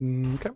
Okay.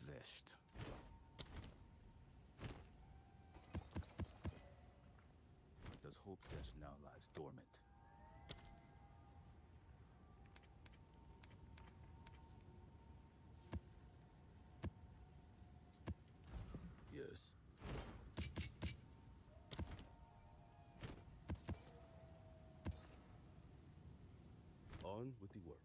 Zisht. Does hope Zesh now lies dormant? Yes. On with the work.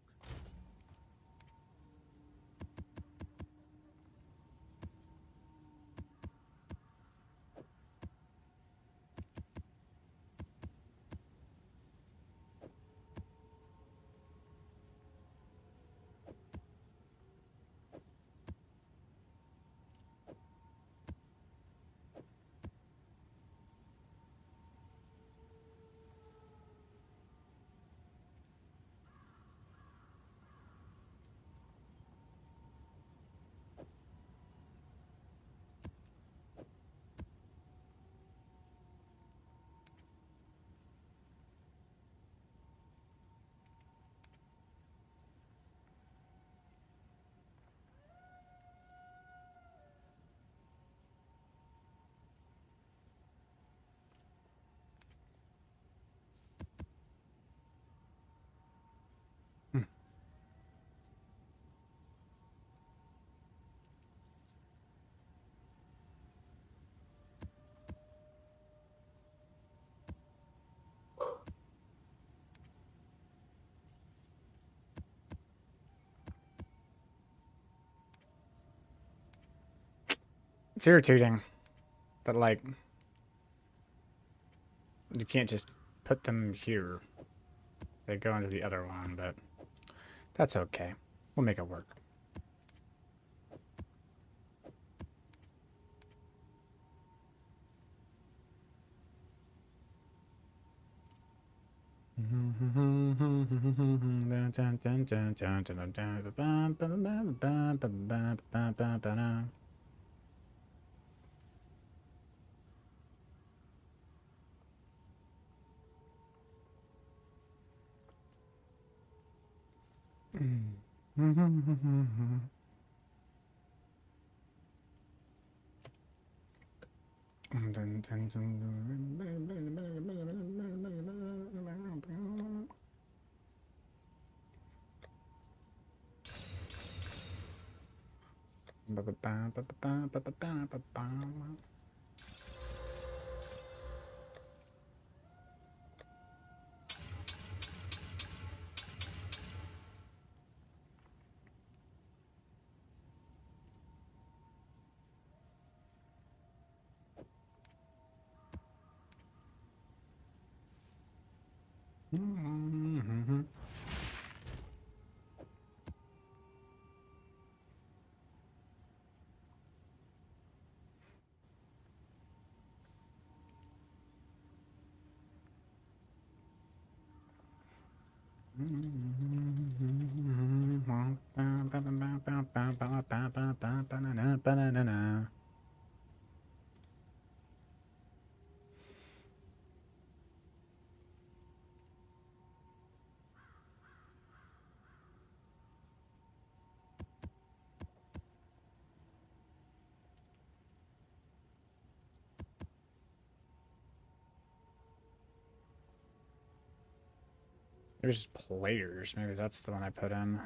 It's irritating that, like, you can't just put them here. They go into the other one, but that's okay. We'll make it work. Maybe just players. Maybe that's the one I put in.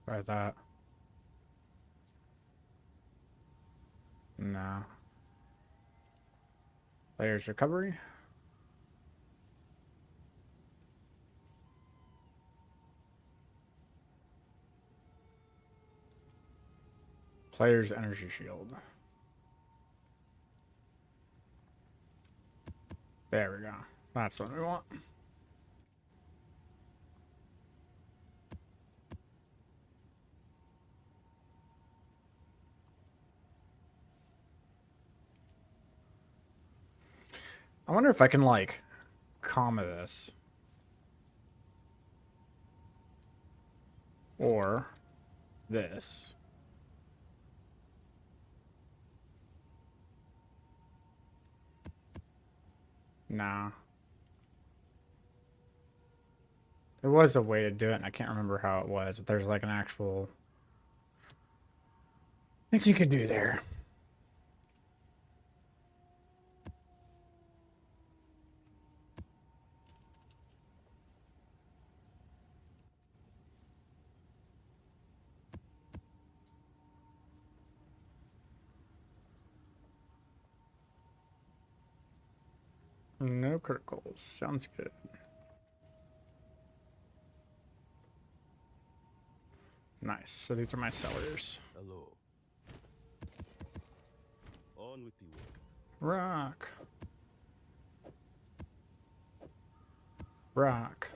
Try that. No. Players recovery. Players energy shield. There we go. That's what we want. I wonder if I can, like, comma this. Or this. Nah. There was a way to do it, and I can't remember how it was, but there's like an actual things you could do there. No criticals. Sounds good. Nice. So these are my sellers. Hello. On with the work. Rock. Rock.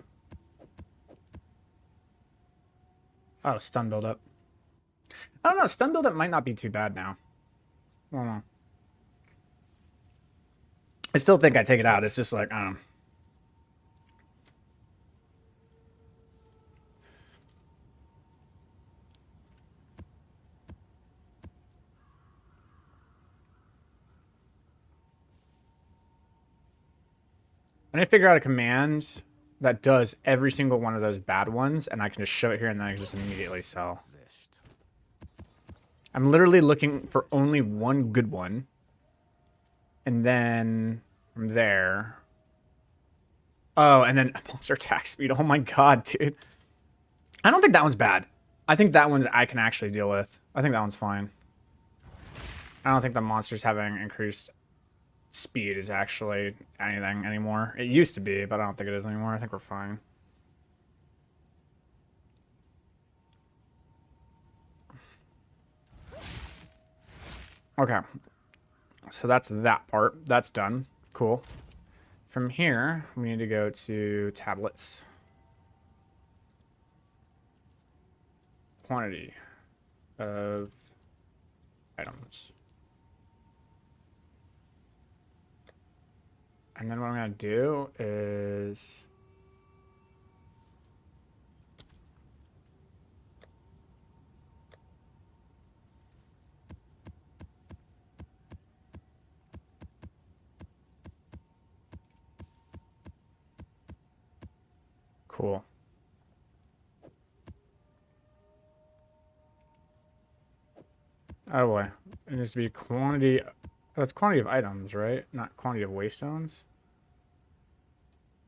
Oh, stun build up. I don't know. Stun build up might not be too bad now. I don't know. I still think I take it out. It's just like, I don't know. I need to figure out a command that does every single one of those bad ones, and I can just show it here, and then I can just immediately sell. I'm literally looking for only one good one. And then from there... Oh, and then monster attack speed. Oh my god, dude. I don't think that one's bad. I think that one's I can actually deal with. I think that one's fine. I don't think the monsters having increased speed is actually anything anymore. It used to be, but I don't think it is anymore. I think we're fine. Okay. So that's that part. That's done. Cool. From here, we need to go to tablets. Quantity of items. And then what I'm going to do is Cool. Oh boy. It needs to be quantity. That's quantity of items, right? Not quantity of waystones.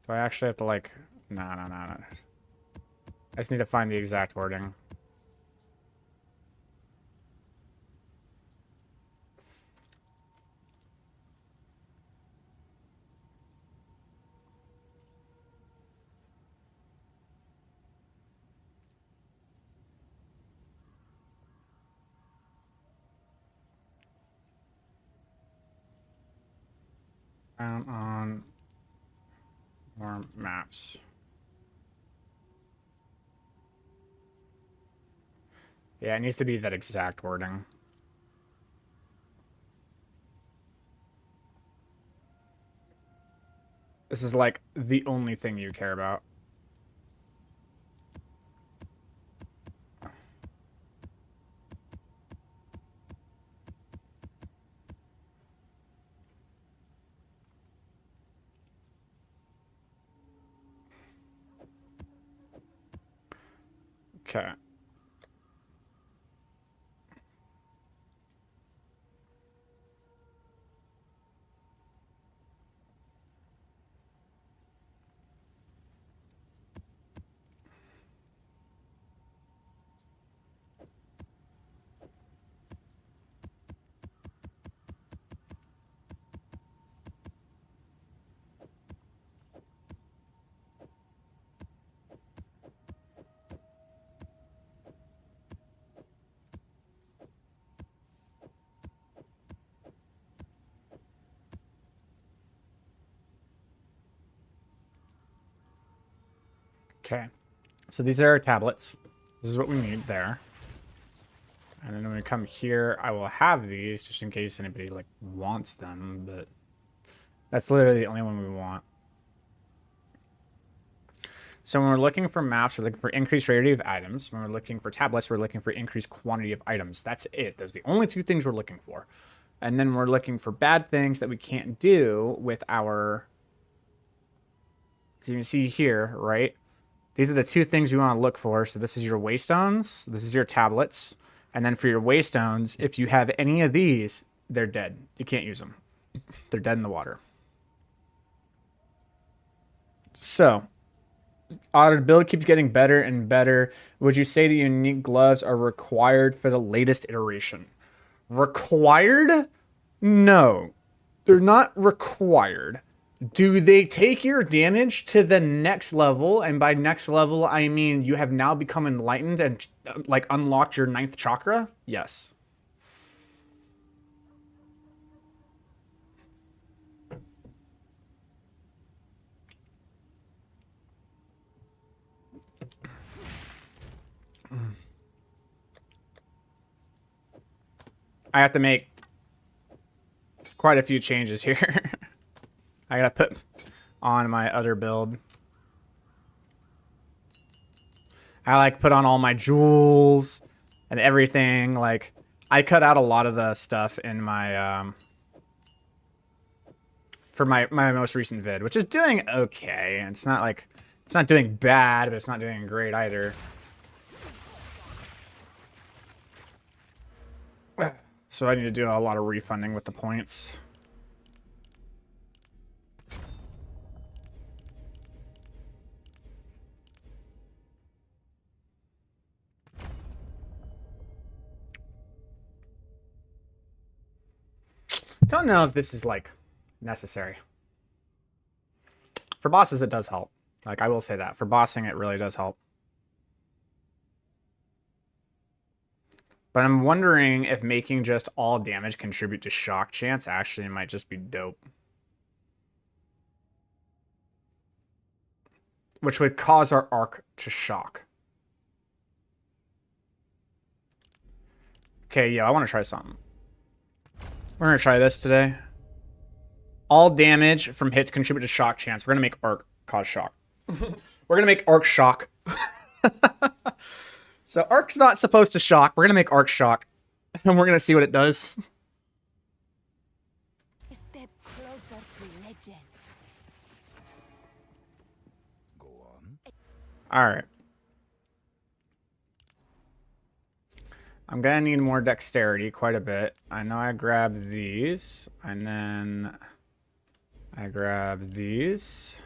Do I actually have to like... No. I just need to find the exact wording. Found on more maps. Yeah, it needs to be that exact wording. This is like the only thing you care about. Okay. Okay. So these are our tablets. This is what we need there. And then when we come here, I will have these just in case anybody like wants them, but that's literally the only one we want. So when we're looking for maps, we're looking for increased rarity of items. When we're looking for tablets, we're looking for increased quantity of items. That's it. Those are the only two things we're looking for. And then we're looking for bad things that we can't do with our... So you can see here, right? These are the two things we want to look for. So this is your waystones. This is your tablets. And then for your waystones, if you have any of these, they're dead. You can't use them. They're dead in the water. So... Auto build keeps getting better and better. Would you say the unique gloves are required for the latest iteration? Required? No. They're not required. Do they take your damage to the next level? And by next level, I mean you have now become enlightened and like unlocked your 9th chakra? Yes. I have to make quite a few changes here. I gotta put on my other build. I like put on all my jewels and everything. Like I cut out a lot of the stuff in my for my most recent vid, which is doing okay. It's not like it's not doing bad, but it's not doing great either. So I need to do a lot of refunding with the points. Don't know if this is like necessary. For bosses, it does help. Like I will say that for bossing, it really does help. But I'm wondering if making just all damage contribute to shock chance actually might just be dope. Which would cause our arc to shock. Okay, yeah, I want to try something. We're going to try this today. All damage from hits contribute to shock chance. We're going to make arc cause shock. We're going to make arc shock. So arc's not supposed to shock. We're going to make arc shock. And we're going to see what it does. A step closer to legend. Go on. All right. I'm gonna need more dexterity quite a bit. I know I grab these, and then I grab these.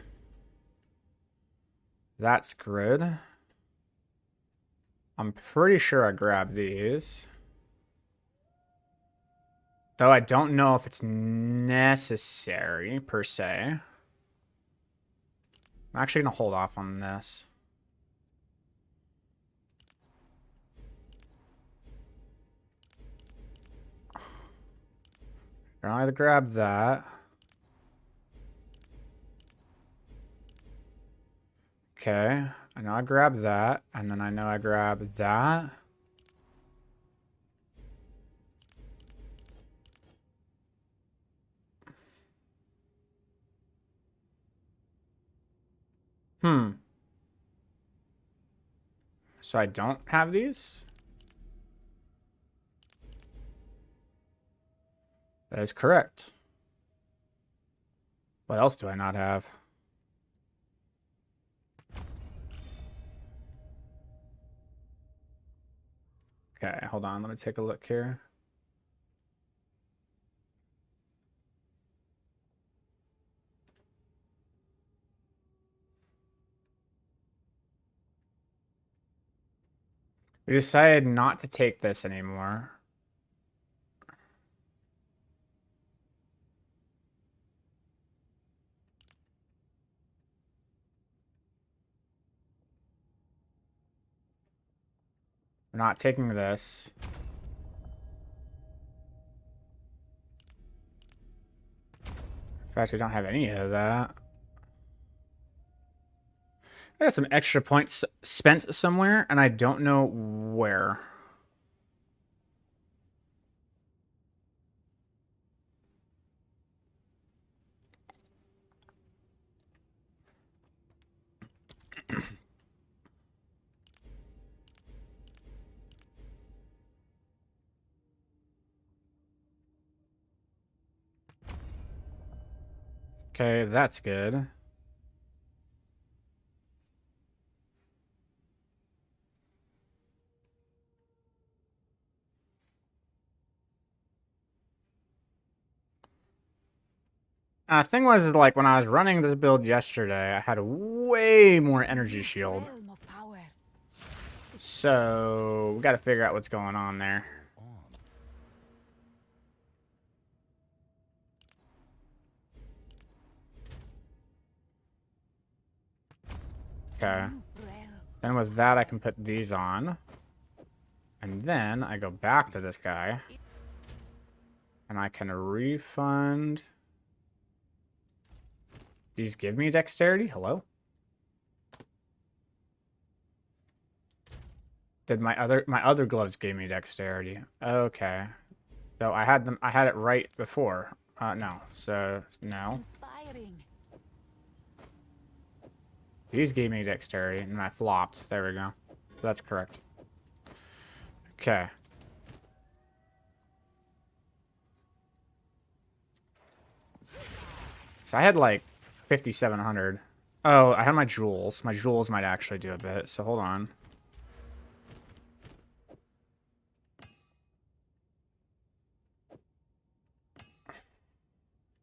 That's good. I'm pretty sure I grabbed these. Though I don't know if it's necessary, per se. I'm actually going to hold off on this. I'll either grab that. Okay. I know I grabbed that. And then I know I grabbed that. So I don't have these? That is correct. What else do I not have? Okay, hold on. Let me take a look here. We decided not to take this anymore. We're not taking this. In fact, we don't have any of that. I got some extra points spent somewhere, and I don't know where. Okay, that's good. Thing was, like, when I was running this build yesterday, I had a way more energy shield. So, we gotta figure out what's going on there. Okay. Then with that, I can put these on. And then I go back to this guy. And I can refund. These give me dexterity? Hello? Did my other gloves gave me dexterity? Okay. So I had it right before. No. So no. These gave me dexterity and I flopped. There we go. So that's correct. Okay. So I had like 5,700. Oh, I had my jewels. My jewels might actually do a bit. So hold on.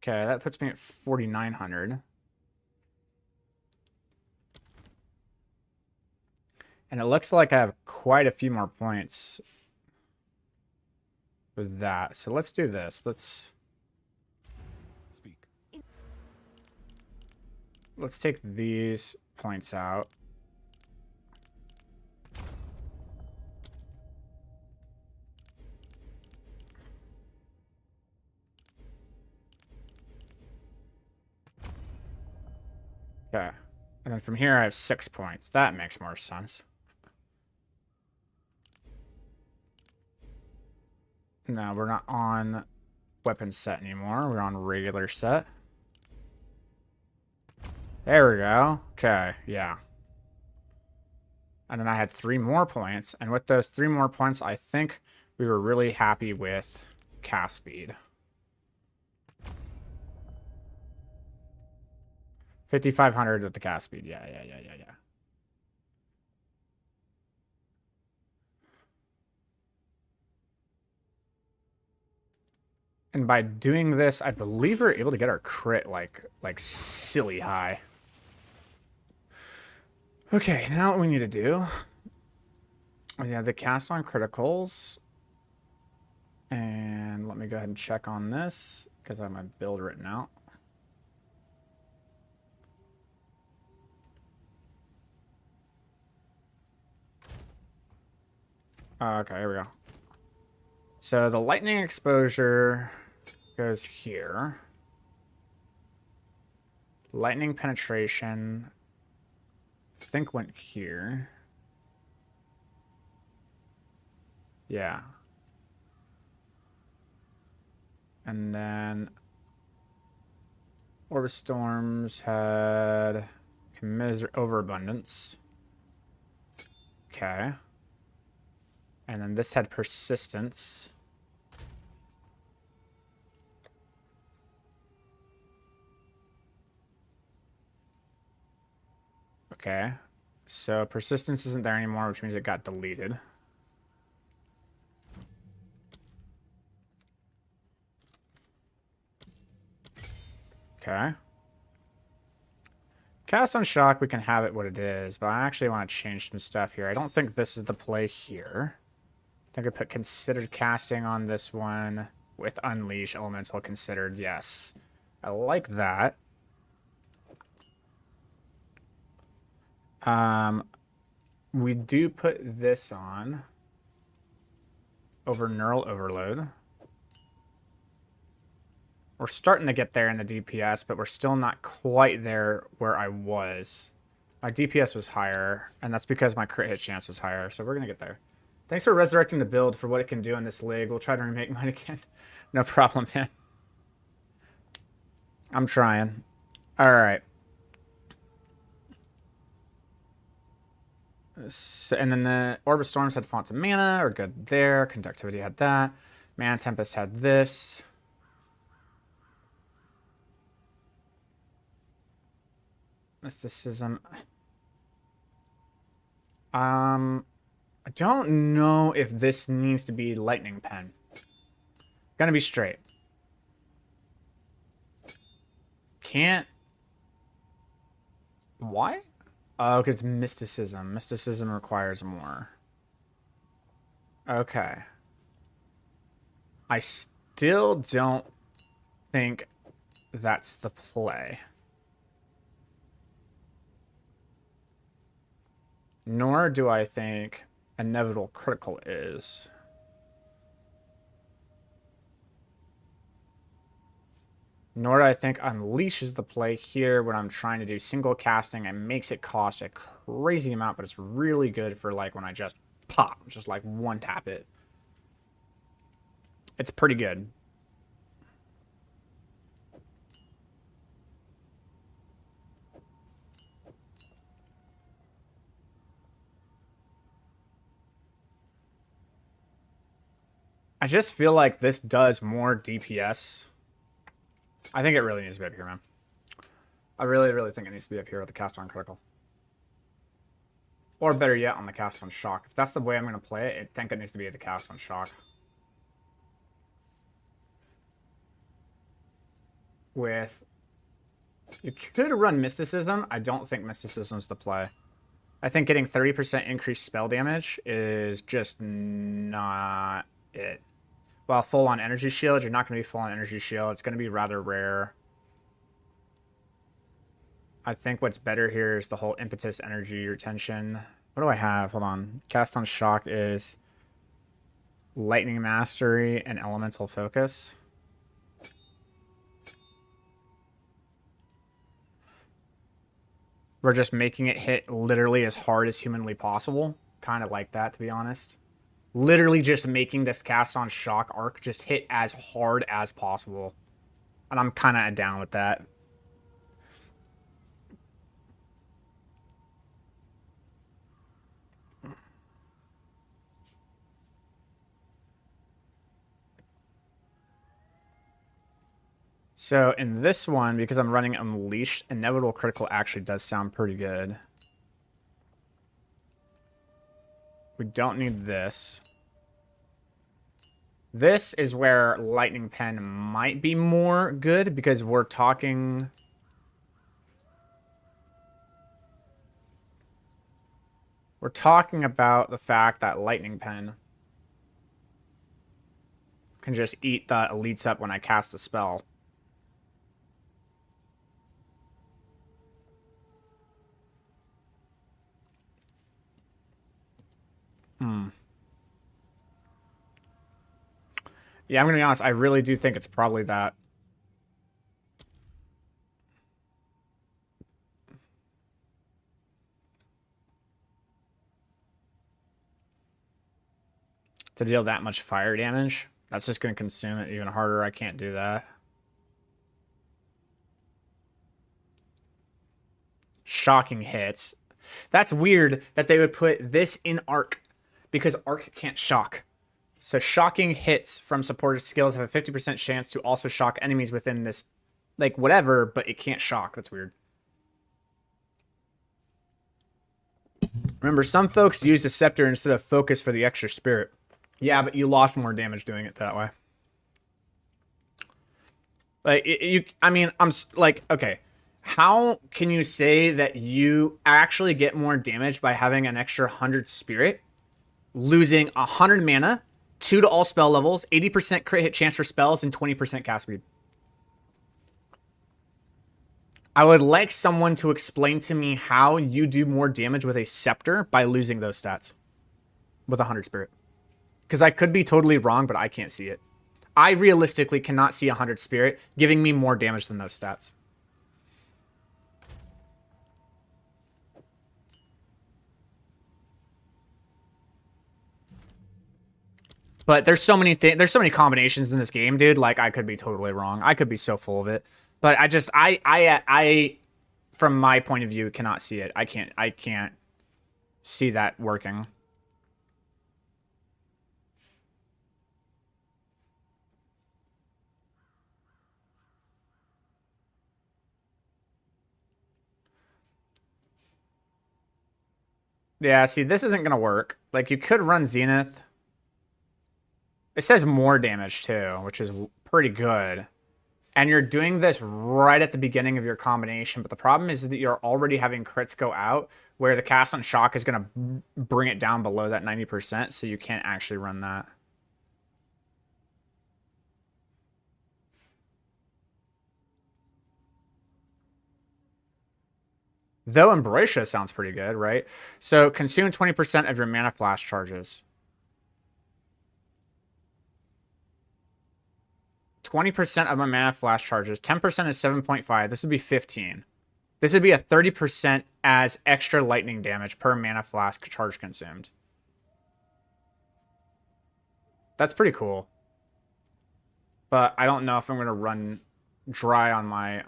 Okay, that puts me at 4,900. And it looks like I have quite a few more points with that. So let's do this. Let's take these points out. Okay. And then from here I have 6 points. That makes more sense. No, we're not on weapon set anymore. We're on regular set. There we go. Okay, yeah. And then I had 3 more points. And with those 3 more points, I think we were really happy with cast speed. 5,500 with the cast speed. Yeah. And by doing this, I believe we're able to get our crit like silly high. Okay, now what we need to do, we have the cast on criticals. And let me go ahead and check on this because I have my build written out. Okay, here we go. So the lightning exposure goes here. Lightning penetration, I think, went here. Yeah. And then Orb Storms had overabundance. Okay. And then this had persistence. Okay. So persistence isn't there anymore, which means it got deleted. Okay. Cast on shock, we can have it what it is, but I actually want to change some stuff here. I don't think this is the play here. I think I put considered casting on this one with unleash elemental considered. Yes. I like that. We do put this on over neural overload. We're starting to get there in the DPS, but we're still not quite there where I was. My DPS was higher, and that's because my crit hit chance was higher, so we're going to get there. Thanks for resurrecting the build for what it can do in this league. We'll try to remake mine again. No problem, man. I'm trying. All right. So, and then the Orb of Storms had Fonts of Mana, are good there. Conductivity had that. Mana Tempest had this. Mysticism. I don't know if this needs to be Lightning Pen. Gonna be straight. Can't. Why? Oh, because mysticism. Mysticism requires more. Okay. I still don't think that's the play. Nor do I think inevitable critical is. Nor do I think unleash is the play here when I'm trying to do single casting and makes it cost a crazy amount, but it's really good for like when I just pop, just like one tap it. It's pretty good. I just feel like this does more DPS. I think it really needs to be up here, man. I really, really think it needs to be up here with the cast on critical. Or better yet, on the cast on shock. If that's the way I'm going to play it, I think it needs to be at the cast on shock. With... You could run Mysticism. I don't think Mysticism's the play. I think getting 30% increased spell damage is just not it. While full on energy shield, you're not going to be full on energy shield. It's going to be rather rare. I think what's better here is the whole impetus energy retention. What do I have? Hold on. Cast on shock is lightning mastery and elemental focus. We're just making it hit literally as hard as humanly possible. Kind of like that, to be honest. Literally just making this cast on shock arc just hit as hard as possible. And I'm kind of down with that. So in this one, because I'm running Unleashed, Inevitable Critical actually does sound pretty good. We don't need this. This is where Lightning Pen might be more good because we're talking... We're talking about the fact that Lightning Pen can just eat the elites up when I cast a spell. Yeah, I'm going to be honest. I really do think it's probably that. To deal that much fire damage, that's just going to consume it even harder. I can't do that. Shocking hits. That's weird that they would put this in Arc because Arc can't shock. So shocking hits from supported skills have a 50% chance to also shock enemies within this, like, whatever, but it can't shock. That's weird. Remember, some folks use the scepter instead of focus for the extra spirit. Yeah, but you lost more damage doing it that way. Like, I mean, I'm like, okay. How can you say that you actually get more damage by having an extra 100 spirit, losing 100 mana, 2 to all spell levels, 80% crit hit chance for spells, and 20% cast speed? I would like someone to explain to me how you do more damage with a scepter by losing those stats with 100 spirit. Because I could be totally wrong, but I can't see it. I realistically cannot see 100 spirit giving me more damage than those stats. But there's so many things, there's so many combinations in this game, dude. Like, I could be totally wrong. I could be so full of it. But I from my point of view, cannot see it. I can't see that working. Yeah, see, this isn't gonna work. Like, you could run Zenith. It says more damage too, which is pretty good. And you're doing this right at the beginning of your combination, but the problem is that you're already having crits go out, where the cast on shock is going to bring it down below that 90%, so you can't actually run that. Though Embracia sounds pretty good, right? So consume 20% of your mana flash charges. 20% of my mana flash charges. 10% is 7.5. This would be 15. This would be a 30% as extra lightning damage per mana flask charge consumed. That's pretty cool. But I don't know if I'm going to run dry on my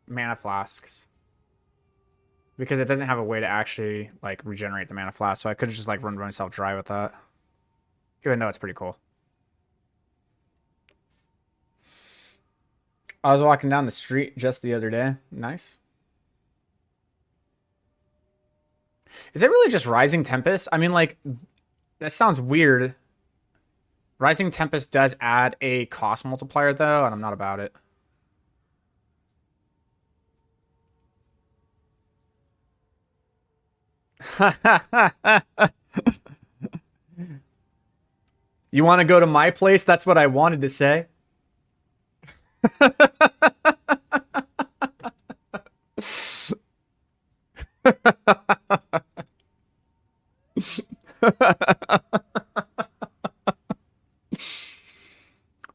mana flasks. Because it doesn't have a way to actually, like, regenerate the mana flask. So I could just, like, run myself dry with that. Even though it's pretty cool. I was walking down the street just the other day. Nice. Is it really just Rising Tempest? I mean, like, that sounds weird. Rising Tempest does add a cost multiplier, though, and I'm not about it. You want to go to my place? That's what I wanted to say.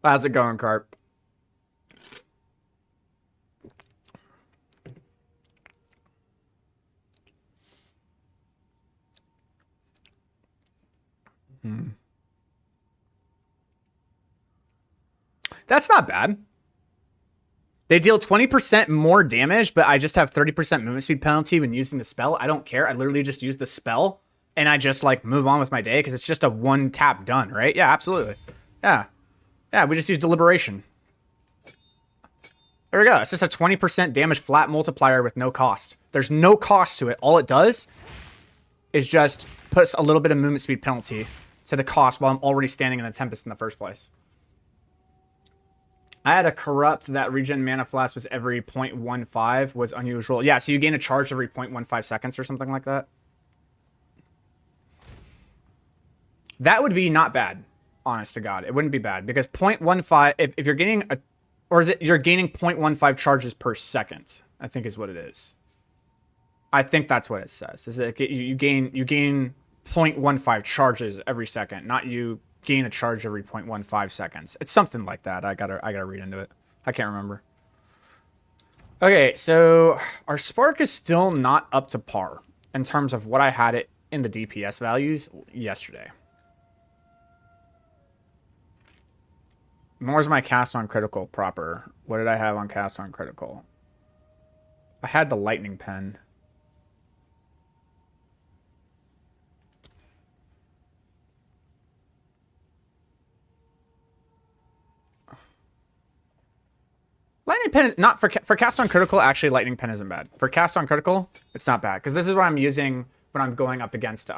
How's it going, Carp? That's not bad. They deal 20% more damage, but I just have 30% movement speed penalty when using the spell. I don't care. I literally just use the spell, and I just, like, move on with my day, because it's just a one-tap done, right? Yeah, absolutely. Yeah. Yeah, we just use Deliberation. There we go. It's just a 20% damage flat multiplier with no cost. There's no cost to it. All it does is just puts a little bit of movement speed penalty to the cost while I'm already standing in the Tempest in the first place. I had a corrupt that regen mana flask was every 0.15 was unusual. Yeah, so you gain a charge every 0.15 seconds or something like that. That would be not bad, honest to God. It wouldn't be bad because 0.15, if you're getting a, or is it you're gaining 0.15 charges per second, I think is what it is. I think that's what it says. Is it you gain 0.15 charges every second, not you gain a charge every 0.15 seconds. It's something like that. I gotta read into it. I can't remember. Okay, so our Spark is still not up to par in terms of what I had it in the DPS values yesterday. Where's my cast on critical proper? What did I have on cast on critical? I had the lightning pen. Lightning pen is not for cast on critical. Actually, lightning pen isn't bad. For cast on critical, it's not bad because this is what I'm using when I'm going up against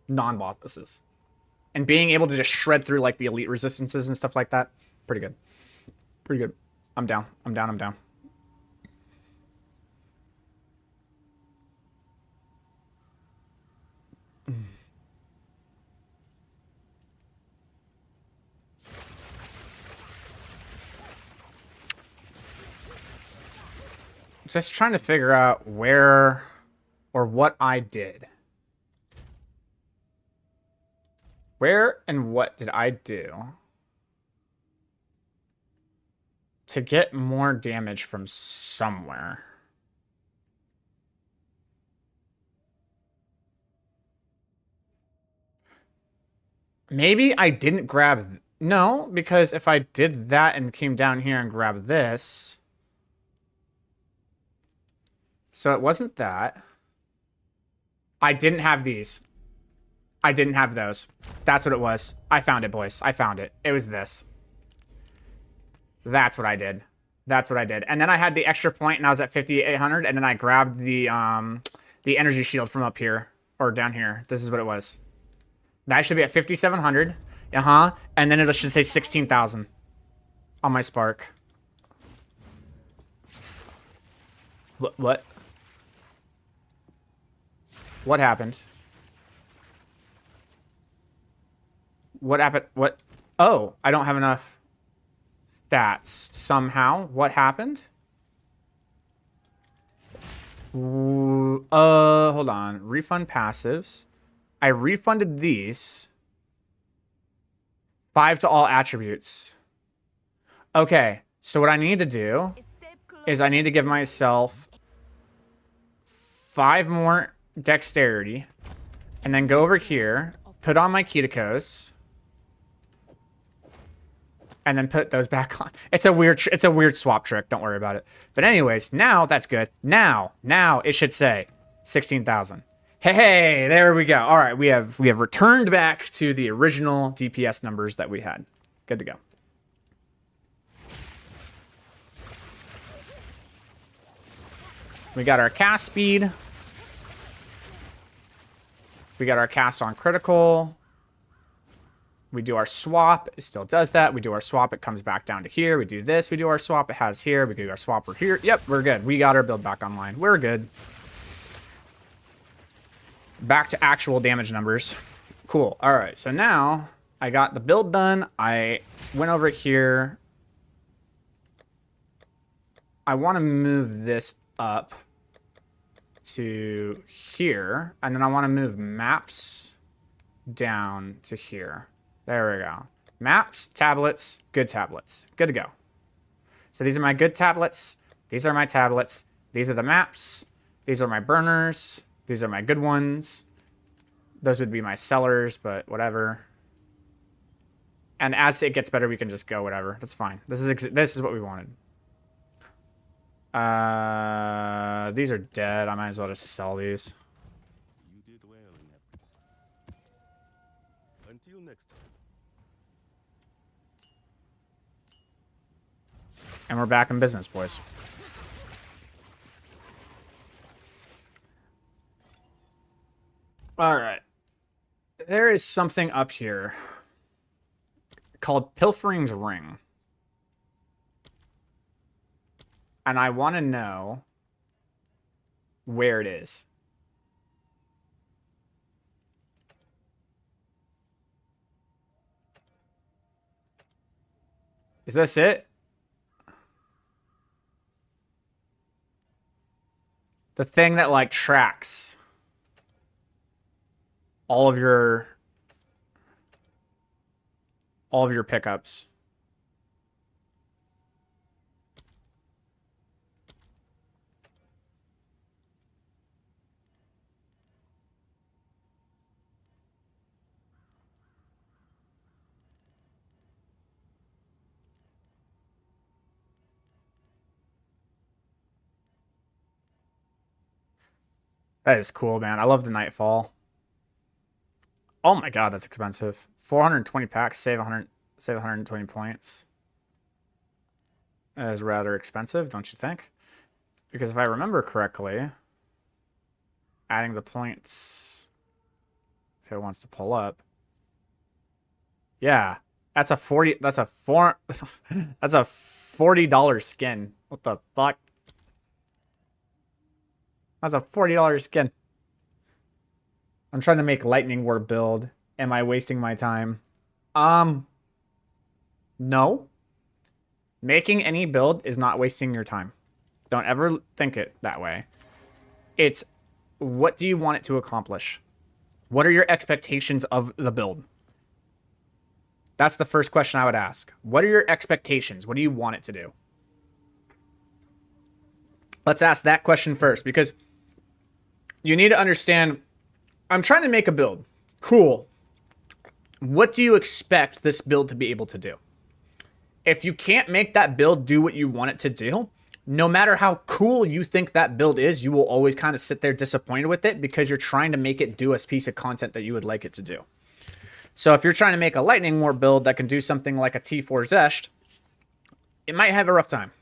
non-bosses. And being able to just shred through like the elite resistances and stuff like that, pretty good. Pretty good. I'm down. I'm down. I'm down. Just trying to figure out where or what I did. Where and what did I do to get more damage from somewhere? Maybe I didn't grab... No, because if I did that and came down here and grabbed this... So it wasn't that. I didn't have these. I didn't have those. That's what it was. I found it, boys. I found it. It was this. That's what I did. That's what I did. And then I had the extra point and I was at 5,800 and then I grabbed the energy shield from up here or down here. This is what it was. That should be at 5,700. Uh-huh. And then it should say 16,000 on my Spark. What? What happened? What happened? What? Oh, I don't have enough stats somehow. What happened? Hold on. Refund passives. I refunded these. 5 to all attributes. Okay, so what I need to do is I need to give myself 5 more dexterity and then go over here, put on my Cuticos, and then put those back on. It's a weird swap trick. Don't worry about it. But anyways, now that's good. Now it should say 16,000. Hey, there we go. All right, we have returned back to the original DPS numbers that we had. Good to go. We got our cast speed. We got our cast on critical. We do our swap, it still does that. We do our swap, it comes back down to here. We do this, we do our swap, it has here. We do our swap, we're here. Yep, we're good. We got our build back online. We're good. Back to actual damage numbers. Cool. All right, so now I got the build done. I went over here. I want to move this up to here, and then I want to move maps down to here. There we go. Maps, tablets, good tablets. Good to go. So these are my good tablets. These are my tablets. These are the maps. These are my burners. These are my good ones. Those would be my sellers, but whatever. And as it gets better, we can just go whatever. That's fine. This is what we wanted. These are dead. I might as well just sell these. You did well in that. Until next time. And we're back in business, boys. All right. There is something up here called Pilfering's Ring. And I want to know where it is. Is this it? The thing that like tracks all of your pickups. That is cool, man. I love the Nightfall. Oh my god, that's expensive. 420 packs, save 120 points. That is rather expensive, don't you think? Because if I remember correctly, adding the points, if it wants to pull up, yeah, that's a that's a $40 skin. What the fuck? That's a $40 skin. I'm trying to make Lightning Ward build. Am I wasting my time? No. Making any build is not wasting your time. Don't ever think it that way. It's what do you want it to accomplish? What are your expectations of the build? That's the first question I would ask. What are your expectations? What do you want it to do? Let's ask that question first, because you need to understand, I'm trying to make a build. Cool. What do you expect this build to be able to do? If you can't make that build do what you want it to do, no matter how cool you think that build is, you will always kind of sit there disappointed with it because you're trying to make it do a piece of content that you would like it to do. So if you're trying to make a Lightning Ward build that can do something like a T4 Zesht, it might have a rough time.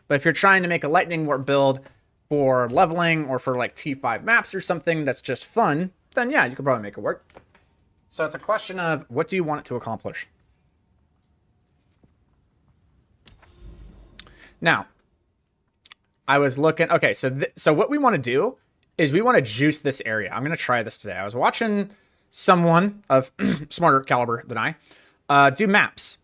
But if you're trying to make a Lightning Ward build for leveling or for like T5 maps or something that's just fun, then yeah, you could probably make it work. So it's a question of what do you want it to accomplish? Now, I was looking, okay, so what we want to do is we want to juice this area. I'm going to try this today. I was watching someone of smarter caliber than I do maps.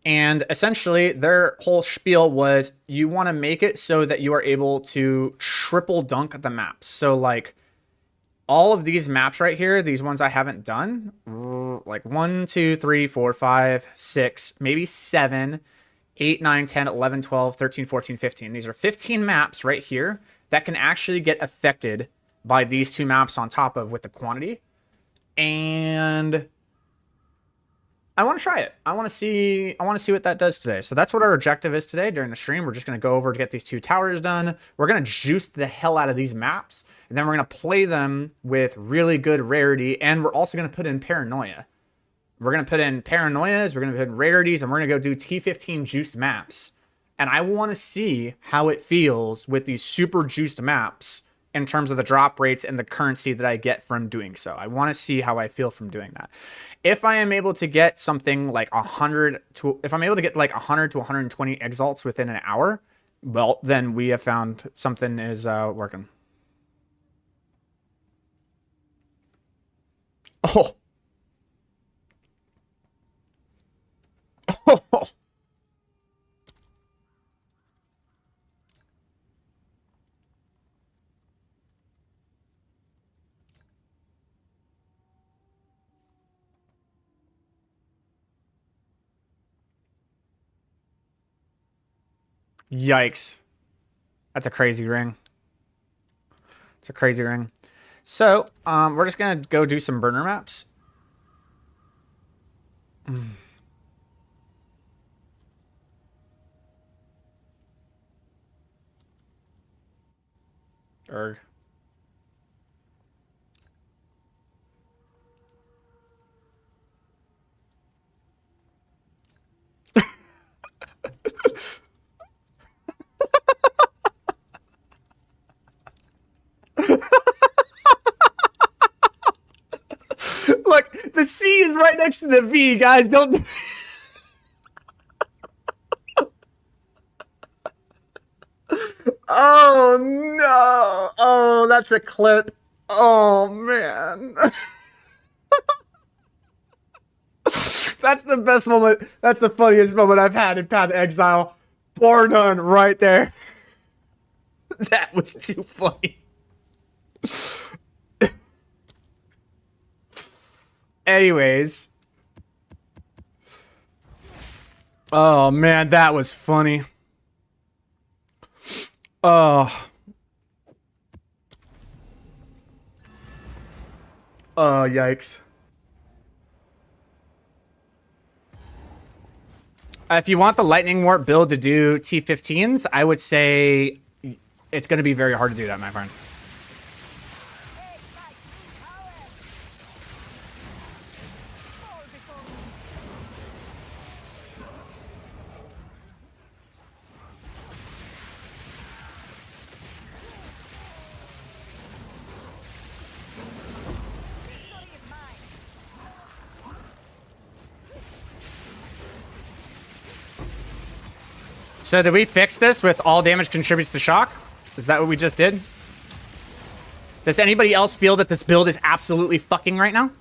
And essentially their whole spiel was you want to make it so that you are able to triple dunk the maps. So like all of these maps right here, these ones I haven't done, like 1, 2, 3, 4, 5, 6, maybe 7, 8, 9, 10, 11, 12, 13, 14, 15. These are 15 maps right here that can actually get affected by these two maps on top of with the quantity. And I want to try it. I want to see what that does today. So that's what our objective is today during the stream. We're just going to go over to get these two towers done. We're going to juice the hell out of these maps. And then we're going to play them with really good rarity. And we're also going to put in paranoia. We're going to put in paranoias. We're going to put in rarities. And we're going to go do T15 juiced maps. And I want to see how it feels with these super juiced maps in terms of the drop rates and the currency that I get from doing so. I want to see how I feel from doing that. If I am able to get something like 100 to, if I'm able to get like 100 to 120 exalts within an hour, well, then we have found something is working. Oh. Oh. Yikes. That's a crazy ring. It's a crazy ring. So, we're just going to go do some burner maps. Erg. Look, right next to the V, guys. Don't. Oh no! Oh, that's a clip. Oh man. That's the best moment. That's the funniest moment I've had in Path of Exile. Bar none, right there. That was too funny. Anyways. Oh man, that was funny. Oh. Oh, yikes. If you want the Lightning Warp build to do T15s, I would say it's going to be very hard to do that, my friend. So did we fix this with all damage contributes to shock? Is that what we just did? Does anybody else feel that this build is absolutely fucking right now?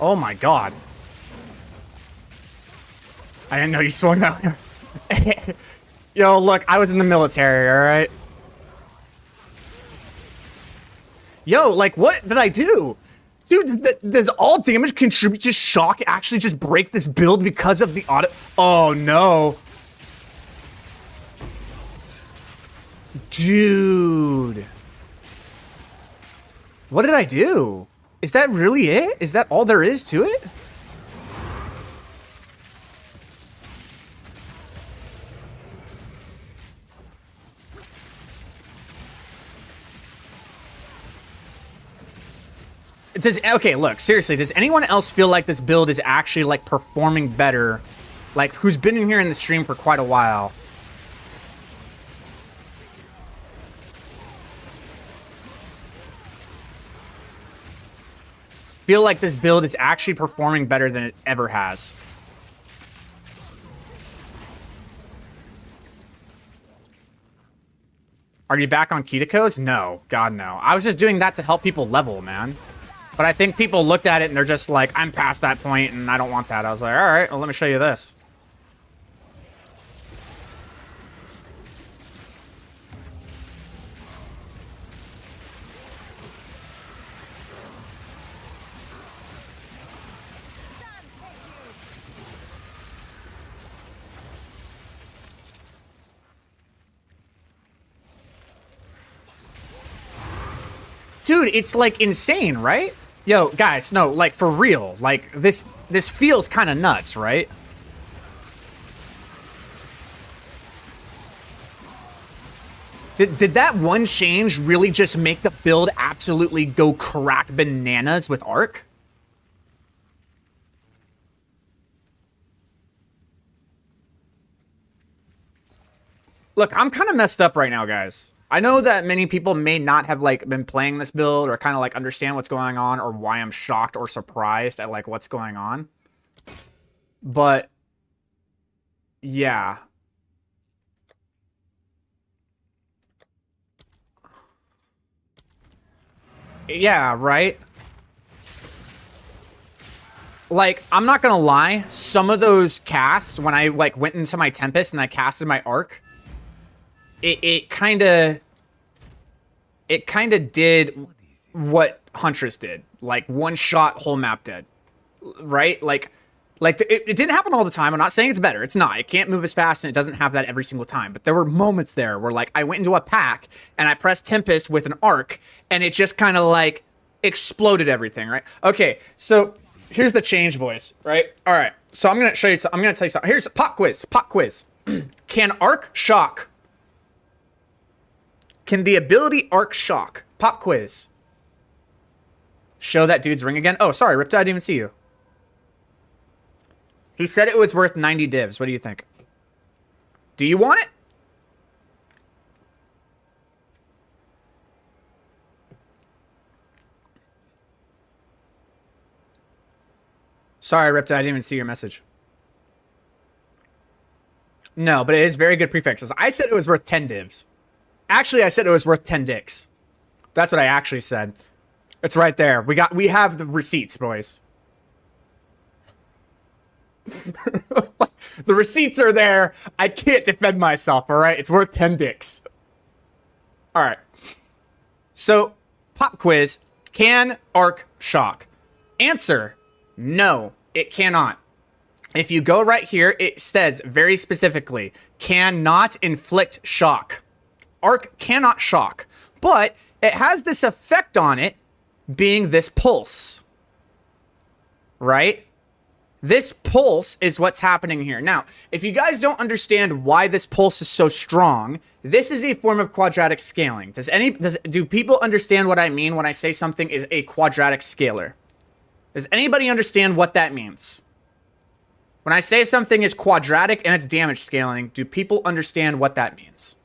Oh my god. I didn't know you swung that way. Yo, look, I was in the military, alright? Yo, like, what did I do? Dude, does all damage contribute to shock actually just break this build because of the auto? Oh, no. Dude. What did I do? Is that really it? Is that all there is to it? Okay, look, seriously, does anyone else feel like this build is actually, like, performing better? Like, who's been in here in the stream for quite a while? Feel like this build is actually performing better than it ever has. Are you back on Ketikos? No. God, no. I was just doing that to help people level, man. But I think people looked at it and they're just like, I'm past that point and I don't want that. I was like, all right, well, let me show you this. Dude, it's like insane, right? Yo, guys, no, like for real. Like this feels kind of nuts, right? Did that one change really just make the build absolutely go crack bananas with Arc? Look, I'm kind of messed up right now, guys. I know that many people may not have like been playing this build or kind of like understand what's going on or why I'm shocked or surprised at like what's going on. But yeah. Yeah, right? Like, I'm not gonna lie, some of those casts, when I like went into my Tempest and I casted my Arc, it kind of did what Huntress did, like one shot whole map dead, right? Like it didn't happen all the time. I'm not saying it's better. It's not. It can't move as fast and it doesn't have that every single time. But there were moments there where like I went into a pack and I pressed Tempest with an Arc and it just kind of like exploded everything, right? Okay, so here's the change, boys, right? All right, so I'm gonna show you. I'm gonna tell you something. Here's a pop quiz. Pop quiz. Can Arc shock? Can the ability Arc shock Pop quiz. Show that dude's ring again. Oh, sorry, Riptide, I didn't even see you. He said it was worth 90 divs. What do you think? Do you want it? Sorry, Riptide, I didn't even see your message. No, but it is very good prefixes. I said it was worth 10 divs. Actually, I said it was worth 10 dicks. That's what I actually said. It's right there. We have the receipts, boys. The receipts are there. I can't defend myself, all right? It's worth 10 dicks. All right. So, pop quiz. Can Arc shock? Answer, no, it cannot. If you go right here, it says very specifically, cannot inflict shock. Arc cannot shock, but it has this effect on it being this pulse, right? This pulse is what's happening here. Now, if you guys don't understand why this pulse is so strong, this is a form of quadratic scaling. Do people understand what I mean when I say something is a quadratic scalar? Does anybody understand what that means? When I say something is quadratic and it's damage scaling, do people understand what that means?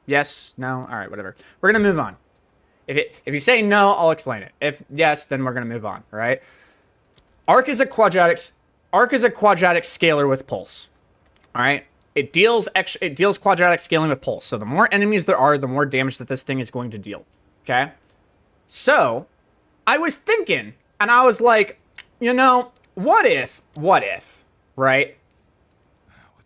Yes? No? All right, whatever. We're going to move on. If you say no, I'll explain it. If yes, then we're going to move on, all right? Arc is a quadratic scalar with pulse. All right? It deals quadratic scaling with pulse. So the more enemies there are, the more damage that this thing is going to deal. Okay? So, I was thinking, and I was like, you know, what if, right? What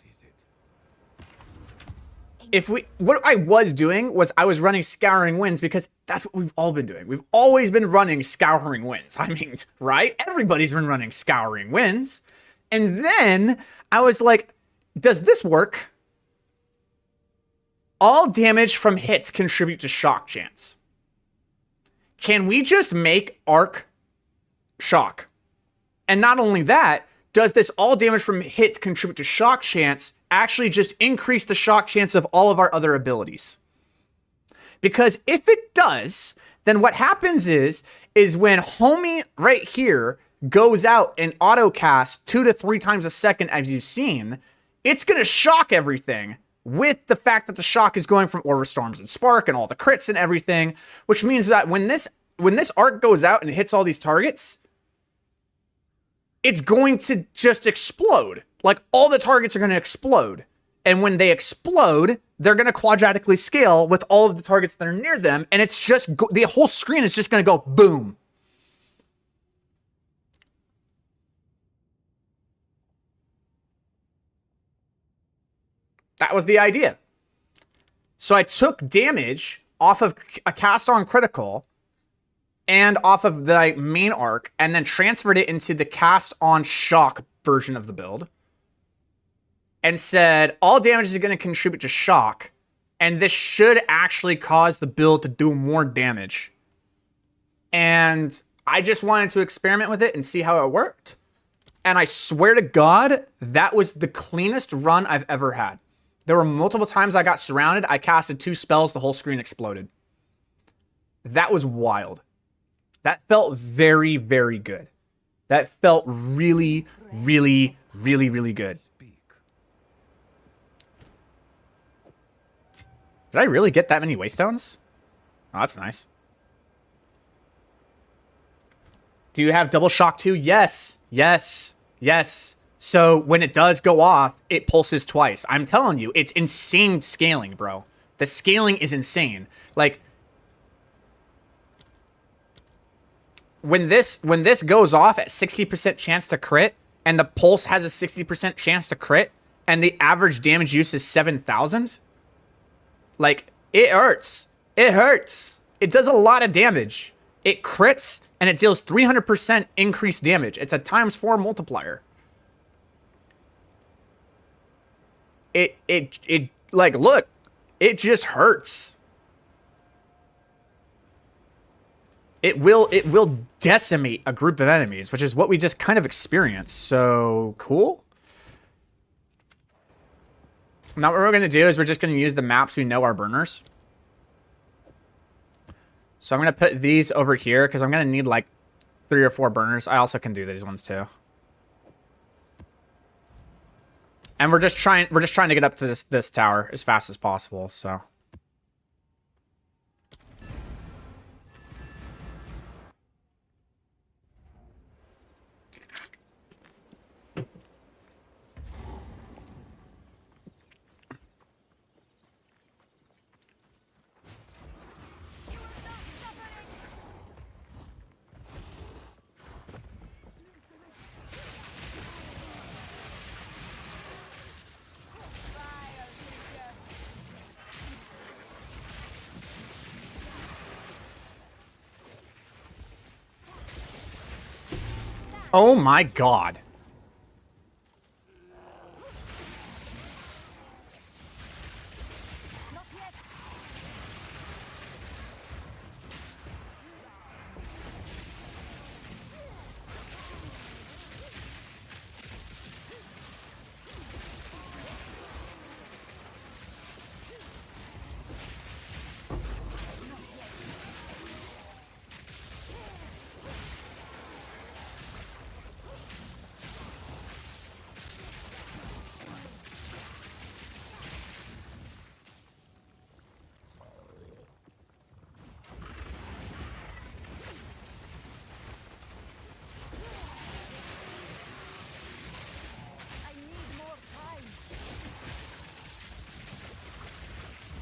is it? What I was doing was I was running Scouring Winds because that's what we've all been doing. We've always been running Scouring Winds. I mean, right? Everybody's been running Scouring Winds. And then I was like, does this work? All damage from hits contribute to shock chance. Can we just make Arc shock? And not only that, does this all damage from hits contribute to shock chance actually just increase the shock chance of all of our other abilities? Because if it does, then what happens is when homie right here goes out and auto casts 2 to 3 times a second, as you've seen, it's going to shock everything with the fact that the shock is going from Aura Storms and Spark and all the crits and everything, which means that when this arc goes out and hits all these targets, it's going to just explode. Like, all the targets are going to explode. And when they explode, they're going to quadratically scale with all of the targets that are near them, and it's just, the whole screen is just going to go boom. That was the idea. So I took damage off of a cast on critical and off of the main arc and then transferred it into the cast on shock version of the build and said all damage is going to contribute to shock, and this should actually cause the build to do more damage. And I just wanted to experiment with it and see how it worked. And I swear to God, that was the cleanest run I've ever had. There were multiple times I got surrounded. I casted 2 spells. The whole screen exploded. That was wild. That felt very, very good. That felt really, really, really, really good. Did I really get that many Waystones? Oh, that's nice. Do you have double shock too? Yes. Yes. Yes. So when it does go off, it pulses twice. I'm telling you, it's insane scaling, bro. The scaling is insane. Like, when this goes off at 60% chance to crit, and the pulse has a 60% chance to crit, and the average damage use is 7,000, like, it hurts. It hurts. It does a lot of damage. It crits, and it deals 300% increased damage. It's a ×4 multiplier. It like, look, it just hurts. It will decimate a group of enemies, which is what we just kind of experienced. So, cool. Now what we're going to do is we're just going to use the maps we know are burners. So I'm going to put these over here because I'm going to need like 3 or 4 burners. I also can do these ones too. And we're just trying to get up to this tower as fast as possible, so. Oh my god.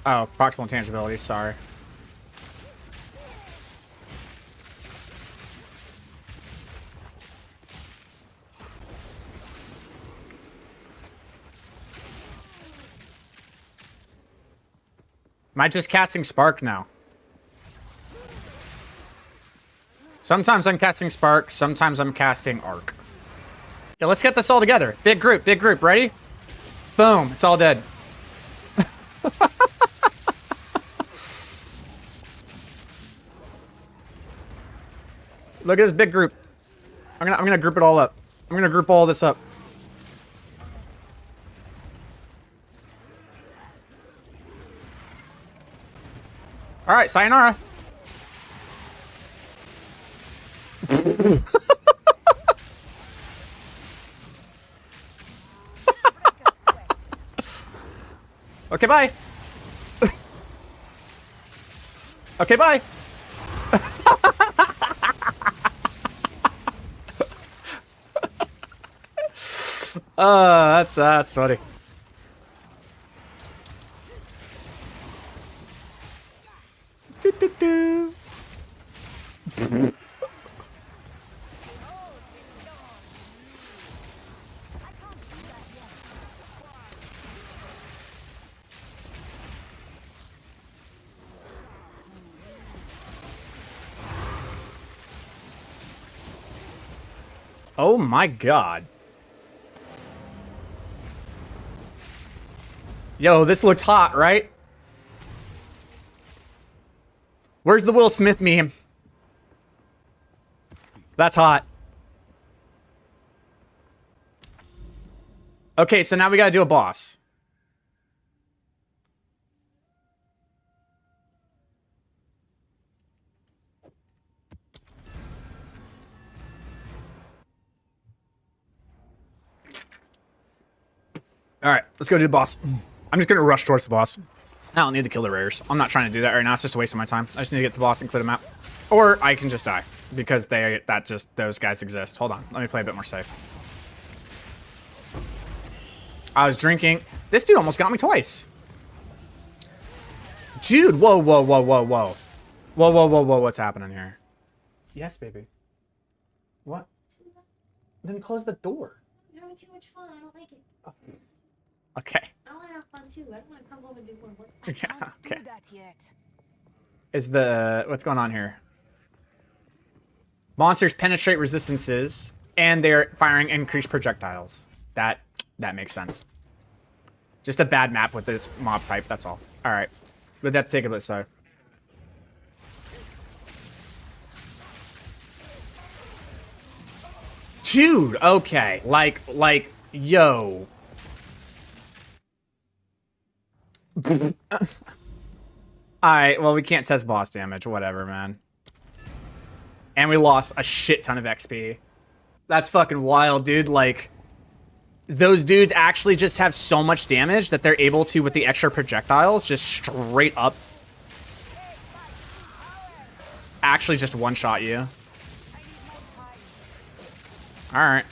Oh, proximal intangibility, sorry. Am I just casting Spark now? Sometimes I'm casting Spark, sometimes I'm casting Arc. Yeah, let's get this all together. Big group, ready? Boom, it's all dead. Look at this big group. I'm gonna group it all up. I'm gonna group all this up. All right, sayonara. Okay, bye. Okay, bye. That's funny. Do, do, do. Oh my god. Yo, this looks hot, right? Where's the Will Smith meme? That's hot. Okay, so now we gotta do a boss. Alright, let's go do the boss. I'm just gonna rush towards the boss. I don't need to kill the rares. I'm not trying to do that right now. It's just a waste of my time. I just need to get to the boss and clear the map. Or I can just die. Because those guys exist. Hold on. Let me play a bit more safe. I was drinking. This dude almost got me twice. Dude, whoa. Whoa, what's happening here? Yes, baby. What? Then close the door. You're having too much fun. I don't like it. Oh. Okay. I want to have fun too. I want to come home and do more work. Yeah, okay. Do that yet. Is the... What's going on here? Monsters penetrate resistances, and they're firing increased projectiles. That makes sense. Just a bad map with this mob type, that's all. Alright. But that's take it aside. Dude, okay. Like, yo. Alright, well, we can't test boss damage. Whatever, man. And we lost a shit ton of XP. That's fucking wild, dude. Like, those dudes actually just have so much damage that they're able to, with the extra projectiles, just straight up actually just one-shot you. Alright.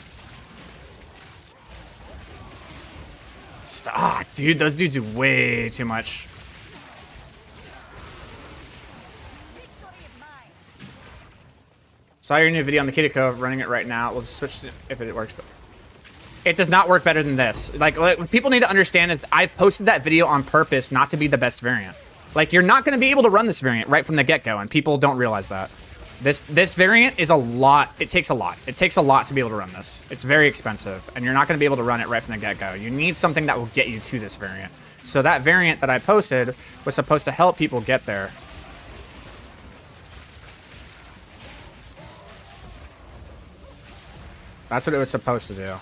Stop, dude. Those dudes do way too much. Saw your new video on the Kitty Cove, running it right now. We'll switch if it works. But it does not work better than this. Like, what people need to understand is I've posted that video on purpose not to be the best variant. Like, you're not going to be able to run this variant right from the get-go, and people don't realize that. This variant is a lot. It takes a lot. It takes a lot to be able to run this. It's very expensive, and you're not going to be able to run it right from the get-go. You need something that will get you to this variant. So that variant that I posted was supposed to help people get there. That's what it was supposed to do.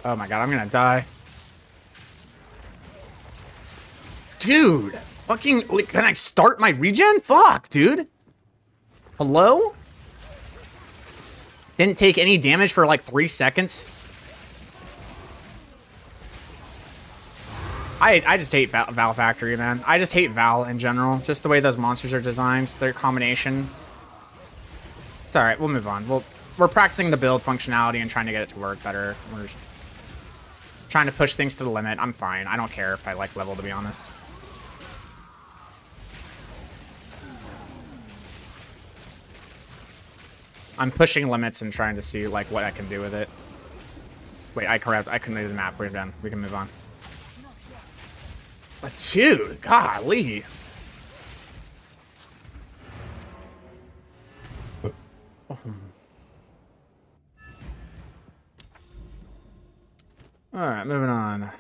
Oh my god, I'm gonna die. Dude! Fucking, like, can I start my regen? Fuck, dude! Hello? Didn't take any damage for like 3 seconds. I just hate Val Factory, man. I just hate Val in general. Just the way those monsters are designed, their combination. It's alright, we'll move on. We're practicing the build functionality and trying to get it to work better. We're just trying to push things to the limit. I'm fine. I don't care if I like level, to be honest. I'm pushing limits and trying to see like what I can do with it. Wait, I couldn't do the map. We're done. We can move on. But dude, golly. All right, moving on.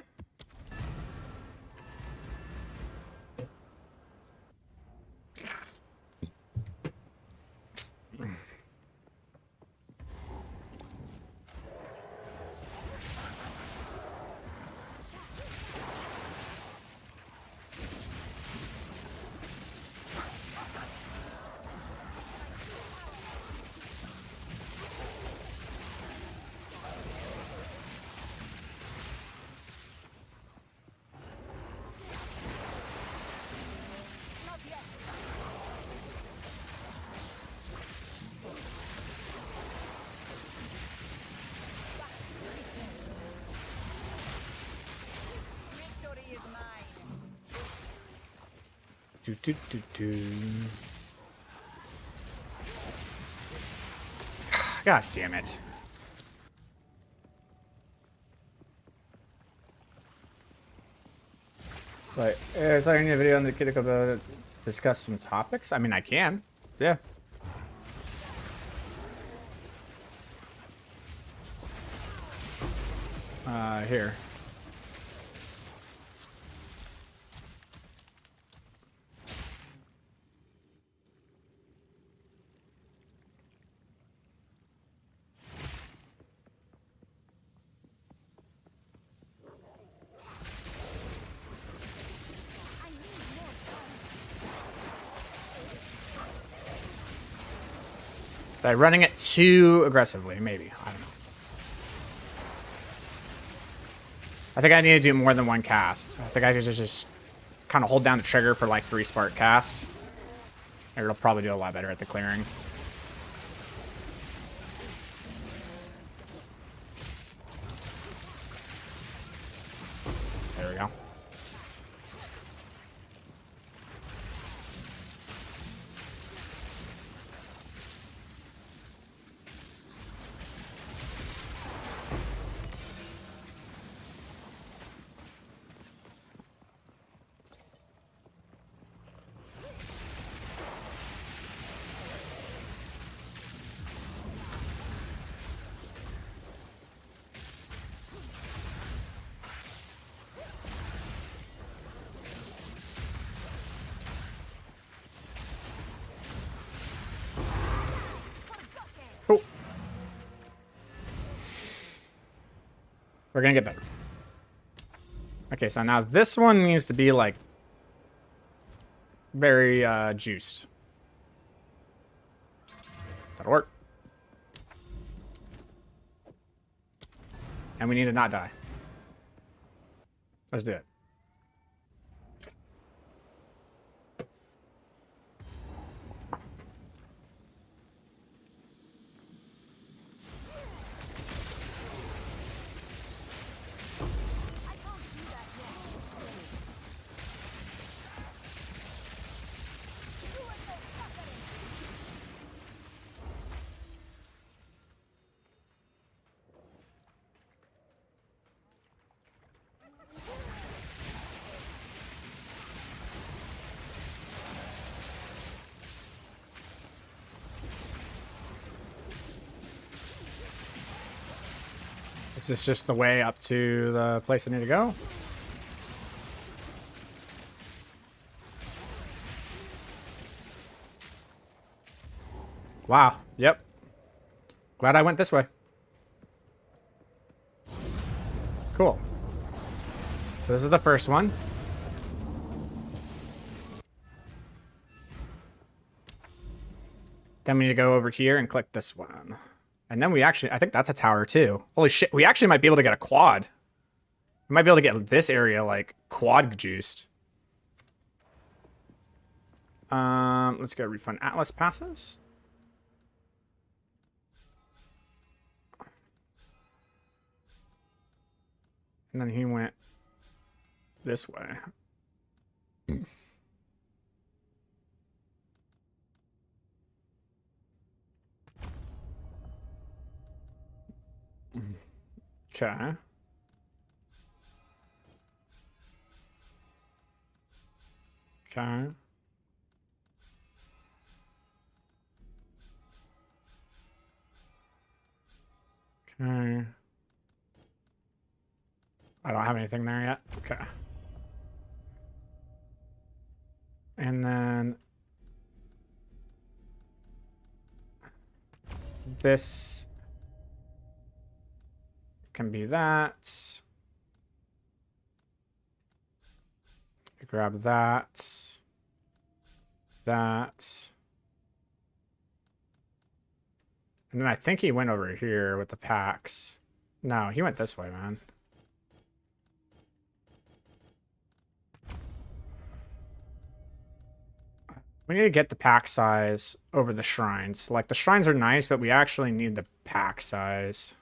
God damn it. But is there any video on the Kiddick about discuss some topics? I mean, I can. Yeah. Here. By running it too aggressively, maybe. I don't know. I think I need to do more than one cast. I think I could just kind of hold down the trigger for like 3 spark casts. It'll probably do a lot better at the clearing. There we go. We're gonna get better. Okay, so now this one needs to be like very juiced. That'll work. And we need to not die. Let's do it. Is this just the way up to the place I need to go? Wow. Yep. Glad I went this way. Cool. So this is the first one. Then we need to go over here and click this one. And then we actually, I think that's a tower too. Holy shit, we actually might be able to get a quad. We might be able to get this area like quad juiced. Let's go refund Atlas passes. And then he went this way. Okay. Okay. Okay. I don't have anything there yet. Okay. And then this can be that. Grab that. That. And then I think he went over here with the packs. No, he went this way, man. We need to get the pack size over the shrines. Like, the shrines are nice, but we actually need the pack size.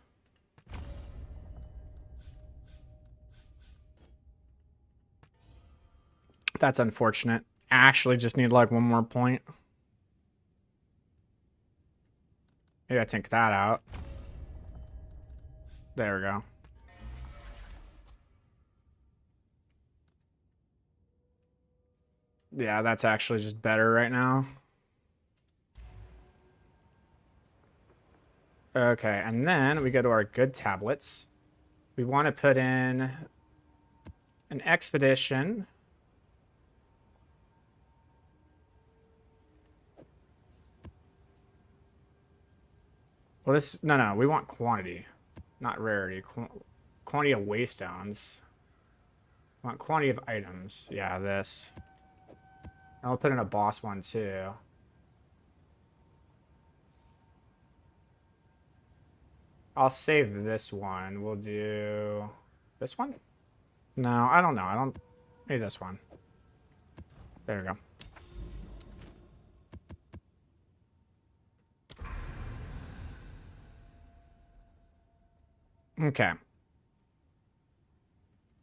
That's unfortunate. Actually just need, like, one more point. Maybe I take that out. There we go. Yeah, that's actually just better right now. Okay, and then we go to our good tablets. We want to put in an expedition. Well, this, no, we want quantity, not rarity. Quantity of waystones. We want quantity of items. Yeah, this. I'll put in a boss one too. I'll save this one. We'll do this one? No, I don't know. Maybe this one. There we go. Okay.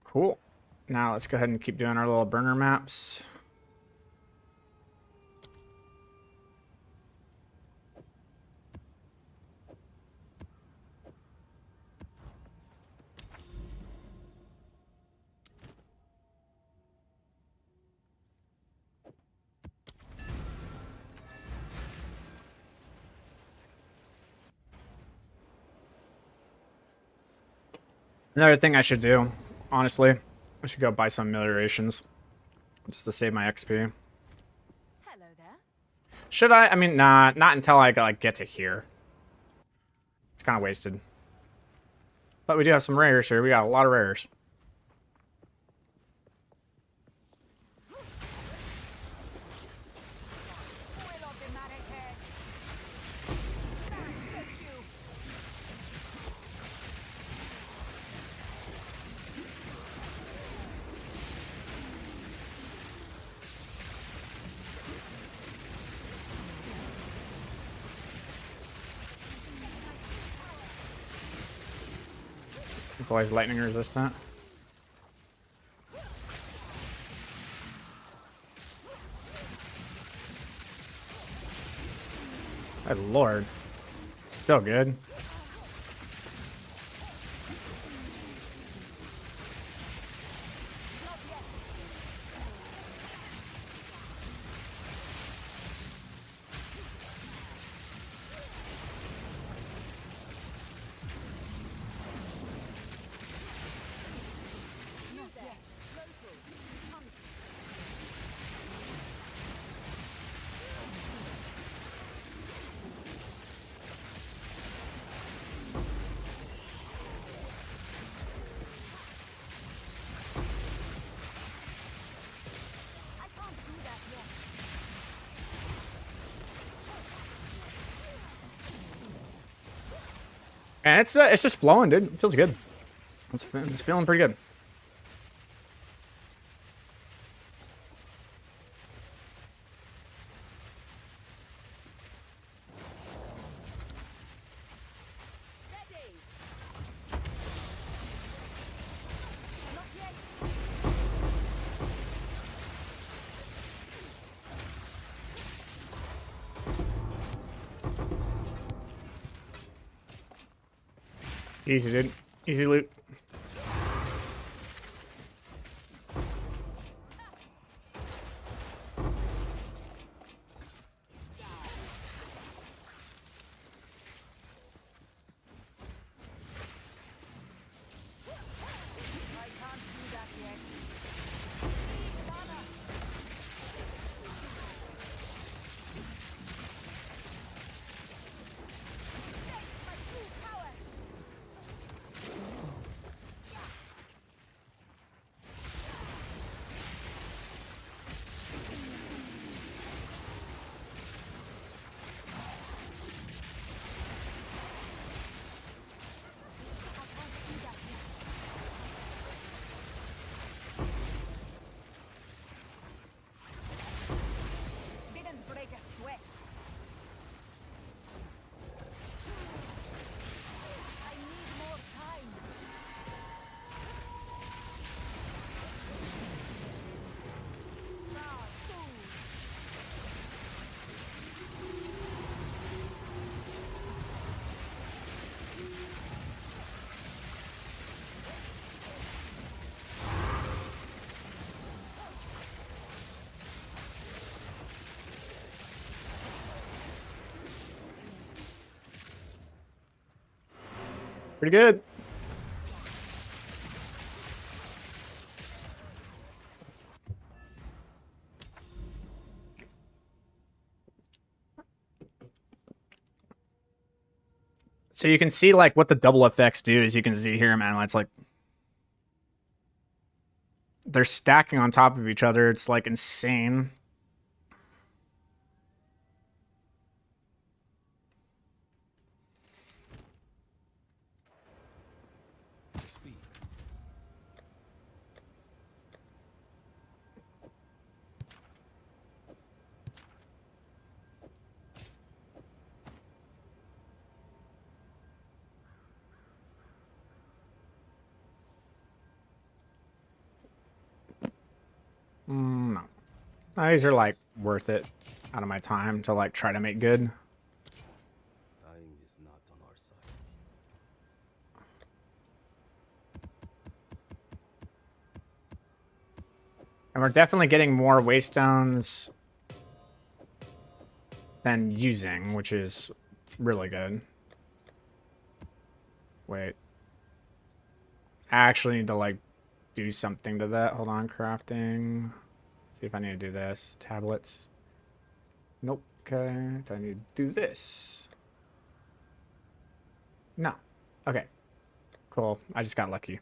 Cool. Now let's go ahead and keep doing our little burner maps. Another thing I should do, honestly, I should go buy some ameliorations just to save my XP. Hello there. Should I? I mean, nah, not until I like get to here. It's kind of wasted. But we do have some rares here. We got a lot of rares. Always lightning resistant. Good lord. Still good. And it's just flowing, dude. It feels good. It's feeling pretty good. Easy, dude. Easy loot. Pretty good. So you can see like what the double effects do, as you can see here, man. It's like they're stacking on top of each other. It's like insane. Speed. No. These are like worth it out of my time to like try to make good. Time is not on our side. And we're definitely getting more waystones than using, which is really good. Wait. I actually need to like do something to that. Hold on, crafting. See if I need to do this. Tablets. Nope. Okay. Do I need to do this? No. Okay. Cool. I just got lucky.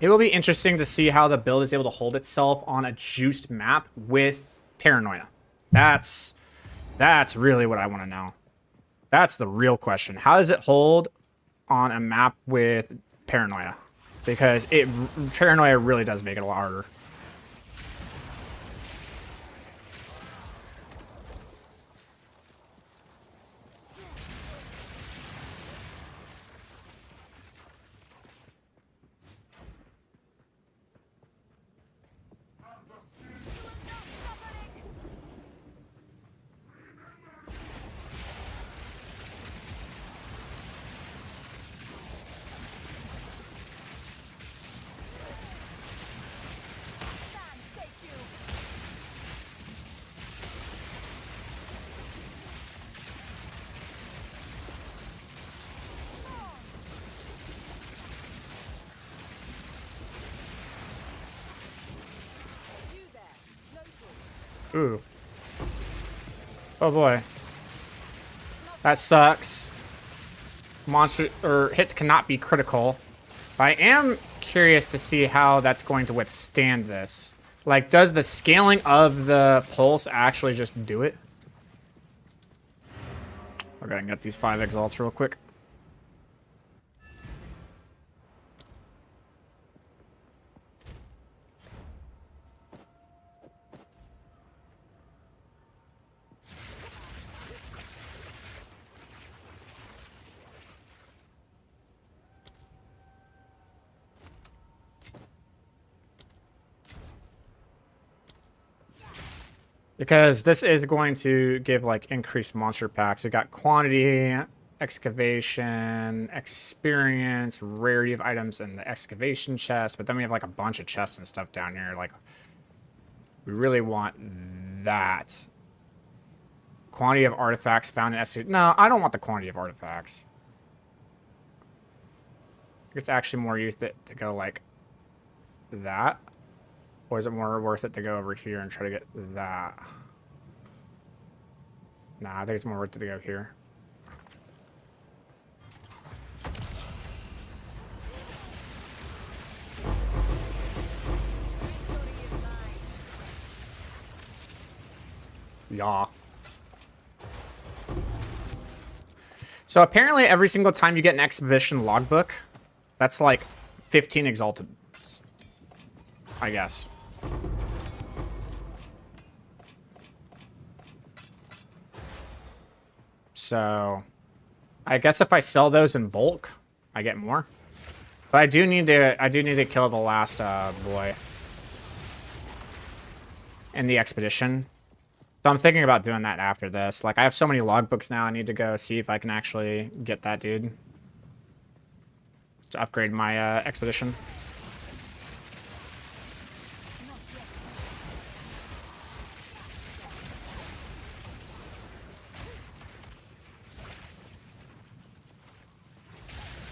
It will be interesting to see how the build is able to hold itself on a juiced map with Paranoia. That's really what I want to know. That's the real question. How does it hold on a map with Paranoia? Because Paranoia really does make it a lot harder. Ooh. Oh boy. That sucks. Monster or hits cannot be critical. But I am curious to see how that's going to withstand this. Like, does the scaling of the pulse actually just do it? I'll go and get these 5 exalts real quick. Because this is going to give, like, increased monster packs. We got quantity, excavation, experience, rarity of items in the excavation chest. But then we have, like, a bunch of chests and stuff down here. Like, we really want that. Quantity of artifacts found in excavation. No, I don't want the quantity of artifacts. It's actually more worth it to go, like, that. Or is it more worth it to go over here and try to get that? Nah, I think it's more worth it to go here. Yeah. So apparently every single time you get an exhibition logbook, that's like 15 exalted, I guess. So I guess if I sell those in bulk, I get more. But I do need to kill the last boy in the expedition. So I'm thinking about doing that after this. Like, I have so many logbooks now, I need to go see if I can actually get that dude to upgrade my expedition.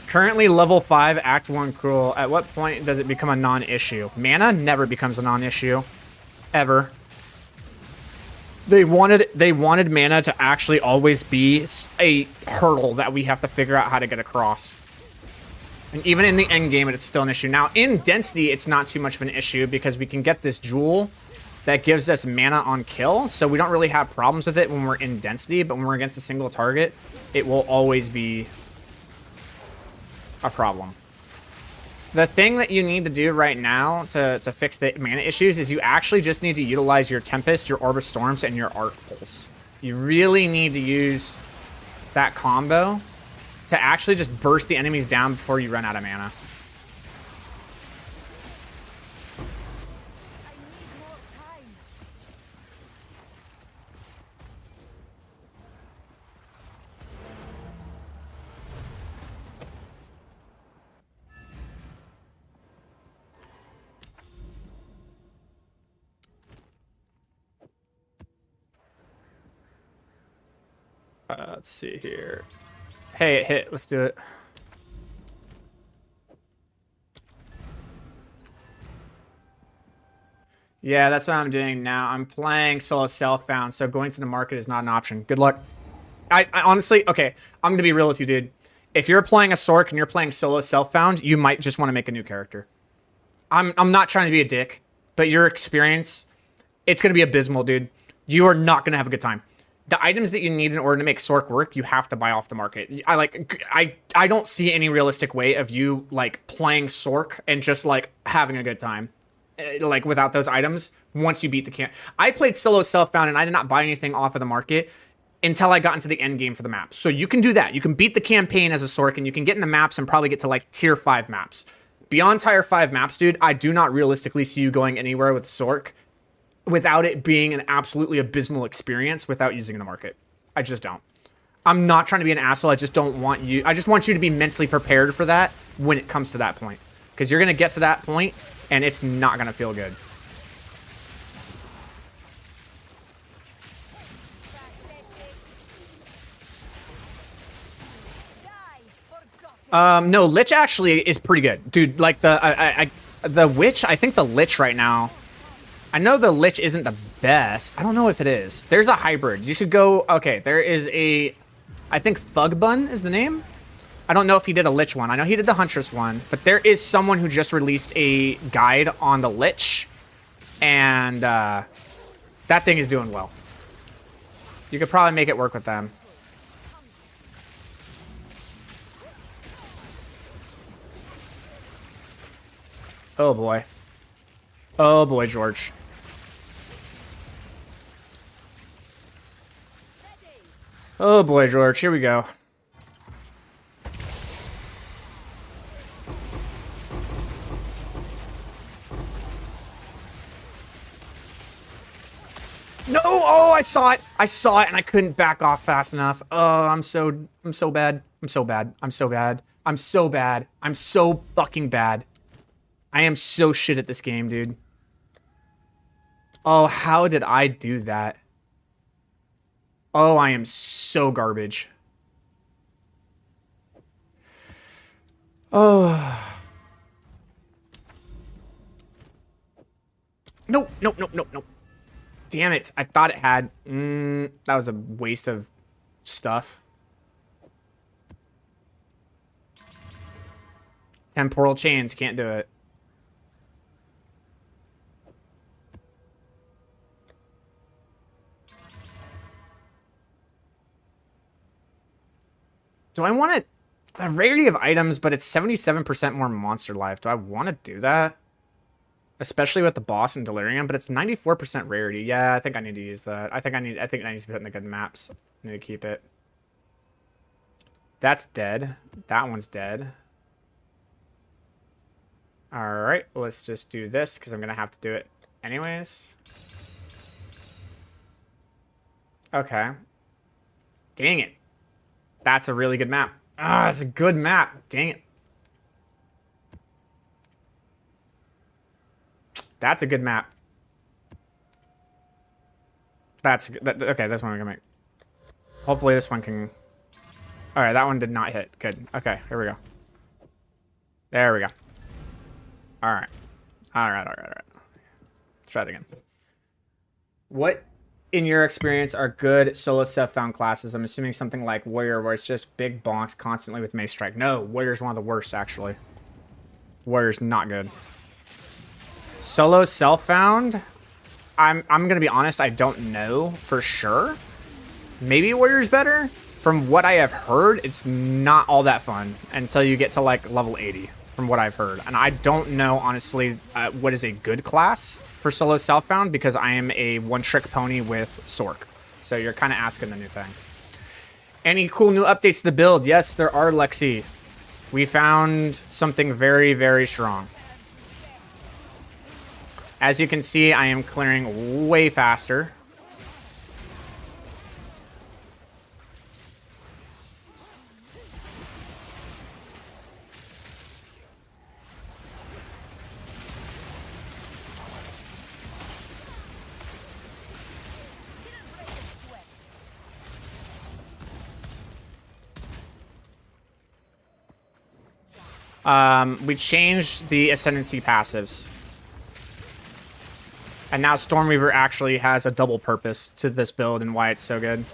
Currently level 5, Act 1 Cruel. At what point does it become a non-issue? Mana never becomes a non-issue. Ever. They wanted mana to actually always be a hurdle that we have to figure out how to get across. And even in the end game, it's still an issue. Now, in density, it's not too much of an issue because we can get this jewel that gives us mana on kill, so we don't really have problems with it when we're in density, but when we're against a single target, it will always be a problem. The thing that you need to do right now to fix the mana issues is you actually just need to utilize your Tempest, your Orb of Storms, and your Arc Pulse. You really need to use that combo to actually just burst the enemies down before you run out of mana. Let's see here. Hey, it hit. Let's do it. Yeah, that's what I'm doing now. I'm playing solo self-found, so going to the market is not an option. Good luck. I honestly, okay, I'm gonna be real with you, dude. If you're playing a Sorc and you're playing solo self-found, you might just want to make a new character. I'm not trying to be a dick, but your experience, it's gonna be abysmal, dude. You are not gonna have a good time. The items that you need in order to make Sorc work, you have to buy off the market. I don't see any realistic way of you like playing Sorc and just like having a good time, like without those items. Once you beat the camp, I played solo self-bound and I did not buy anything off of the market until I got into the end game for the maps. So you can do that. You can beat the campaign as a Sorc and you can get in the maps and probably get to like tier 5 maps. Beyond tier 5 maps, dude, I do not realistically see you going anywhere with Sorc without it being an absolutely abysmal experience without using the market. I just don't. I'm not trying to be an asshole. I just don't want you. I just want you to be mentally prepared for that when it comes to that point. Because you're going to get to that point and it's not going to feel good. No, Lich actually is pretty good. Dude, like the Witch, I think the Lich right now, I know the Lich isn't the best. I don't know if it is. There's a hybrid. You should go, okay, there is a, I think Thugbun is the name. I don't know if he did a Lich one. I know he did the Huntress one, but there is someone who just released a guide on the Lich, and that thing is doing well. You could probably make it work with them. Oh boy. Oh boy, George. Oh boy, George. Here we go. No! Oh, I saw it. I saw it and I couldn't back off fast enough. Oh, I'm so bad. I'm so bad. I'm so bad. I'm so bad. I'm so fucking bad. I am so shit at this game, dude. Oh, how did I do that? Oh, I am so garbage. Oh. No, no, no, no, no. Damn it. I thought it had... that was a waste of stuff. Temporal chains. Can't do it. Do I want to... The rarity of items, but it's 77% more monster life. Do I want to do that? Especially with the boss and Delirium, but it's 94% rarity. Yeah, I think I need to use that. I think I need to put in the good maps. I need to keep it. That's dead. That one's dead. Alright, let's just do this, because I'm going to have to do it anyways. Okay. Dang it. That's a really good map. Ah, it's a good map. Dang it. That's a good map. Okay, this one we're gonna make. Hopefully this one can... Alright, that one did not hit. Good. Okay, here we go. There we go. Alright. Alright. Let's try it again. What, in your experience, are good solo self-found classes? I'm assuming something like Warrior, where it's just big bonks constantly with Mace Strike. No, Warrior's one of the worst, actually. Warrior's not good. Solo self-found? I'm gonna be honest, I don't know for sure. Maybe Warrior's better? From what I have heard, it's not all that fun until you get to like level 80, from what I've heard. And I don't know, honestly, what is a good class for solo self-found, because I am a one-trick pony with Sorc. So you're kind of asking the new thing. Any cool new updates to the build? Yes, there are, Lexi. We found something very, very strong. As you can see, I am clearing way faster. We changed the Ascendancy passives. And now Stormweaver actually has a double purpose to this build and why it's so good.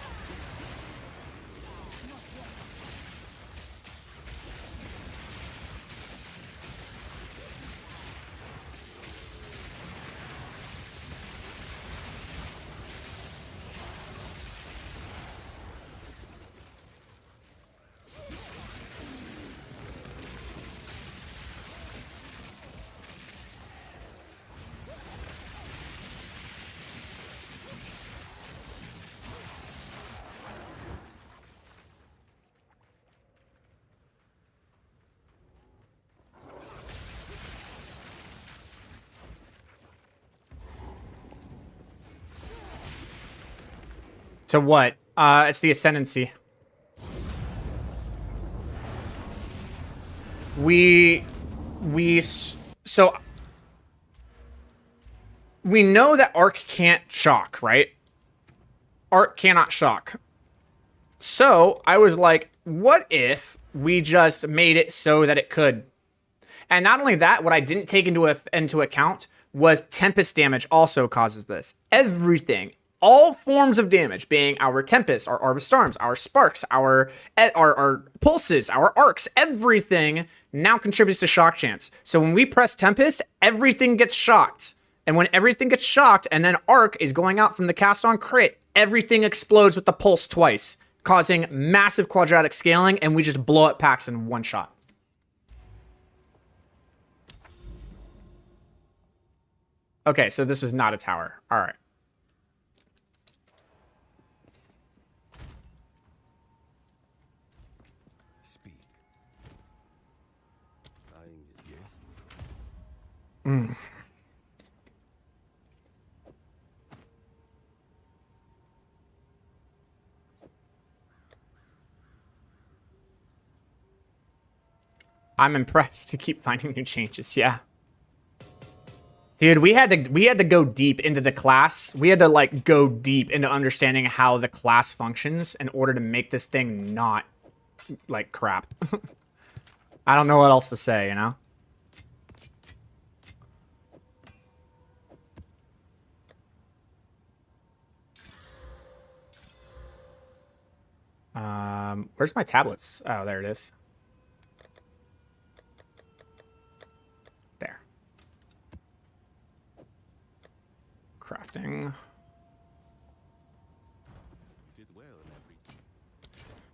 To what? It's the Ascendancy. So we know that Arc can't shock, right? Arc cannot shock. So I was like, what if we just made it so that it could? And not only that, what I didn't take into account was Tempest damage also causes this. Everything, all forms of damage, being our Tempest, our Orb of Storms, our Sparks, our Pulses, our Arcs, everything now contributes to shock chance. So when we press Tempest, everything gets shocked. And when everything gets shocked and then Arc is going out from the cast on crit, everything explodes with the Pulse twice, causing massive quadratic scaling, and we just blow up packs in one shot. Okay, so this was not a tower. All right. Speak. Dying is yes. I'm impressed to keep finding new changes. Yeah. Dude, we had to go deep into the class. We had to like go deep into understanding how the class functions in order to make this thing not like crap. I don't know what else to say, you know? Where's my tablets? Oh, there it is. There. Crafting. You did well in everything.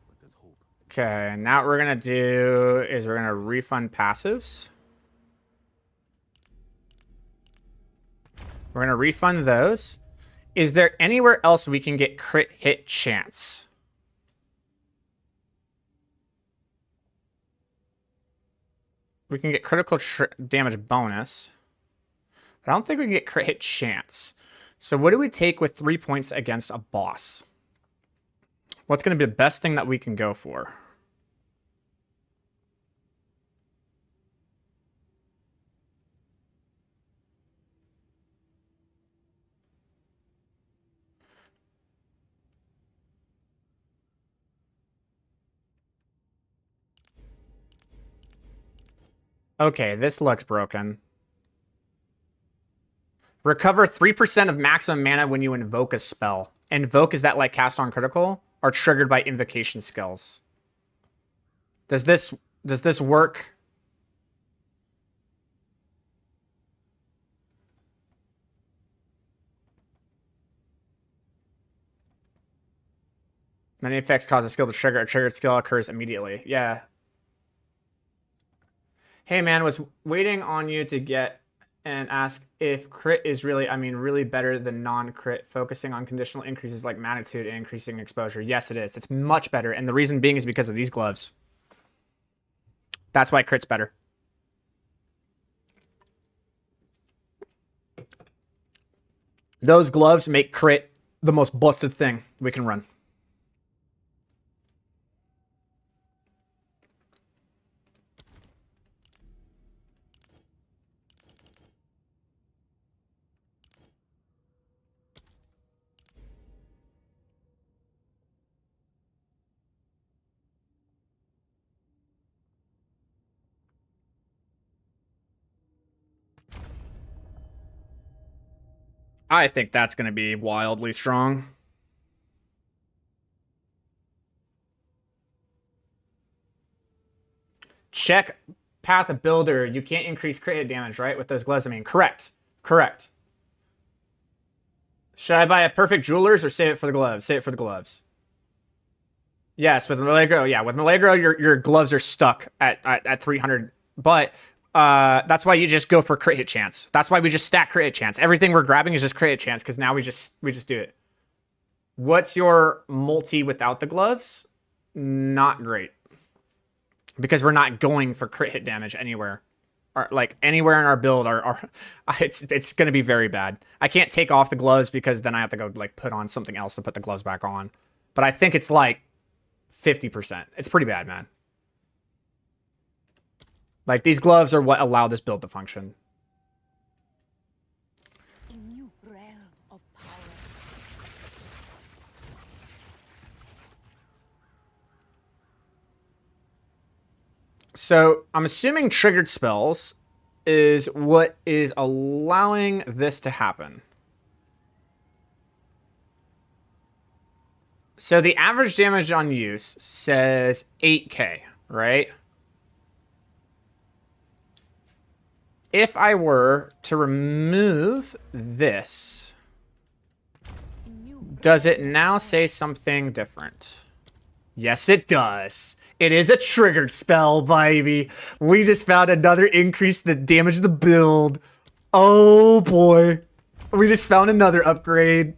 But there's hope. Okay, now what we're gonna do is we're gonna refund passives. We're gonna refund those. Is there anywhere else we can get crit hit chance? We can get critical damage bonus. But I don't think we can get crit hit chance. So what do we take with 3 points against a boss? What's going to be the best thing that we can go for? Okay, this looks broken. Recover 3% of maximum mana when you invoke a spell. Invoke, is that like cast on critical? Are triggered by invocation skills. Does this work? Many effects cause a skill to trigger. A triggered skill occurs immediately. Yeah. Hey man, was waiting on you to get and ask if crit is really, really better than non-crit, focusing on conditional increases like magnitude and increasing exposure. Yes, it is. It's much better. And the reason being is because of these gloves. That's why crit's better. Those gloves make crit the most busted thing we can run. I think that's going to be wildly strong. Check Path of Builder. You can't increase crit hit damage, right? With those gloves, I mean, correct. Correct. Should I buy a perfect Jewelers or save it for the gloves? Save it for the gloves. Yes, with Milagro, yeah. With Milagro, your gloves are stuck at 300. But that's why you just go for crit hit chance. That's why we just stack crit hit chance. Everything we're grabbing is just crit hit chance because now we just do it. What's your multi without the gloves? Not great. Because we're not going for crit hit damage anywhere. Or, like, anywhere in our build, it's going to be very bad. I can't take off the gloves because then I have to go, like, put on something else to put the gloves back on. But I think it's, like, 50%. It's pretty bad, man. Like, these gloves are what allow this build to function. A new realm of power. So, I'm assuming triggered spells is what is allowing this to happen. So, the average damage on use says 8k, right? If I were to remove this, does it now say something different? Yes, it does. It is a triggered spell, baby. We just found another increase to the damage of the build. Oh, boy. We just found another upgrade.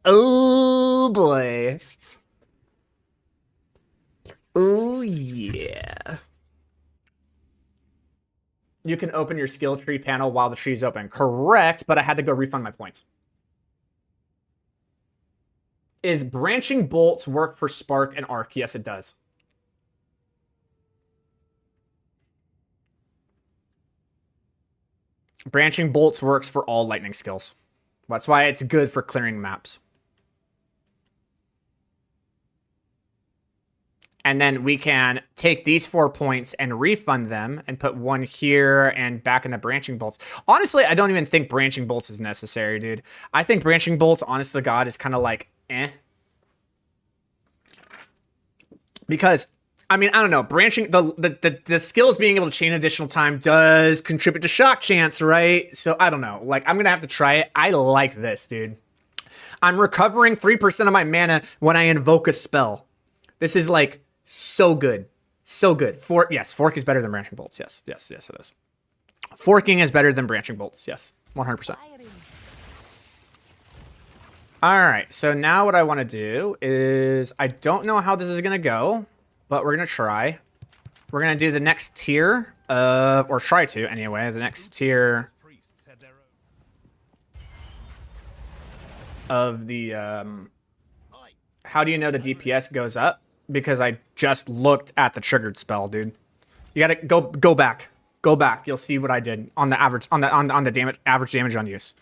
Oh, boy. Oh, yeah. You can open your skill tree panel while the tree is open. Correct, but I had to go refund my points. Is branching bolts work for Spark and Arc? Yes, it does. Branching bolts works for all lightning skills. That's why it's good for clearing maps. And then we can take these 4 points and refund them and put one here and back in the branching bolts. Honestly, I don't even think branching bolts is necessary, dude. I think branching bolts, honest to God, is kind of like, eh. Because, I mean, I don't know. Branching, the skills being able to chain additional time does contribute to shock chance, right? So, I don't know. Like, I'm going to have to try it. I like this, dude. I'm recovering 3% of my mana when I invoke a spell. This is, like, so good. So good. Yes, Fork is better than branching bolts. Yes, yes, yes, it is. Forking is better than branching bolts. Yes, 100%. All right, so now what I want to do is, I don't know how this is going to go, but we're going to try. We're going to do the next tier of, or try to anyway, the next tier of the, how do you know the DPS goes up? Because I just looked at the triggered spell, dude. You gotta go back. Go back. You'll see what I did on the average, on the damage, average damage on use.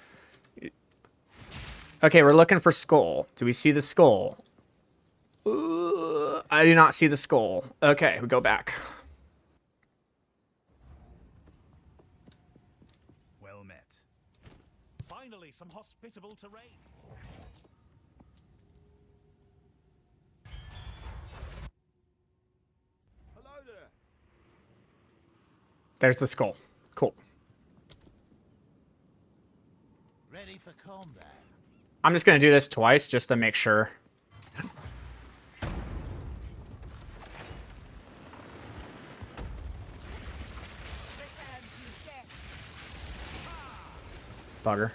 Okay, we're looking for skull. Do we see the skull? I do not see the skull. Okay, we go back. Well met. Finally, some hospitable terrain. Hello there. There's the skull. Cool. Ready for combat. I'm just gonna do this twice just to make sure. Bugger.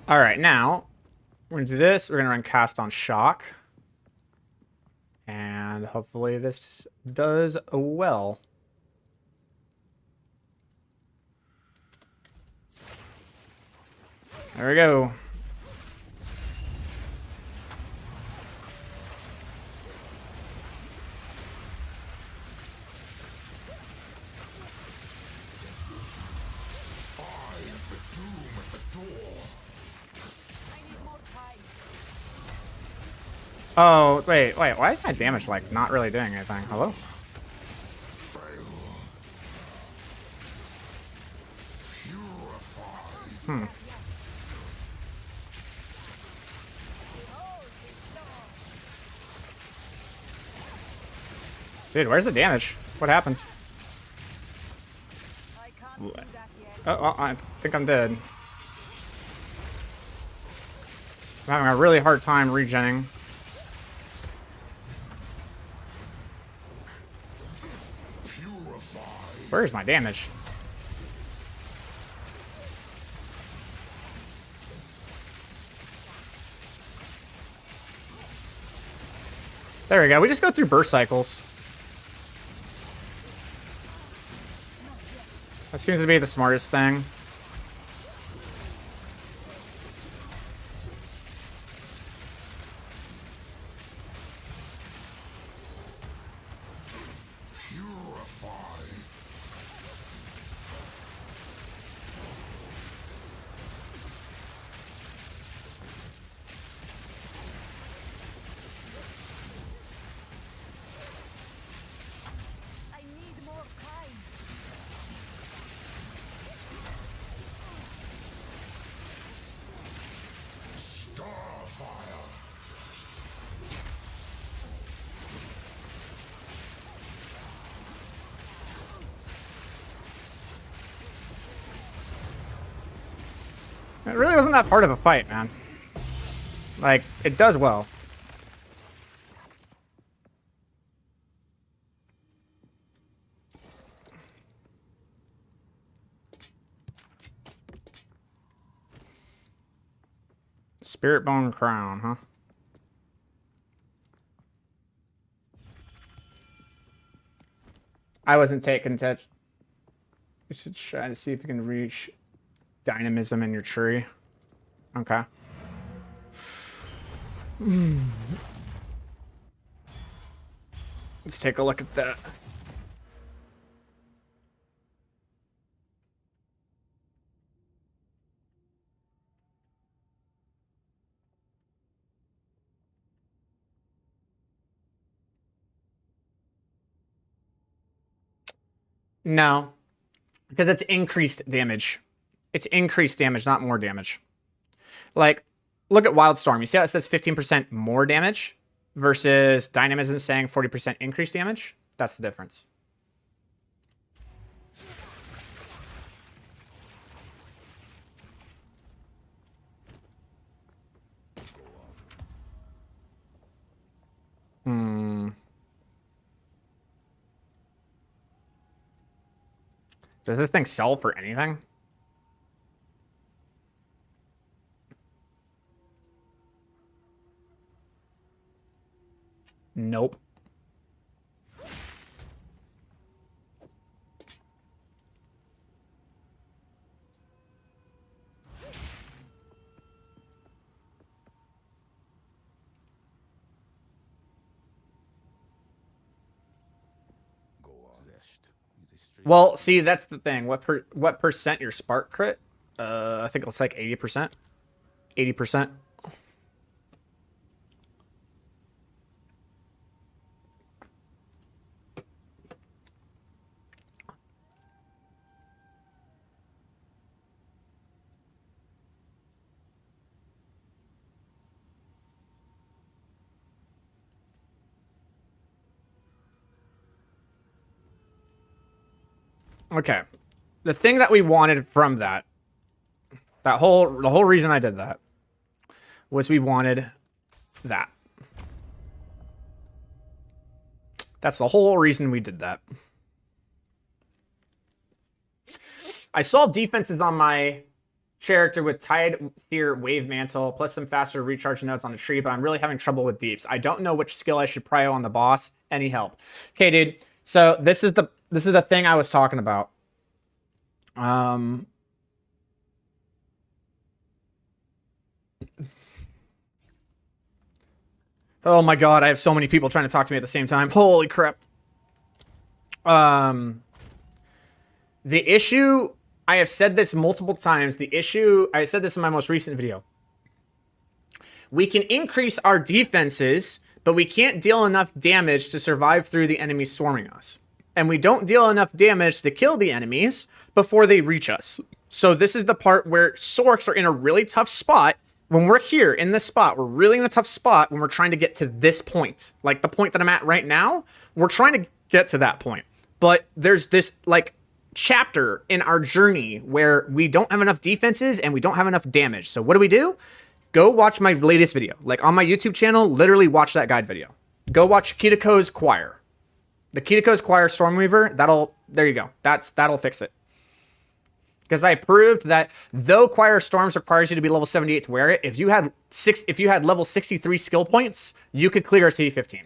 All right, now we're gonna do this. We're gonna run cast on shock, and hopefully this does well. There we go. Oh, wait, why is my damage, like, not really doing anything? Hello? Dude, where's the damage? What happened? I can't do that yet. Oh, I think I'm dead. I'm having a really hard time regenning. Where's my damage? There we go. We just go through burst cycles. That seems to be the smartest thing. I need more time. It really wasn't that part of a fight, man. Like, it does well. Spirit Bone Crown, huh? I wasn't taking touch. You should try to see if you can reach dynamism in your tree. Okay. Let's take a look at that. No, because it's increased damage. It's increased damage, not more damage. Like, look at Wildstorm. You see how it says 15% more damage versus Dynamism saying 40% increased damage? That's the difference. Does this thing sell for anything? Nope. Well, see, that's the thing. What percent your spark crit? I think it's like 80%. 80%. Okay. The thing that we wanted from that, the whole reason I did that was we wanted that. That's the whole reason we did that. I saw defenses on my character with Tide Seer Wave Mantle plus some faster recharge nodes on the tree, but I'm really having trouble with deeps. I don't know which skill I should prio on the boss. Any help? Okay, dude. So this is the thing I was talking about. Oh my god, I have so many people trying to talk to me at the same time. Holy crap. The issue, I have said this multiple times, I said this in my most recent video. We can increase our defenses, but we can't deal enough damage to survive through the enemy swarming us. And we don't deal enough damage to kill the enemies before they reach us. So this is the part where Sorcs are in a really tough spot. When we're here in this spot, we're really in a tough spot when we're trying to get to this point. Like the point that I'm at right now, we're trying to get to that point. But there's this like chapter in our journey where we don't have enough defenses and we don't have enough damage. So what do? Go watch my latest video. Like on my YouTube channel, literally watch that guide video. Go watch Kitako's Choir. The Kitako's Choir Stormweaver, there you go. That'll fix it. Because I proved that though Choir of Storms requires you to be level 78 to wear it, if you had level 63 skill points, you could clear a T15.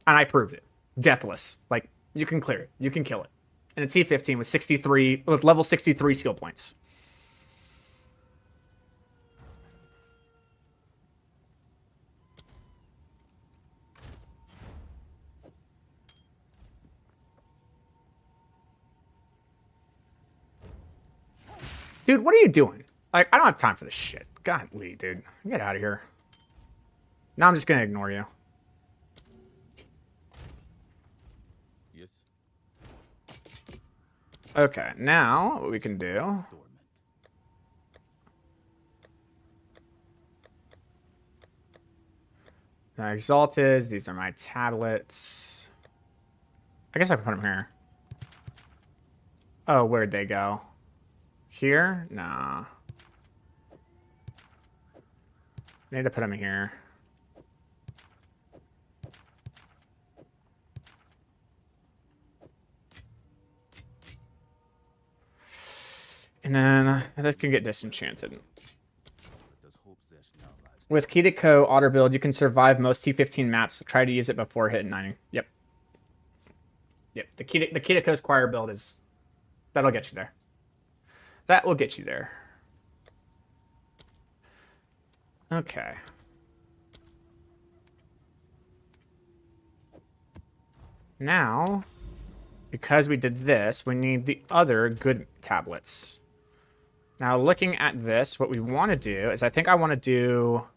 And I proved it. Deathless. Like, you can clear it. You can kill it. And a T15 with level 63 skill points. Dude, what are you doing? Like, I don't have time for this shit. Godly, dude. Get out of here. Now I'm just gonna ignore you. Yes. Okay, now what we can do... Dormant. Now, Exalted, these are my tablets. I guess I can put them here. Oh, where'd they go? Here? Nah. I need to put them here. And then this can get disenchanted. Does hope possession now lies? With Kitiko auto build, you can survive most T15 maps. So try to use it before hitting 90. Yep. Yep. The Kitiko's Choir build that'll get you there. That will get you there. Okay. Now, because we did this, we need the other good tablets. Now, looking at this, what we want to do is I think I want to do...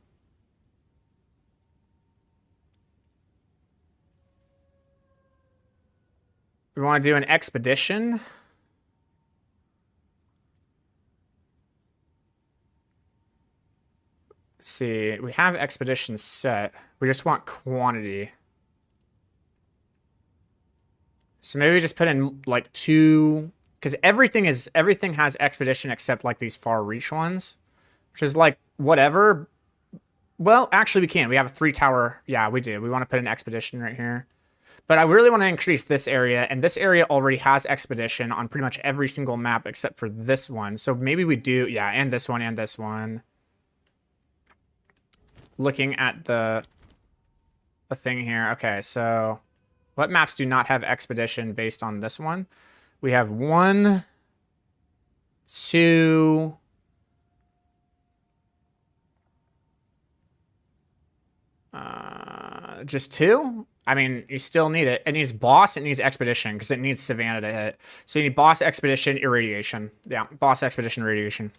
We want to do an expedition. Let's see, we have expedition set. We just want quantity. So maybe we just put in like 2, because everything has expedition except like these far reach ones, which is like whatever. Well, actually we can. We have a 3 tower. Yeah, we do. We want to put an expedition right here. But I really want to increase this area, and this area already has expedition on pretty much every single map except for this one. So maybe we do, yeah, and this one and this one. Looking at the thing here. Okay, so what maps do not have expedition based on this one? We have 1, 2, just 2? I mean, you still need it. It needs boss, it needs expedition, because it needs Savannah to hit. So you need boss, expedition, irradiation. Yeah, boss, expedition, irradiation.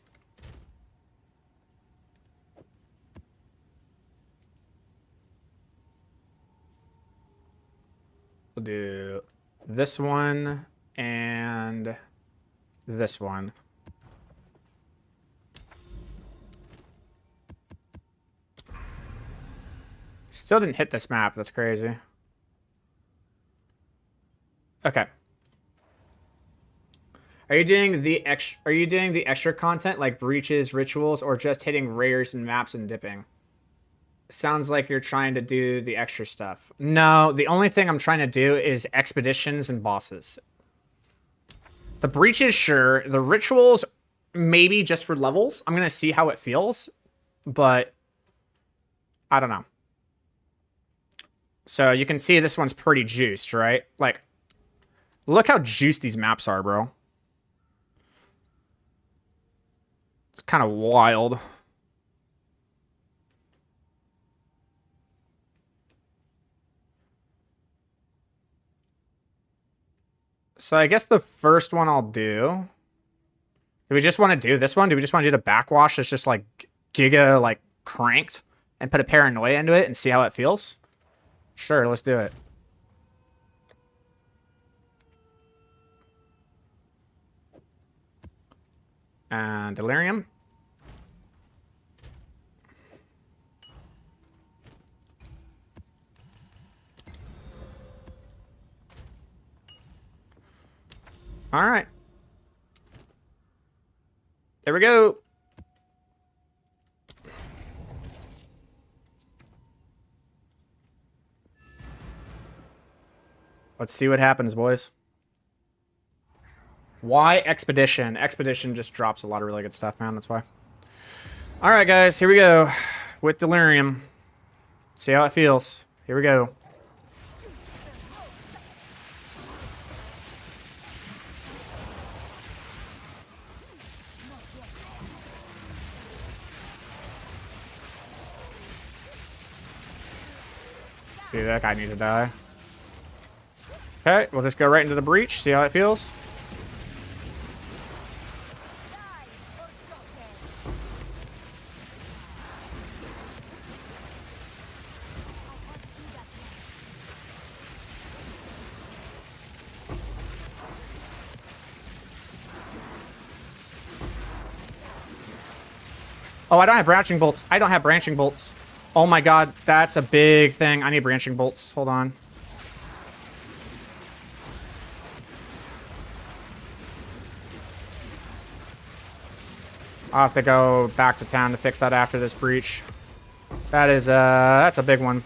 We'll do this one and this one. Still didn't hit this map. That's crazy. Okay. Are you doing the extra content like breaches, rituals, or just hitting rares and maps and dipping? Sounds like you're trying to do the extra stuff. No, the only thing I'm trying to do is expeditions and bosses. The breaches, sure. The rituals, maybe just for levels. I'm going to see how it feels, but I don't know. So you can see this one's pretty juiced, right? Like, look how juiced these maps are, bro. It's kind of wild. So I guess the first one I'll do... Do we just want to do this one? Do we just want to do the backwash that's just like giga like cranked and put a paranoia into it and see how it feels? Sure, let's do it. And Delirium. All right. There we go. Let's see what happens, boys. Why Expedition? Expedition just drops a lot of really good stuff, man. That's why. All right, guys. Here we go. With Delirium. See how it feels. Here we go. Dude, that guy needs to die. Okay, we'll just go right into the breach, see how it feels. Oh, I don't have branching bolts. I don't have branching bolts. Oh my god, that's a big thing. I need branching bolts. Hold on. I'll have to go back to town to fix that after this breach. That is, that's a big one.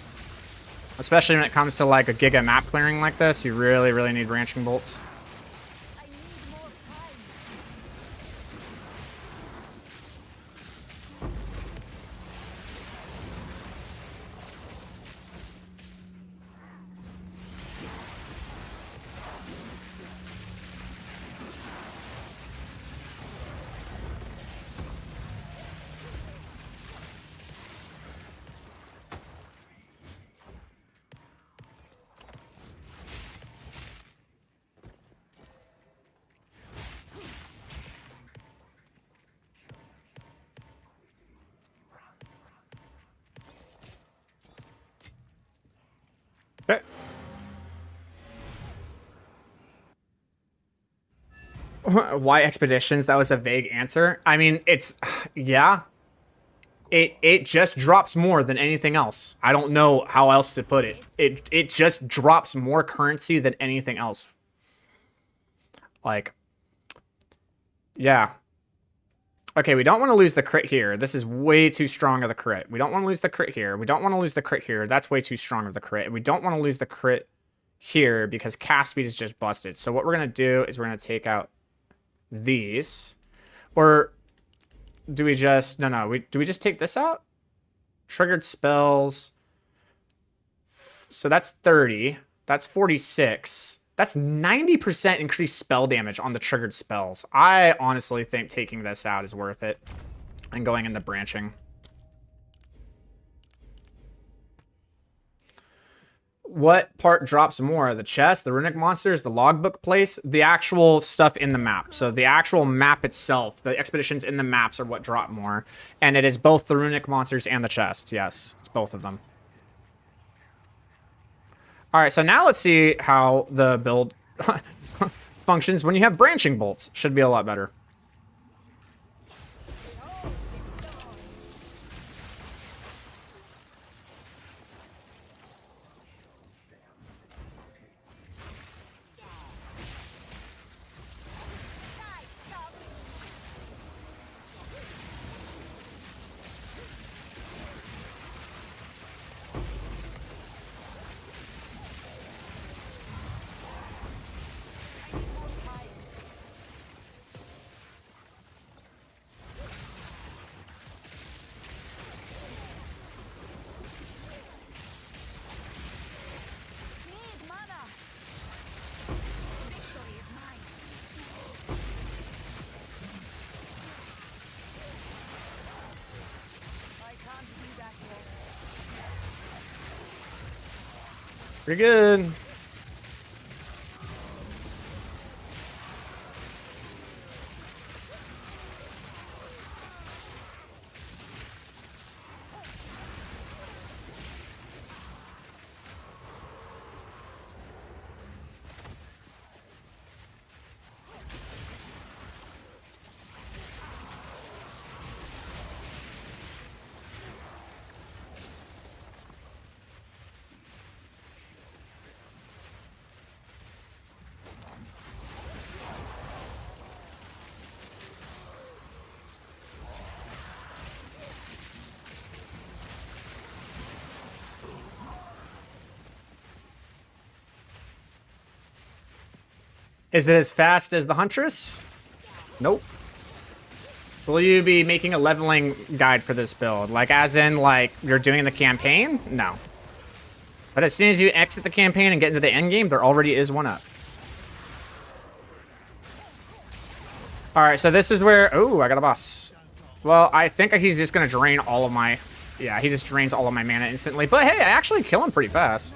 Especially when it comes to like a giga map clearing like this, you really, really need branching bolts. I need more time. Okay. Why expeditions? That was a vague answer. I mean, it's yeah. It just drops more than anything else. I don't know how else to put it. It just drops more currency than anything else. Like, yeah. Okay, we don't want to lose the crit here. This is way too strong of the crit. We don't want to lose the crit here. We don't want to lose the crit here. That's way too strong of the crit. And we don't want to lose the crit here because cast speed is just busted. So what we're going to do is we're going to take out these. Or do we just... No. Do we just take this out? Triggered spells. So that's 30. That's 46. That's 90% increased spell damage on the triggered spells. I honestly think taking this out is worth it. And going into branching. What part drops more? The chest, the runic monsters, the logbook place, the actual stuff in the map. So the actual map itself, the expeditions in the maps are what drop more. And it is both the runic monsters and the chest. Yes, it's both of them. All right, so now let's see how the build functions when you have branching bolts. Should be a lot better. Need mana. Victory is mine. I can't do that yet. Pretty good. Is it as fast as the Huntress? Nope. Will you be making a leveling guide for this build? Like, as in, like, you're doing the campaign? No. But as soon as you exit the campaign and get into the end game, there already is one up. Alright, so this is where... Oh, I got a boss. Well, I think he's just going to drain all of my... Yeah, he just drains all of my mana instantly. But hey, I actually kill him pretty fast.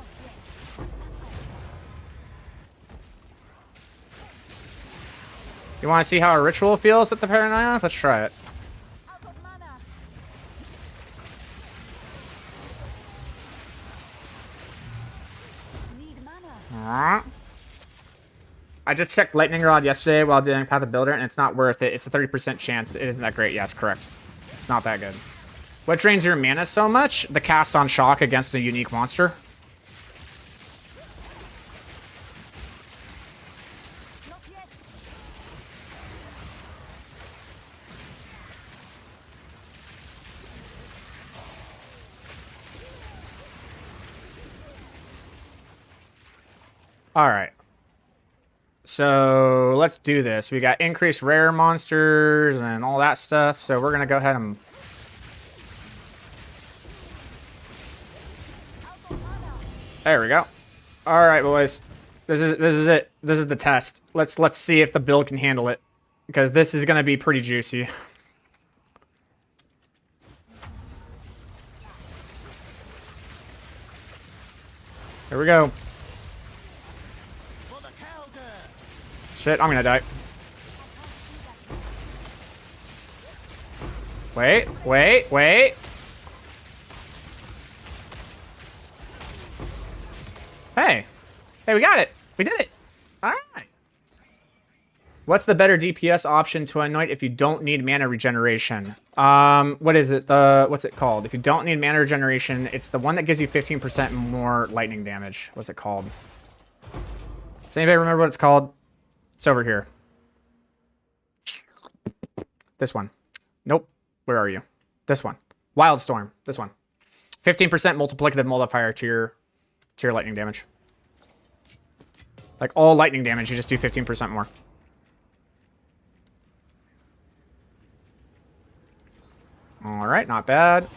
You want to see how a ritual feels with the Paranoia? Let's try it. Out of mana. Need mana. I just checked Lightning Rod yesterday while doing Path of Builder, and it's not worth it. It's a 30% chance. It isn't that great. Yes, correct. It's not that good. What drains your mana so much? The cast on shock against a unique monster. Not yet. All right. So let's do this. We got increased rare monsters and all that stuff. So we're going to go ahead and... There we go. All right, boys. This is it. This is the test. Let's see if the build can handle it, because this is going to be pretty juicy. Here we go. For the Calder! Shit, I'm gonna die. Wait. Hey, we got it. We did it. All right. What's the better DPS option to anoint if you don't need mana regeneration? What is it? What's it called? If you don't need mana regeneration, it's the one that gives you 15% more lightning damage. What's it called? Does anybody remember what it's called? It's over here. This one. Nope. Where are you? This one. Wildstorm. This one. 15% multiplicative modifier to your lightning damage. Like all lightning damage, you just do 15% more. All right, not bad.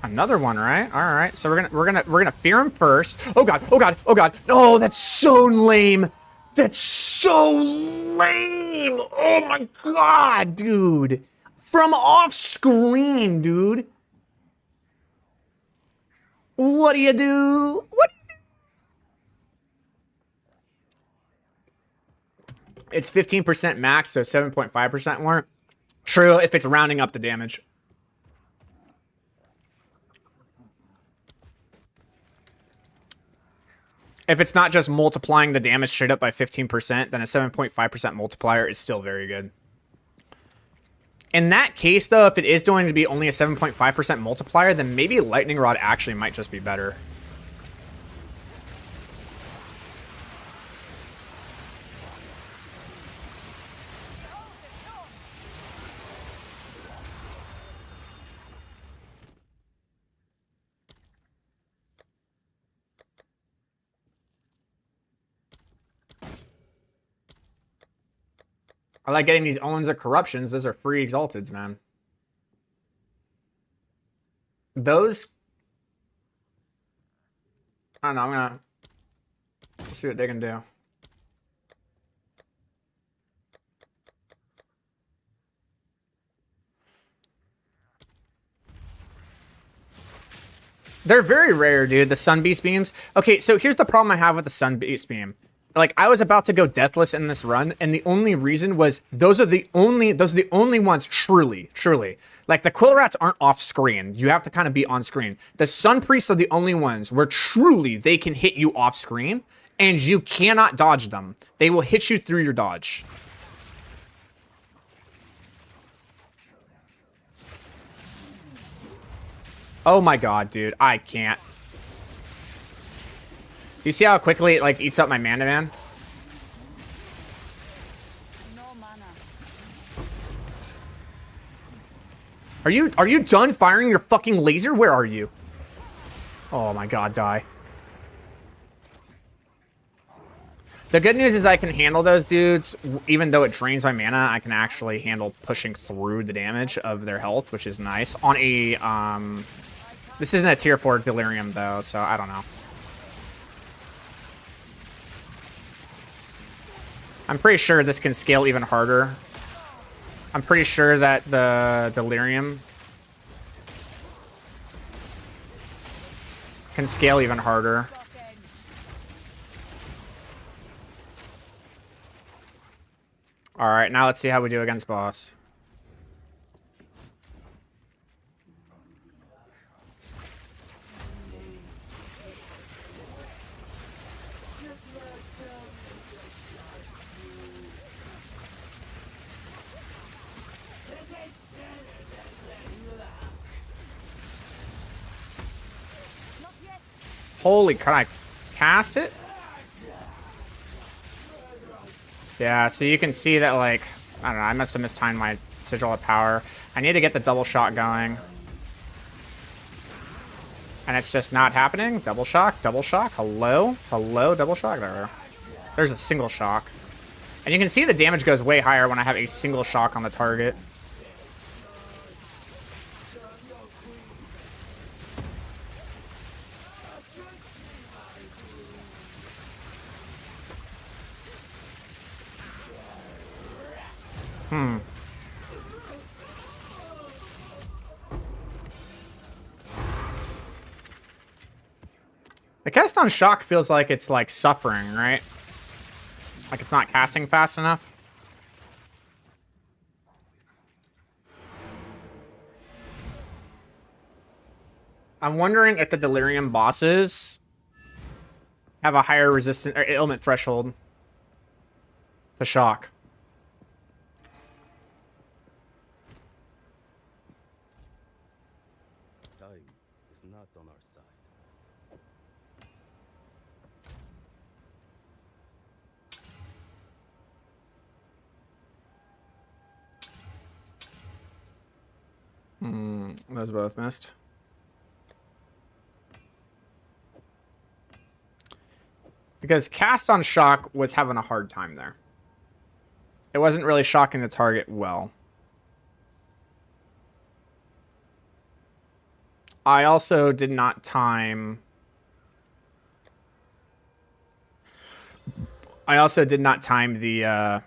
Another one, right? All right. So we're gonna fear him first. Oh god. No, that's so lame. That's so lame. Oh my god, dude. From off screen, dude. What do you do? It's 15% max, so 7.5% more. True, if it's rounding up the damage. If it's not just multiplying the damage straight up by 15%, then a 7.5% multiplier is still very good. In that case, though, if it is going to be only a 7.5% multiplier, then maybe Lightning Rod actually might just be better. I like getting these Owens of Corruptions. Those are free Exalteds, man. Those... I don't know, I'm gonna... see what they can do. They're very rare, dude, the Sun Beast Beams. Okay, so here's the problem I have with the Sun Beast Beam. Like, I was about to go Deathless in this run, and the only reason was those are the only ones truly. Like, the Quill Rats aren't off screen. You have to kind of be on screen. The Sun Priests are the only ones where truly they can hit you off screen, and you cannot dodge them. They will hit you through your dodge. Oh my god, dude. I can't. you see how quickly it like eats up my mana, man? No mana. Are you done firing your fucking laser? Where are you? Oh my god, die. The good news is I can handle those dudes, even though it drains my mana. I can actually handle pushing through the damage of their health, which is nice. On a this isn't a tier 4 delirium though, so I don't know. I'm pretty sure this can scale even harder. I'm pretty sure that the delirium can scale even harder. Fucking. All right, now let's see how we do against boss. Not yet. Holy, can I cast it? Yeah, so you can see that, like, I don't know, I must have mistimed my Sigil of Power. I need to get the double shot going. And it's just not happening. Double shock, hello? Hello, double shock? There. There's a single shock. And you can see the damage goes way higher when I have a single shock on the target. The cast on shock feels like it's like suffering, right? Like it's not casting fast enough. I'm wondering if the delirium bosses have a higher resistance or ailment threshold to shock. Time is not on our side. Those both missed. Because cast on shock was having a hard time there. It wasn't really shocking the target well. I also did not time... the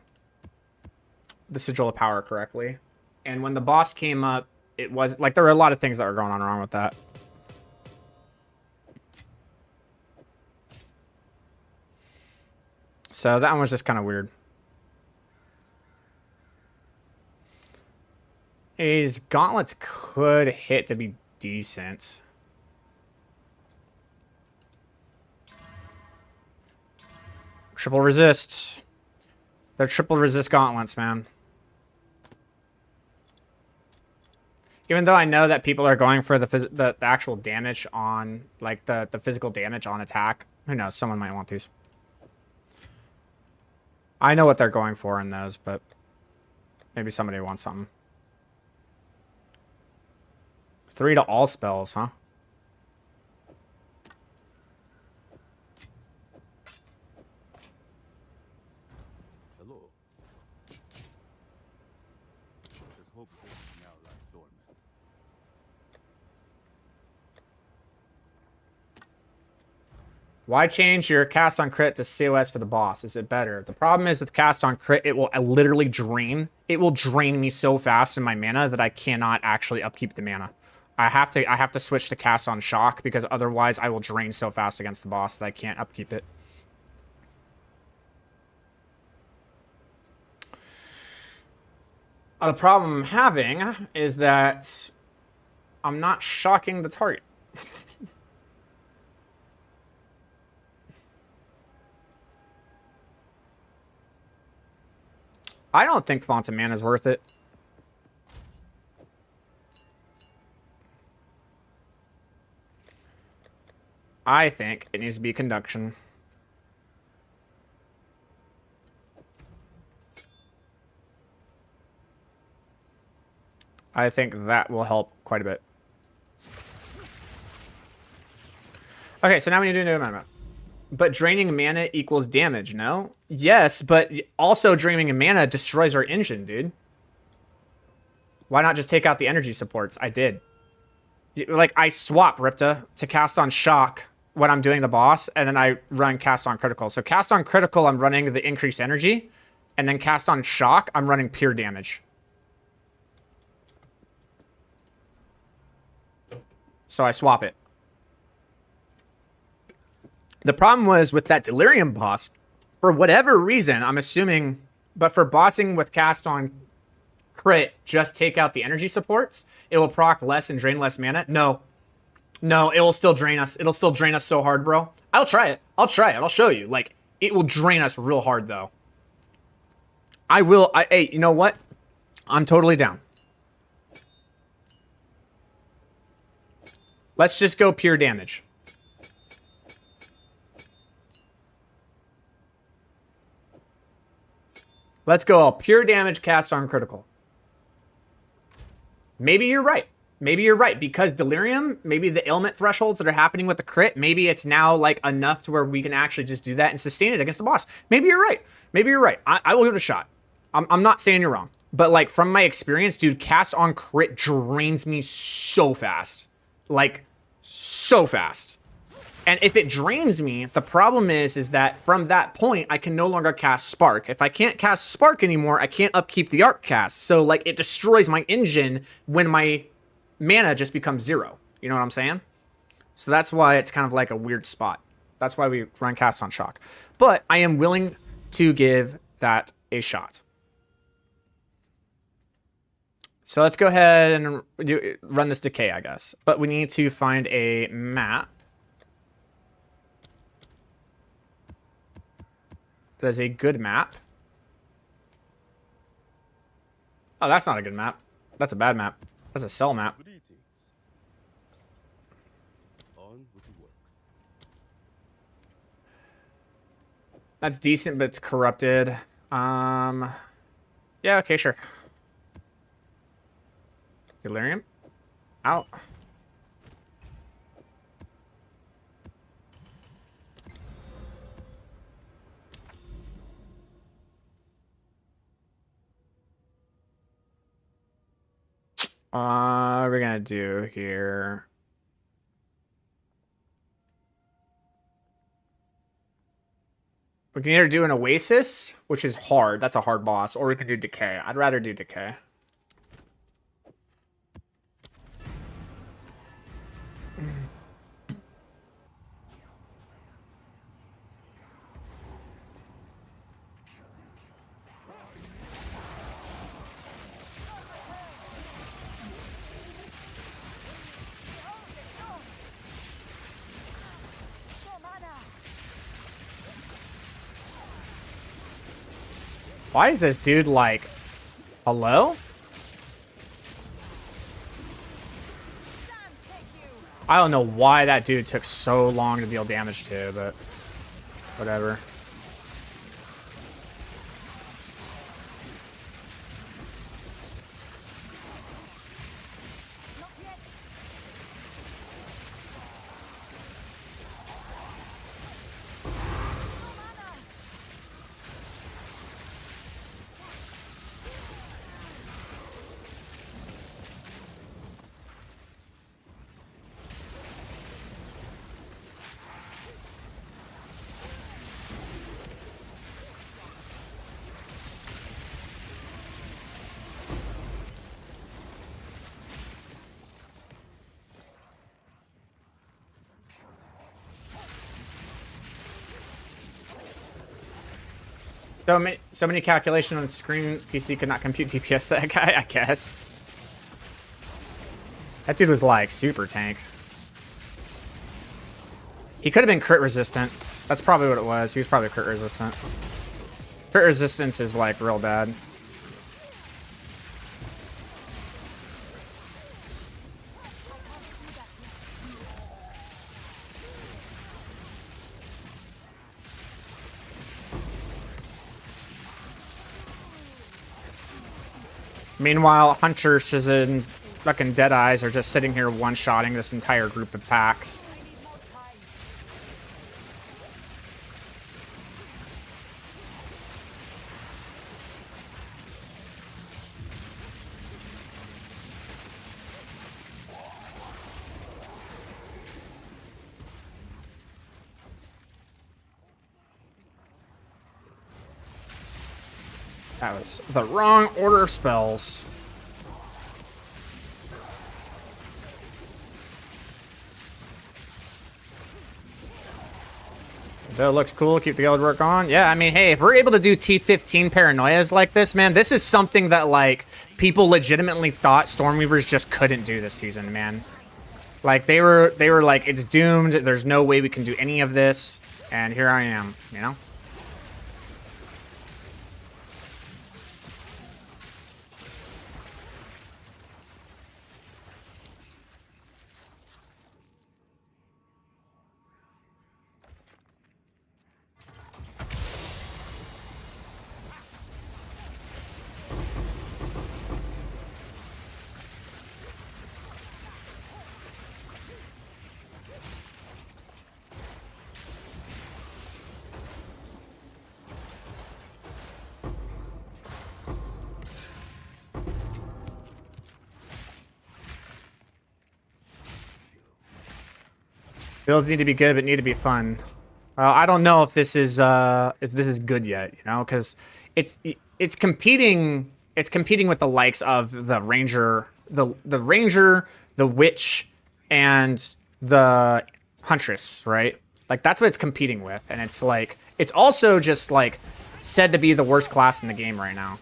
Sigil of Power correctly. And when the boss came up, it was... like, there were a lot of things that were going on wrong with that. So that one was just kind of weird. His gauntlets could hit to be decent. Triple resist. They're triple resist gauntlets, man. Even though I know that people are going for the actual damage on, like, the physical damage on attack. Who knows? Someone might want these. I know what they're going for in those, but maybe somebody wants something. 3 to all spells, huh? Hello. Let's hope this now lies dormant. Why change your cast on crit to COS for the boss? Is it better? The problem is with cast on crit, it will literally drain. It will drain me so fast in my mana that I cannot actually upkeep the mana. I have to switch to cast on shock because otherwise I will drain so fast against the boss that I can't upkeep it. The problem I'm having is that I'm not shocking the target. I don't think Font of Mana is worth it. I think it needs to be Conduction. I think that will help quite a bit. Okay, so now we need to do a new amendment. But draining mana equals damage, no? Yes, but also draining mana destroys our engine, dude. Why not just take out the energy supports? I did. Like, I swap Ripta to cast on Shock when I'm doing the boss, and then I run cast on critical. So cast on critical, I'm running the increased energy, and then cast on Shock, I'm running pure damage. So I swap it. The problem was with that Delirium boss, for whatever reason, I'm assuming, but for bossing with cast on crit, just take out the energy supports, it will proc less and drain less mana. No, it will still drain us. It'll still drain us so hard, bro. I'll try it. I'll show you. Like, it will drain us real hard, though. Hey, you know what? I'm totally down. Let's just go pure damage. Let's go all pure damage cast on critical. Maybe you're right. Maybe you're right, because Delirium, maybe the ailment thresholds that are happening with the crit, maybe it's now like enough to where we can actually just do that and sustain it against the boss. Maybe you're right. Maybe you're right. I will give it a shot. I'm not saying you're wrong. But like from my experience, dude, cast on crit drains me so fast. Like, so fast. And if it drains me, the problem is that from that point, I can no longer cast Spark. If I can't cast Spark anymore, I can't upkeep the Arc cast. So, like, it destroys my engine when my mana just becomes 0. You know what I'm saying? So that's why it's kind of like a weird spot. That's why we run cast on Shock. But I am willing to give that a shot. So let's go ahead and run this decay, I guess. But we need to find a map. That's a good map. Oh, that's not a good map. That's a bad map. That's a cell map. Greetings. On with the work. That's decent, but it's corrupted. Yeah, okay, sure. Delirium? Out. What we're gonna do here. We can either do an Oasis, which is hard. That's a hard boss, or we can do Decay. I'd rather do Decay. Why is this dude like, hello? I don't know why that dude took so long to deal damage to, but whatever. So many calculations on the screen. PC could not compute DPS that guy, I guess. That dude was like super tank. He could have been crit resistant. That's probably what it was. He was probably crit resistant. Crit resistance is like real bad. Meanwhile, Hunters and fucking Deadeyes are just sitting here one-shotting this entire group of packs. I need more time. That was the wrong order of spells. That looks cool. Keep the guild work on. Yeah, I mean, hey, if we're able to do T15 paranoias like this, man, this is something that, like, people legitimately thought Stormweavers just couldn't do this season, man. Like, they were like, it's doomed. There's no way we can do any of this. And here I am, you know? Builds need to be good, but need to be fun. Well, I don't know if this is good yet, you know, because it's competing with the likes of the Ranger, the Ranger, the Witch, and the Huntress, right? Like that's what it's competing with, and it's like it's also just like said to be the worst class in the game right now.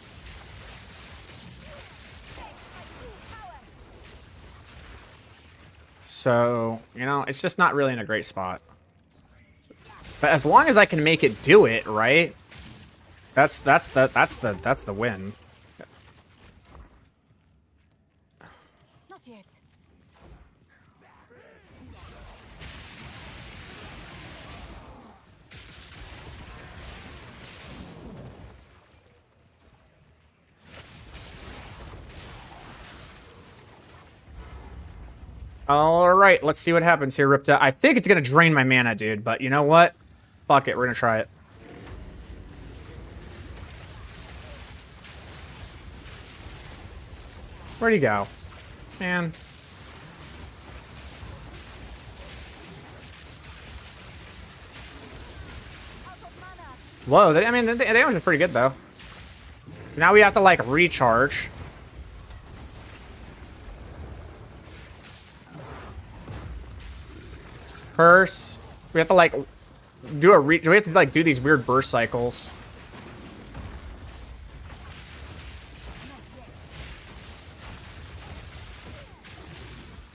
So, you know, it's just not really in a great spot. But as long as I can make it do it, right? That's the win. Not yet. All right, let's see what happens here, Ripta. I think it's going to drain my mana, dude, but you know what? Fuck it, we're going to try it. Where'd he go? Man. Whoa, I mean, the damage is pretty good, though. Now we have to, like, recharge. Curse. We have to like do we have to like do these weird burst cycles.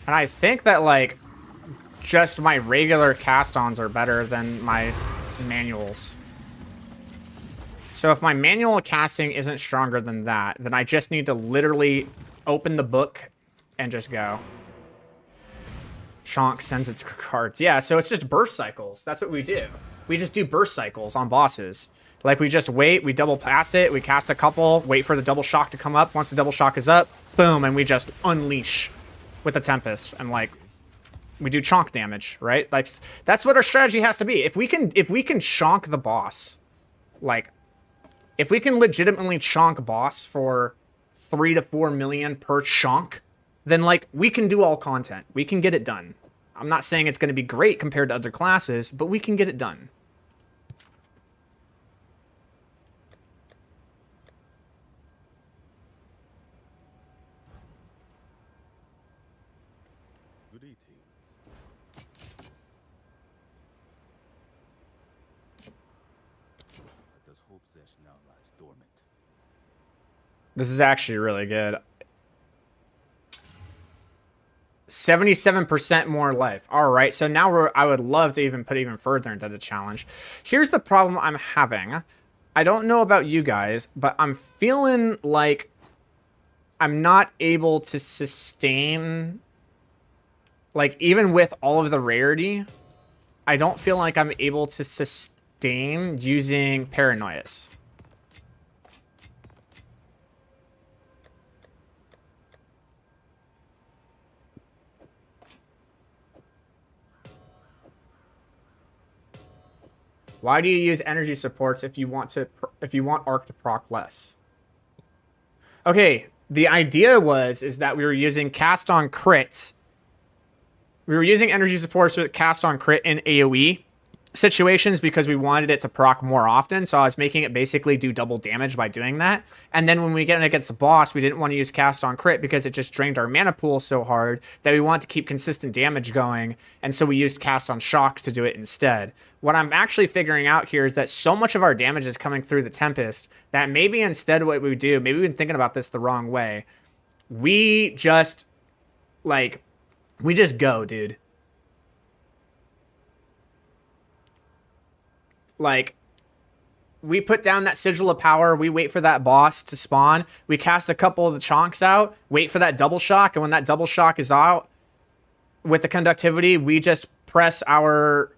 And I think that like just my regular cast-ons are better than my manuals. So if my manual casting isn't stronger than that, then I just need to literally open the book and just go. Chonk sends its cards. Yeah, so it's just burst cycles. That's what we do. We just do burst cycles on bosses. Like, we just wait, we double pass it, we cast a couple, wait for the double shock to come up. Once the double shock is up, boom, and we just unleash with the Tempest. And, like, we do chonk damage, right? Like, that's what our strategy has to be. If we can chonk the boss, like, if we can legitimately chonk boss for 3 to 4 million per chonk, then, like, we can do all content. We can get it done. I'm not saying it's going to be great compared to other classes, but we can get it done. Good evenings. But does hope Zesh now lies dormant? This is actually really good. 77% more life. All right, so now I would love to even put even further into the challenge. Here's the problem I'm having. I don't know about you guys, but I'm feeling like I'm not able to sustain, like, even with all of the rarity, I don't feel like I'm able to sustain using Paranoias. Why do you use energy supports if you want arc to proc less? Okay, the idea is that we were using cast on crit. We were using energy supports with cast on crit in AoE situations because we wanted it to proc more often. So I was making it basically do double damage by doing that. And then when we get against the boss, we didn't want to use cast on crit because it just drained our mana pool so hard that we wanted to keep consistent damage going. And so we used cast on shock to do it instead. What I'm actually figuring out here is that so much of our damage is coming through the Tempest that maybe instead what we do, maybe we've been thinking about this the wrong way. We just go, dude. Like, we put down that Sigil of Power, we wait for that boss to spawn, we cast a couple of the chonks out, wait for that double shock, and when that double shock is out, with the conductivity, we just press our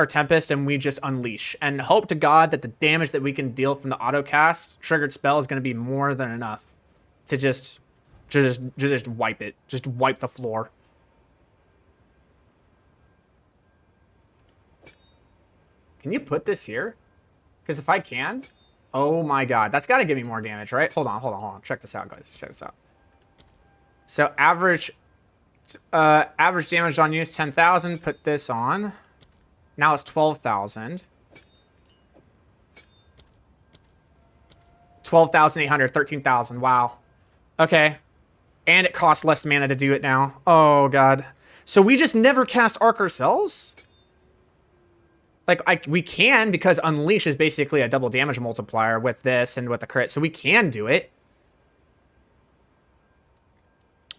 Tempest and we just unleash. And hope to God that the damage that we can deal from the autocast triggered spell is going to be more than enough to just wipe it. Just wipe the floor. Can you put this here? Because if I can... Oh my god. That's got to give me more damage, right? Hold on. Check this out, guys. Check this out. So average damage on use, 10,000. Put this on. Now it's 12,000. 12,800. 13,000. Wow. Okay. And it costs less mana to do it now. Oh god. So we just never cast Arc ourselves? Like, we can, because Unleash is basically a double damage multiplier with this and with the crit, so we can do it.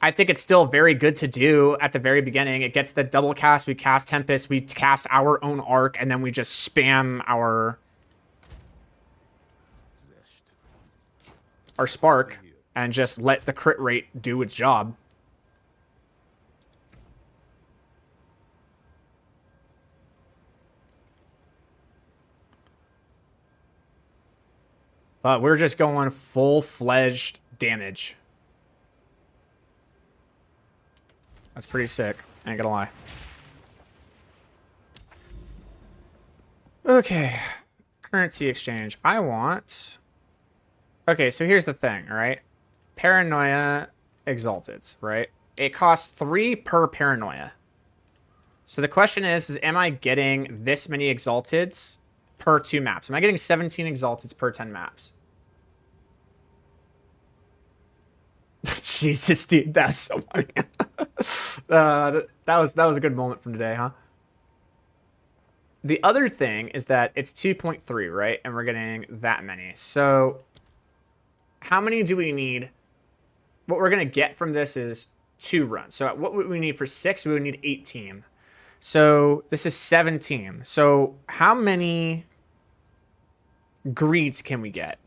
I think it's still very good to do at the very beginning. It gets the double cast, we cast Tempest, we cast our own Arc, and then we just spam our Spark and just let the crit rate do its job. But we're just going full-fledged damage. That's pretty sick. Ain't gonna lie. Okay. Currency exchange. I want... Okay, so here's the thing, right? Paranoia Exalteds, right? It costs 3 per Paranoia. So the question is am I getting this many Exalteds per 2 maps? Am I getting 17 Exalteds per 10 maps? Jesus, dude, that's so funny. that was a good moment from today, huh? The other thing is that it's 2.3, right? And we're getting that many. So how many do we need? What we're going to get from this is 2 runs. So what would we need for 6? We would need 18. So this is 17. So how many greeds can we get?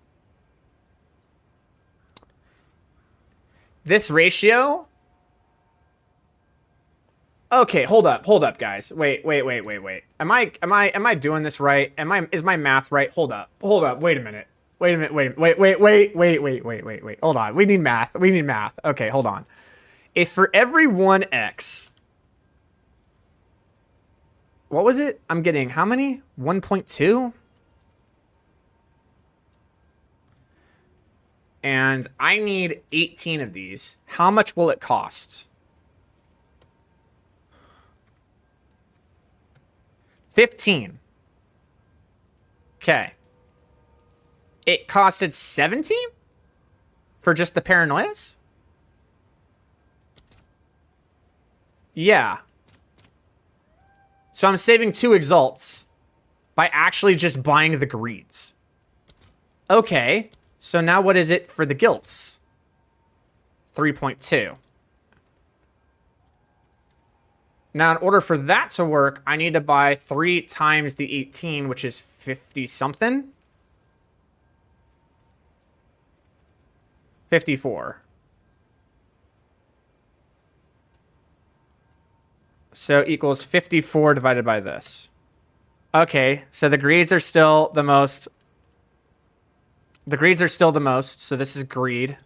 This ratio? Okay, hold up, guys. Wait. Am I doing this right? Is my math right? Hold up. Wait a minute. Wait. Hold on. We need math. Okay, hold on. If for every 1x, what was it? I'm getting how many? 1.2? And I need 18 of these. How much will it cost? 15. Okay. It costed 17 for just the paranoias? Yeah. So I'm saving 2 exalts by actually just buying the greeds. Okay. So now what is it for the guilts? 3.2. Now, in order for that to work, I need to buy 3 times the 18, which is 50-something? 54. So equals 54 divided by this. Okay, so the greeds are still the most... The greeds are still the most, so this is greed.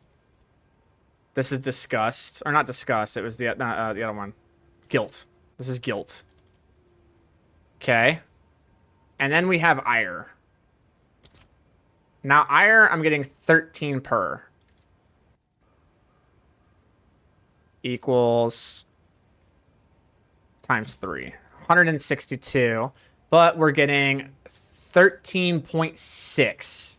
This is disgust. Or not disgust, it was the other one. Guilt. This is guilt. Okay. And then we have ire. Now ire, I'm getting 13 per. Equals times 3. 162. But we're getting 13.6.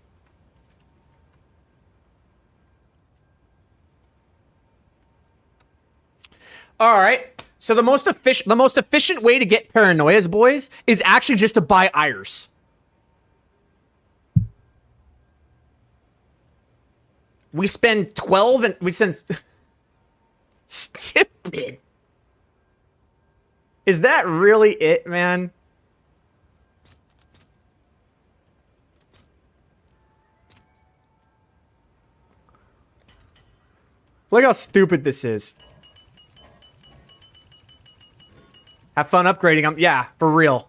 All right. So the most efficient way to get paranoias, boys, is actually just to buy ires. We spend 12 and we send stupid. Is that really it, man? Look how stupid this is. Have fun upgrading them. Yeah, for real.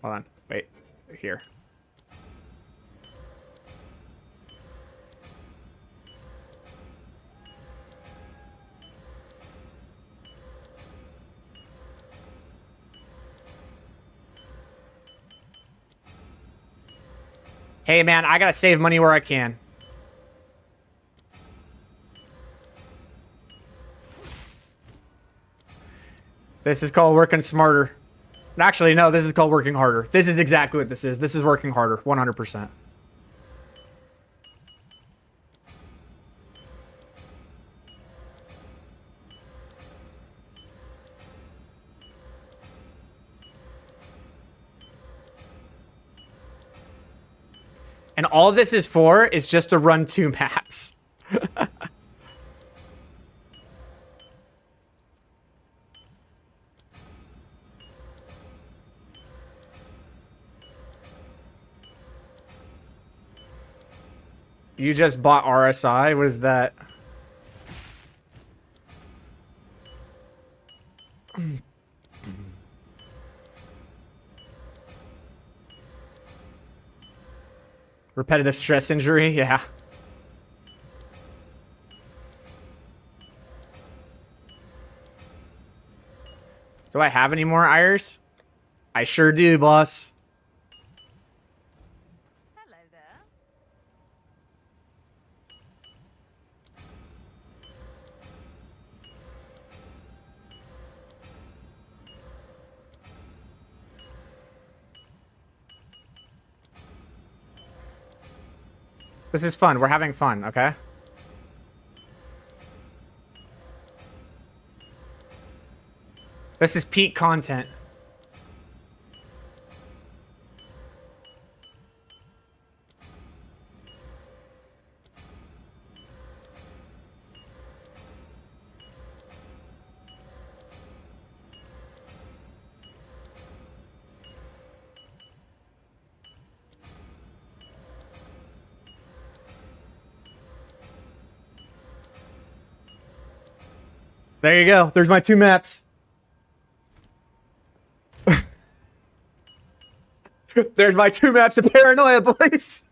Hold on. Wait. Here. Hey, man, I gotta save money where I can. This is called working smarter. Actually, no, this is called working harder. This is exactly what this is. This is working harder, 100%. And all this is for is just to run 2 maps. You just bought RSI? What is that? Repetitive stress injury? Yeah. Do I have any more ires? I sure do, boss. Hello there. This is fun. We're having fun, okay? This is peak content. There you go. There's my 2 maps. There's my 2 maps of paranoia, boys.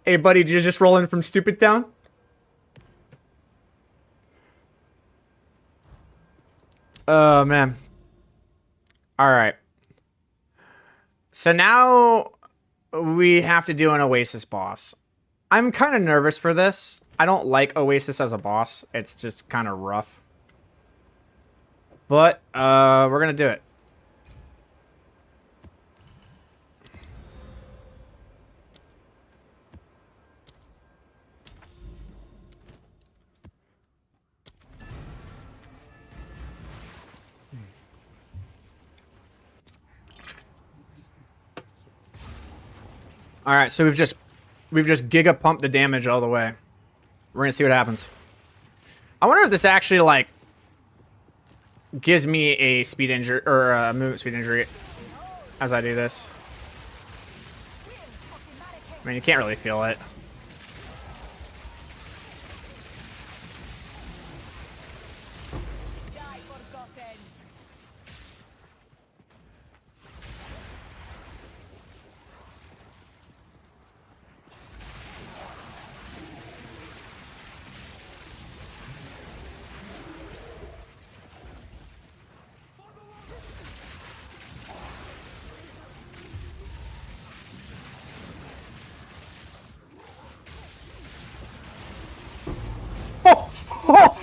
Hey, buddy, did you just roll in from Stupid Town? Oh, man. All right. So now we have to do an Oasis boss. I'm kind of nervous for this. I don't like Oasis as a boss. It's just kind of rough. But we're going to do it. All right, so we've just giga pumped the damage all the way. We're gonna see what happens. I wonder if this actually like gives me a speed injury or a movement speed injury as I do this. I mean, you can't really feel it. Die forgotten. Oh,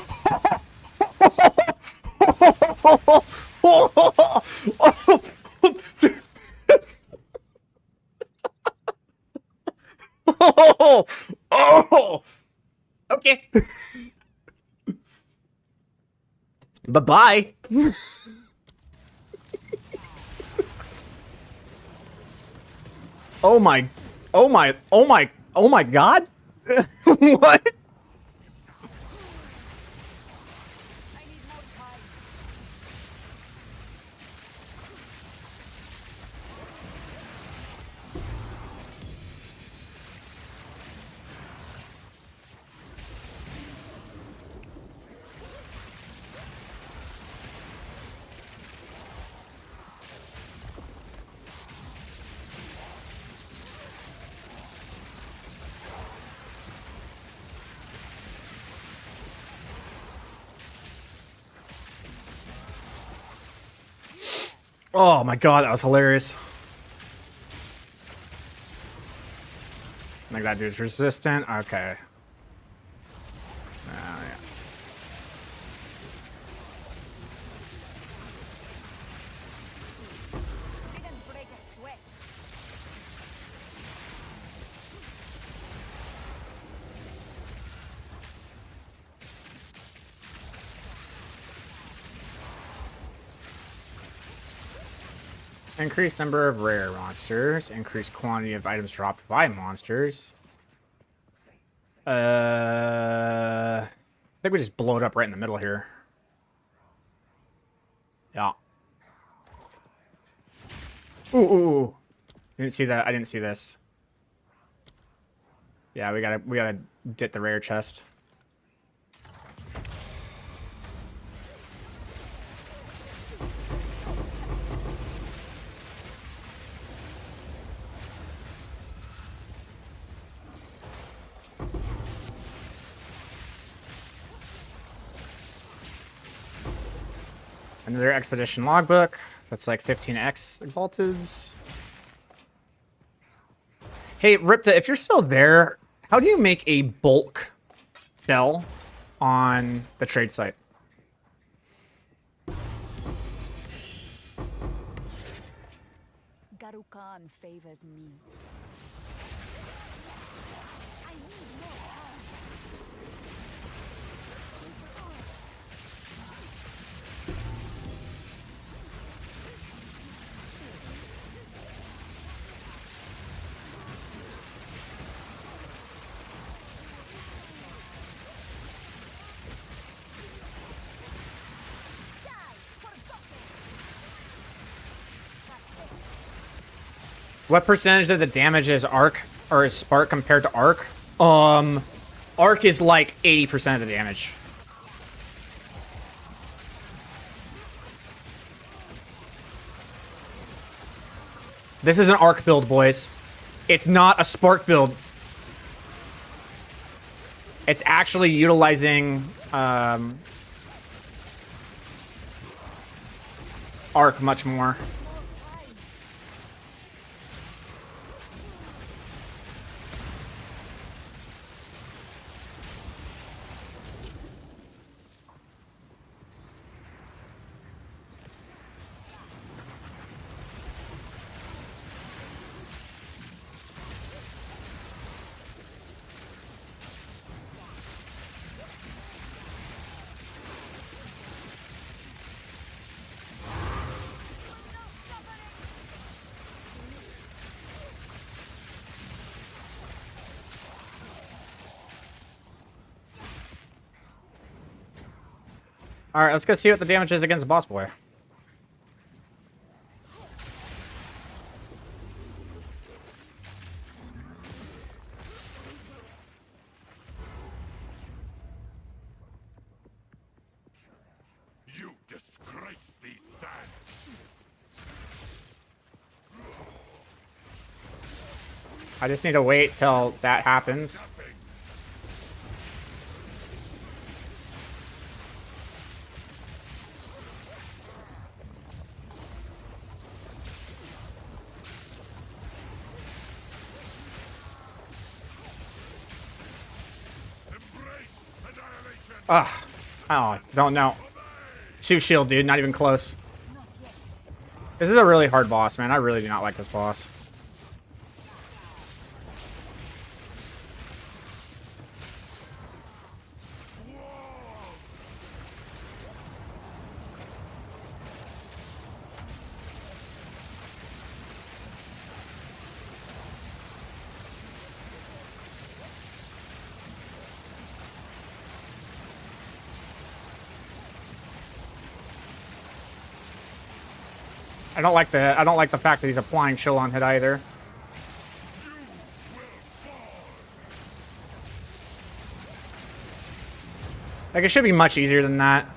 okay. Bye-bye. Oh my, oh my, oh my, oh my god. What? I need more time. Oh my god, that was hilarious. Like that dude's resistant. Okay. Yeah. Didn't break a sweat. Increased number of rare monsters. Increased quantity of items dropped by monsters. I think we just blow it up right in the middle here. Yeah. Ooh. Didn't see that. I didn't see this. Yeah, we gotta get the rare chest. Another expedition logbook. That's like 15x exalteds. Hey, Ripta, if you're still there, how do you make a bulk shell on the trade site? Garukan favors me. I need more time. What percentage of the damage is Arc or is Spark compared to Arc? Arc is like 80% of the damage. This is an Arc build, boys. It's not a Spark build. It's actually utilizing Arc much more. Alright, let's go see what the damage is against Boss Boy. You disgrace these sands. I just need to wait till that happens. Nothing. Embrace annihilation. Ugh. Oh, don't know. 2 shield, dude. Not even close. This is a really hard boss, man. I really do not like this boss. I don't like the fact that he's applying chill on hit either. Like, it should be much easier than that.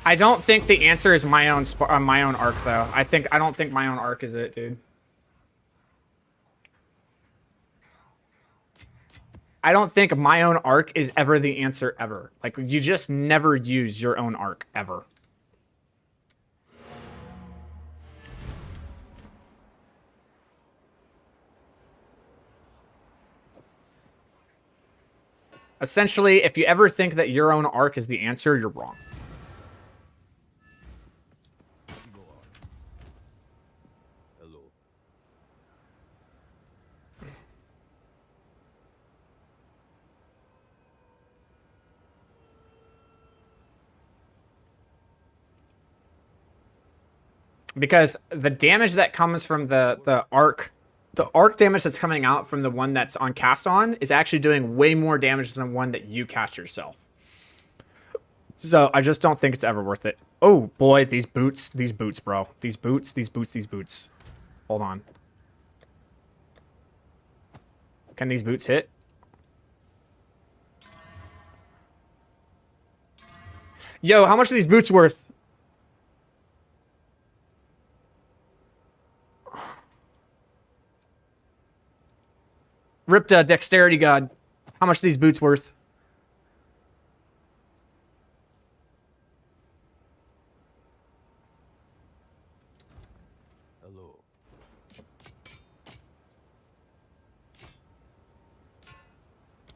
I don't think the answer is my own arc though. I don't think my own arc is it, dude. I don't think my own arc is ever the answer ever. Like, you just never use your own arc ever. Essentially, if you ever think that your own arc is the answer, you're wrong. Hello. Because the damage that comes from the arc damage that's coming out from the one that's on cast on is actually doing way more damage than the one that you cast yourself. So I just don't think it's ever worth it. Oh boy, these boots, bro. These boots. Hold on. Can these boots hit? Yo, how much are these boots worth? Ripped dexterity god. How much are these boots worth? Hello.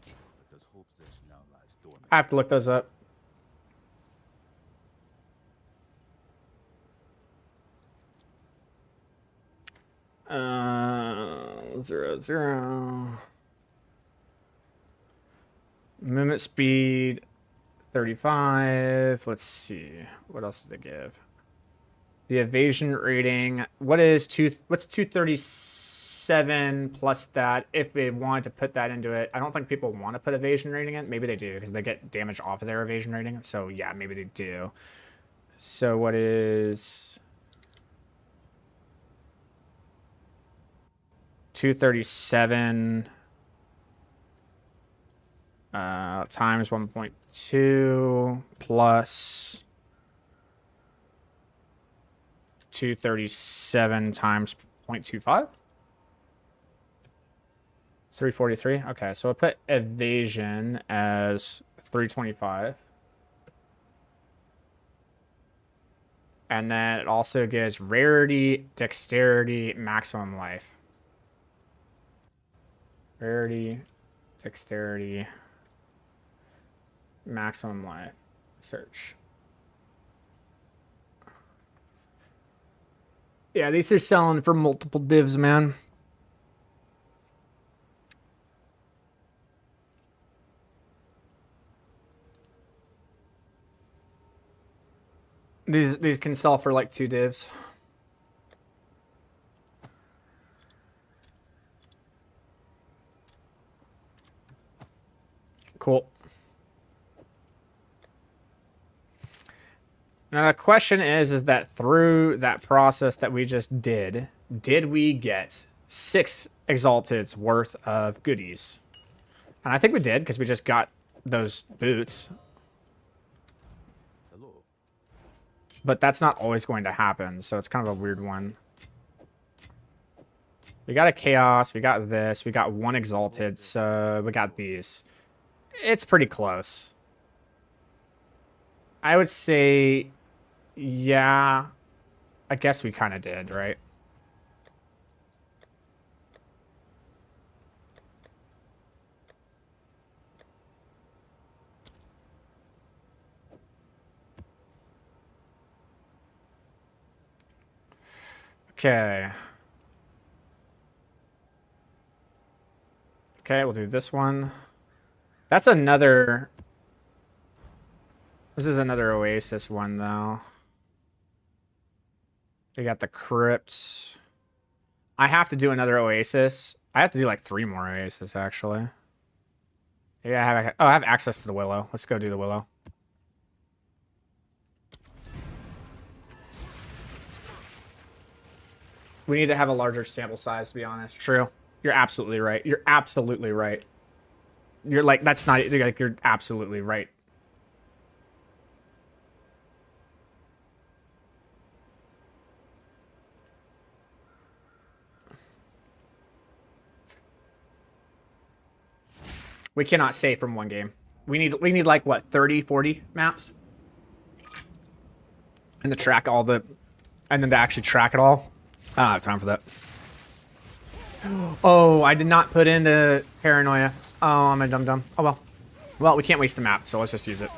But does hope possession now lies dormant? I have to look those up. Zero, zero. Movement speed, 35. Let's see. What else did they give? The evasion rating. What's 237 plus that? If they wanted to put that into it. I don't think people want to put evasion rating in. Maybe they do because they get damage off of their evasion rating. So yeah, maybe they do. So what is 237 times 1.2 plus 237 times 0.25? 343. Okay, so I put evasion as 325. And then it also gives rarity, dexterity, maximum life. Rarity, dexterity, maximum life. Search. Yeah, these are selling for multiple divs, man. These can sell for like 2 divs. Cool. Now the question is that through that process that we just did we get 6 Exalteds worth of goodies? And I think we did because we just got those boots. Hello. But that's not always going to happen, so it's kind of a weird one. We got a Chaos, we got this, we got 1 Exalted, so we got these. It's pretty close. I would say, yeah, I guess we kind of did, right? Okay. Okay, we'll do this one. That's another... This is another Oasis one, though. We got the crypts. I have to do another Oasis. I have to do like 3 more Oasis, actually. Yeah, I have access to the Willow. Let's go do the Willow. We need to have a larger sample size, to be honest. True. You're absolutely right. You're absolutely right. You're like, that's not, like, you're absolutely right. We cannot save from one game. We need like, what, 30, 40 maps? And to track all the, and then to actually track it all. I don't have time for that. Oh, I did not put in the paranoia. Oh, I'm a dum-dum. Oh, well. Well, we can't waste the map, so let's just use it.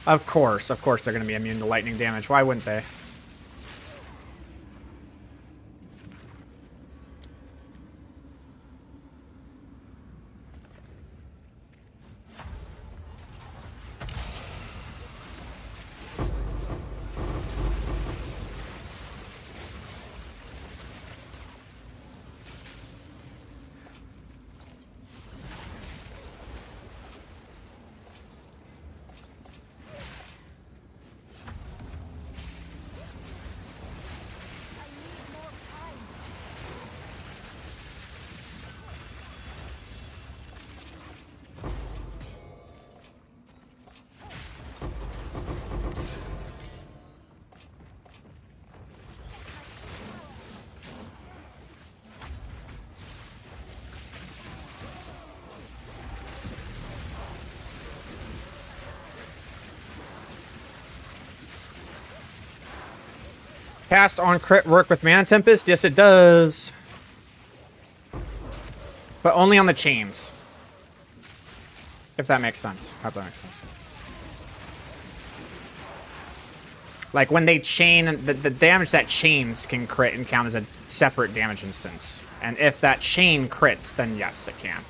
Of course they're going to be immune to lightning damage. Why wouldn't they? Cast on crit work with Mana Tempest? Yes, it does. But only on the chains. If that makes sense. I hope that makes sense. Like, when they chain, the damage that chains can crit and count as a separate damage instance. And if that chain crits, then yes, it can.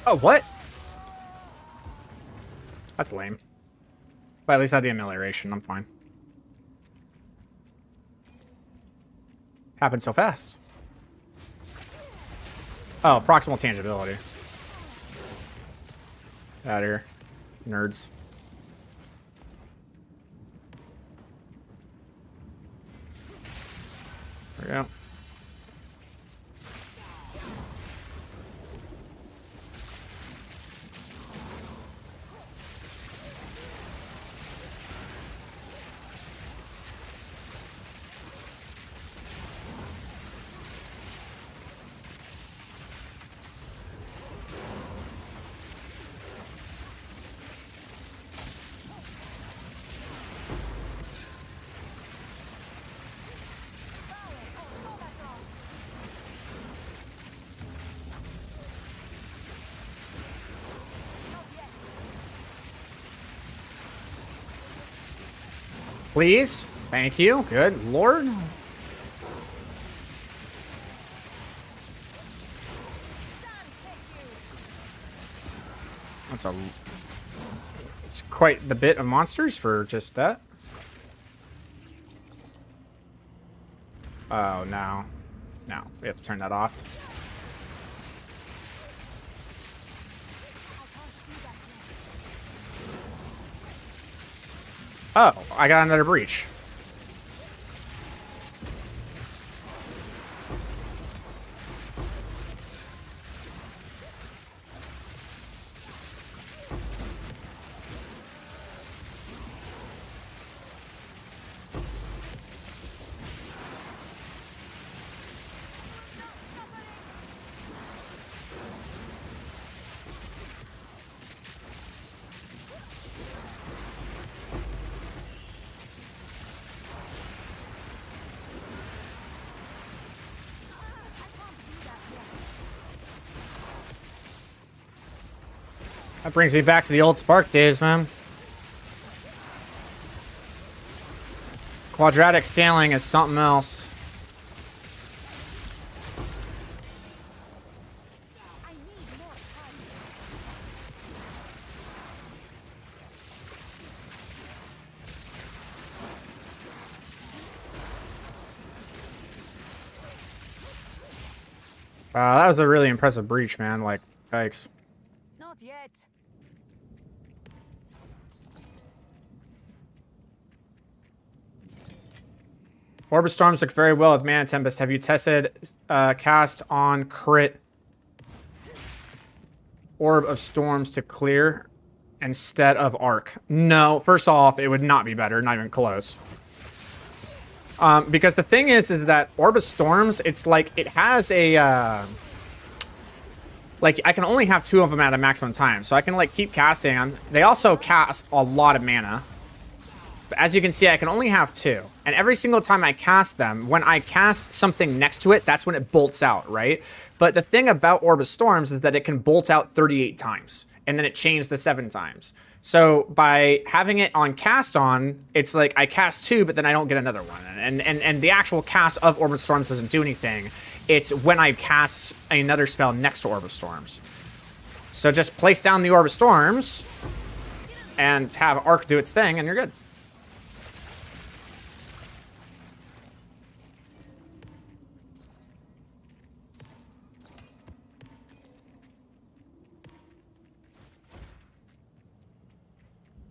Oh, what? That's lame. But at least I had the amelioration. I'm fine. Happened so fast. Oh, proximal tangibility. Out of here. Nerds. There we go. Please. Thank you. Good Lord. That's a... It's quite the bit of monsters for just that. Oh, no. No, we have to turn that off. Oh, I got another breach. That brings me back to the old Spark days, man. Quadratic sailing is something else. I need more time. That was a really impressive breach, man. Like, yikes. Not yet. Orb of Storms look very well with Mana Tempest. Have you tested cast on crit Orb of Storms to clear instead of Arc? No. First off, it would not be better. Not even close. Because the thing is that Orb of Storms, it's like it has a... like, I can only have 2 of them at a maximum time. So I can, like, keep casting them. They also cast a lot of mana. But as you can see, I can only have 2. And every single time I cast them, when I cast something next to it, that's when it bolts out, right? But the thing about Orb of Storms is that it can bolt out 38 times. And then it chains the 7 times. So by having it on cast on, it's like I cast 2, but then I don't get another one. And the actual cast of Orb of Storms doesn't do anything. It's when I cast another spell next to Orb of Storms. So just place down the Orb of Storms and have Arc do its thing, and you're good.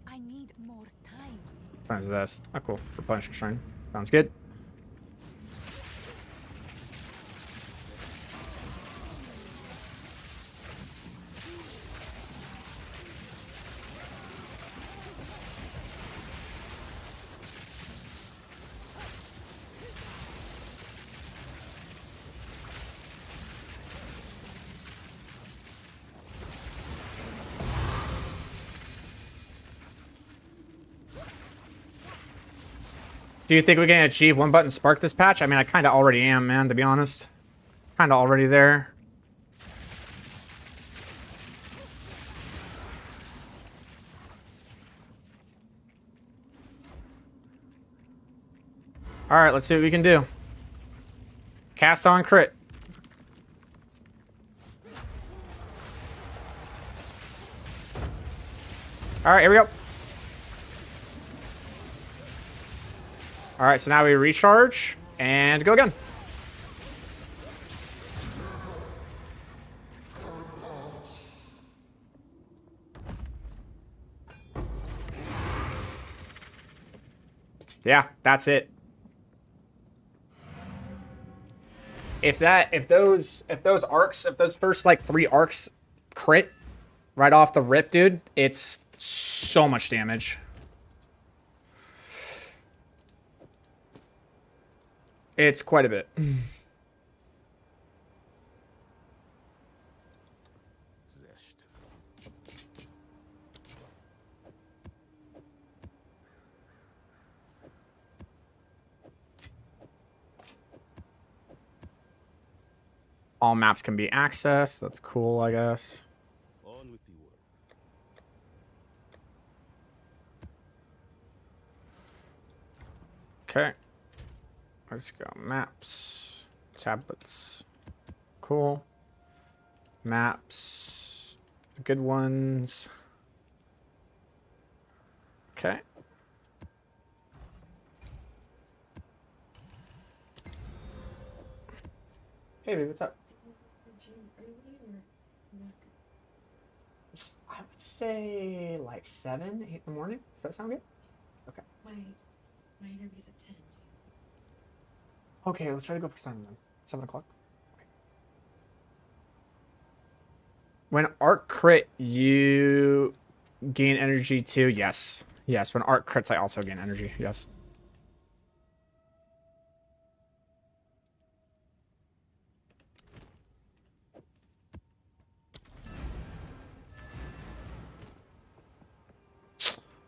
I need more time. Times this. Oh, cool. For Punishing Shrine. Sounds good. Do you think we can achieve 1-button Spark this patch? I mean, I kind of already am, man, to be honest. Kind of already there. All right, let's see what we can do. Cast on crit. All right, here we go. All right, so now we recharge and go again. Yeah, that's it. If those first like 3 arcs crit right off the rip, dude, it's so much damage. It's quite a bit. Zest. All maps can be accessed. That's cool, I guess. On with the work. Okay. Let's go. Maps. Tablets. Cool. Maps. The good ones. Okay. Hey, baby, what's up? To go to the gym early or not? I would say like 7, 8 in the morning. Does that sound good? Okay. My interview's at 10, so Okay, let's try to go for 7 then. 7 o'clock. Okay. When arc crit, you gain energy too. Yes. Yes. When arc crits, I also gain energy. Yes.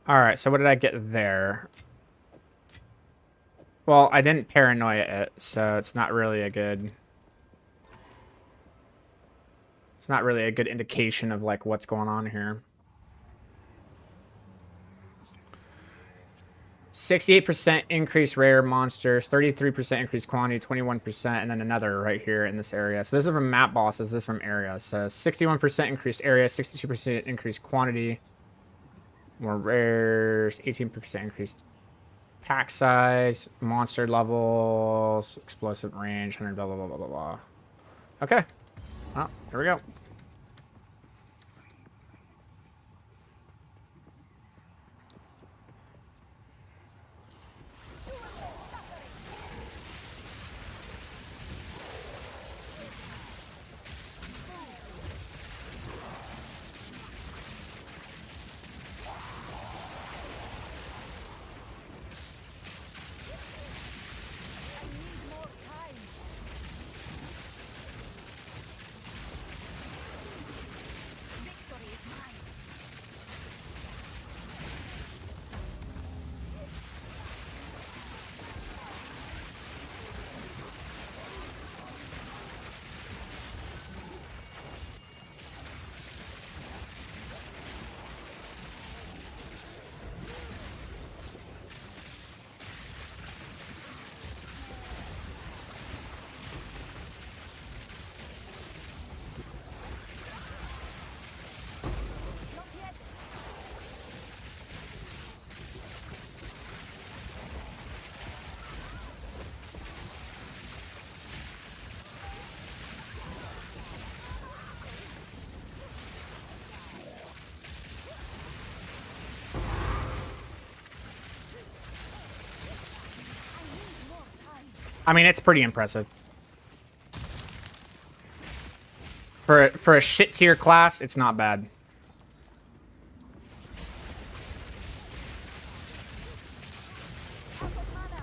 All right. So what did I get there? Well, I didn't paranoia it, so it's not really a good. It's not really a good indication of like what's going on here. 68% increase rare monsters, 33% increased quantity, 21%, and then another right here in this area. So this is from map bosses, this is from areas. So 61% increased area, 62% increased quantity, more rares, 18% increased pack size, monster levels, explosive range, 100 blah, blah, blah, blah, blah, blah. Okay. Well, here we go. I need more time. Victory is mine. Not yet. I need more time. I mean, it's pretty impressive. For a shit tier class, it's not bad. Out of mana.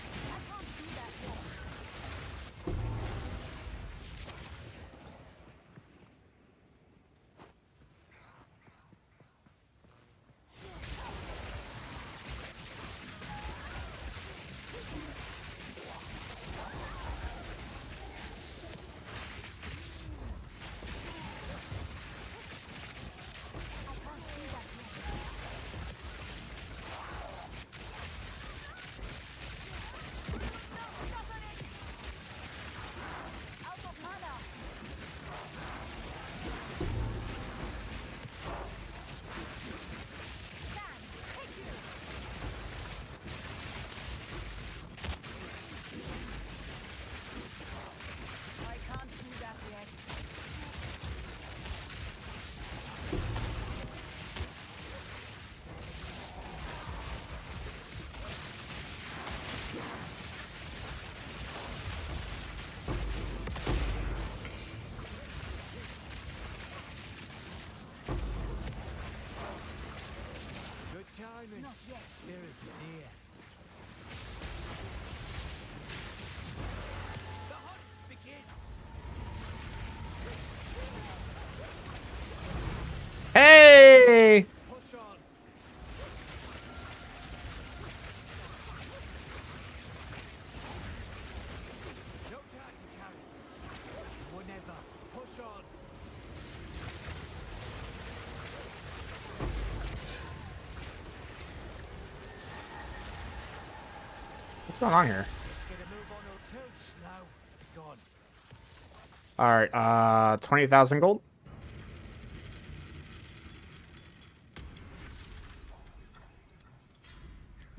I can't do that yet. I can't do that yet. Out of mana. Stand. Take you. I can't do that yet. Good timing. Not yet. Spirit is here. The hunt begins. Hey! Push on. No time to tarry. Whenever. Push on. What's going on here? Just gonna move on our toes now. Gone. All right, 20,000 gold.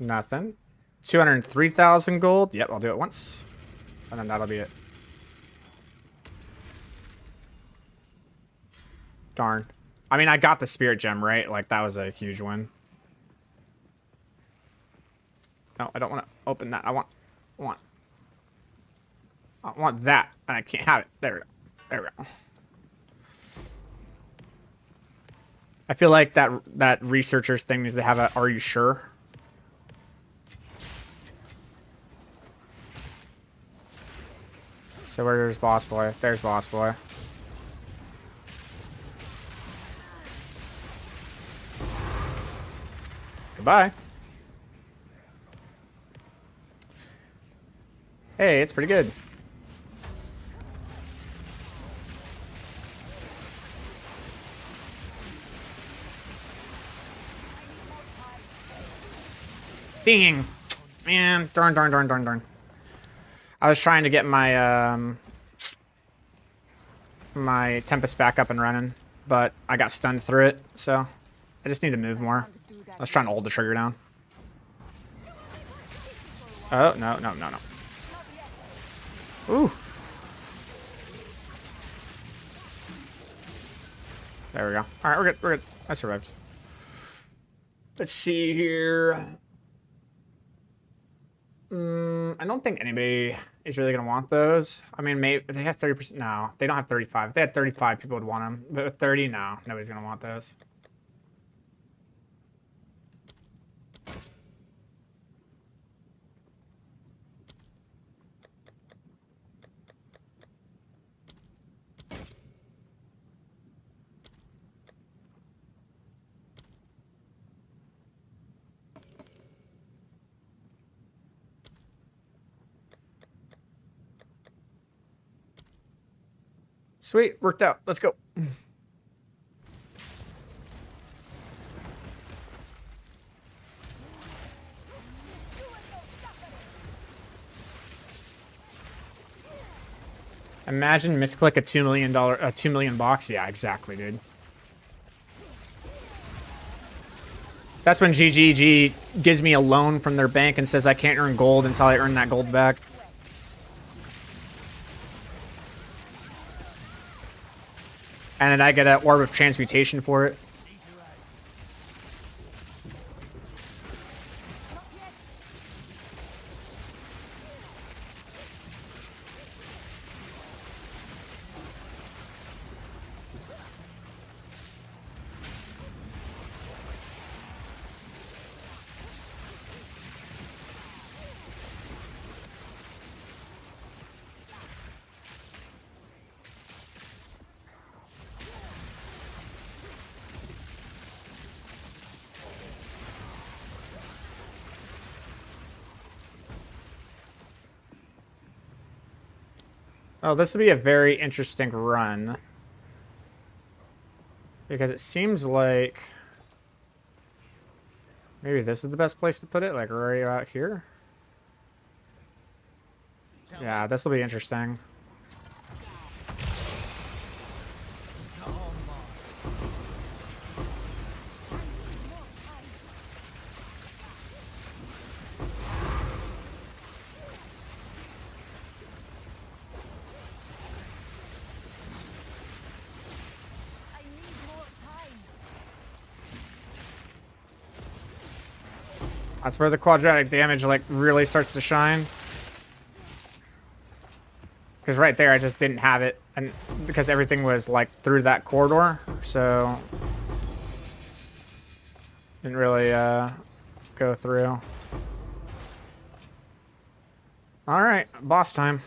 Nothing. 203,000 gold. Yep, I'll do it once. And then that'll be it. Darn. I mean, I got the spirit gem, right? Like, that was a huge win. No, I don't want to open that. I want that, and I can't have it. There we go. There we go. I feel like that researchers thing needs to have a "Are you sure?" So where's boss boy? There's boss boy. Goodbye. Hey, it's pretty good. Dang. Man, darn. I was trying to get my my Tempest back up and running, but I got stunned through it, so I just need to move more. I was trying to hold the trigger down. Oh, no. Ooh. There we go. Alright, we're good. I survived. Let's see here. I don't think anybody is really going to want those. I mean, maybe they have 30%. No, they don't have 35. If they had 35, people would want them. But with 30, no, nobody's going to want those. Sweet, worked out. Let's go. Imagine misclick a $2 million box. Yeah, exactly, dude. That's when GGG gives me a loan from their bank and says I can't earn gold until I earn that gold back. And then I get an orb of transmutation for it. Oh, this will be a very interesting run. Because it seems like maybe this is the best place to put it, like right out here. Yeah, this will be interesting. That's where the quadratic damage like really starts to shine. Because right there I just didn't have it, and because everything was like through that corridor, so didn't really go through. Alright, boss time.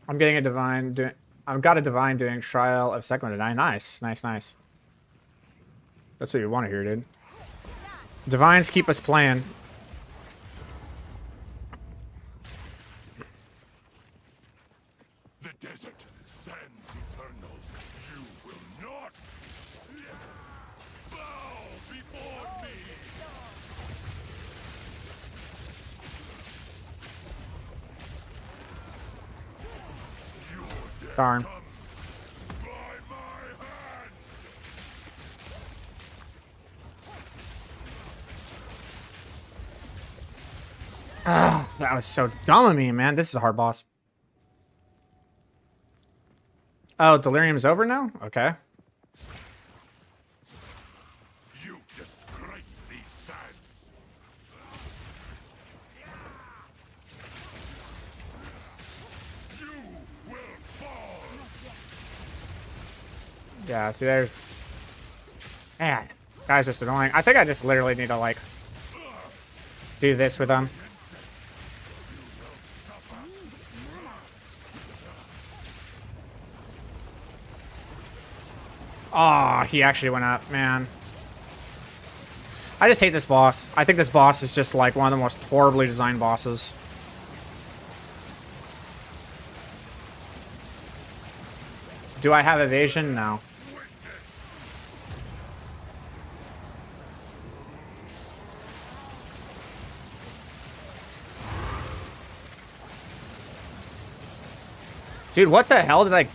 I'm getting a divine doing I've got a divine doing Trial of Second Deny. Nice. That's what you want to hear, dude. Divines keep us playing. The desert stands eternal. You will not bow before me. Darn. By my hand. that was so dumb of me, man. This is a hard boss. Oh, Delirium's over now? Okay. You disgrace these sands. You will fall. Yeah, see, there's... Man, guy's just annoying. I think I just literally need to, like, do this with him. Oh, he actually went up, man. I just hate this boss. I think this boss is just, like, one of the most horribly designed bosses. Do I have evasion? No. Dude, what the hell did I...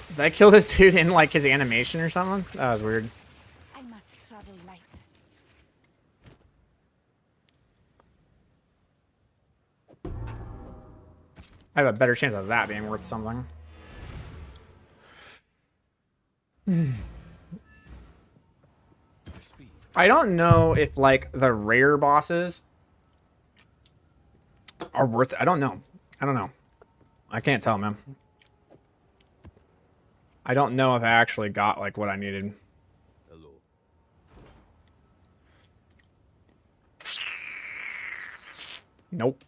Did I kill this dude in, like, his animation or something? That was weird. I must travel light. I have a better chance of that being worth something. I don't know if, like, the rare bosses are worth it. I don't know. I don't know. I can't tell, man. I don't know if I actually got, like, what I needed. Hello. Nope.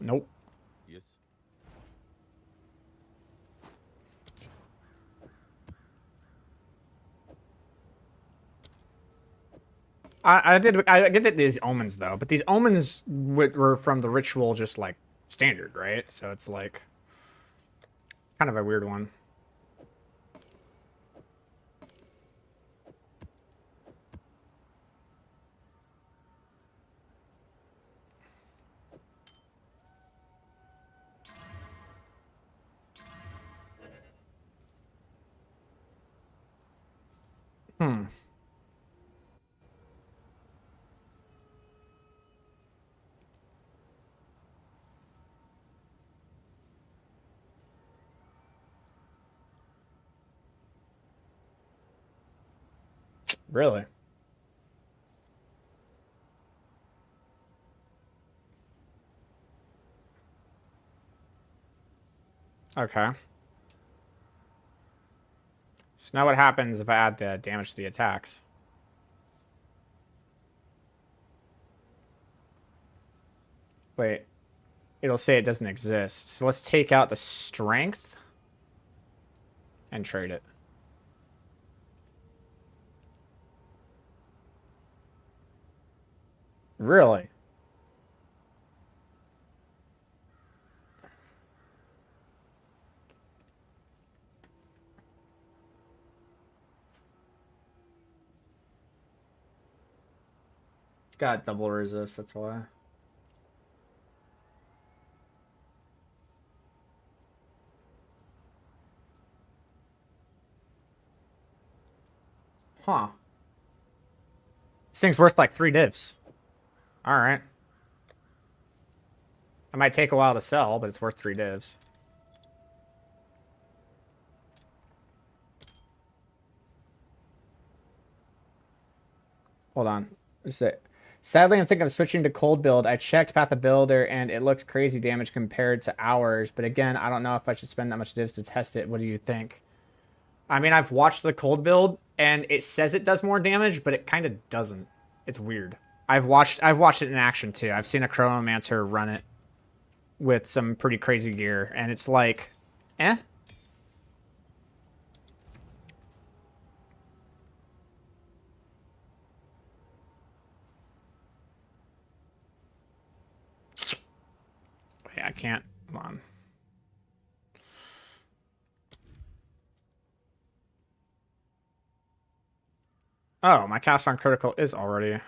Nope. Yes. I get that these omens though, but these omens were from the ritual, just like standard, right? So it's like kind of a weird one. Hmm. Really? Okay. So now what happens if I add the damage to the attacks? Wait. It'll say it doesn't exist. So let's take out the strength and trade it. Really? Got double resist, that's why. Huh. This thing's worth like 3 divs. Alright. It might take a while to sell, but it's worth 3 divs. Hold on. Is it? Sadly, I'm thinking of switching to cold build. I checked Path of Builder, and it looks crazy damage compared to ours. But again, I don't know if I should spend that much divs to test it. What do you think? I mean, I've watched the cold build, and it says it does more damage, but it kind of doesn't. It's weird. I've watched it in action, too. I've seen a Chronomancer run it with some pretty crazy gear, and it's like, eh? Wait, I can't. Hold on. Oh, my cast on critical is already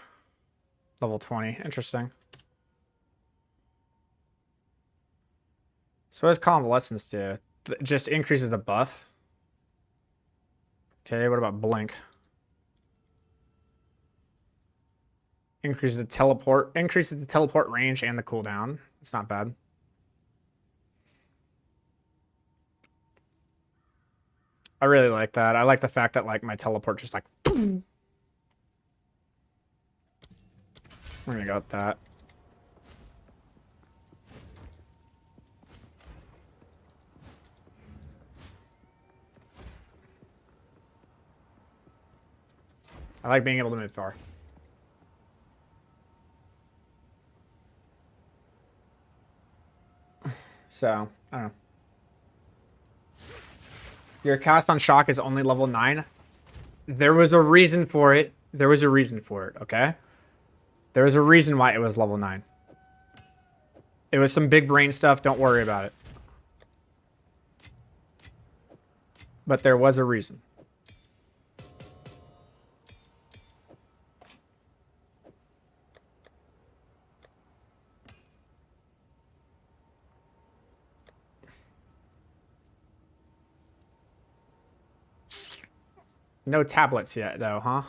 level 20. Interesting. So what does Convalescence do? Just increases the buff? Okay, what about blink? Increases the teleport range and the cooldown. It's not bad. I really like that. I like the fact that like my teleport just like we're gonna go with that. I like being able to move far. So, I don't know. Your cast on shock is only level 9. There was a reason for it. There was a reason for it, okay? There was a reason why it was level 9. It was some big brain stuff. Don't worry about it. But there was a reason. No tablets yet, though, huh?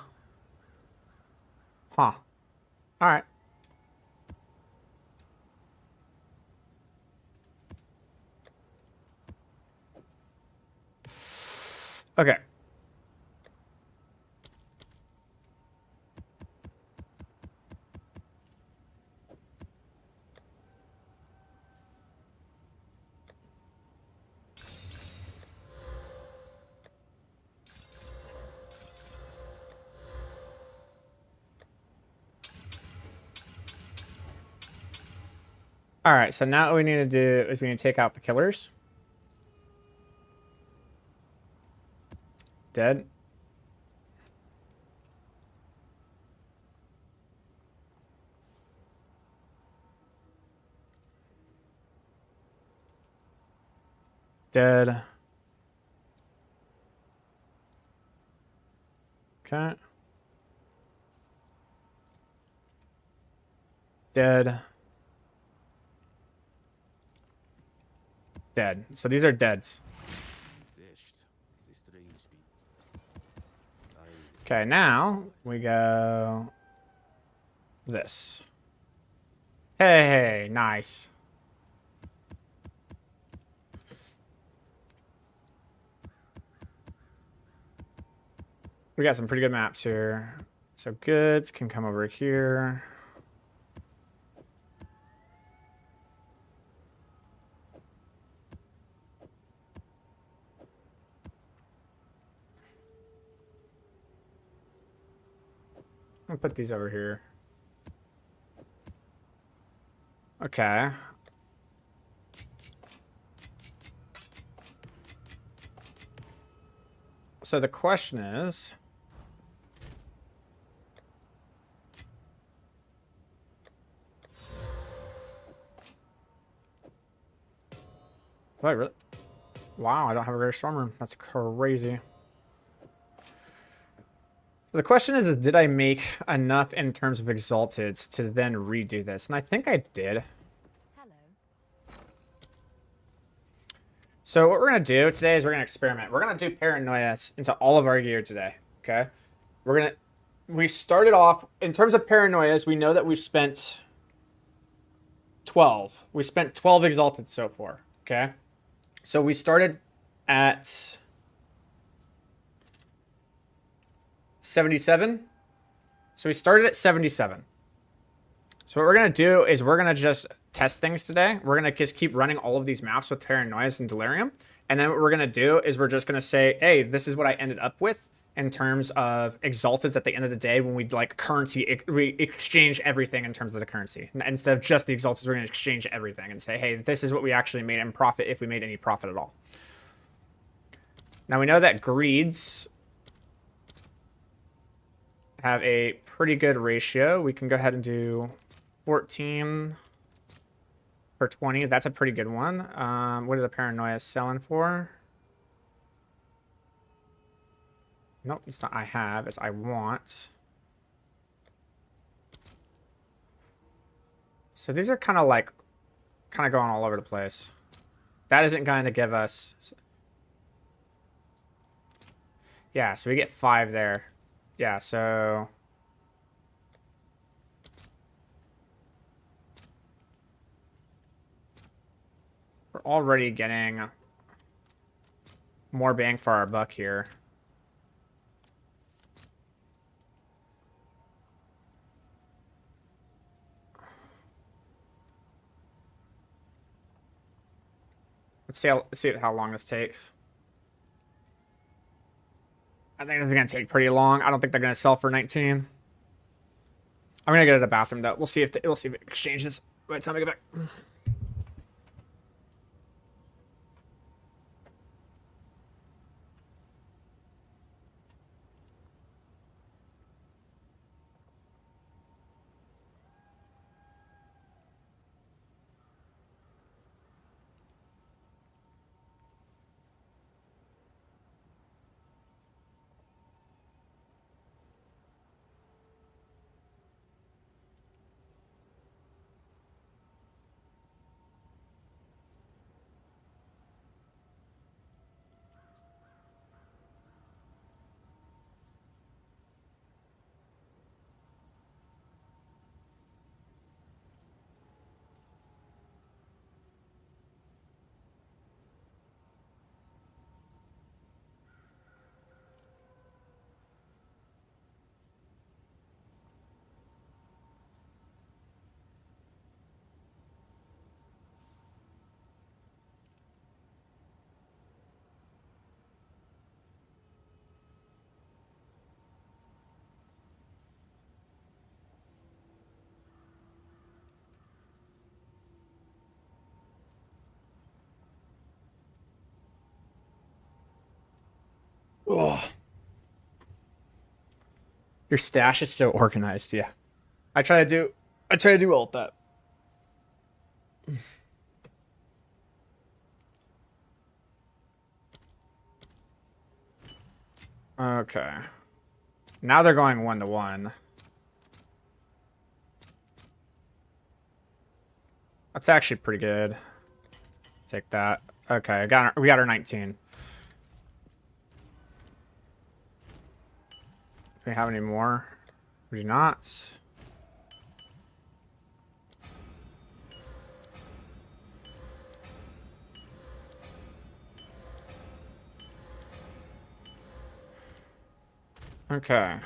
Huh. All right. Okay. All right, so now what we need to do is we need to take out the killers. Dead. Dead. Okay. Dead. Dead. So these are deads. Dished is a strange beat. Okay, now we go this. Hey, nice. We got some pretty good maps here. So goods can come over here. I'll put these over here. Okay. So the question is, do I really? Wow, I don't have a rare storm room. That's crazy. So the question is, did I make enough in terms of exalteds to then redo this? And I think I did. Hello. So what we're going to do today is we're going to experiment. We're going to do paranoias into all of our gear today. Okay. We started off in terms of paranoias. We know that we've spent 12. We spent 12 exalted so far. Okay. So we started at 77. So we started at 77. So what we're going to do is we're going to just test things today. We're going to just keep running all of these maps with Paranoias and Delirium. And then what we're going to do is we're just going to say, hey, this is what I ended up with in terms of exalteds at the end of the day when we like currency, we exchange everything in terms of the currency. Instead of just the exalteds, we're going to exchange everything and say, hey, this is what we actually made in profit if we made any profit at all. Now we know that greeds have a pretty good ratio. We can go ahead and do 14 for 20. That's a pretty good one. What are the paranoias selling for? Nope, it's not I have, it's I want. So these are kind of going all over the place. That isn't going to give us... Yeah, so we get 5 there. Yeah, so... we're already getting more bang for our buck here. Let's see how long this takes. I think this is gonna take pretty long. I don't think they're gonna sell for 19. I'm gonna get to the bathroom though. We'll see if it exchanges by the time I get back. Oh. Your stash is so organized, yeah. I try to do well with that. Okay. Now they're going 1-to-1. That's actually pretty good. Take that. Okay, we got our 19. Do we have any more? We do not. Okay.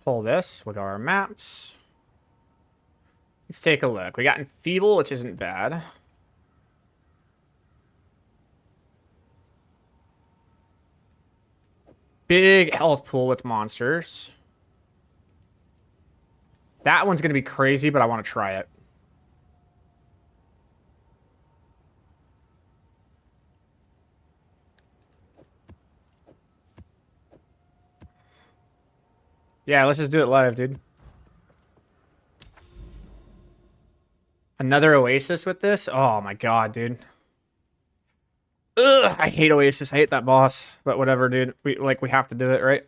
Pull this. We'll go our maps. Let's take a look. We got Enfeeble, which isn't bad. Big health pool with monsters. That one's going to be crazy, but I want to try it. Yeah, let's just do it live, dude. Another Oasis with this? Oh my god, dude. Ugh, I hate Oasis. I hate that boss. But whatever, dude. We have to do it, right?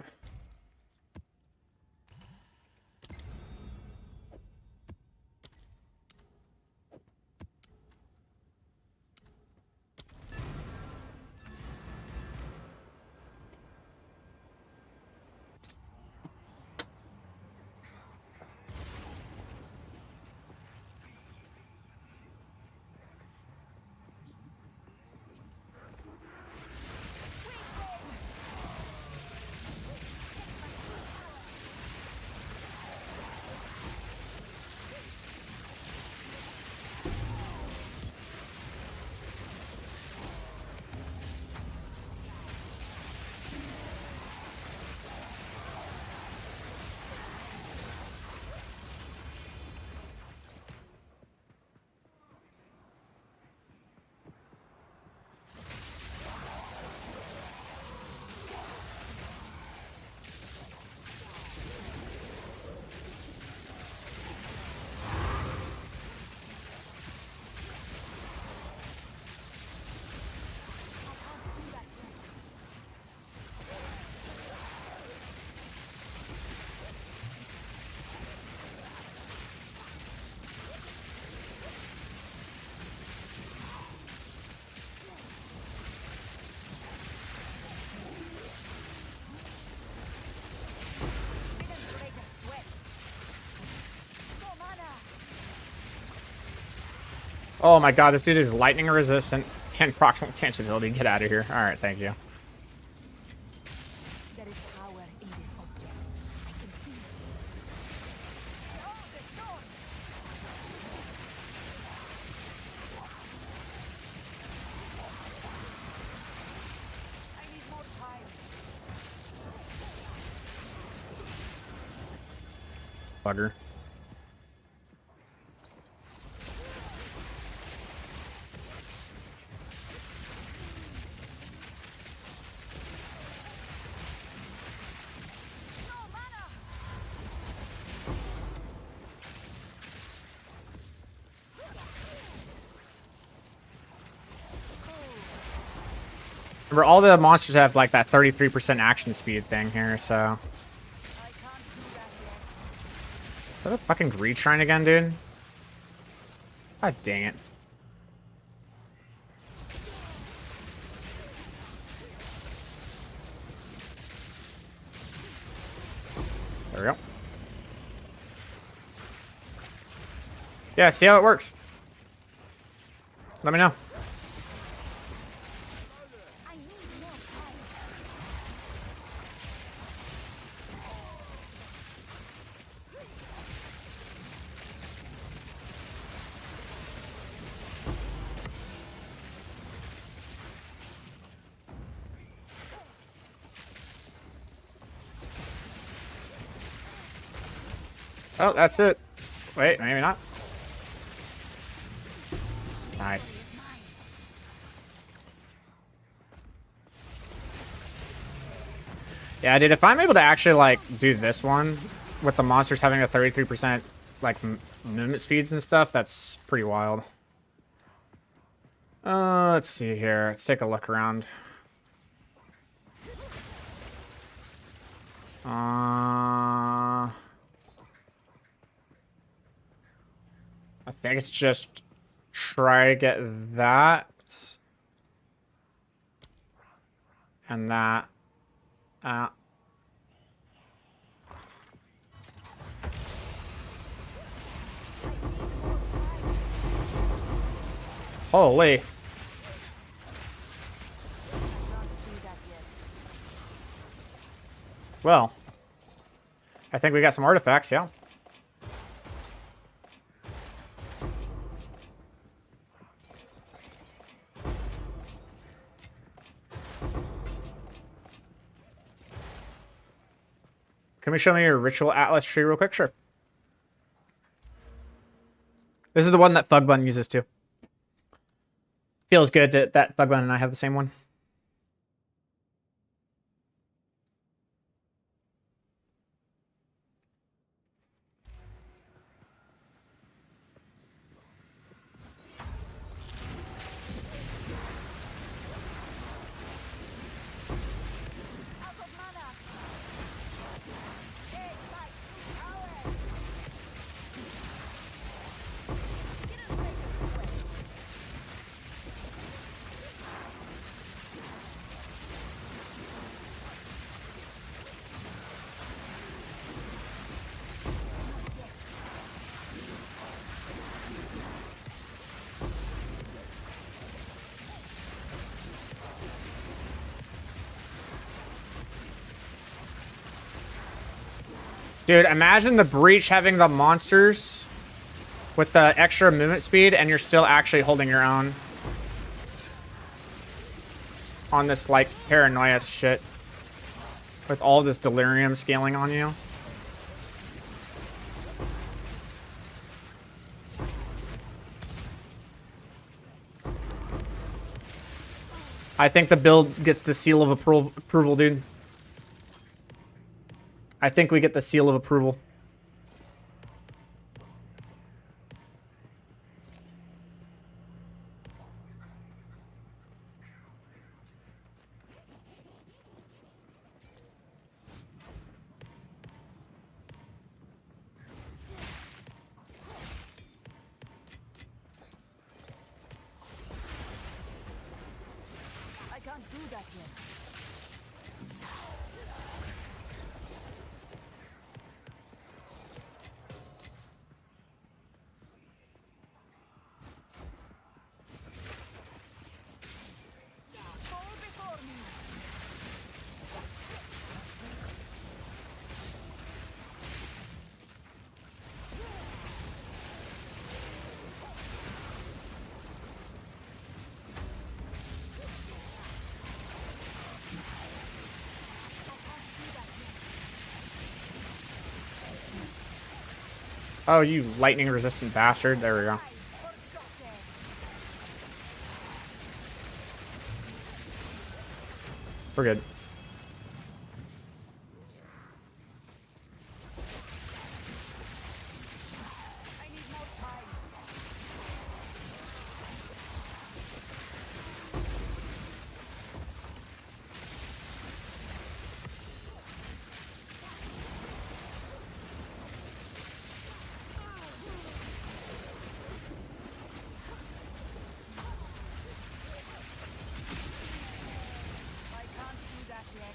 Oh my god, this dude is lightning resistant and proximal tangent ability. Get out of here. Alright, thank you. There is power in this object. I can feel it. Oh, the storm! I need more time. Bugger. No mana! Remember, all the monsters have like that 33% action speed thing here, so. I can't do that yet. Is that a fucking greed shrine again, dude? God dang it. There we go. Yeah, see how it works. Let me know. I need more time. Oh, that's it. Wait, maybe not. Nice. Yeah, dude, if I'm able to actually, like, do this one with the monsters having a 33%, like, movement speeds and stuff, that's pretty wild. Let's see here. Let's take a look around. I think it's just try to get that and that. Holy. Can't do that yet. Well, I think we got some artifacts, yeah. Can we show me your ritual atlas tree real quick? Sure. This is the one that Thugbun uses too. Feels good that Thugbun and I have the same one. Out of mana. Hey, fight. Power. Get a Dude, imagine the breach having the monsters with the extra movement speed and you're still actually holding your own on this, like, paranoia shit with all this delirium scaling on you. I think the build gets the seal of approval, dude. I think we get the seal of approval. I can't do that yet. Oh, you lightning resistant bastard. There we go. We're good. I need more time. I can't do that yet.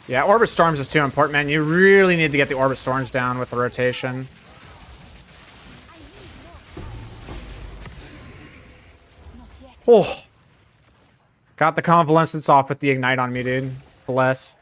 Yeah, Orbit Storms is too important, man. You really need to get the Orbit Storms down with the rotation. I need more time. Not yet. Oh. Got the Convalescence off with the Ignite on me, dude. Bless.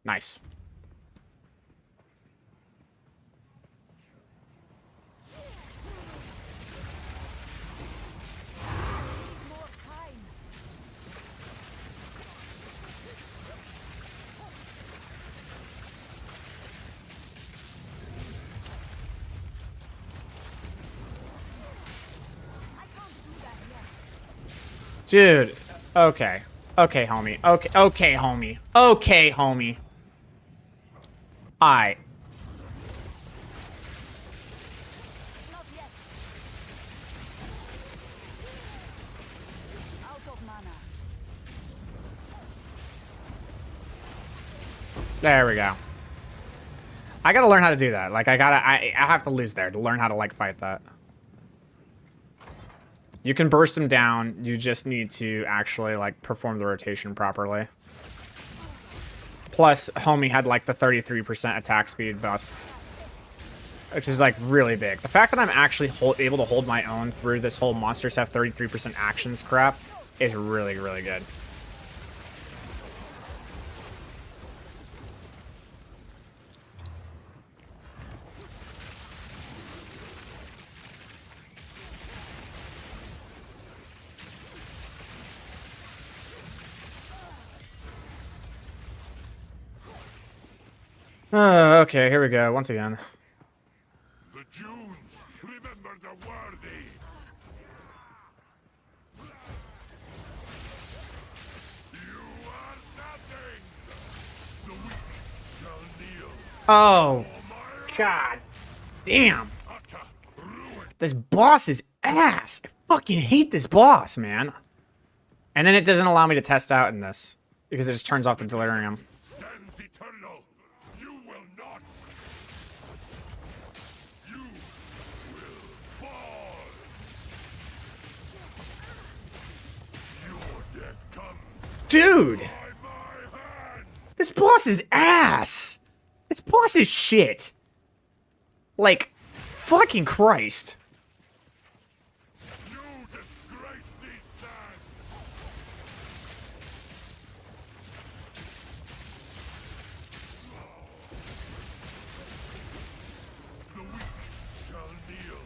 Nice. More time. I can't do that yet. Dude. Okay. Okay, homie. Okay, okay, homie. Okay, homie. Alright. Not yet. Out of mana. There we go. I gotta learn how to do that. Like, I have to lose there to learn how to, like, fight that. You can burst him down. You just need to actually, like, perform the rotation properly. Plus, homie had, like, the 33% attack speed buff, which is, like, really big. The fact that I'm actually able to hold my own through this whole monsters have 33% actions crap is really, really good. Okay, here we go. Once again. The Junes, remember the worthy. You are nothing. The weak shall kneel. Oh, god damn. Utter ruin. This boss is ass. I fucking hate this boss, man. And then it doesn't allow me to test out in this because it just turns off the delirium. Stands eternal. You will not. You will fall. Your death comes Dude, by my hand. this boss is ass. This boss is shit. Like, fucking Christ. You disgrace these sands. The weak shall kneel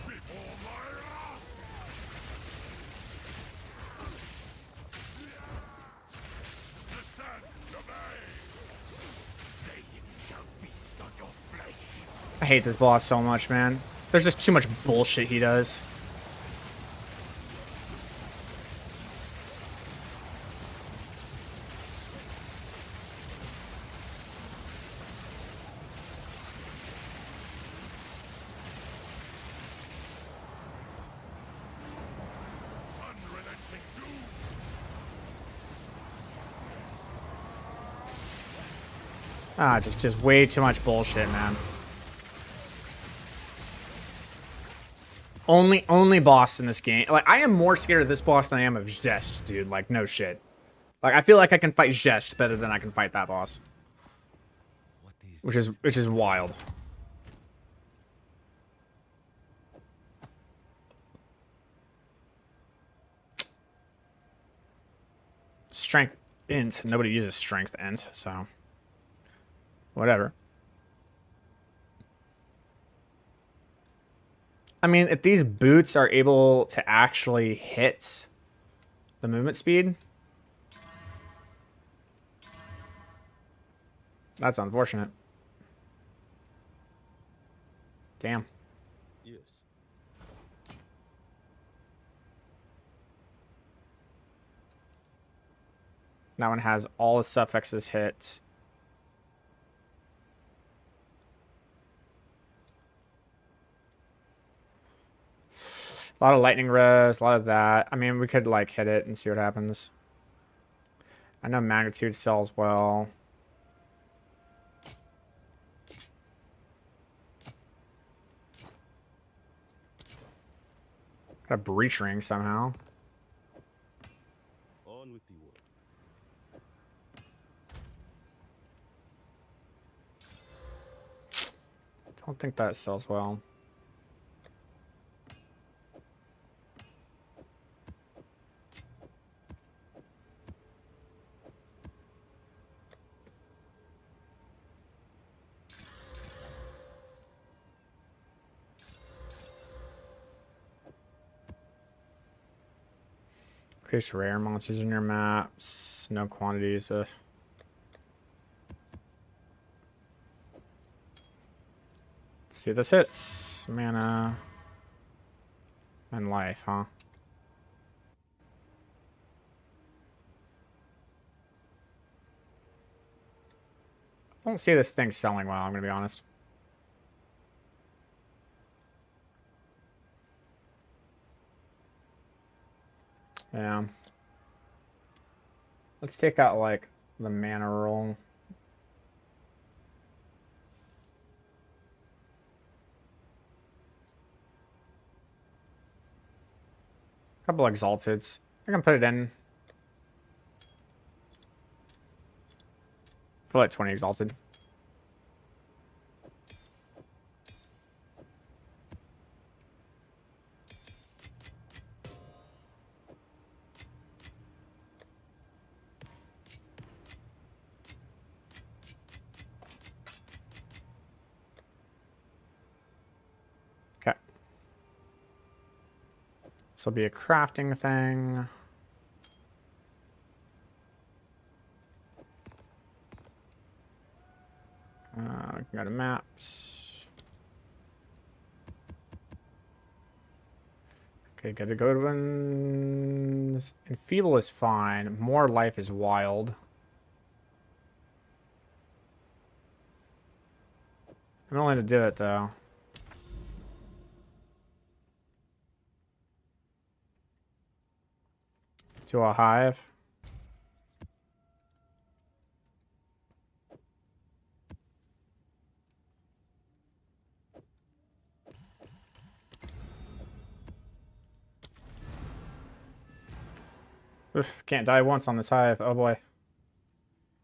before my wrath. The sands obey. They shall feast on your flesh. I hate this boss so much, man. There's just too much bullshit he does. Ah, just way too much bullshit, man. Only boss in this game. Like, I am more scared of this boss than I am of Zest, dude. Like, no shit. Like, I feel like I can fight Zest better than I can fight that boss. What is Which is wild. Strength int. Nobody uses strength int, so whatever. I mean, if these boots are able to actually hit the movement speed, that's unfortunate. Damn. yes? That one has all the suffixes hit. A lot of lightning res, a lot of that. I mean, we could like hit it and see what happens. I know magnitude sells well. Got a breach ring somehow. On with the work. Don't think that sells well. Increase rare monsters in your maps. No quantities. Let's see if this hits. Mana. And life, huh? I don't see this thing selling well, I'm gonna be honest. Yeah. Let's take out, like, the mana roll. Couple exalteds. I can put it in. For like 20 exalted. Okay. This will be a crafting thing. We can go to maps. Okay, got the good ones. Enfeeble is fine. More life is wild. I'm only to do it though. To a hive. Oof, can't die once on this hive. Oh boy.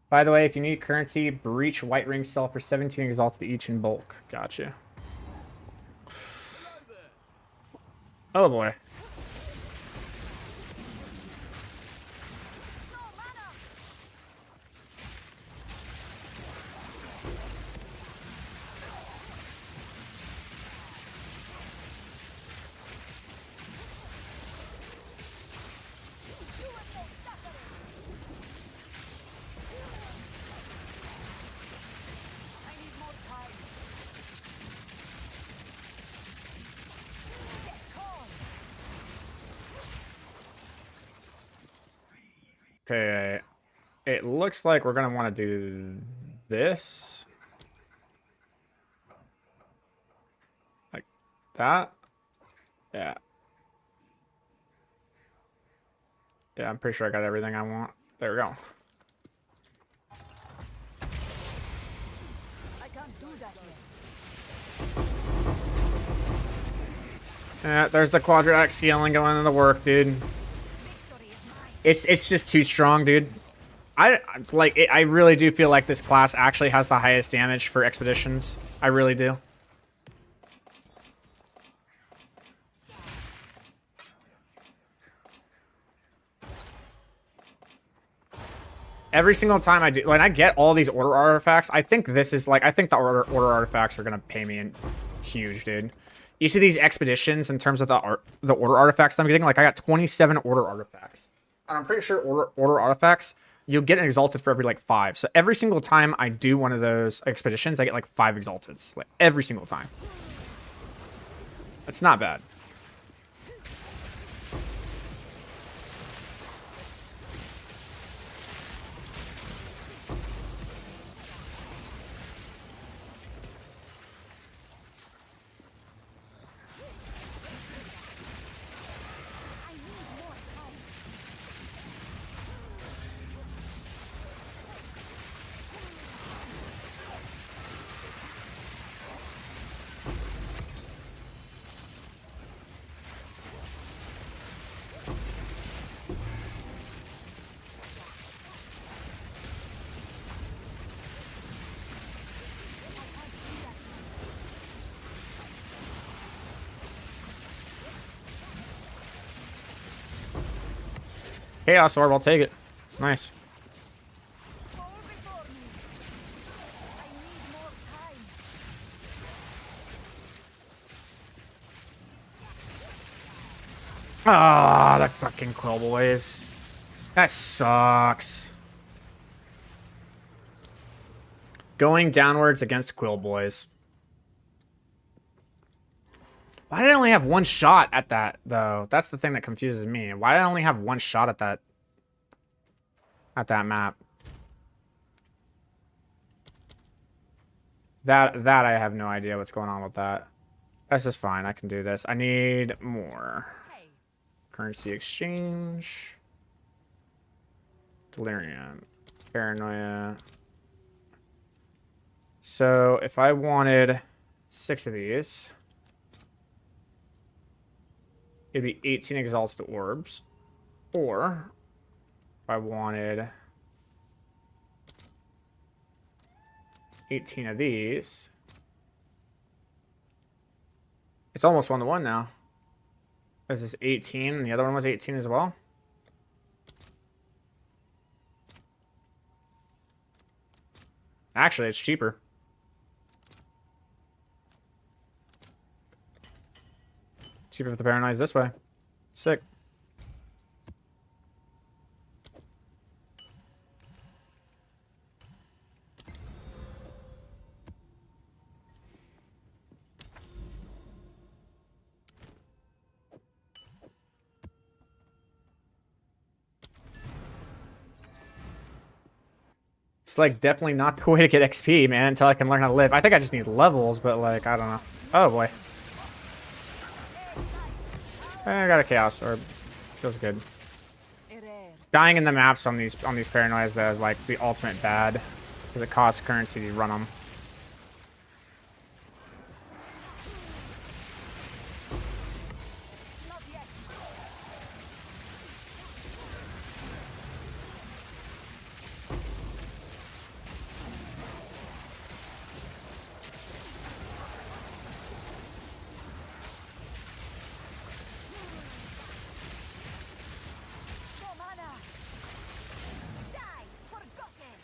By the way, if you need currency, breach white ring sell for 17 exalted each in bulk. Gotcha. Oh boy. I need more time. Get calm. Okay. It looks like we're gonna want to do this. Like that. Yeah. Yeah, I'm pretty sure I got everything I want. There we go. that yet. Yeah, there's the quadratic scaling going into the work, dude. Victory is mine. It's just too strong, dude. I really do feel like this class actually has the highest damage for expeditions. I really do. Every single time I do, when I get all these order artifacts, I think this is like, I think the order artifacts are gonna pay me in huge, dude. Each of these expeditions, in terms of the order artifacts that I'm getting, like I got 27 order artifacts. And I'm pretty sure order artifacts, you'll get an exalted for every like 5. So every single time I do one of those expeditions, I get like 5 exalteds, like every single time. That's not bad. I need more time. Chaos Orb, I'll take it. Nice. Fall before me. I need more time. Ah, that fucking Quill Boys. That sucks. Going downwards against Quill Boys. Why did I only have one shot at that, though? That's the thing that confuses me. Why did I only have one shot at that map? That I have no idea what's going on with that. This is fine. I can do this. I need more. Hey, Currency exchange. Delirium. Paranoia. So if I wanted 6 of these, it'd be 18 exalted orbs. Or if I wanted 18 of these, it's almost 1-to-1 now. This is 18, and the other one was 18 as well. Actually, it's cheaper. Cheaper with the Paranoids this way. Sick. It's like definitely not the way to get XP, man, until I can learn how to live. I think I just need levels, but like, I don't know. Oh boy. I got a Chaos Orb. Feels good. Dying in the maps on these Paranoias though is like the ultimate bad, because it costs currency to run them. not yet. No mana. Die, forgotten.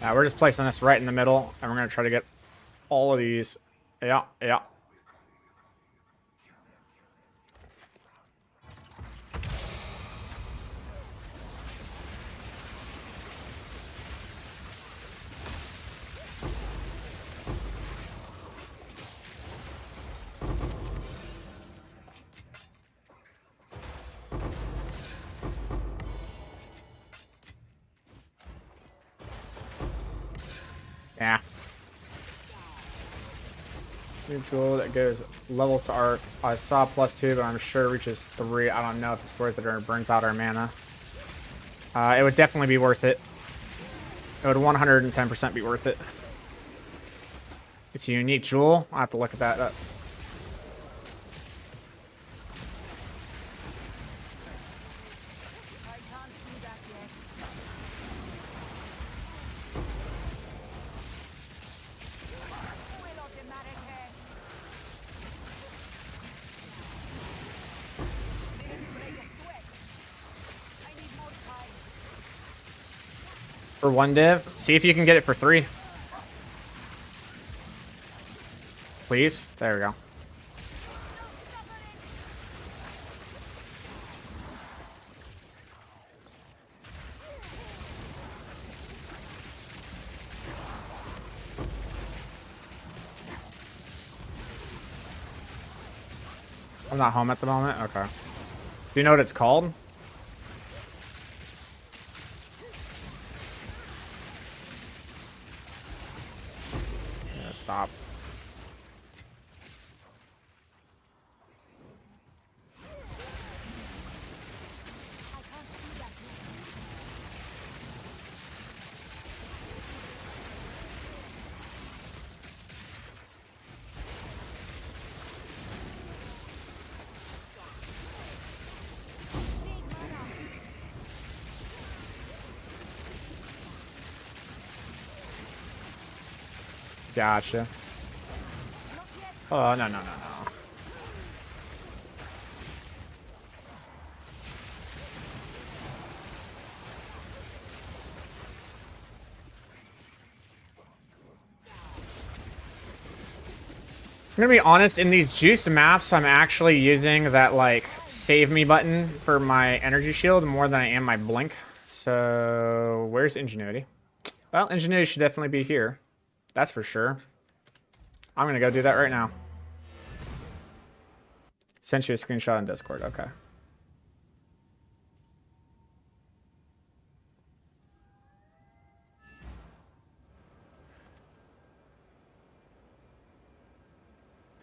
Yeah, we're just placing this right in the middle, and we're gonna try to get all of these. Yeah, yeah. Yeah. Neutral that goes levels to arc. I saw +2, but I'm sure it reaches 3. I don't know if it's worth it or it burns out our mana. It would definitely be worth it. It would 110% be worth it. It's a unique jewel. I'll have to look at that up. I can't see that yet. Will automatic. Didn't break a sweat. I need more time. For 1 div, see if you can get it for 3. Please. There we go. I'm not home at the moment. Okay. Do you know what it's called? Yeah, stop. Gotcha. Oh, no, no, no, no. I'm gonna be honest, in these juiced maps, I'm actually using that, like, save me button for my energy shield more than I am my blink. So, where's Ingenuity? Well, Ingenuity should definitely be here. That's for sure. I'm gonna go do that right now. Sent you a screenshot on Discord. Okay.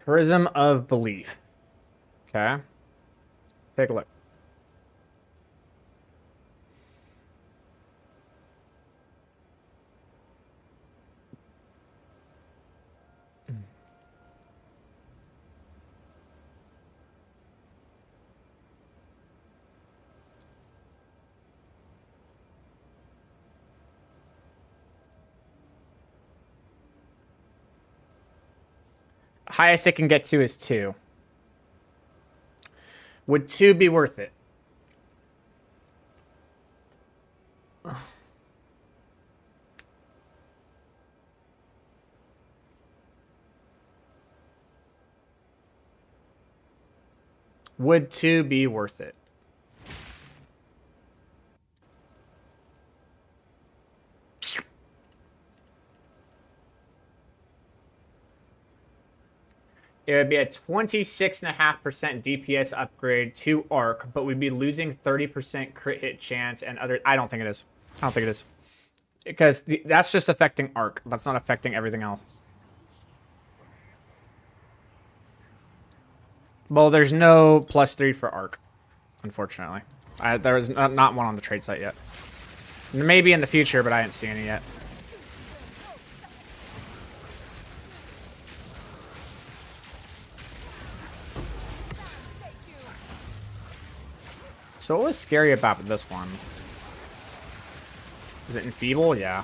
Prism of Belief. Okay. Let's take a look. Highest it can get to is 2. Would 2 be worth it? Would 2 be worth it? It would be a 26.5% DPS upgrade to Arc, but we'd be losing 30% crit hit chance and other... I don't think it is. I don't think it is. Because that's just affecting Arc. That's not affecting everything else. Well, there's no +3 for Arc, unfortunately. There is not one on the trade site yet. Maybe in the future, but I didn't see any yet. So what was scary about this one? Is it Enfeeble? Yeah.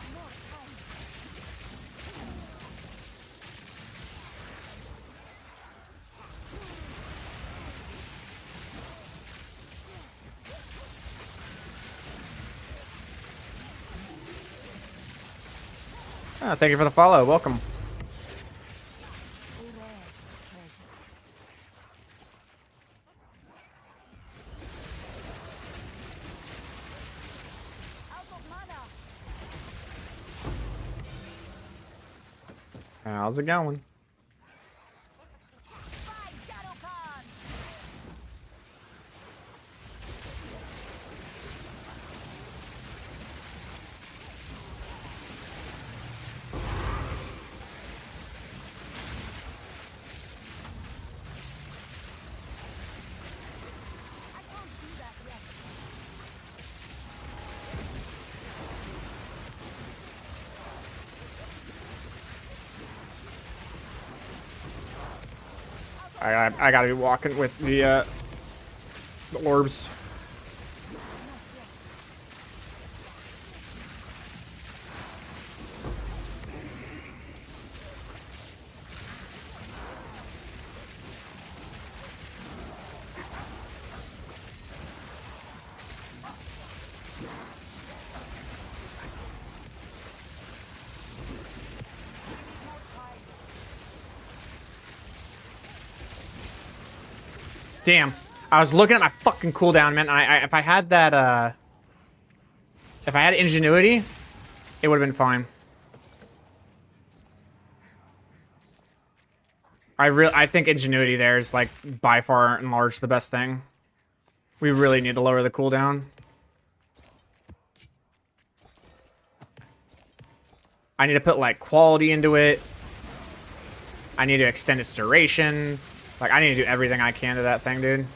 Thank you for the follow. Welcome. Too rare for treasure. Out of mana. How's it going? By Shadowcan. I can't do that yet. I gotta be walking with the orbs. Damn. I was looking at my fucking cooldown, man. If I had that, if I had ingenuity, it would have been fine. I think ingenuity there is, like, by far and large the best thing. We really need to lower the cooldown. I need to put, like, quality into it. I need to extend its duration. Like, I need to do everything I can to that thing, dude.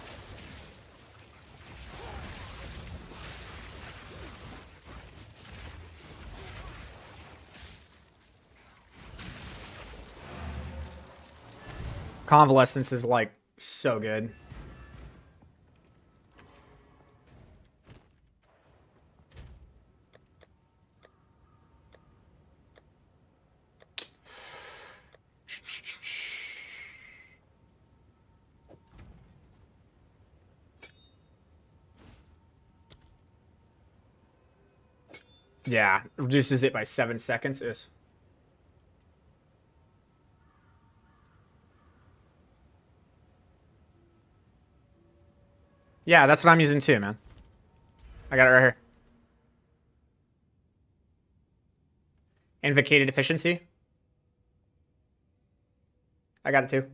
Convalescence is, like, so good. Yeah, reduces it by 7 seconds. Is yeah, that's what I'm using too, man. I got it right here. Invocated efficiency. I got it too.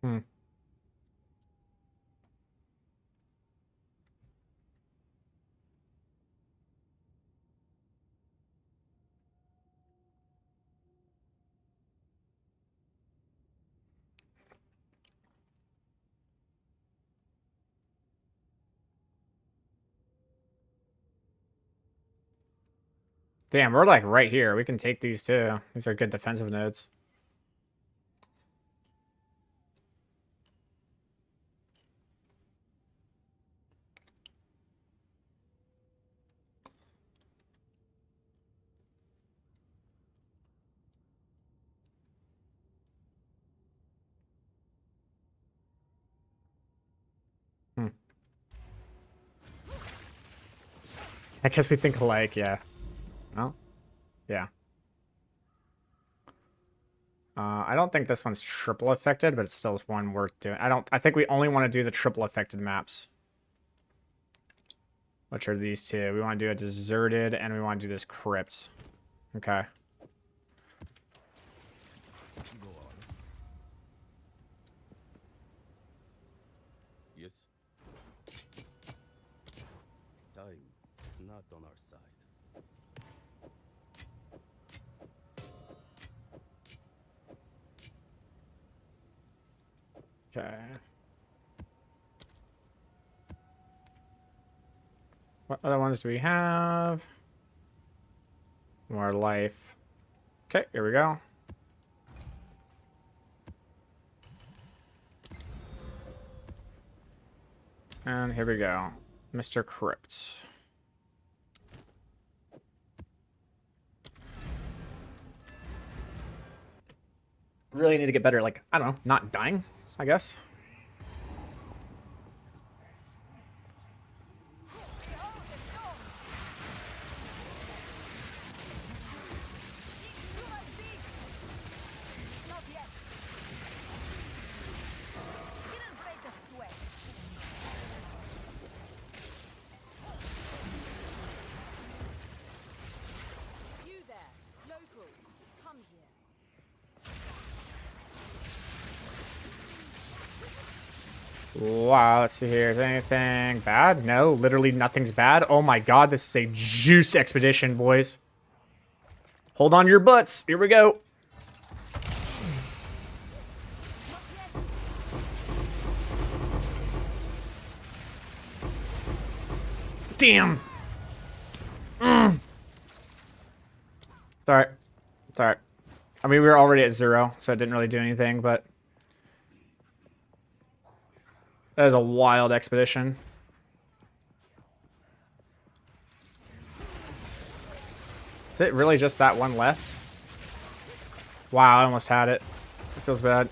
Hmm. Damn, we're like right here. We can take these too. These are good defensive nodes. Hmm. I guess we think alike, yeah. Well, yeah. I don't think this one's triple affected, but it's still one worth doing. I think we only want to do the triple affected maps. Which are these two? We want to do a deserted and we want to do this crypt. Okay. Go on. Yes. Time is not on our side. Okay. What other ones do we have? More life. Okay, here we go. And here we go. Mr. Crypt. Really need to get better, like, I don't know, not dying, I guess. Not yet. Didn't break a sweat. You there, local, come here. Wow, let's see here. Is anything bad? No, literally nothing's bad. Oh my god, this is a juiced expedition, boys. Hold on to your butts. Here we go. Damn. It's alright. It's alright. I mean, we were already at 0, so it didn't really do anything, but... That is a wild expedition. Is it really just that one left? Wow, I almost had it. It feels bad.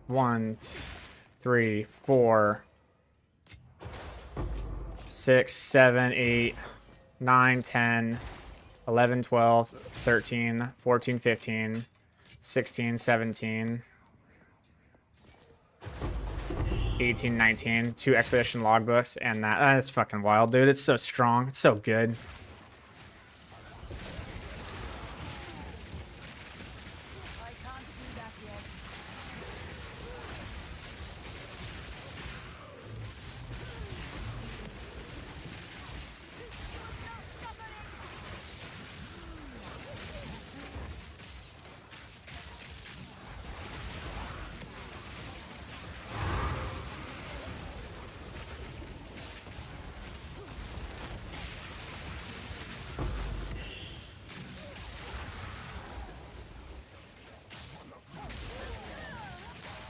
1, 2, 3, 4, 6, 7, 8, 9, 10, 11, 12, 13, 14, 15, 16, 17, 18, 19, 2 expedition logbooks, and that's fucking wild, dude. It's so strong. It's so good. I can't do that yet.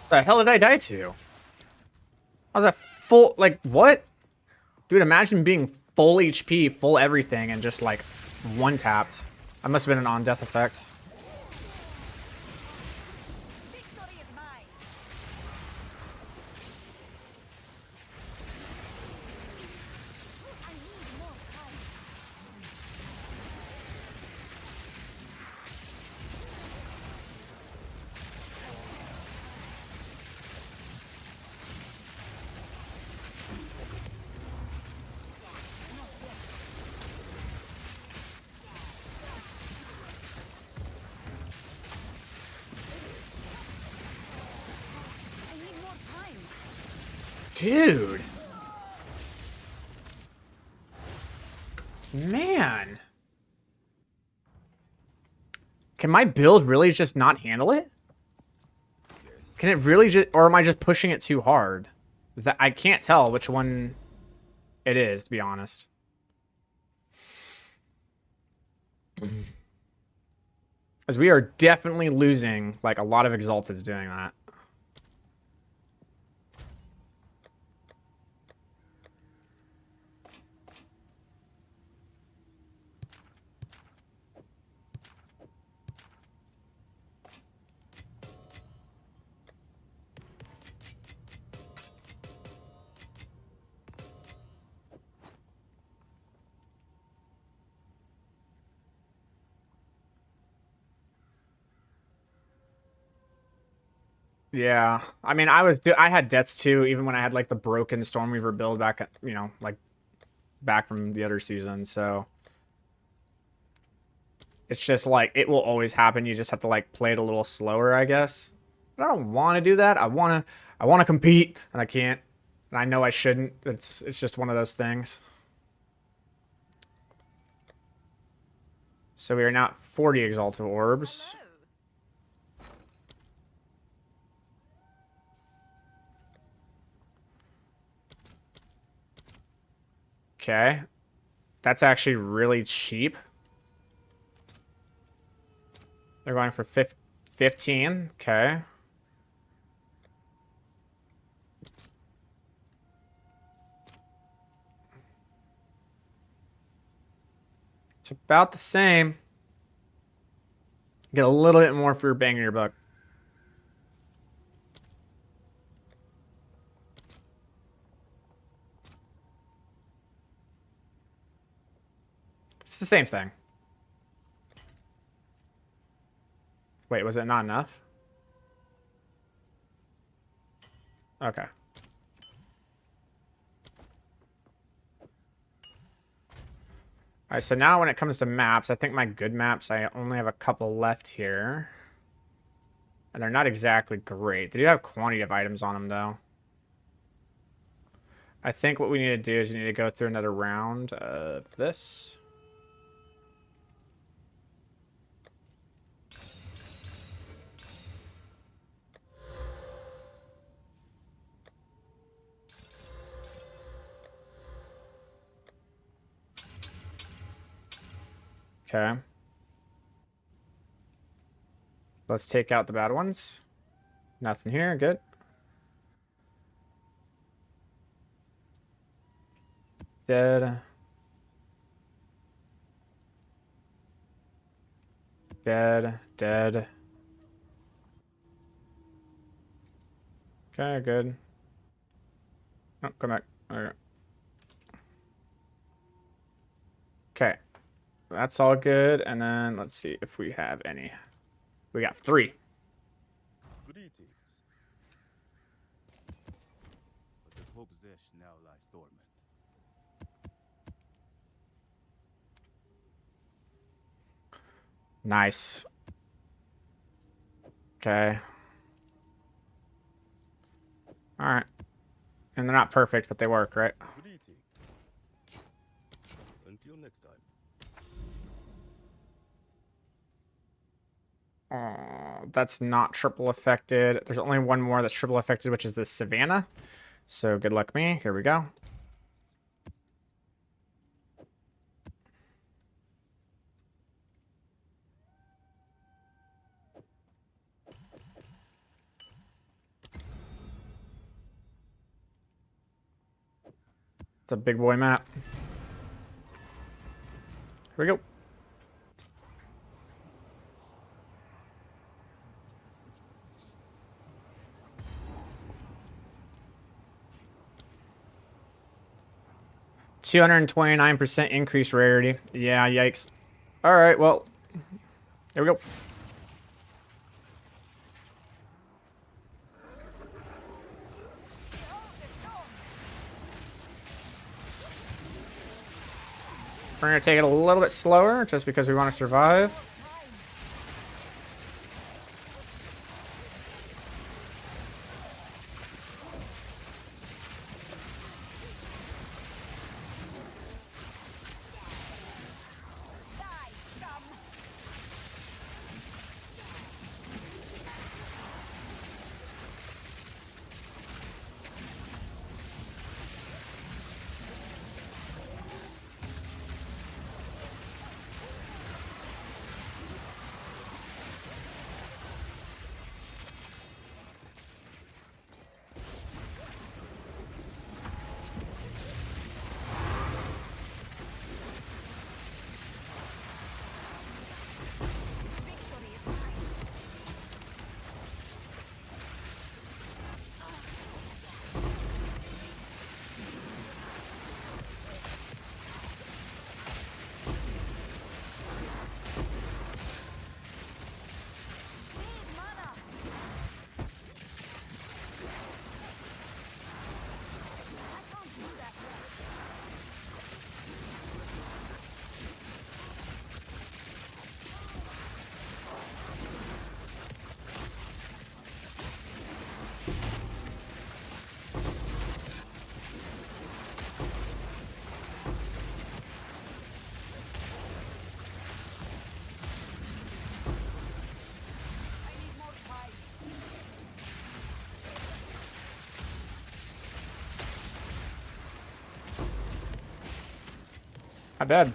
The hell did I die to? I was at full, like, what? Dude, imagine being full HP, full everything, and just, like, one-tapped. That must have been an on-death effect. Victory is mine. I need more time. I need more time. Dude. Man. Can my build really just not handle it? Can it really just, or am I just pushing it too hard? That I can't tell which one it is, to be honest. As we are definitely losing, like, a lot of Exalteds doing that. Yeah, I mean, I had deaths too, even when I had like the broken Stormweaver build back, you know, like back from the other season. So it's just like it will always happen. You just have to like play it a little slower, I guess. But I don't want to do that. I want to compete, and I can't. And I know I shouldn't. It's just one of those things. So we are now at 40 Exalted Orbs. Hello. Okay. That's actually really cheap. They're going for 15. Okay. It's about the same. Get a little bit more for your bang in your buck. It's the same thing. Wait, was it not enough? Okay. Alright, so now when it comes to maps, I think my good maps, I only have a couple left here. And they're not exactly great. They do have quantity of items on them, though. I think what we need to do is we need to go through another round of this. Okay. Let's take out the bad ones. Nothing here. Good. Dead. Dead. Dead. Okay, good. Oh, come back. Okay. Okay. That's all good. And then let's see if we have any. We got 3. Greetings. But this whole possession now lies dormant. Nice. Okay. All right. And they're not perfect, but they work, right? Greetings. Until next time. That's not triple affected. There's only one more that's triple affected, which is the Savannah. So good luck me. Here we go. It's a big boy map. Here we go. $229% increased rarity. Yeah, yikes. All right, well, there we go. We're going to take it a little bit slower just because we want to survive. Not bad.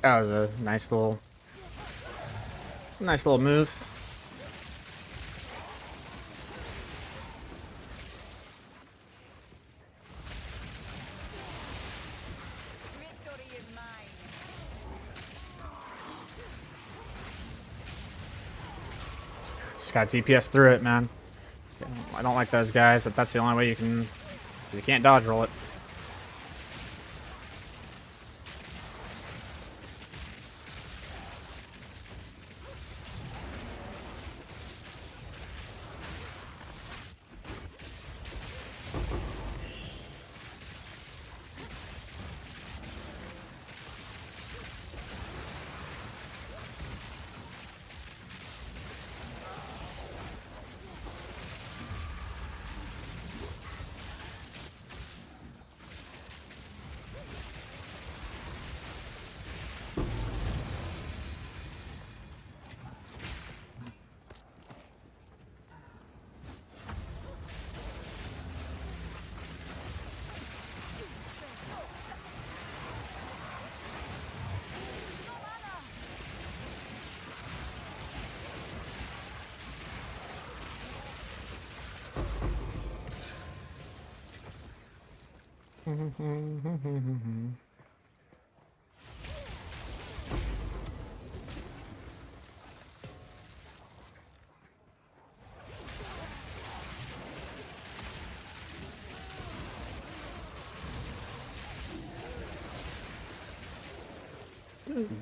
That was a nice little move. Victory is mine. Just got DPS through it, man. I don't like those guys, but that's the only way you can. You can't dodge roll it.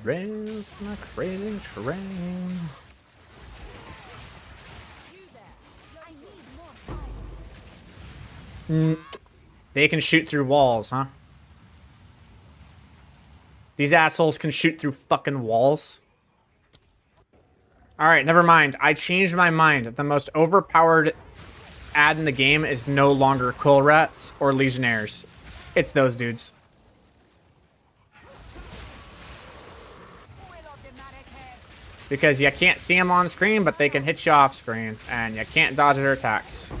Rails on a crazy train. You there. I need more fire. They can shoot through walls, huh? These assholes can shoot through fucking walls. Alright, never mind. I changed my mind. The most overpowered ad in the game is no longer Quill Rats or Legionnaires. It's those dudes. Will of the Marrakech. Because you can't see them on screen, but they can hit you off screen. And you can't dodge their attacks. Stand,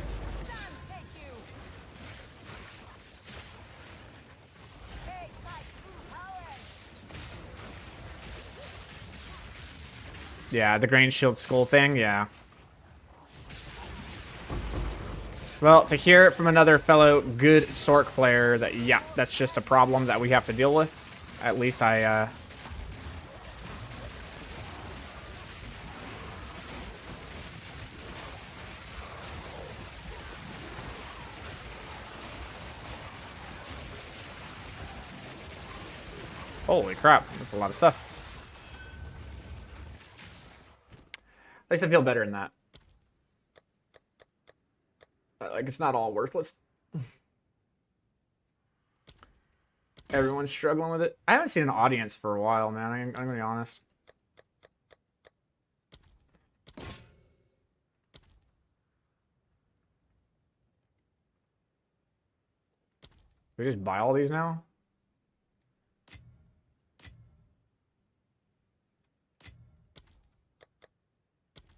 thank you. Take my true power. Yeah, the Grain Shield Skull thing, yeah. Well, to hear it from another fellow good Sorc player that, yeah, that's just a problem that we have to deal with. At least I, Holy crap, that's a lot of stuff. At least I feel better in that. Like, it's not all worthless. Everyone's struggling with it. I haven't seen an audience for a while, man. I'm gonna be honest. We just buy all these now?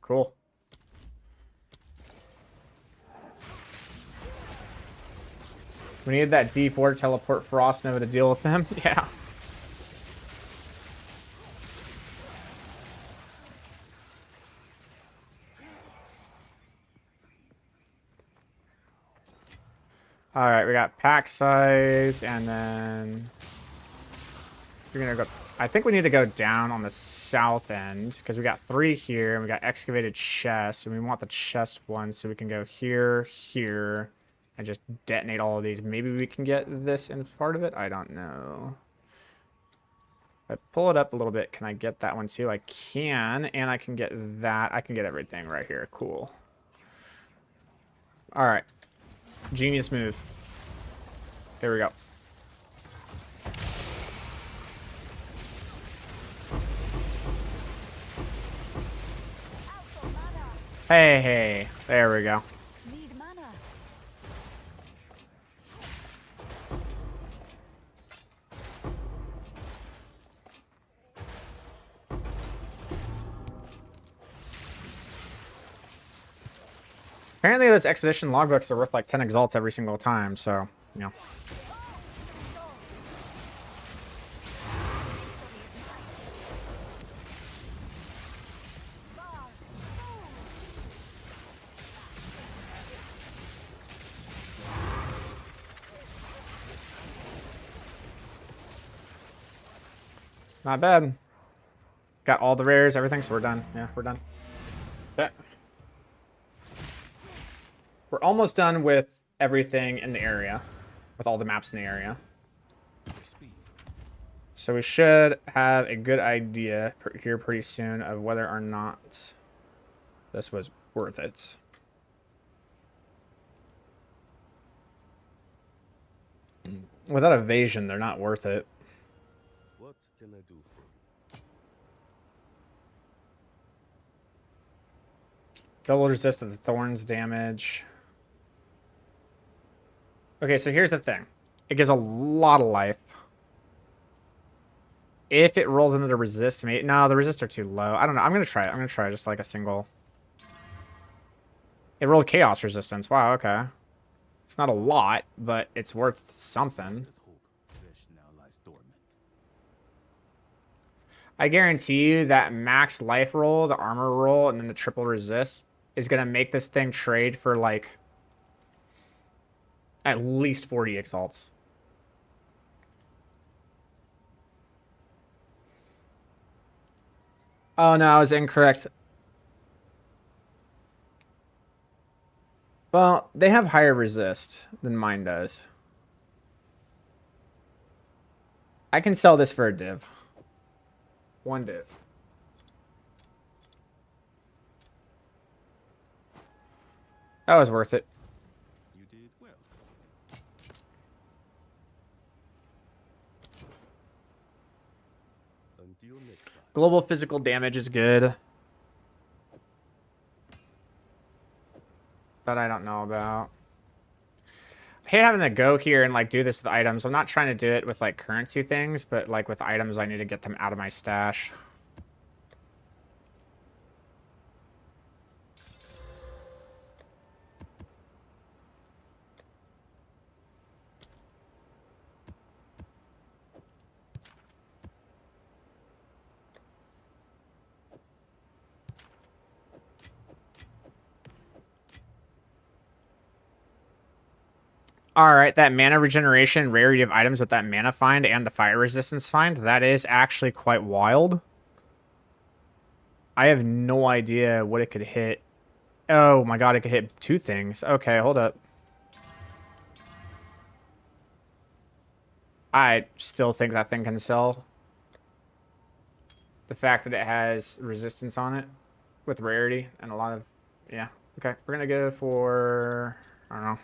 Cool. We needed that D4 teleport Frost Nova to deal with them. Yeah. All right, we got pack size, and then we're gonna go. I think we need to go down on the south end because we got 3 here, and we got excavated chest, and we want the chest one, so we can go here, here, and just detonate all of these. Maybe we can get this in part of it. I don't know. If I pull it up a little bit, can I get that one too? I can, and I can get that. I can get everything right here. Cool. All right. Genius move. Here we go. Hey, hey. There we go. Need mana. Apparently those expedition logbooks are worth like 10 exalts every single time, so, you know. Not bad. Got all the rares, everything, so we're done. Yeah, we're done. Okay. We're almost done with everything in the area. With all the maps in the area. Speed. So we should have a good idea here pretty soon of whether or not this was worth it. Without evasion, they're not worth it. What can I do for you? Double resist to the thorns damage. Okay, so here's the thing. It gives a lot of life. If it rolls into the resist, maybe... No, the resists are too low. I don't know. I'm going to try it. I'm going to try just like a single... It rolled chaos resistance. Wow, okay. It's not a lot, but it's worth something. Let's hope Vesh now lies dormant. I guarantee you that max life roll, the armor roll, and then the triple resist is going to make this thing trade for like at least 40 exalts. Oh no, I was incorrect. Well, they have higher resist than mine does. I can sell this for a div. One div. That was worth it. You did well. Until next time. Global physical damage is good. But I don't know about. I hate having to go here and like do this with items. I'm not trying to do it with like currency things, but like with items, I need to get them out of my stash. Alright, that mana regeneration, rarity of items with that mana find and the fire resistance find, that is actually quite wild. I have no idea what it could hit. Oh my god, it could hit two things. Okay, hold up. I still think that thing can sell. The fact that it has resistance on it with rarity and a lot of... Yeah, okay. We're gonna go for... I don't know.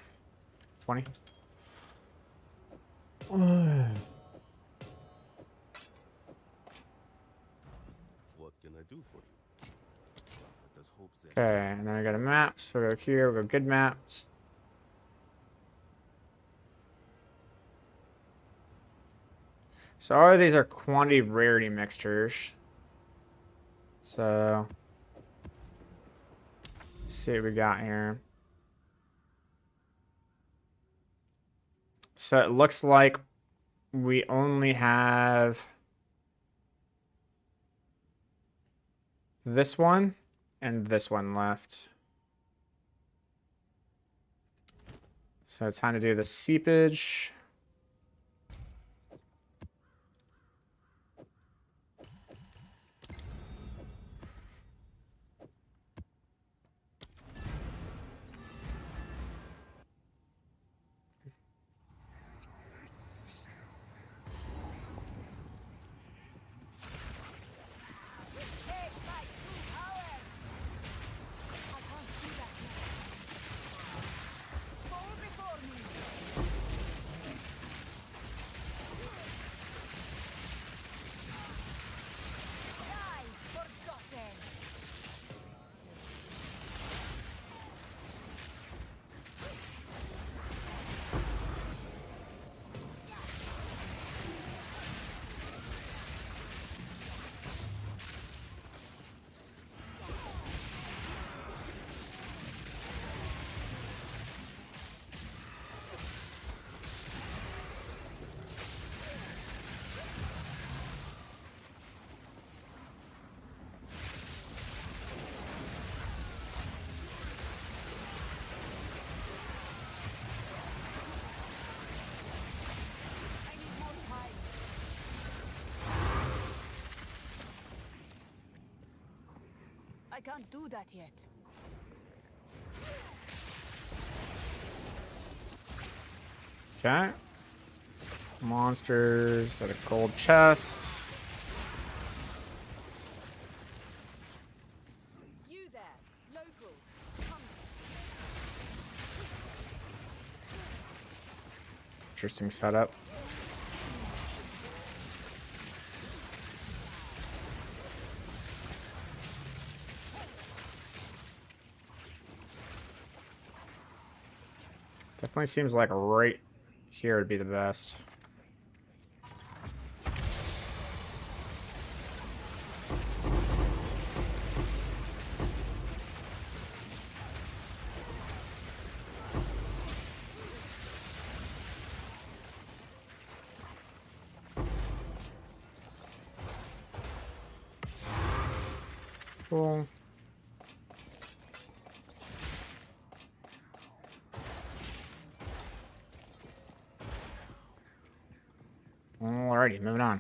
20. What can I do for you? Let us hope that Okay, and then we go to maps. We'll go here. We'll go good maps. So all of these are quantity rarity mixtures. So let's see what we got here. So it looks like we only have this one and this one left. So it's time to do the seepage. I can't do that yet. Okay. Monsters at a gold chest. You there, local. Come. Interesting setup. Definitely seems like right here would be the best. Cool. Alrighty, moving on.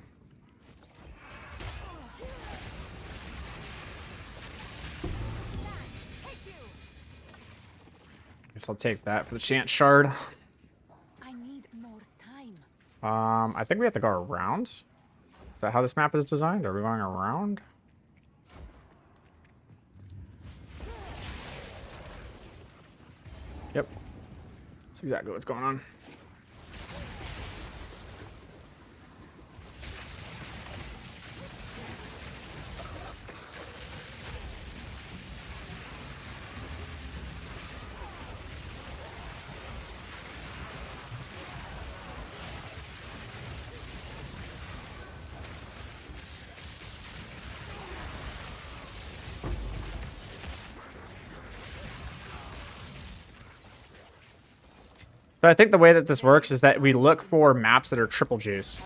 Guess I'll take that for the chant shard. I need more time. I think we have to go around. Is that how this map is designed? Are we going around? Yep. That's exactly what's going on. So I think the way that this works is that we look for maps that are triple juiced.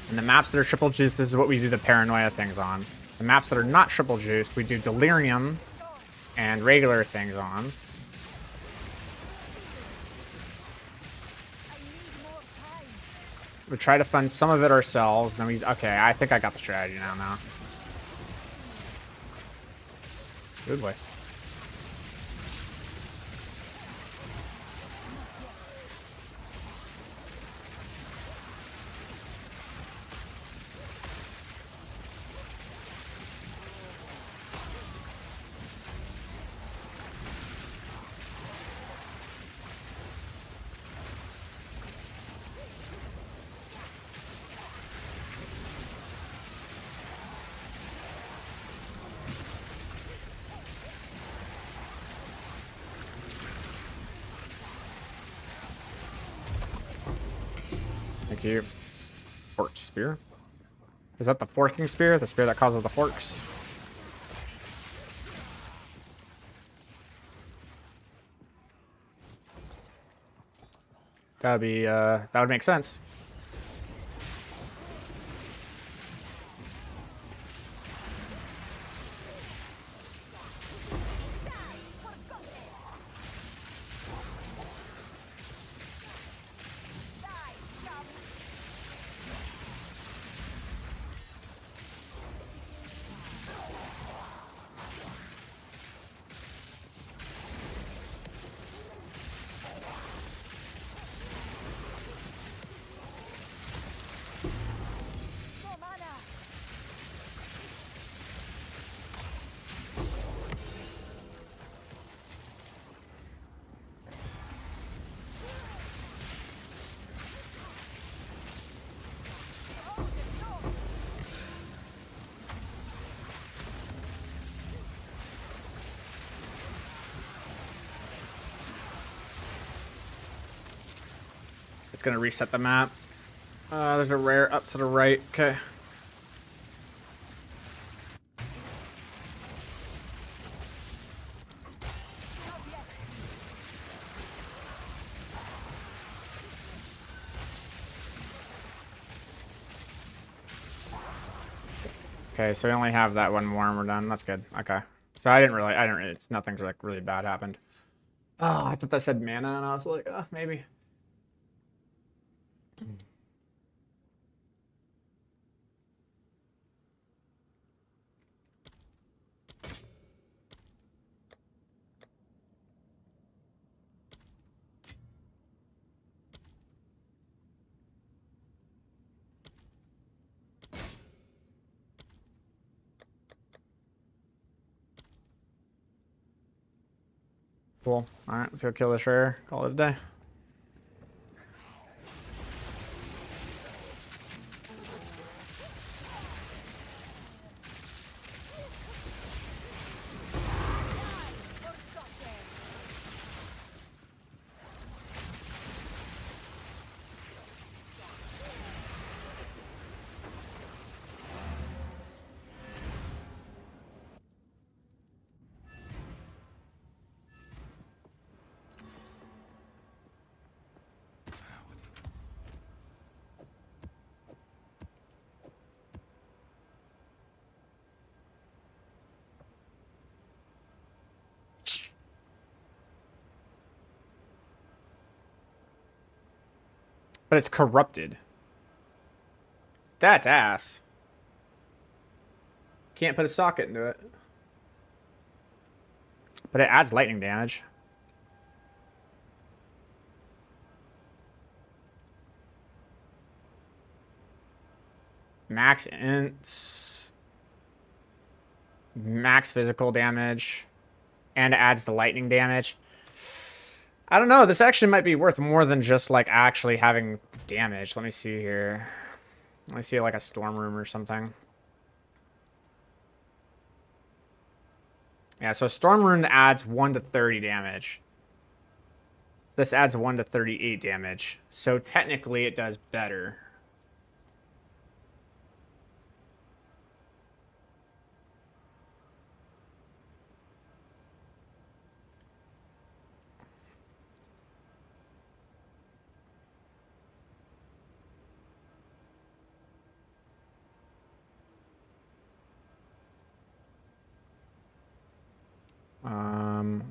And the maps that are triple juiced, this is what we do the paranoia things on. The maps that are not triple juiced, we do delirium and regular things on. I need more time. We try to fund some of it ourselves. Then we okay. I think I got the strategy now. Good boy. Thank you. Forked spear. Is that the forking spear? The spear that causes the forks? That'd be that would make sense. No mana. It's gonna reset the map. There's a rare up to the right. Okay. Okay, so we only have that one more and we're done. That's good. Okay. So I didn't really, it's nothing like really bad happened. Oh, I thought that said mana and I was like, maybe. Cool. Alright, let's go kill this rare. Call it a day. But it's corrupted. That's ass. Can't put a socket into it. But it adds lightning damage. Max ints. Max physical damage. And it adds the lightning damage. I don't know. This actually might be worth more than just like actually having damage. Let me see here. Let me see like a storm room or something. Yeah, so storm room adds 1 to 30 damage. This adds 1 to 38 damage. So technically it does better.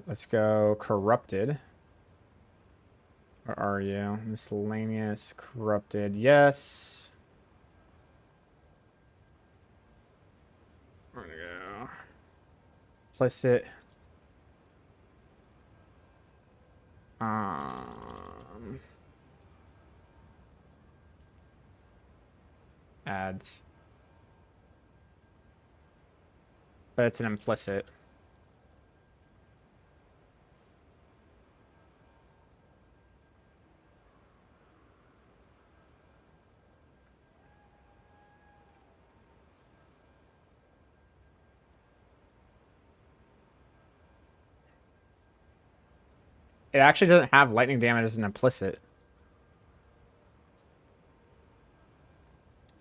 Let's go corrupted. Where are you? Miscellaneous, corrupted, yes. We're gonna go. Implicit. Adds. But it's an implicit. It actually doesn't have lightning damage as an implicit.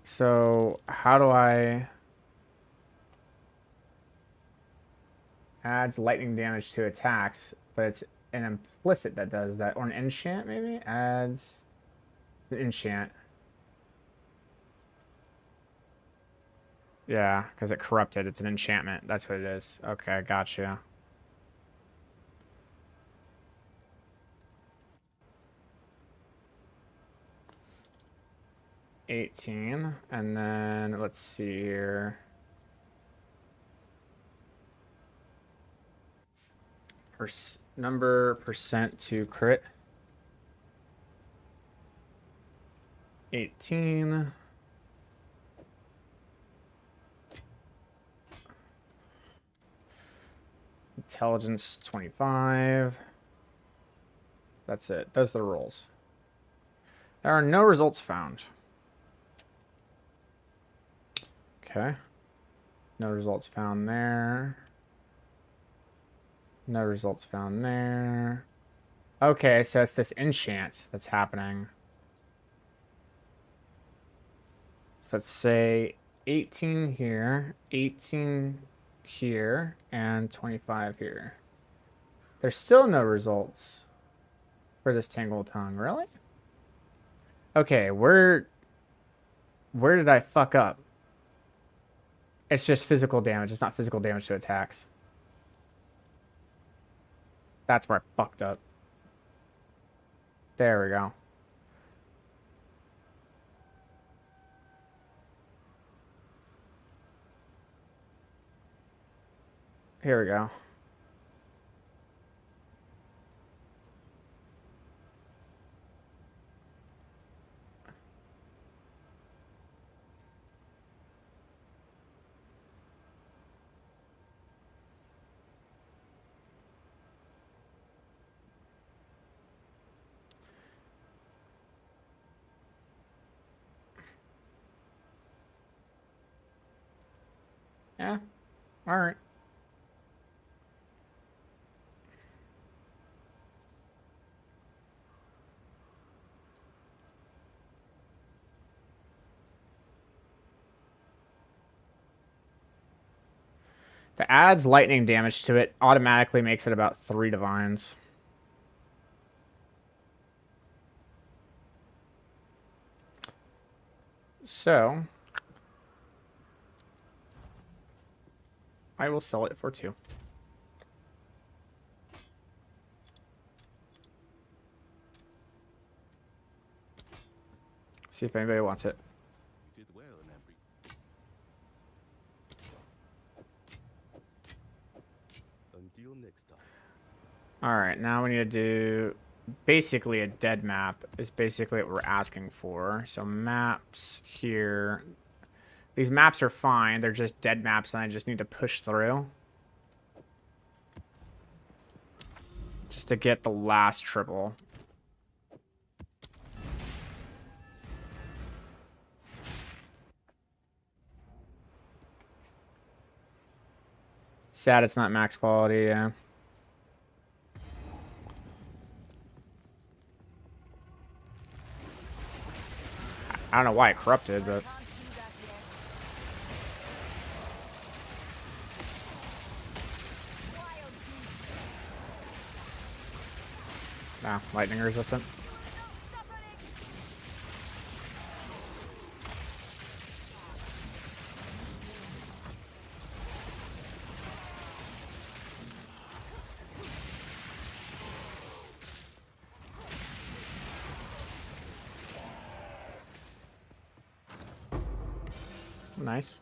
So how do I... Adds lightning damage to attacks, but it's an implicit that does that. Or an enchant, maybe? Adds... An enchant. Yeah, because it corrupted. It's an enchantment. That's what it is. Okay, gotcha. $18, and then let's see here. Number percent to crit. 18. Intelligence 25. That's it. Those are the rolls. There are no results found. Okay. No results found there. No results found there. Okay, so it's this enchant that's happening. So let's say 18 here, 18 here, and 25 here. There's still no results for this Tangle Tongue. Really? Okay, where did I fuck up? It's just physical damage. It's not physical damage to attacks. That's where I fucked up. There we go. Here we go. Yeah. All right. The adds lightning damage to it automatically makes it about 3 divines. So I will sell it for 2. See if anybody wants it. You did well in every. Until next time. Alright, now we need to do basically a dead map is basically what we're asking for. So maps here. These maps are fine. They're just dead maps and I just need to push through. Just to get the last triple. Sad it's not max quality, yeah. I don't know why it corrupted, but... Nah, lightning resistant. Nice.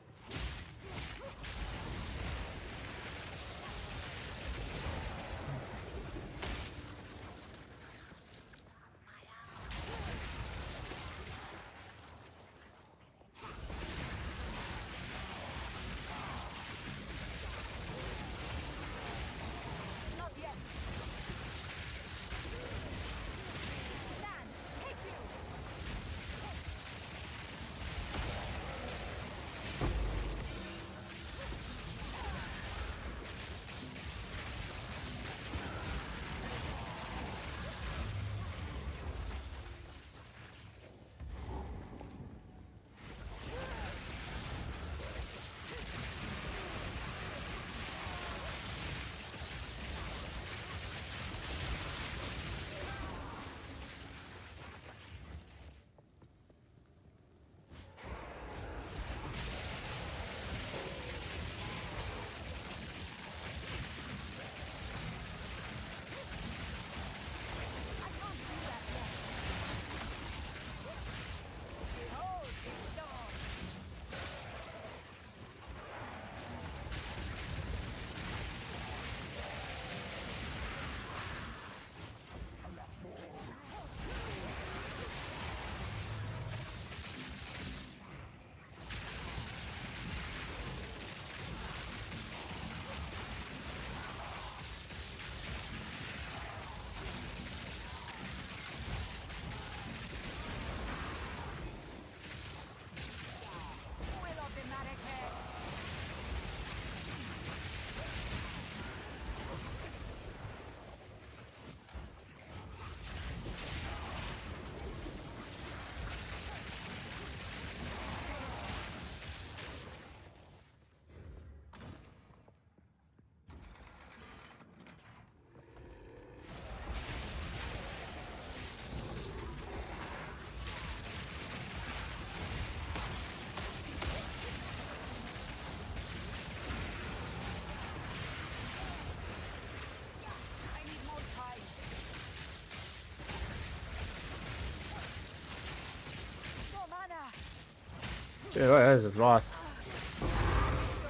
Dude, what is this boss?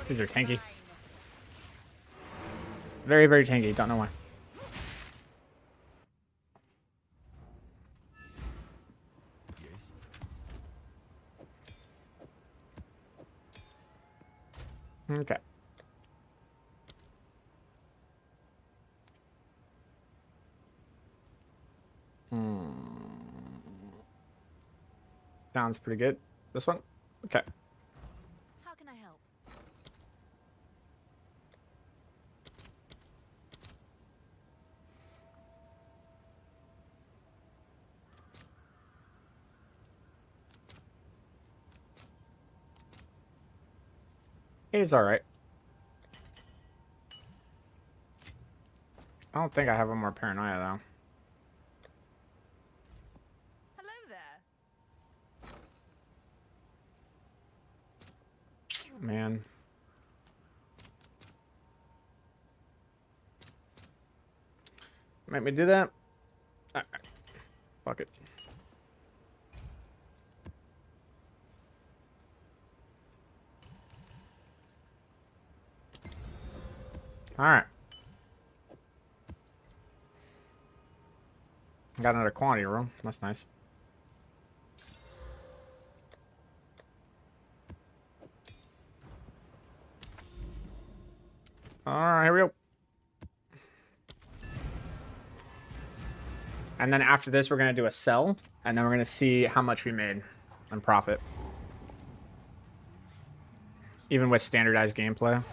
These are tanky. Very, very tanky. Don't know why. Okay. Sounds pretty good. This one? Okay. How can I help? He's alright. I don't think I have one more paranoia, though. Hello there. Man. Make me do that? Alright. Fuck it. Alright. Got another quantity room. That's nice. Alright, here we go. And then after this, we're going to do a sell. And then we're going to see how much we made and profit. Even with standardized gameplay.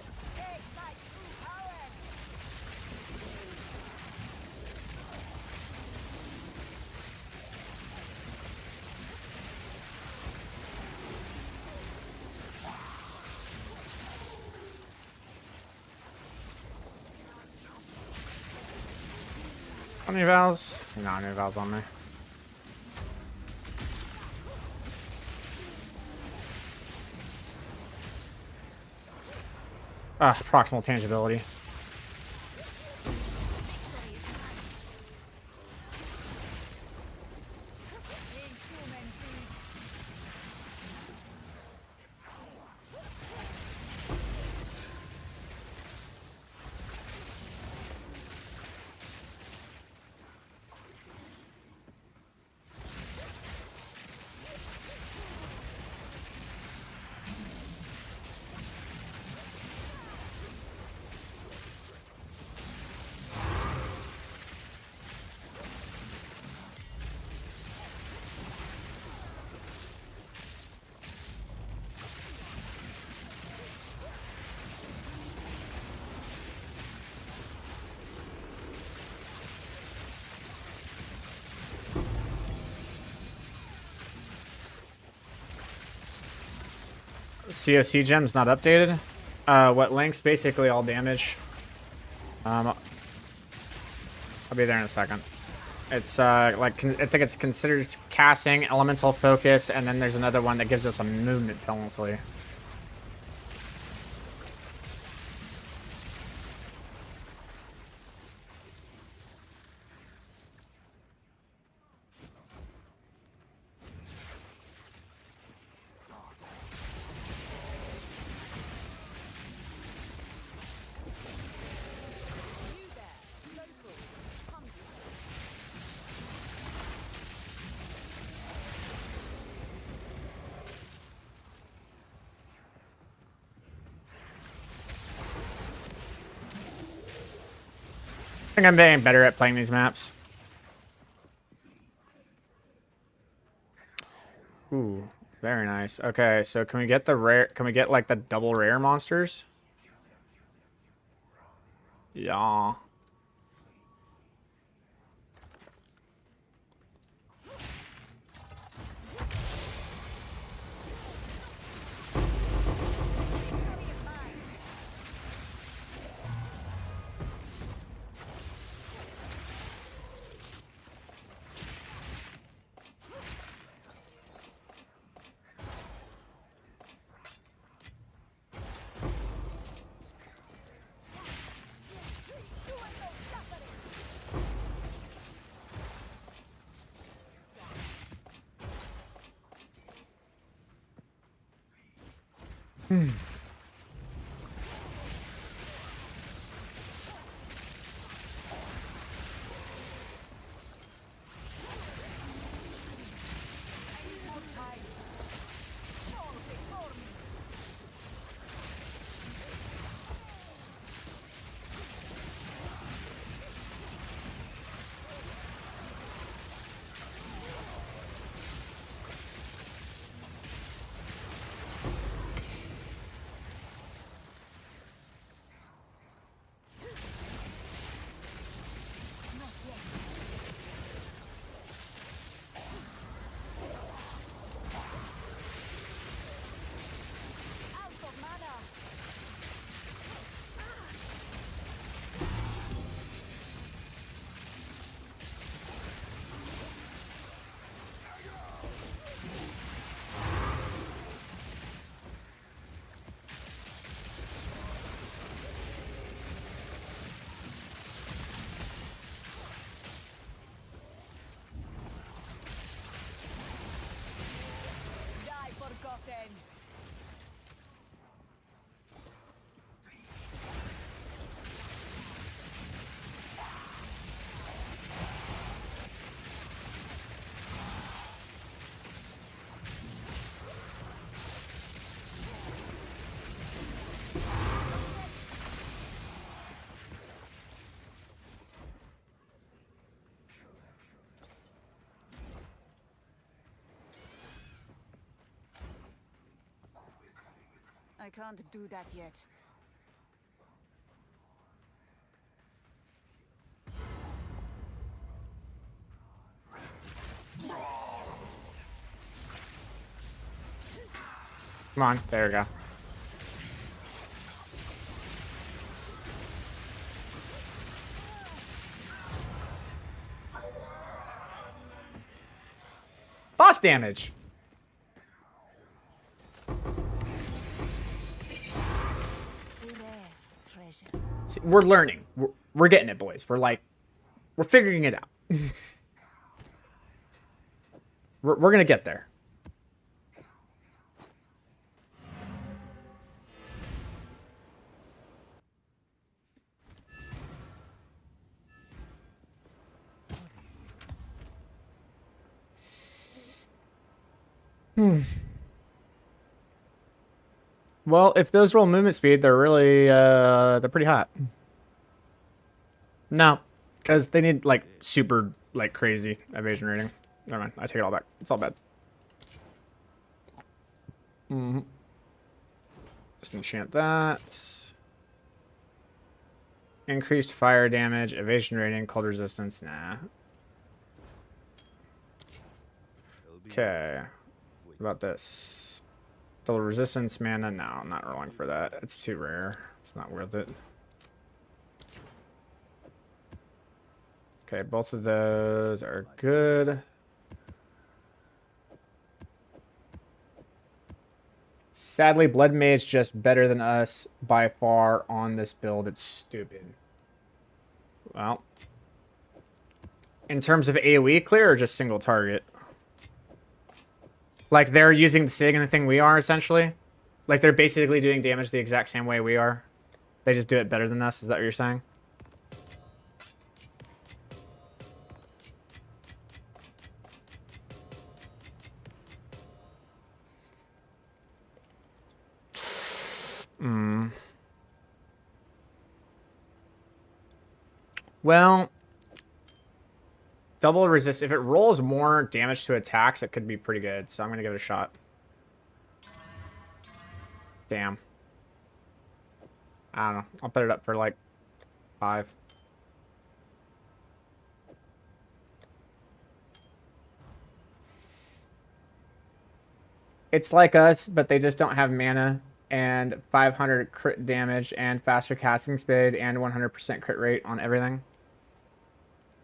Any vals? No, no vals on me. Proximal tangibility. CoC gem's not updated. What links? Basically all damage. I'll be there in a second. It's like I think it's considered casting, elemental focus, and then there's another one that gives us a movement penalty. I think I'm getting better at playing these maps. Ooh, very nice. Okay, so can we get the rare? Can we get like the double rare monsters? Yeah. I can't do that yet. Come on, there we go. Boss damage. Rare treasure. See, we're learning. We're getting it, boys. We're figuring it out. we're gonna get there. Well, if those roll movement speed, they're really they're pretty hot. No, because they need like super like crazy evasion rating. Never mind, I take it all back. It's all bad. Just enchant that. Increased fire damage, evasion rating, cold resistance. Nah. Okay. What about this? Double resistance mana? No, I'm not rolling for that. It's too rare. It's not worth it. Okay, both of those are good. Sadly, Blood Mage just better than us by far on this build. It's stupid. Well, in terms of AoE clear or just single target? Like they're using the same thing we are essentially? Like they're basically doing damage the exact same way we are? They just do it better than us? Is that what you're saying? Well, double resist. If it rolls more damage to attacks, it could be pretty good. So I'm going to give it a shot. Damn. I don't know. I'll put it up for like 5. It's like us, but they just don't have mana and 500 crit damage and faster casting speed and 100% crit rate on everything.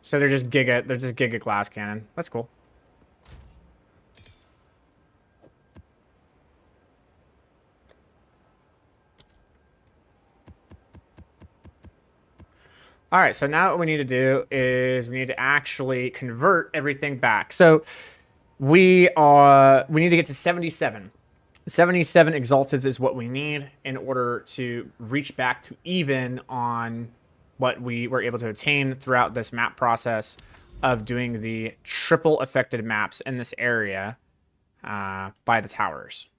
So they're just giga glass cannon. That's cool. All right, so now what we need to do is we need to actually convert everything back. So we need to get to 77. 77 exalted is what we need in order to reach back to even on what we were able to attain throughout this map process of doing the triple affected maps in this area by the towers.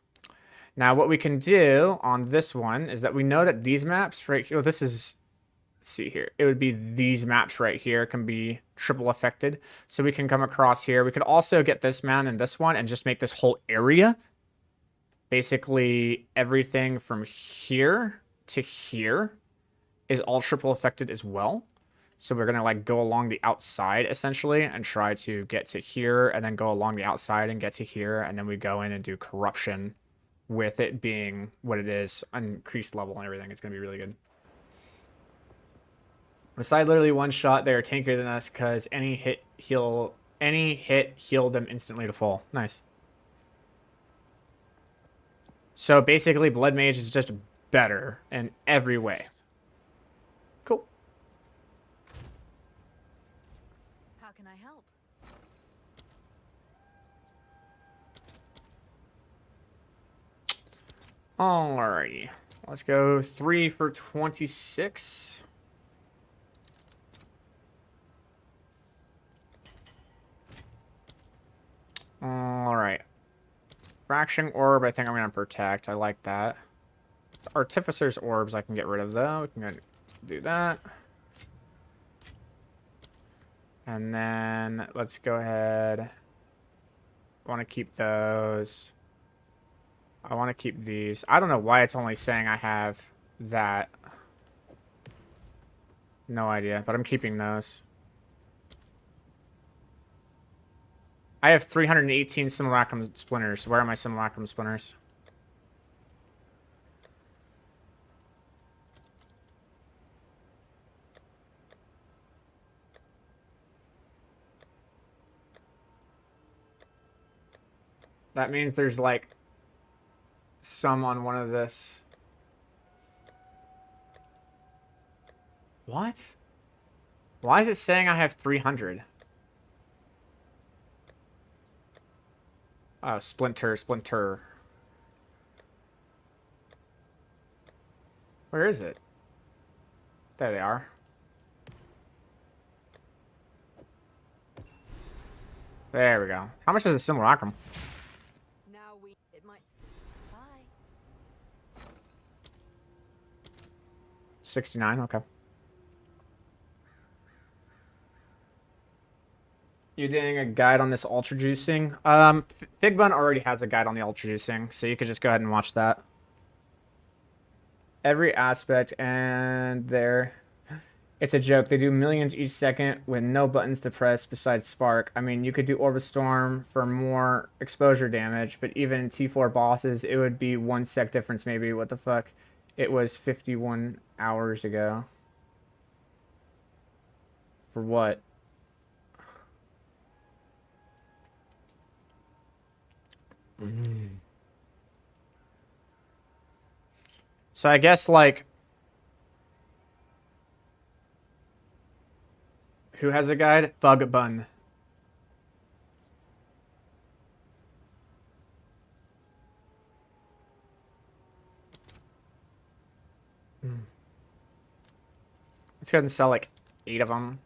Now, what we can do on this one is that we know that these maps right here, this is, let's see here, it would be these maps right here can be triple affected. So we can come across here. We could also get this man and this one and just make this whole area basically everything from here to here is all triple affected as well. So we're going to like go along the outside essentially and try to get to here and then go along the outside and get to here. And then we go in and do corruption with it being what it is, increased level and everything. It's going to be really good. Beside literally one shot, they are tankier than us because any hit healed them instantly to fall. Nice. So basically, Blood Mage is just better in every way. Cool. How can I help? Alrighty. Let's go 3 for 26. Alright. Fraction Orb, I think I'm going to protect. I like that. Artificer's Orbs I can get rid of, though. We can go do that. And then let's go ahead. I want to keep those. I want to keep these. I don't know why it's only saying I have that. No idea, but I'm keeping those. I have 318 simulacrum splinters. Where are my simulacrum splinters? That means there's like some on one of this. What? Why is it saying I have 300? Oh, splinter. Where is it? There they are. There we go. How much is a simulacrum? Now it might. Bye. 69, okay. You doing a guide on this ultra juicing? Big Bun already has a guide on the ultra juicing, so you could just go ahead and watch that. Every aspect, and there. It's a joke. They do millions each second with no buttons to press besides Spark. I mean, you could do Orbit Storm for more exposure damage, but even in T4 bosses, it would be 1 sec difference maybe. What the fuck? It was 51 hours ago. For what? So I guess, like, who has a guide? Thug Bun. Let's go ahead and sell like 8 of them.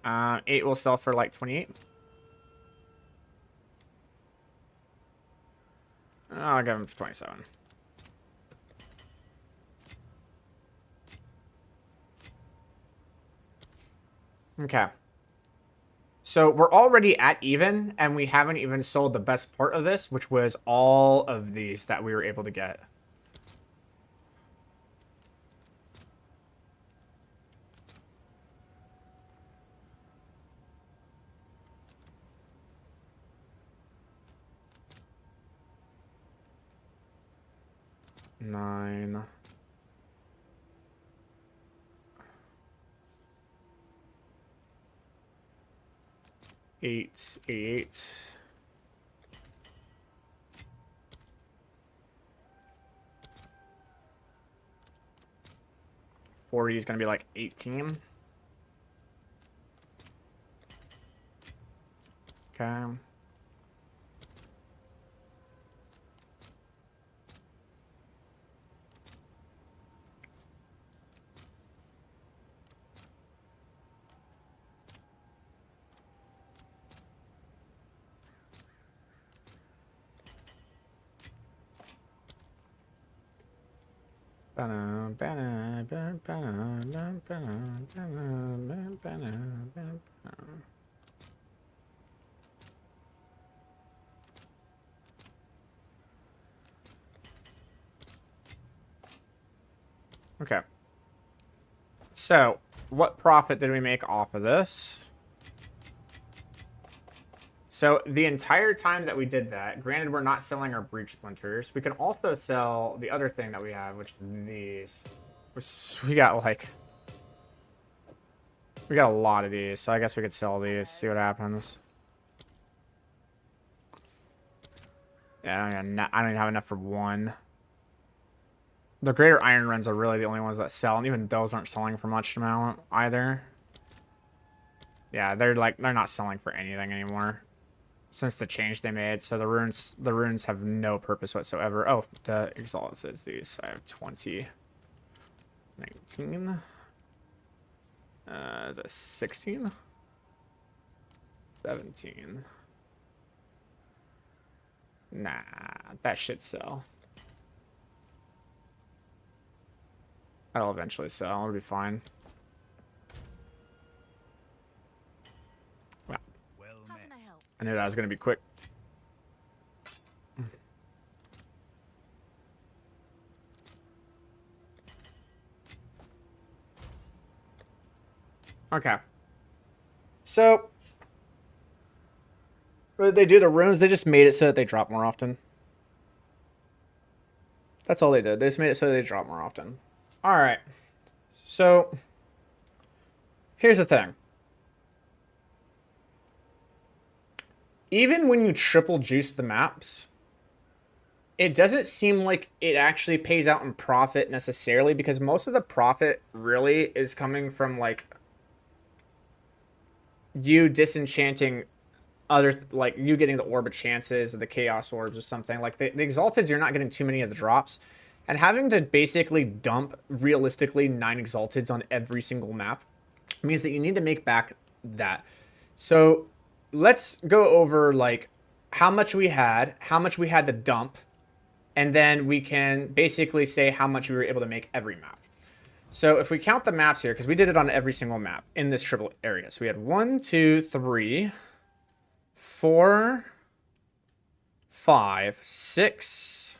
8 will sell for like 28. I'll give them for 27. Okay. So we're already at even, and we haven't even sold the best part of this, which was all of these that we were able to get. Nine. Eight. 40 is gonna be like 18. Okay. Okay. So, what profit did we make off of this? So, the entire time that we did that, granted we're not selling our breach splinters, we can also sell the other thing that we have, which is these. We got like... We got a lot of these, so I guess we could sell these, see what happens. Yeah, I don't even have enough for one. The greater iron runs are really the only ones that sell, and even those aren't selling for much amount either. Yeah, they're not selling for anything anymore since the change they made. So the runes have no purpose whatsoever. Oh, the Exile says these. I have 20, 19. Is that 16? 17. Nah, that should sell. That'll eventually sell. It'll be fine. Wow. Well How met. can I help? I knew that was going to be quick. Okay. So, what did they do to runes? They just made it so that they drop more often. That's all they did. They just made it so they drop more often. Alright. So, here's the thing. Even when you triple juice the maps, it doesn't seem like it actually pays out in profit necessarily, because most of the profit really is coming from, like, you disenchanting other, like, you getting the orb of chances, or the chaos orbs or something. Like, the exalteds, you're not getting too many of the drops. And having to basically dump, realistically, 9 exalteds on every single map means that you need to make back that. So, let's go over, like, how much we had to dump, and then we can basically say how much we were able to make every map. So if we count the maps here, because we did it on every single map in this triple area. So we had 1, 2, 3, 4, 5, 6,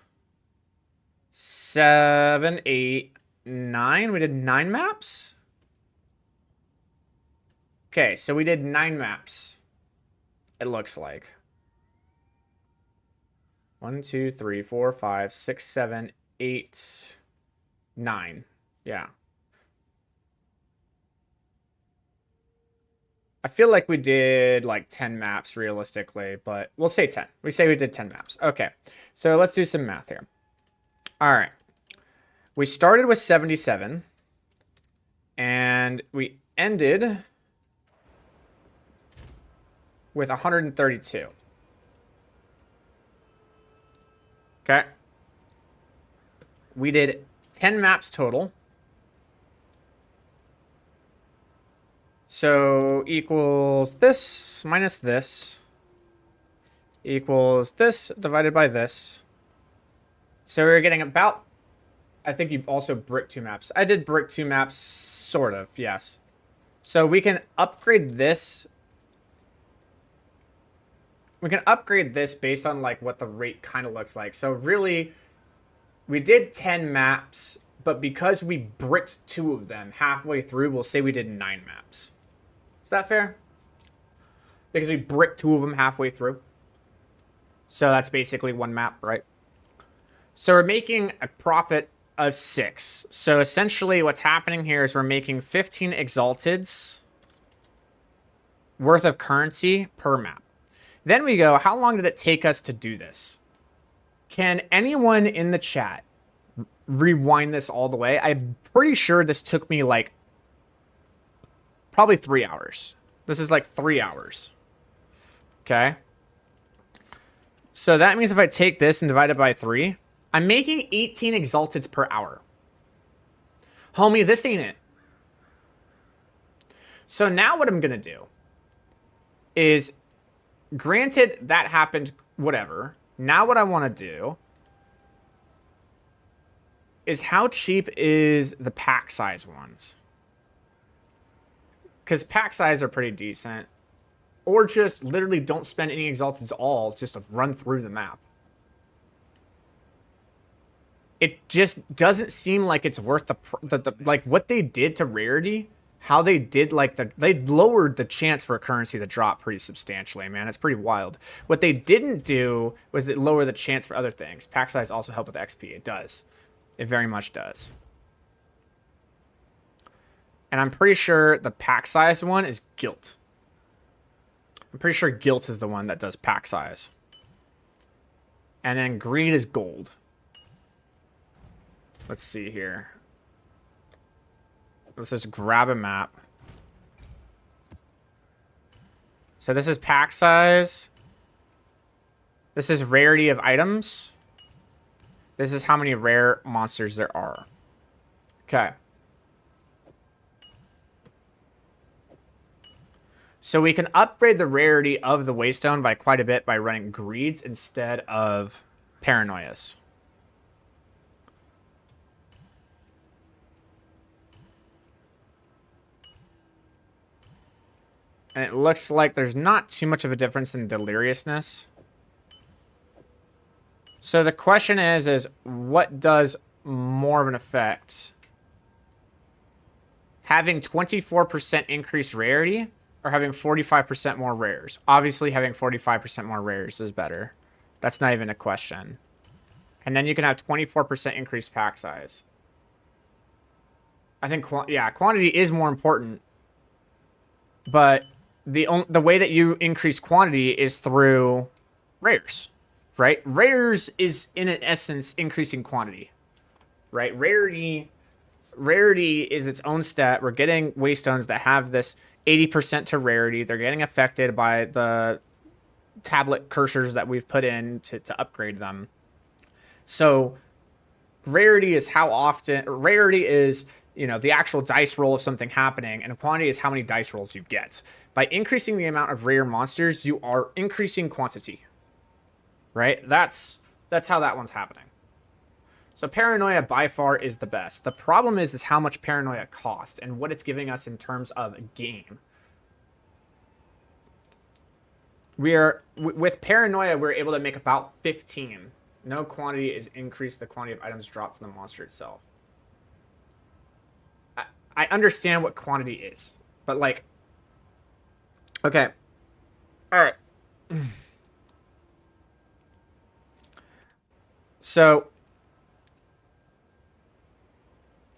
7, 8, 9. We did 9 maps? Okay, so we did 9 maps. It looks like 1, 2, 3, 4, 5, 6, 7, 8, 9. Yeah. I feel like we did like 10 maps realistically, but we'll say 10. We say we did 10 maps. Okay, so let's do some math here. All right. We started with 77, and we ended with 132. Okay. We did 10 maps total. So equals this minus this equals this divided by this. So we're getting about, I think you also brick 2 maps. I did brick 2 maps, sort of, yes. So we can upgrade this. We can upgrade this based on like what the rate kind of looks like. So really, we did 10 maps, but because we bricked 2 of them halfway through, we'll say we did 9 maps. Is that fair? Because we bricked 2 of them halfway through. So that's basically 1 map, right? So we're making a profit of 6. So essentially what's happening here is we're making 15 exalteds worth of currency per map. Then we go, how long did it take us to do this? Can anyone in the chat rewind this all the way? I'm pretty sure this took me like probably 3 hours. This is like 3 hours. Okay. So that means if I take this and divide it by 3, I'm making 18 exalteds per hour. Homie, this ain't it. So now what I'm going to do is, granted that happened, whatever. Now what I want to do is, how cheap is the pack size ones? Because pack size are pretty decent. Or just literally don't spend any exalteds at all, just to run through the map. It just doesn't seem like it's worth the like what they did to rarity. How they did, like, they lowered the chance for a currency to drop pretty substantially, man. It's pretty wild. What they didn't do was it lower the chance for other things. Pack size also help with XP. It does. It very much does. And I'm pretty sure the pack size one is Guilt. I'm pretty sure Guilt is the one that does pack size. And then Greed is Gold. Let's see here. Let's just grab a map. So this is pack size. This is rarity of items. This is how many rare monsters there are. Okay. So we can upgrade the rarity of the Waystone by quite a bit by running Greeds instead of Paranoias. And it looks like there's not too much of a difference in Deliriousness. So the question is what does more of an effect having 24% increased rarity or having 45% more rares? Obviously, having 45% more rares is better. That's not even a question. And then you can have 24% increased pack size. I think, yeah, quantity is more important. But the way that you increase quantity is through rares, right? Rares is, in essence, increasing quantity, right? Rarity is its own stat. We're getting Waystones that have this 80% to rarity. They're getting affected by the tablet cursors that we've put in to upgrade them. So rarity is how often, rarity is, you know, the actual dice roll of something happening, and quantity is how many dice rolls you get. By increasing the amount of rare monsters, you are increasing quantity, right? That's how that one's happening. So paranoia by far is the best. The problem is how much paranoia costs and what it's giving us in terms of a game. With paranoia, we're able to make about 15. No quantity is increased the quantity of items dropped from the monster itself. I understand what quantity is, but like, okay. All right. So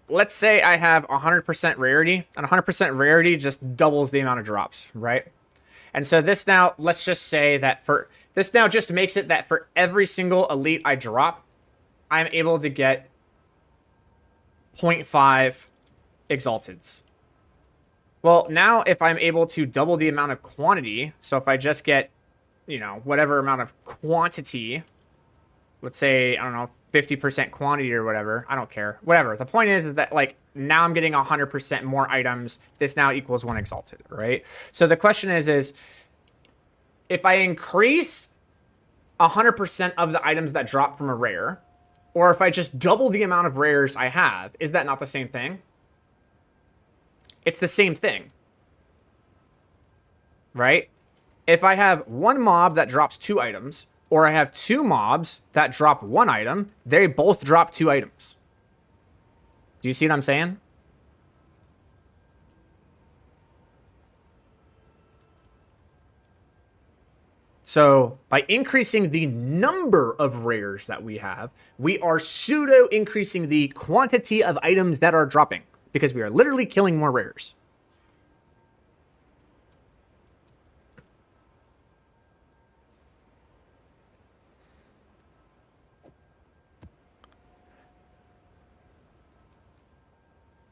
let's say I have 100% rarity, and 100% rarity just doubles the amount of drops, right? And so this now, let's just say that this now just makes it that for every single elite I drop, I'm able to get 0.5 exalteds. Well, now if I'm able to double the amount of quantity, so if I just get, you know, whatever amount of quantity, let's say, I don't know, 50% quantity or whatever, I don't care, whatever. The point is that, like, now I'm getting 100% more items. This now equals 1 exalted, right? So the question is if I increase 100% of the items that drop from a rare, or if I just double the amount of rares I have, is that not the same thing? It's the same thing, right? If I have one mob that drops 2 items, or I have 2 mobs that drop 1 item, they both drop 2 items. Do you see what I'm saying? So by increasing the number of rares that we have, we are pseudo increasing the quantity of items that are dropping, because we are literally killing more rares.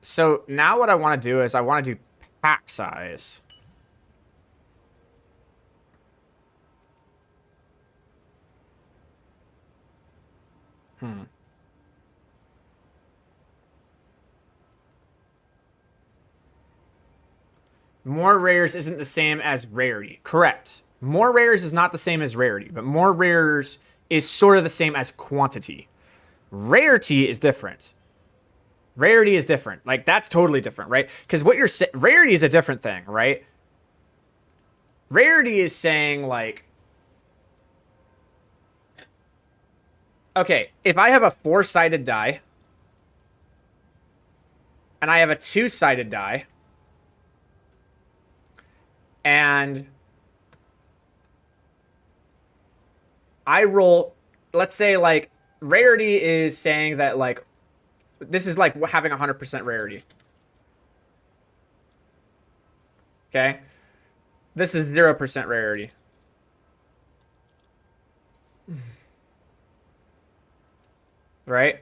So now what I want to do is I want to do pack size. More rares isn't the same as rarity. Correct. More rares is not the same as rarity, but more rares is sort of the same as quantity. Rarity is different. Rarity is different. Like, that's totally different, right? Because what you're saying, rarity is a different thing, right? Rarity is saying, like, okay, if I have a 4-sided die, and I have a 2-sided die, and I roll, let's say, like, rarity is saying that, like, this is like having 100% rarity. Okay? This is 0% rarity. Right?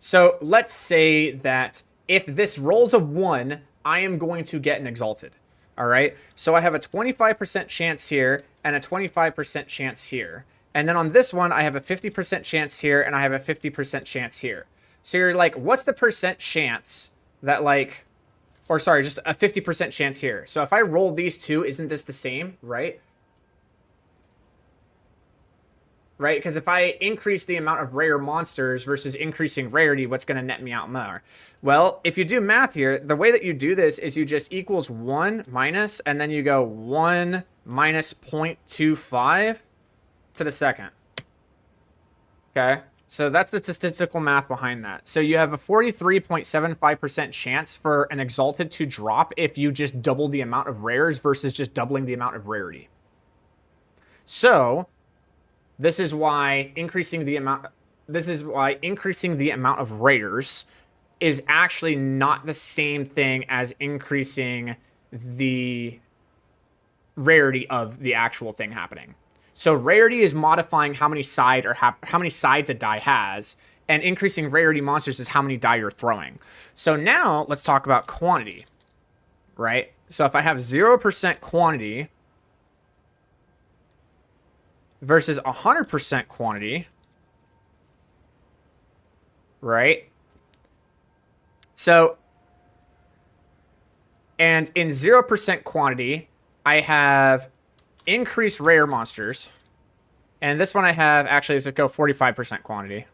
So let's say that if this rolls a 1, I am going to get an exalted. All right? So I have a 25% chance here and a 25% chance here. And then on this one, I have a 50% chance here and I have a 50% chance here. So you're like, what's the percent chance that, like, or sorry, just a 50% chance here. So if I roll these two, isn't this the same, right? Right? Because if I increase the amount of rare monsters versus increasing rarity, what's going to net me out more? Well, if you do math here, the way that you do this is you just equals 1 minus, and then you go 1 minus 0.25 to the second. Okay? So that's the statistical math behind that. So you have a 43.75% chance for an Exalted to drop if you just double the amount of rares versus just doubling the amount of rarity. So this is why increasing the amount of rares is actually not the same thing as increasing the rarity of the actual thing happening. So rarity is modifying how many sides a die has, and increasing rarity monsters is how many die you're throwing. So now let's talk about quantity, right? So if I have 0% quantity versus 100% quantity, right? So, and in 0% quantity, I have increased rare monsters. And this one I have, actually, let's go 45% quantity.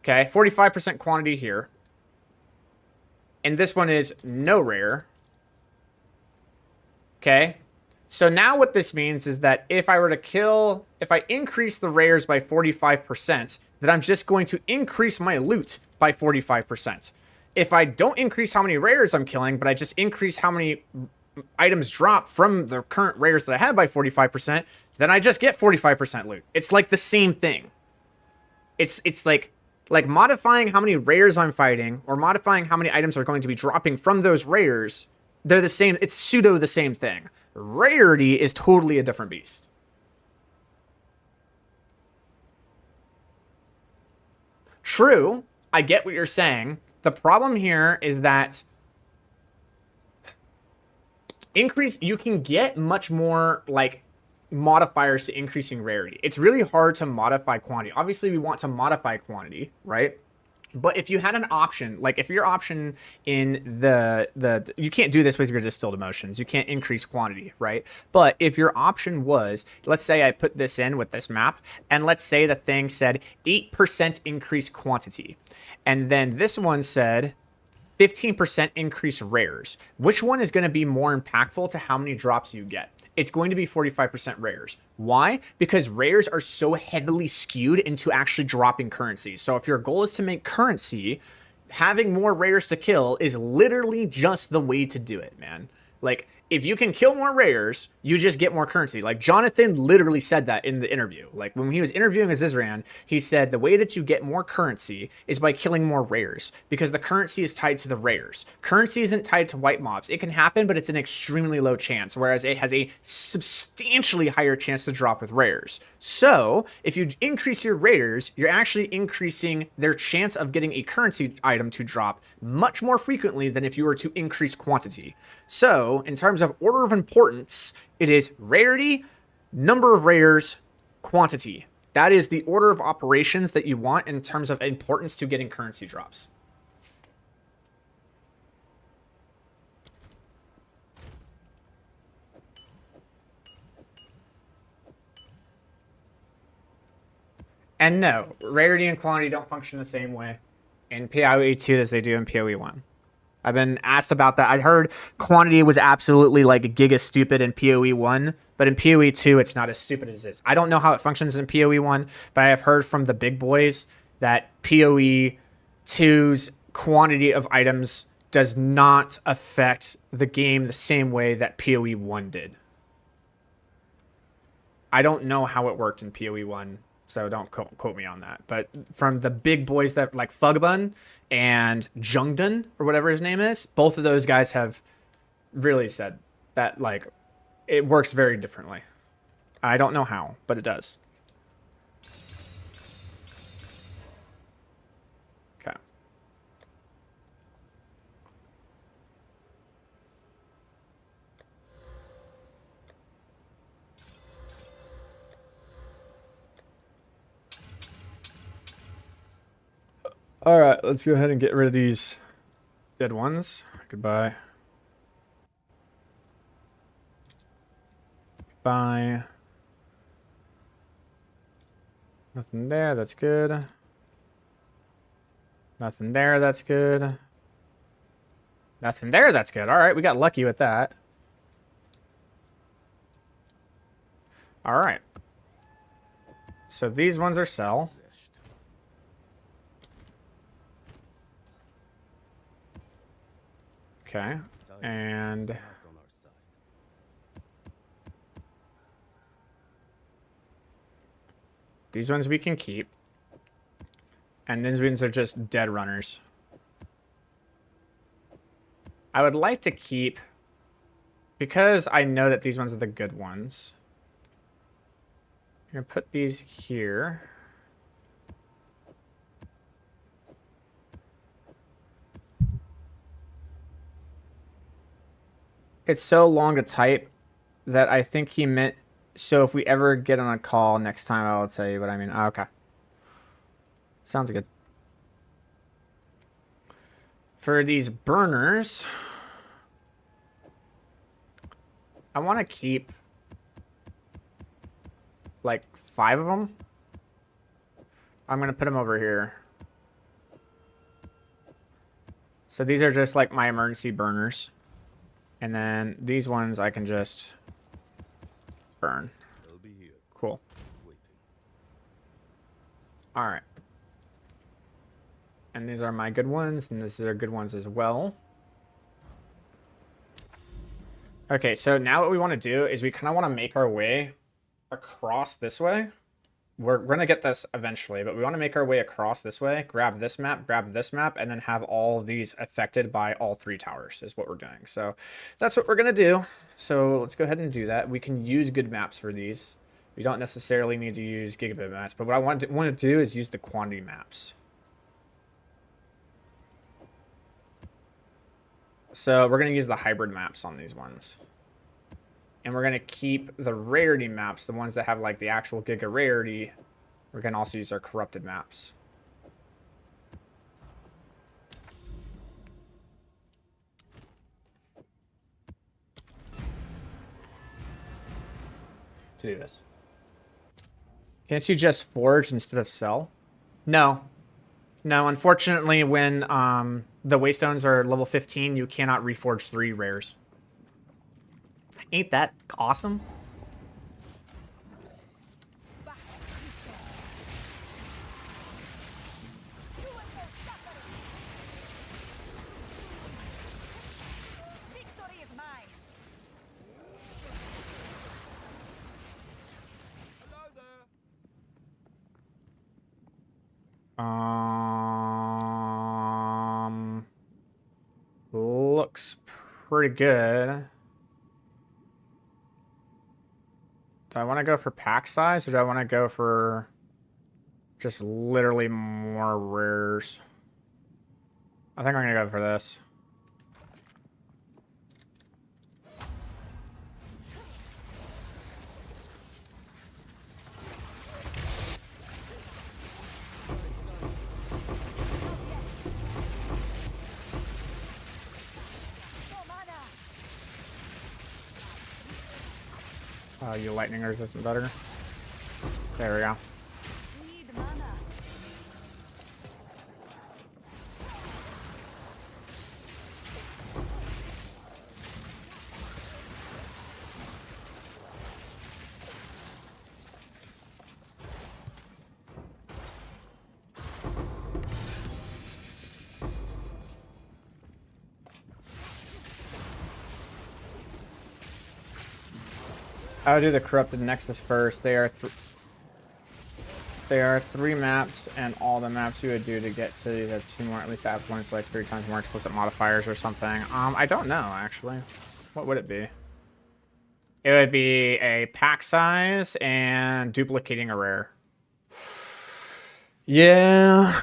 Okay, 45% quantity here. And this one is no rare. Okay. So now what this means is that if I increase the rares by 45%, then I'm just going to increase my loot by 45%. If I don't increase how many rares I'm killing, but I just increase how many items drop from the current rares that I have by 45%, then I just get 45% loot. It's like the same thing. It's like modifying how many rares I'm fighting or modifying how many items are going to be dropping from those rares. They're the same. It's pseudo the same thing. Rarity is totally a different beast. True, I get what you're saying. The problem here is that you can get much more like modifiers to increasing rarity. It's really hard to modify quantity. Obviously, we want to modify quantity, right? But if you had an option, like if your option in you can't do this with your distilled emotions. You can't increase quantity, right? But if your option was, let's say I put this in with this map, and let's say the thing said 8% increase quantity. And then this one said 15% increase rares. Which one is going to be more impactful to how many drops you get? It's going to be 45% rares. Why? Because rares are so heavily skewed into actually dropping currency. So if your goal is to make currency, having more rares to kill is literally just the way to do it, man. Like, if you can kill more rares, you just get more currency. Like, Jonathan literally said that in the interview. Like, when he was interviewing Azizran, he said the way that you get more currency is by killing more rares, because the currency is tied to the rares. Currency isn't tied to white mobs. It can happen, but it's an extremely low chance, whereas it has a substantially higher chance to drop with rares. So, if you increase your rares, you're actually increasing their chance of getting a currency item to drop much more frequently than if you were to increase quantity. So, in terms of order of importance, it is rarity, number of rares, quantity. That is the order of operations that you want in terms of importance to getting currency drops. And no, rarity and quantity don't function the same way in PoE 2 as they do in PoE 1. I've been asked about that. I heard quantity was absolutely like giga stupid in PoE 1, but in PoE 2 it's not as stupid as this. I don't know how it functions in PoE 1, but I have heard from the big boys that PoE 2's quantity of items does not affect the game the same way that PoE 1 did. I don't know how it worked in PoE 1. So don't quote me on that. But from the big boys that like Fugbun and Jungdun or whatever his name is, both of those guys have really said that like it works very differently. I don't know how, but it does. Okay. All right, let's go ahead and get rid of these dead ones. Goodbye. Goodbye. Nothing there, that's good. Nothing there, that's good. Nothing there, that's good. All right, we got lucky with that. All right. so these ones are sell. Zest. Okay, and Not on our side. these ones we can keep. And these ones are just dead runners. I would like to keep, because I know that these ones are the good ones. I'm going to put these here. It's so long to type that I think he meant, so if we ever get on a call next time, I will tell you what I mean. Oh, okay. Sounds good. For these burners, I want to keep like 5 of them. I'm going to put them over here. So these are just like my emergency burners. And then these ones I can just burn. They'll be here, Cool. waiting. All right. And these are my good ones, and these are good ones as well. Okay, so now what we want to do is we kind of want to make our way across this way. We're going to get this eventually, but we want to make our way across this way, grab this map, and then have all these affected by all 3 towers is what we're doing. So that's what we're going to do. So let's go ahead and do that. We can use good maps for these. We don't necessarily need to use gigabit maps, but what I want to do is use the quantity maps. So we're going to use the hybrid maps on these ones. And we're going to keep the rarity maps, the ones that have like the actual giga rarity. We're going to also use our corrupted maps. To do this. Can't you just forge instead of sell? No. No, unfortunately, when the waystones are level 15, you cannot reforge 3 rares. Ain't that awesome? Victory is mine. Hello there. Looks pretty good. Do I want to go for pack size, or do I want to go for just literally more rares? I think I'm going to go for this. No mana. You lightning resistant better. There we go. Need mana. I would do the corrupted nexus first. They are 3 maps, and all the maps you would do to get to these have 2 more, at least have one. It's like 3 times more explicit modifiers or something. I don't know actually. What would it be? It would be a pack size and duplicating a rare. Yeah.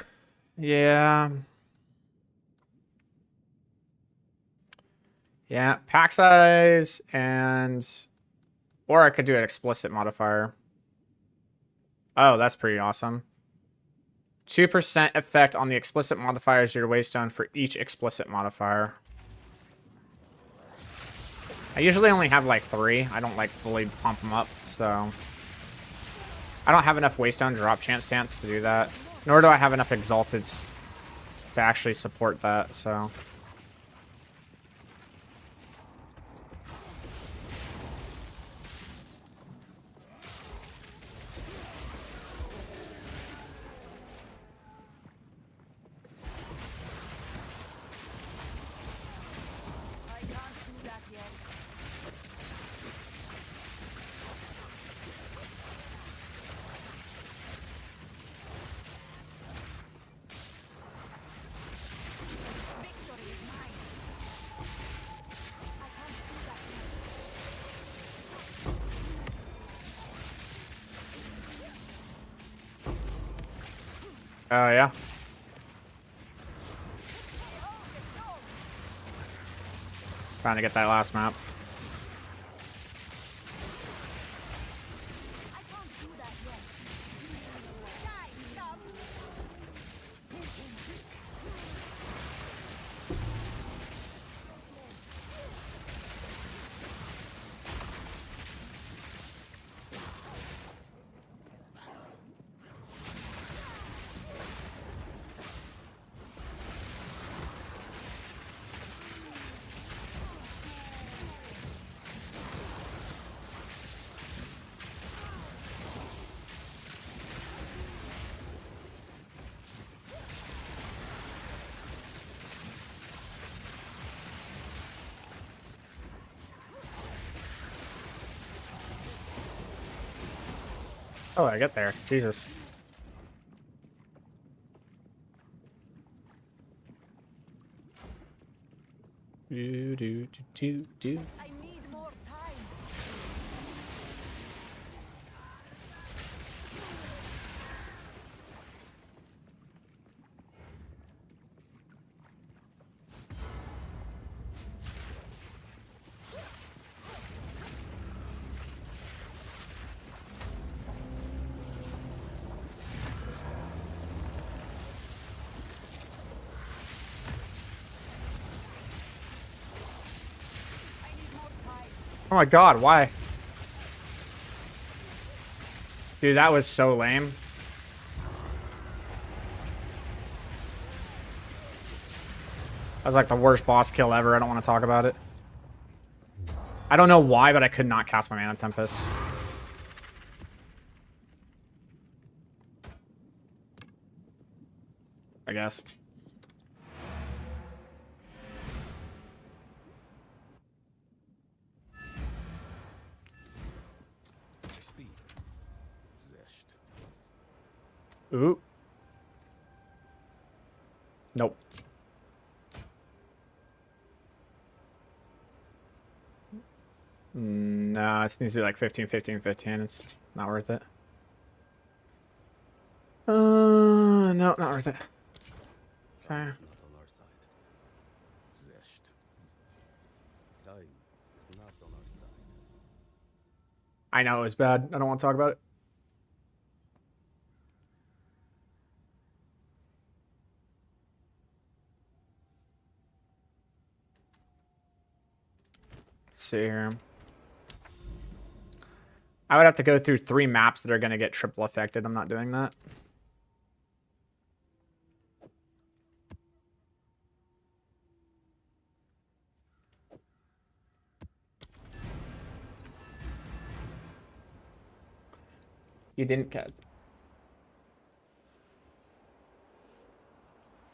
Yeah. Yeah, pack size and... Or I could do an explicit modifier. Oh, that's pretty awesome. 2% effect on the explicit modifiers of your waystone for each explicit modifier. I usually only have like 3. I don't like fully pump them up, so... I don't have enough waystone to drop chance stance to do that. Nor do I have enough exalteds to actually support that, so... Oh, yeah. Trying to get that last map. I can't do that yet. Die, some. Oh, I get there. Jesus. Do. I need more time. I need more time. Oh my god, why? Dude, that was so lame. That was like the worst boss kill ever. I don't want to talk about it. I don't know why, but I could not cast my Mana Tempest. I guess. Speed. Zest. Ooh. Nope. No, it needs to be like 15, 15, 15. It's not worth it. No, not worth it. Okay. Not on our side. Zest. Time is not on our side. I know it was bad. I don't want to talk about it. Let's see here. I would have to go through 3 maps that are going to get triple affected. I'm not doing that. You didn't cut.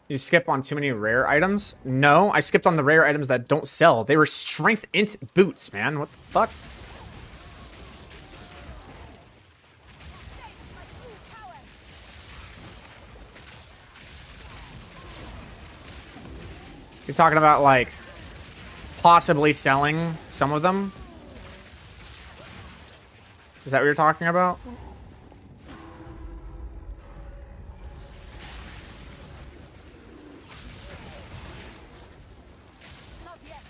You skip on too many rare items? No, I skipped on the rare items that don't sell. They were strength int boots, man. What the fuck? You're talking about, like, possibly selling some of them? Is that what you're talking about? Not yet.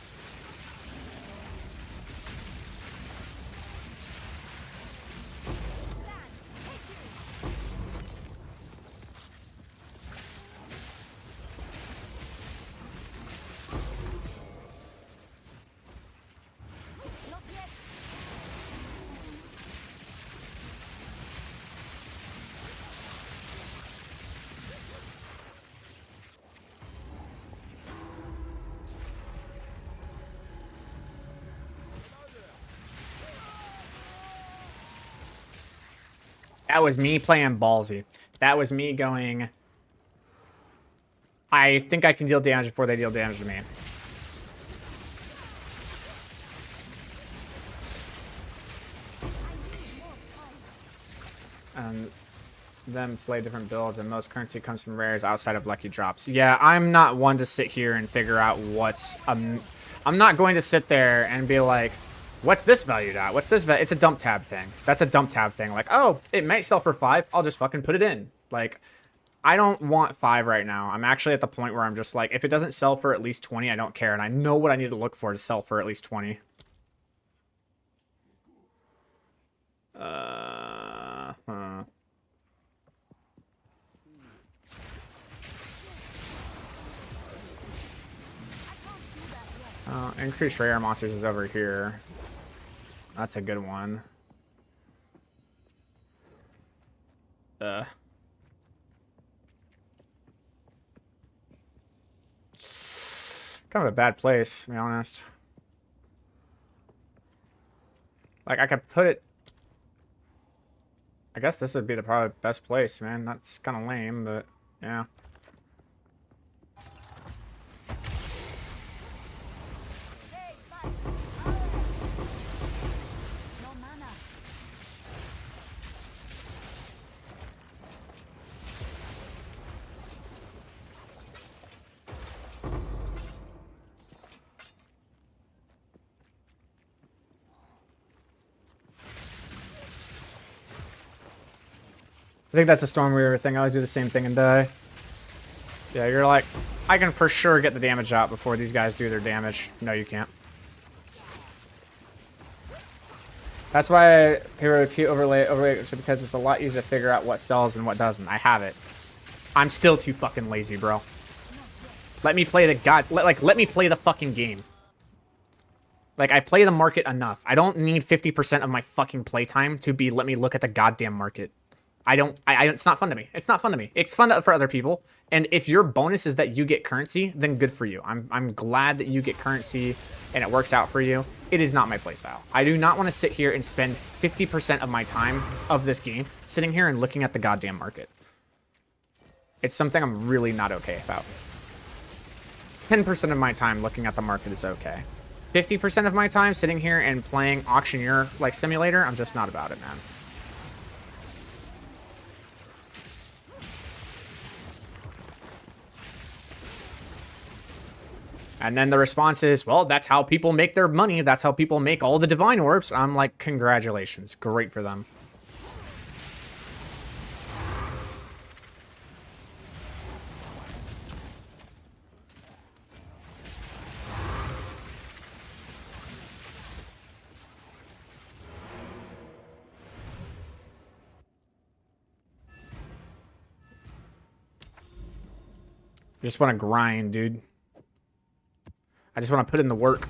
Not yet. That was me playing ballsy. That was me going, I think I can deal damage before they deal damage to me. And then play different builds, and most currency comes from rares outside of lucky drops. Yeah, I'm not one to sit here and figure out what's... I'm not going to sit there and be like, what's this valued at? What's this? It's a dump tab thing. That's a dump tab thing. Like, oh, it might sell for 5. I'll just fucking put it in. Like, I don't want 5 right now. I'm actually at the point where I'm just like, if it doesn't sell for at least 20, I don't care. And I know what I need to look for to sell for at least 20. Increased rare monsters is over here. That's a good one. Kind of a bad place, to be honest. Like, I could put it... I guess this would be the probably best place, man. That's kind of lame, but yeah. No mana. I think that's a Stormweaver thing. I always do the same thing and die. Yeah, you're like, I can for sure get the damage out before these guys do their damage. No, you can't. That's why Hero T overlay because it's a lot easier to figure out what sells and what doesn't. I have it. I'm still too fucking lazy, bro. Let me play the let me play the fucking game. Like, I play the market enough. I don't need 50% of my fucking playtime to be let me look at the goddamn market. It's not fun to me. It's not fun to me. It's fun for other people. And if your bonus is that you get currency, then good for you. I'm glad that you get currency and it works out for you. It is not my playstyle. I do not want to sit here and spend 50% of my time of this game sitting here and looking at the goddamn market. It's something I'm really not okay about. 10% of my time looking at the market is okay. 50% of my time sitting here and playing auctioneer like simulator, I'm just not about it, man. And then the response is, well, that's how people make their money. That's how people make all the divine orbs. I'm like, congratulations. Great for them. I just want to grind, dude. I just want to put in the work.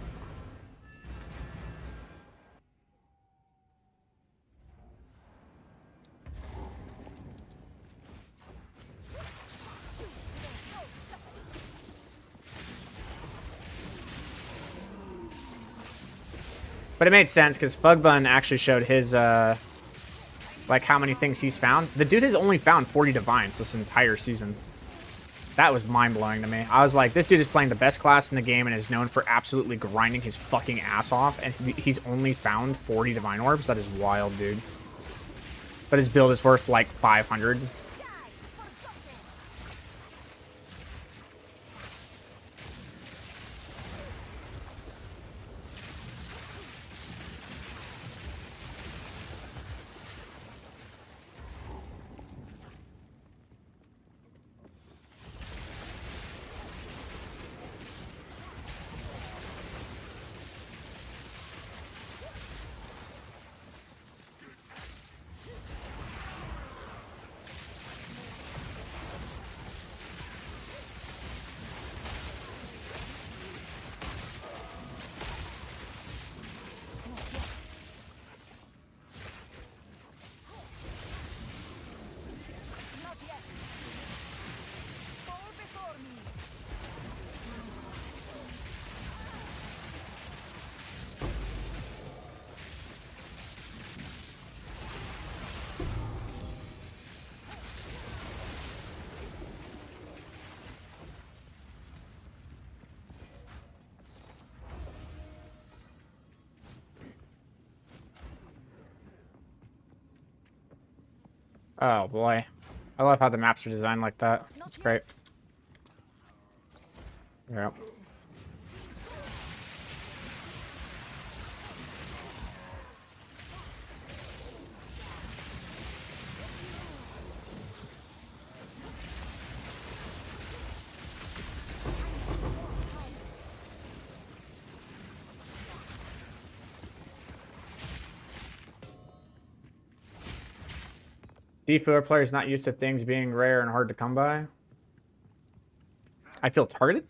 But it made sense because Fugbun actually showed his, like, how many things he's found. The dude has only found 40 divines this entire season. That was mind-blowing to me. I was like, this dude is playing the best class in the game and is known for absolutely grinding his fucking ass off, and he's only found 40 divine orbs? That is wild, dude. But his build is worth, like, 500. Not yet. Fall before me. Oh, boy. I love how the maps are designed like that. It's great. Yeah. D4 players not used to things being rare and hard to come by. I feel targeted.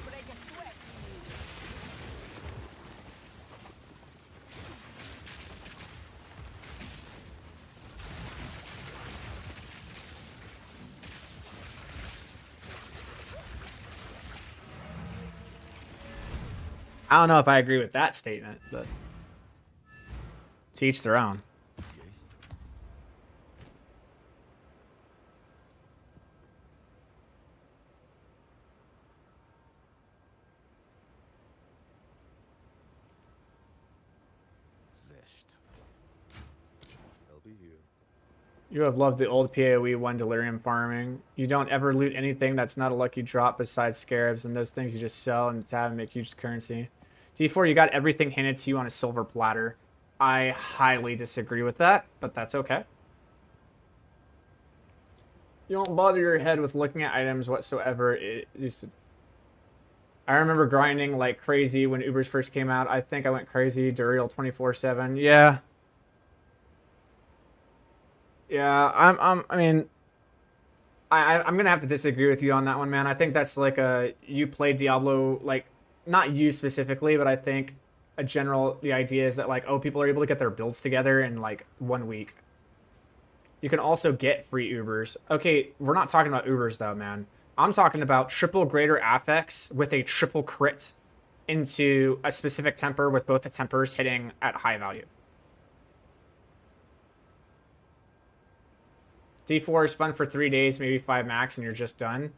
Break a sweat. I don't know if I agree with that statement, but to each their own. Yes. Zest. They'll be here. You have loved the old PoE 1 delirium farming. You don't ever loot anything that's not a lucky drop besides scarabs, and those things you just sell in the tab and make huge currency. D4, you got everything handed to you on a silver platter. I highly disagree with that, but that's okay. You don't bother your head with looking at items whatsoever. It used to... I remember grinding like crazy when Ubers first came out. I think I went crazy. Duriel 24/7. Yeah. Yeah, I mean, I'm gonna have to disagree with you on that one, man. I think that's like a you play Diablo, like not you specifically, but I think the idea is that like, oh, people are able to get their builds together in like 1 week. You can also get free Ubers. Okay, we're not talking about Ubers though, man. I'm talking about triple greater affix with a triple crit into a specific temper with both the tempers hitting at high value. D4 is fun for 3 days, maybe 5 max, and you're just done.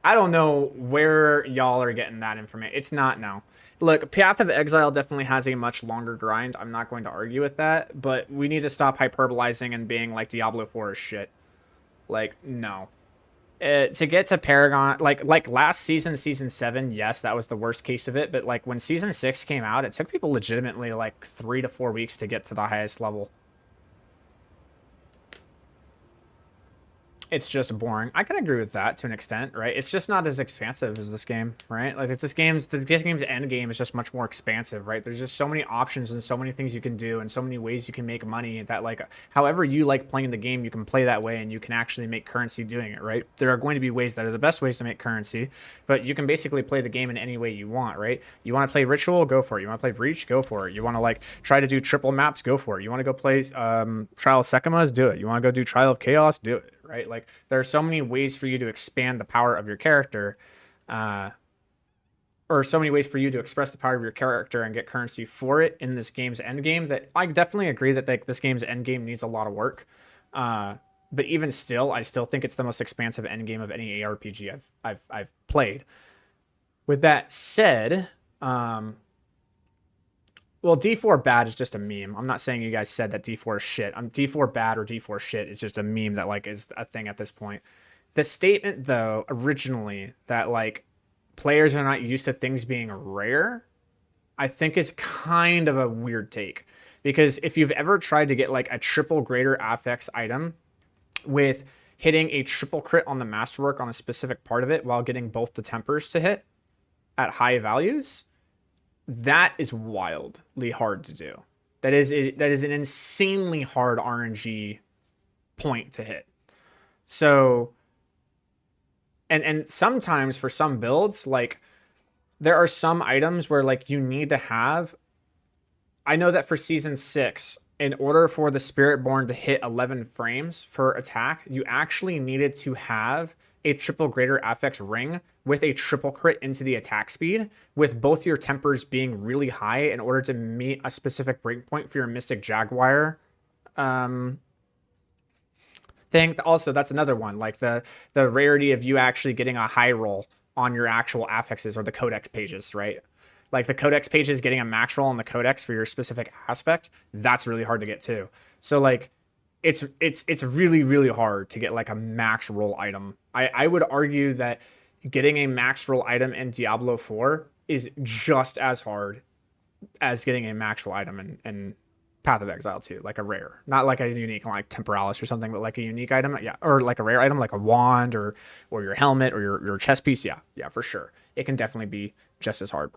I don't know where y'all are getting that information. It's not now. Look, Path of Exile definitely has a much longer grind. I'm not going to argue with that, but we need to stop hyperbolizing and being like Diablo 4 is shit. Like, no. To get to Paragon, like last season, Season 7, yes, that was the worst case of it, but like when Season 6 came out, it took people legitimately like 3 to 4 weeks to get to the highest level. It's just boring. I can agree with that to an extent, right? It's just not as expansive as this game, right? Like this game's end game is just much more expansive, right? There's just so many options and so many things you can do and so many ways you can make money that like however you like playing the game, you can play that way and you can actually make currency doing it, right? There are going to be ways that are the best ways to make currency, but you can basically play the game in any way you want, right? You want to play Ritual, go for it. You want to play Breach, go for it. You want to like try to do triple maps, go for it. You want to go play Trial of Sekimas, do it. You want to go do Trial of Chaos, do it. Right? Like there are so many ways for you to expand the power of your character, or so many ways for you to express the power of your character and get currency for it in this game's end game that I definitely agree that like this game's end game needs a lot of work. But even still, I still think it's the most expansive end game of any ARPG I've played. With that said, well, D4 bad is just a meme. I'm not saying you guys said that D4 is shit. D4 bad or D4 shit is just a meme that like is a thing at this point. The statement though, originally that like players are not used to things being rare, I think is kind of a weird take. Because if you've ever tried to get like a triple greater affix item with hitting a triple crit on the masterwork on a specific part of it while getting both the tempers to hit at high values, that is wildly hard to do. That is an insanely hard RNG point to hit. So, and sometimes for some builds, like there are some items where like you need to have. I know that for Season 6, in order for the Spiritborn to hit 11 frames for attack, you actually needed to have a triple greater affix ring with a triple crit into the attack speed, with both your tempers being really high in order to meet a specific breakpoint for your Mystic Jaguar thing. Also, that's another one, like the rarity of you actually getting a high roll on your actual affixes or the codex pages, right? Like the codex pages getting a max roll on the codex for your specific aspect, that's really hard to get too. So like it's really, really hard to get like a max roll item. I would argue that getting a max roll item in Diablo 4 is just as hard as getting a actual item in Path of Exile 2, like a rare, not like a unique like Temporalis or something, but like a unique item, yeah, or like a rare item like a wand or your helmet or your chest piece, yeah, for sure, it can definitely be just as hard.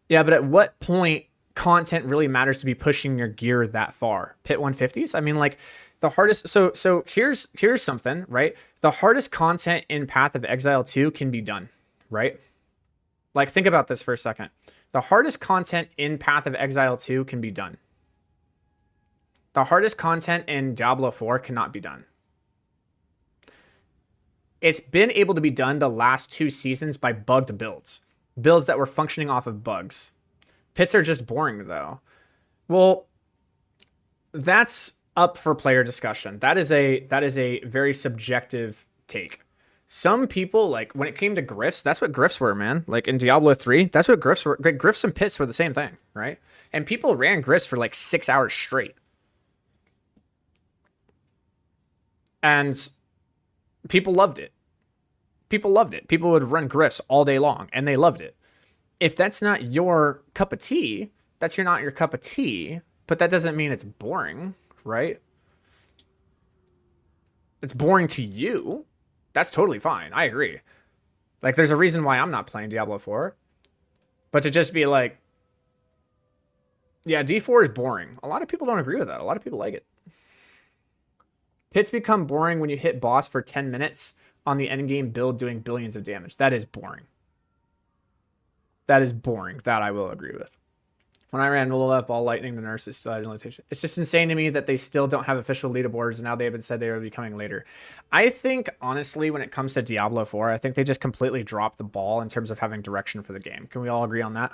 Yeah, but at what point content really matters to be pushing your gear that far? Pit 150s? I mean, like the hardest. So here's something, right? The hardest content in Path of Exile 2 can be done, right? Like think about this for a second. The hardest content in Path of Exile 2 can be done. The hardest content in Diablo 4 cannot be done. It's been able to be done the last 2 seasons by bugged builds. Builds that were functioning off of bugs. Pits are just boring, though. Well, that's up for player discussion. That is a very subjective take. Some people, like, when it came to Griffs, that's what Griffs were, man. Like, in Diablo 3, that's what Griffs were. Griffs and Pits were the same thing, right? And people ran Griffs for, like, 6 hours straight. And people loved it. People loved it. People would run Griffs all day long, and they loved it. If that's not your cup of tea, that's not your cup of tea, but that doesn't mean it's boring, right? It's boring to you. That's totally fine. I agree. Like, there's a reason why I'm not playing Diablo 4. But to just be like, yeah, D4 is boring. A lot of people don't agree with that. A lot of people like it. Pits become boring when you hit boss for 10 minutes on the endgame build doing billions of damage. That is boring. That is boring. That I will agree with. When I ran Olaf, Ball Lightning, the nurses still had limitation. It's just insane to me that they still don't have official leaderboards, and now they have said they will be coming later. I think, honestly, when it comes to Diablo 4, I think they just completely dropped the ball in terms of having direction for the game. Can we all agree on that?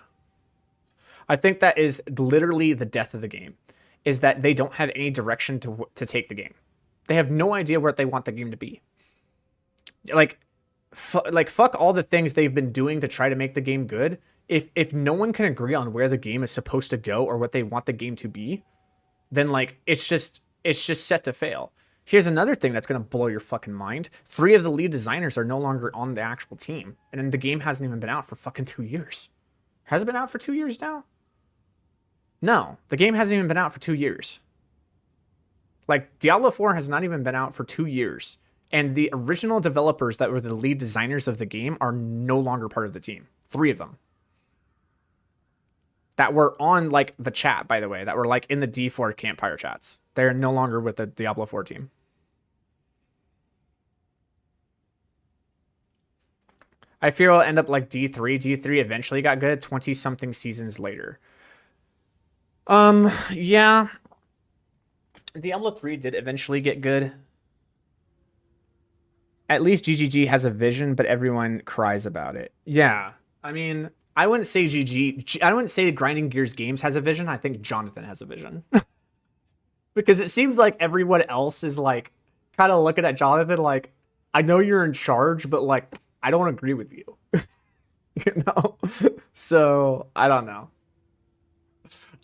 I think that is literally the death of the game, is that they don't have any direction to take the game. They have no idea where they want the game to be. Like fuck all the things they've been doing to try to make the game good. If no one can agree on where the game is supposed to go or what they want the game to be, then like it's just set to fail. Here's another thing that's gonna blow your fucking mind. 3 of the lead designers are no longer on the actual team, and then the game hasn't even been out for fucking 2 years. Has it been out for 2 years now? No, the game hasn't even been out for 2 years. Like, Diablo 4 has not even been out for 2 years. And the original developers that were the lead designers of the game are no longer part of the team. 3 of them. That were on, like, the chat, by the way. That were, like, in the D4 campfire chats. They're no longer with the Diablo 4 team. I fear it'll end up like D3. D3 eventually got good 20-something seasons later. Yeah. Diablo 3 did eventually get good. At least GGG has a vision, but everyone cries about it. Yeah. I mean, I wouldn't say I wouldn't say Grinding Gears Games has a vision. I think Jonathan has a vision. Because it seems like everyone else is like kind of looking at Jonathan like, I know you're in charge, but like, I don't agree with you. You know? So, I don't know.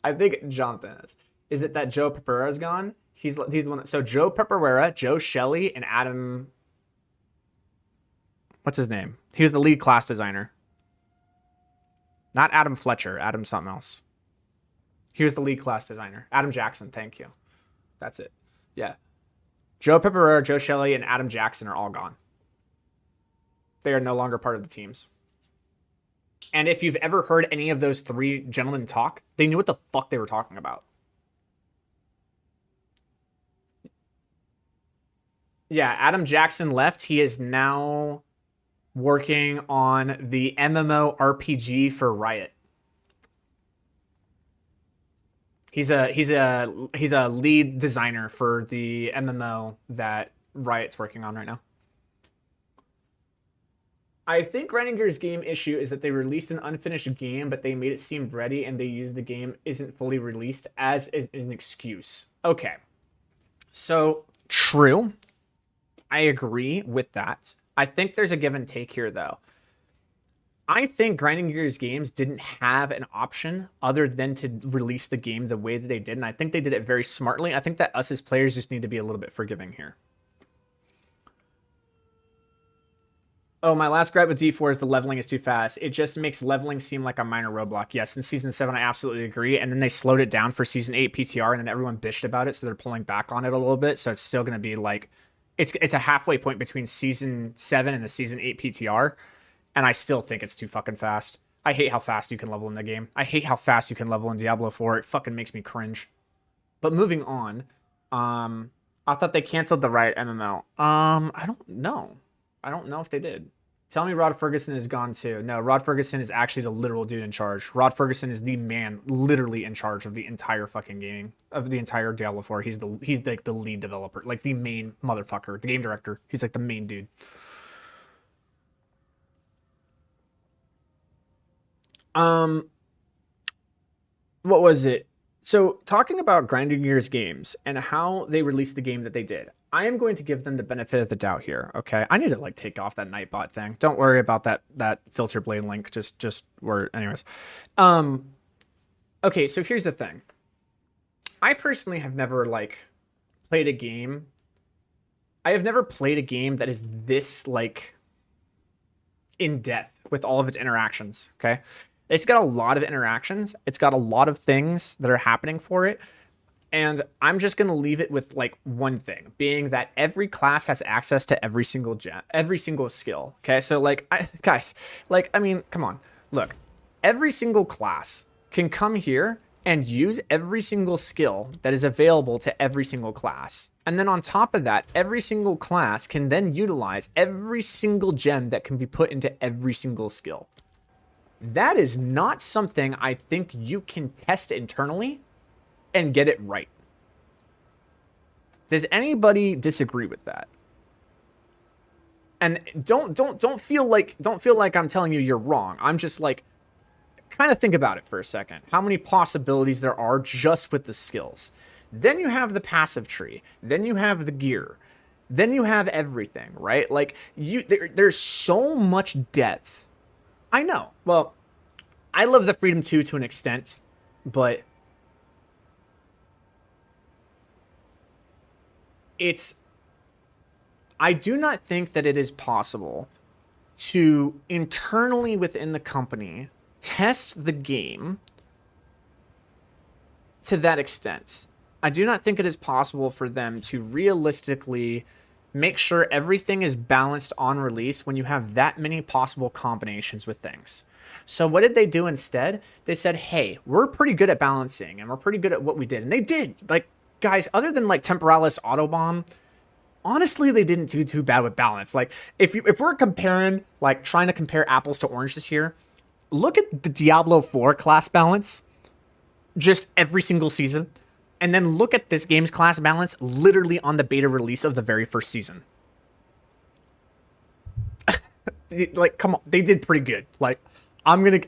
I think Jonathan is. Is it that Joe Pereira's gone? He's the one. So Joe Pereira, Joe Shelley, and Adam. What's his name? He was the lead class designer. Not Adam Fletcher. Adam something else. He was the lead class designer. Adam Jackson. Thank you. That's it. Yeah. Joe Pereira, Joe Shelley, and Adam Jackson are all gone. They are no longer part of the teams. And if you've ever heard any of those 3 gentlemen talk, they knew what the fuck they were talking about. Yeah, Adam Jackson left. He is now working on the MMO RPG for Riot. He's a lead designer for the MMO that Riot's working on right now. I think Grinding Gears game issue is that they released an unfinished game, but they made it seem ready and they used the game isn't fully released as an excuse. Okay. So, true. I agree with that. I think there's a give and take here, though. I think Grinding Gears Games didn't have an option other than to release the game the way that they did, and I think they did it very smartly. I think that us as players just need to be a little bit forgiving here. Oh, my last gripe with D4 is the leveling is too fast. It just makes leveling seem like a minor roadblock. Yes, in Season 7, I absolutely agree. And then they slowed it down for Season 8 PTR, and then everyone bitched about it, so they're pulling back on it a little bit. So it's still going to be like... It's a halfway point between Season 7 and the Season 8 PTR, and I still think it's too fucking fast. I hate how fast you can level in the game. I hate how fast you can level in Diablo 4. It fucking makes me cringe. But moving on, I thought they canceled the Riot MMO. I don't know. I don't know if they did. Tell me Rod Ferguson is gone too. No, Rod Ferguson is actually the literal dude in charge. Rod Ferguson is the man literally in charge of the entire fucking gaming, of the entire Diablo 4. He's like the lead developer, like the main motherfucker, the game director. He's like the main dude. What was it? So talking about Grinding Gears games and how they released the game that they did, I am going to give them the benefit of the doubt here. Okay, I need to like take off that Nightbot thing. Don't worry about that Filter Blade link. Just word. Anyways, okay. So here's the thing. I personally have never like played a game. I have never played a game that is this like in depth with all of its interactions. Okay. It's got a lot of interactions. It's got a lot of things that are happening for it. And I'm just going to leave it with like one thing, being that every class has access to every single every single skill. Okay. So like, guys, like, I mean, come on, look, every single class can come here and use every single skill that is available to every single class. And then on top of that, every single class can then utilize every single gem that can be put into every single skill. That is not something I think you can test internally and get it right. Does anybody disagree with that? And don't feel like I'm telling you you're wrong. I'm just like, kind of think about it for a second. How many possibilities there are just with the skills. Then you have the passive tree. Then you have the gear. Then you have everything, right? Like there's so much depth. I know. Well, I love the Freedom 2 to an extent, but I do not think that it is possible to internally within the company test the game to that extent. I do not think it is possible for them to realistically make sure everything is balanced on release when you have that many possible combinations with things. So what did they do instead? They said, hey, we're pretty good at balancing and we're pretty good at what we did. And they did. Like, guys, other than like Temporalis Autobomb, honestly, they didn't do too bad with balance. Like, if we're comparing, like trying to compare apples to oranges here, look at the Diablo 4 class balance just every single season. And then look at this game's class balance literally on the beta release of the very first season. Like, come on, they did pretty good. Like, I'm gonna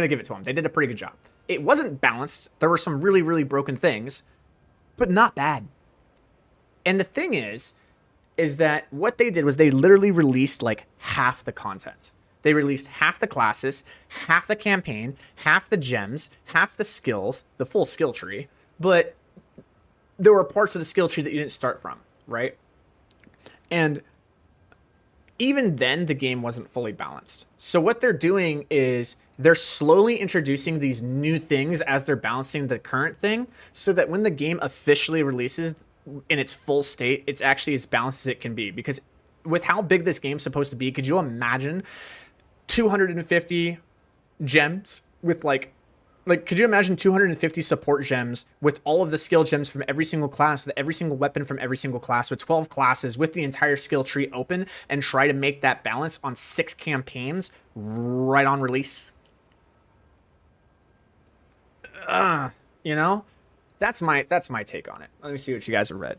give it to them. They did a pretty good job. It wasn't balanced. There were some really, really broken things, but not bad. And the thing is that what they did was they literally released like half the content. They released half the classes, half the campaign, half the gems, half the skills, the full skill tree, but there were parts of the skill tree that you didn't start from, right? And even then, the game wasn't fully balanced. So what they're doing is they're slowly introducing these new things as they're balancing the current thing so that when the game officially releases in its full state, it's actually as balanced as it can be. Because with how big this game's supposed to be, could you imagine 250 gems with like could you imagine 250 support gems with all of the skill gems from every single class, with every single weapon from every single class, with 12 classes, with the entire skill tree open, and try to make that balance on 6 campaigns right on release? You know? That's my take on it. Let me see what you guys have read.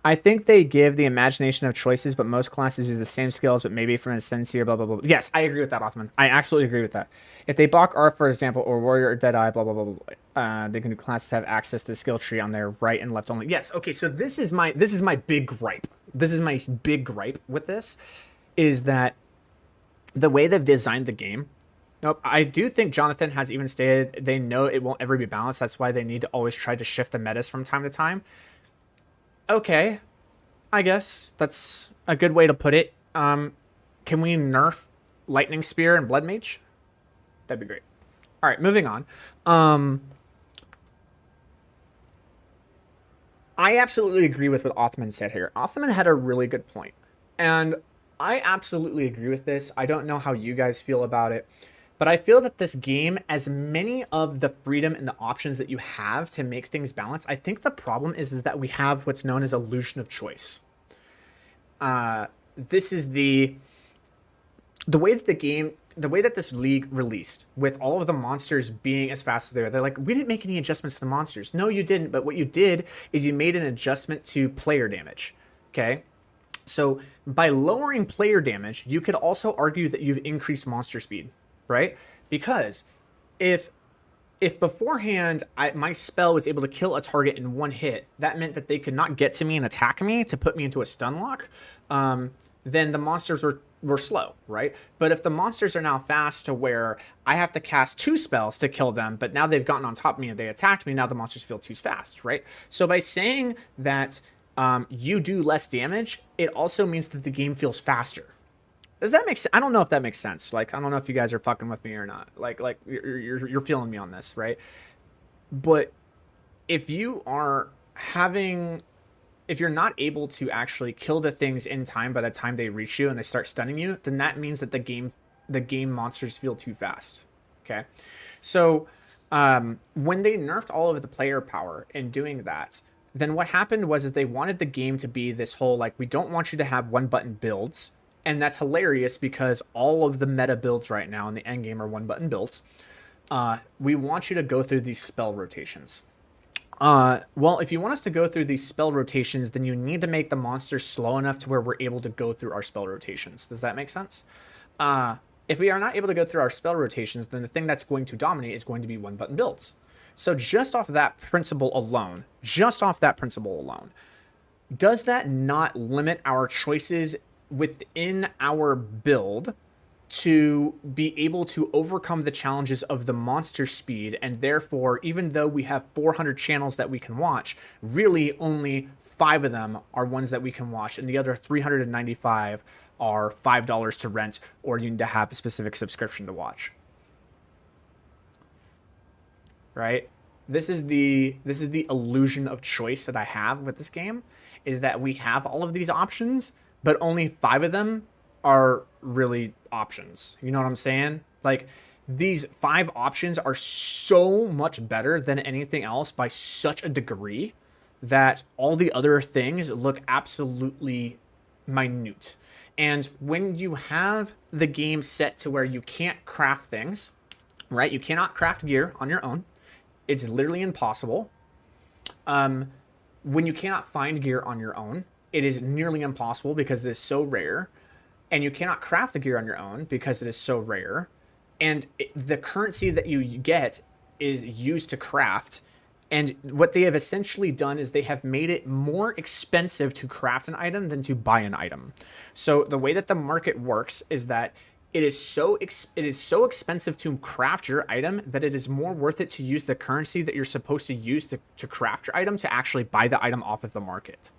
I think they give the imagination of choices, but most classes use the same skills, but maybe from an ascendancy or blah, blah, blah. Yes, I agree with that, Othman. I absolutely agree with that. If they block Arf, for example, or Warrior or Deadeye, blah, blah, blah, blah, they can do classes have access to the skill tree on their right and left only. Yes, okay, so this is my big gripe. This is my big gripe with this, is that the way they've designed the game. Nope, I do think Jonathan has even stated they know it won't ever be balanced. That's why they need to always try to shift the metas from time to time. Okay, I guess that's a good way to put it. Can we nerf Lightning Spear and Blood Mage? That'd be great. All right, moving on. I absolutely agree with what Othman said here. Othman had a really good point. And I absolutely agree with this. I don't know how you guys feel about it. But I feel that this game, as many of the freedom and the options that you have to make things balanced, I think the problem is that we have what's known as illusion of choice. This is the way that this league released, with all of the monsters being as fast as they are. They're like, we didn't make any adjustments to the monsters. No, you didn't. But what you did is you made an adjustment to player damage. Okay. So by lowering player damage, you could also argue that you've increased monster speed, right? Because if beforehand my spell was able to kill a target in one hit, that meant that they could not get to me and attack me to put me into a stun lock, then the monsters were slow, right? But if the monsters are now fast to where I have to cast 2 spells to kill them, but now they've gotten on top of me and they attacked me, now the monsters feel too fast, right? So by saying that you do less damage, it also means that the game feels faster. Does that make sense? I don't know if that makes sense. Like, I don't know if you guys are fucking with me or not. Like you're feeling me on this, right? But if you are if you're not able to actually kill the things in time by the time they reach you and they start stunning you, then that means that the game monsters feel too fast. Okay, so when they nerfed all of the player power in doing that, then what happened was they wanted the game to be this whole, like, we don't want you to have one button builds. And that's hilarious because all of the meta builds right now in the endgame are one button builds. We want you to go through these spell rotations. Well, if you want us to go through these spell rotations, then you need to make the monsters slow enough to where we're able to go through our spell rotations. Does that make sense? If we are not able to go through our spell rotations, then the thing that's going to dominate is going to be one button builds. So just off that principle alone, does that not limit our choices within our build to be able to overcome the challenges of the monster speed? And therefore, even though we have 400 channels that we can watch, really only 5 of them are ones that we can watch, and the other 395 are $5 to rent, or you need to have a specific subscription to watch. Right? This is the illusion of choice that I have with this game, is that we have all of these options, but only 5 of them are really options. You know what I'm saying? Like, these 5 options are so much better than anything else by such a degree that all the other things look absolutely minute. And when you have the game set to where you can't craft things, right? You cannot craft gear on your own. It's literally impossible. When you cannot find gear on your own, it is nearly impossible because it is so rare. And you cannot craft the gear on your own because it is so rare. And the currency that you get is used to craft. And what they have essentially done is they have made it more expensive to craft an item than to buy an item. So the way that the market works is that it is so expensive to craft your item that it is more worth it to use the currency that you're supposed to use to craft your item to actually buy the item off of the market.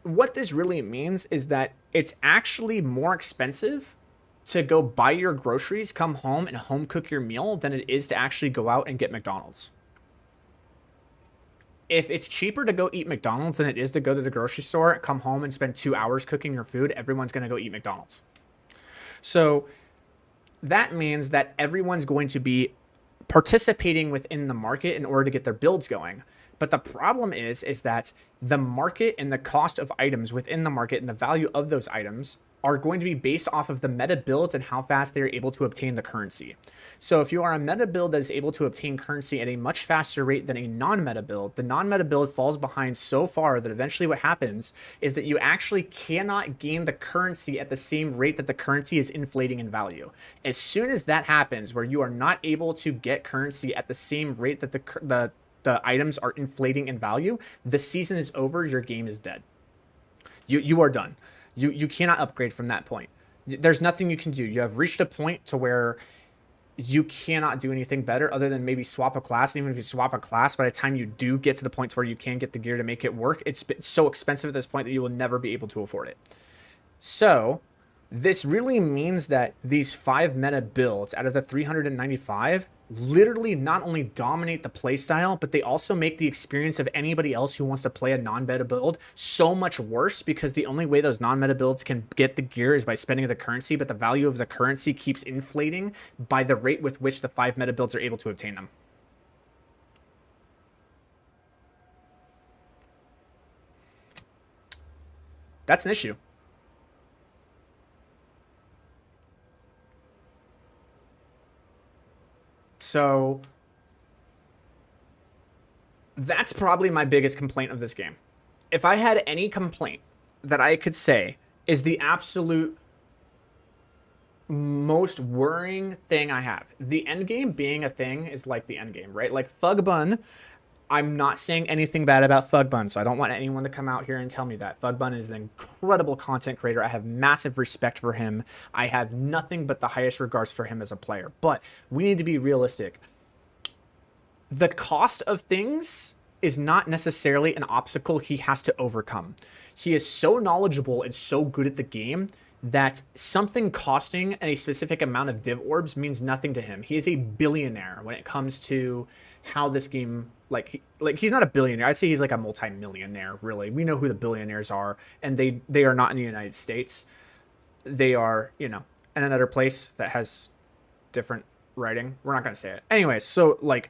What this really means is that it's actually more expensive to go buy your groceries, come home, and home cook your meal than it is to actually go out and get McDonald's. If it's cheaper to go eat McDonald's than it is to go to the grocery store, come home, and spend 2 hours cooking your food, everyone's going to go eat McDonald's. So that means that everyone's going to be participating within the market in order to get their builds going. But the problem is that the market and the cost of items within the market and the value of those items are going to be based off of the meta builds and how fast they're able to obtain the currency. So if you are a meta build that is able to obtain currency at a much faster rate than a non-meta build, the non-meta build falls behind so far that eventually what happens is that you actually cannot gain the currency at the same rate that the currency is inflating in value. As soon as that happens, where you are not able to get currency at the same rate that the items are inflating in value, the season is over, your game is dead. You are done. You cannot upgrade from that point. There's nothing you can do. You have reached a point to where you cannot do anything better other than maybe swap a class. And even if you swap a class, by the time you do get to the point where you can get the gear to make it work, it's so expensive at this point that you will never be able to afford it. So This really means that these 5 meta builds out of the 395 literally not only dominate the playstyle, but they also make the experience of anybody else who wants to play a non-meta build so much worse, because the only way those non-meta builds can get the gear is by spending the currency, but the value of the currency keeps inflating by the rate with which the 5 meta builds are able to obtain them. That's an issue. So that's probably my biggest complaint of this game. If I had any complaint that I could say is the absolute most worrying thing I have, the end game being a thing is like the end game, right? Like Fugbun, I'm not saying anything bad about Fugbun, so I don't want anyone to come out here and tell me that. Fugbun is an incredible content creator. I have massive respect for him. I have nothing but the highest regards for him as a player. But we need to be realistic. The cost of things is not necessarily an obstacle he has to overcome. He is so knowledgeable and so good at the game that something costing a specific amount of div orbs means nothing to him. He is a billionaire when it comes to how this game, like he's not a billionaire. I'd say he's like a multi-millionaire, really. We know who the billionaires are, and they are not in the United States. They are, you know, in another place that has different writing. We're not going to say it. Anyway, so like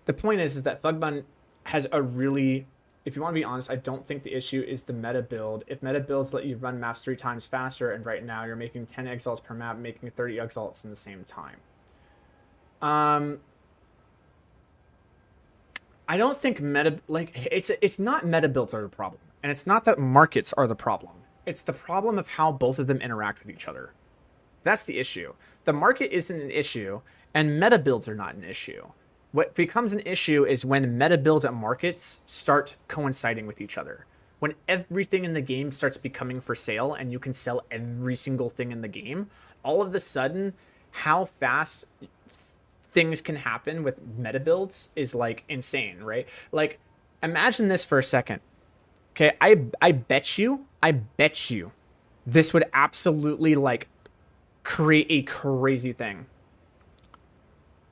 the point is that Fugbun has a really, if you want to be honest, I don't think the issue is the meta build. If meta builds let you run maps 3 times faster, and right now you're making 10 exiles per map, making 30 exiles in the same time. I don't think meta, like, it's not meta builds are the problem, and it's not that markets are the problem. It's the problem of how both of them interact with each other. That's the issue. The market isn't an issue, and meta builds are not an issue. What becomes an issue is when meta builds and markets start coinciding with each other. When everything in the game starts becoming for sale and you can sell every single thing in the game, all of a sudden, how fast things can happen with meta builds is like insane, right? Like, imagine this for a second. Okay, I bet you this would absolutely like create a crazy thing.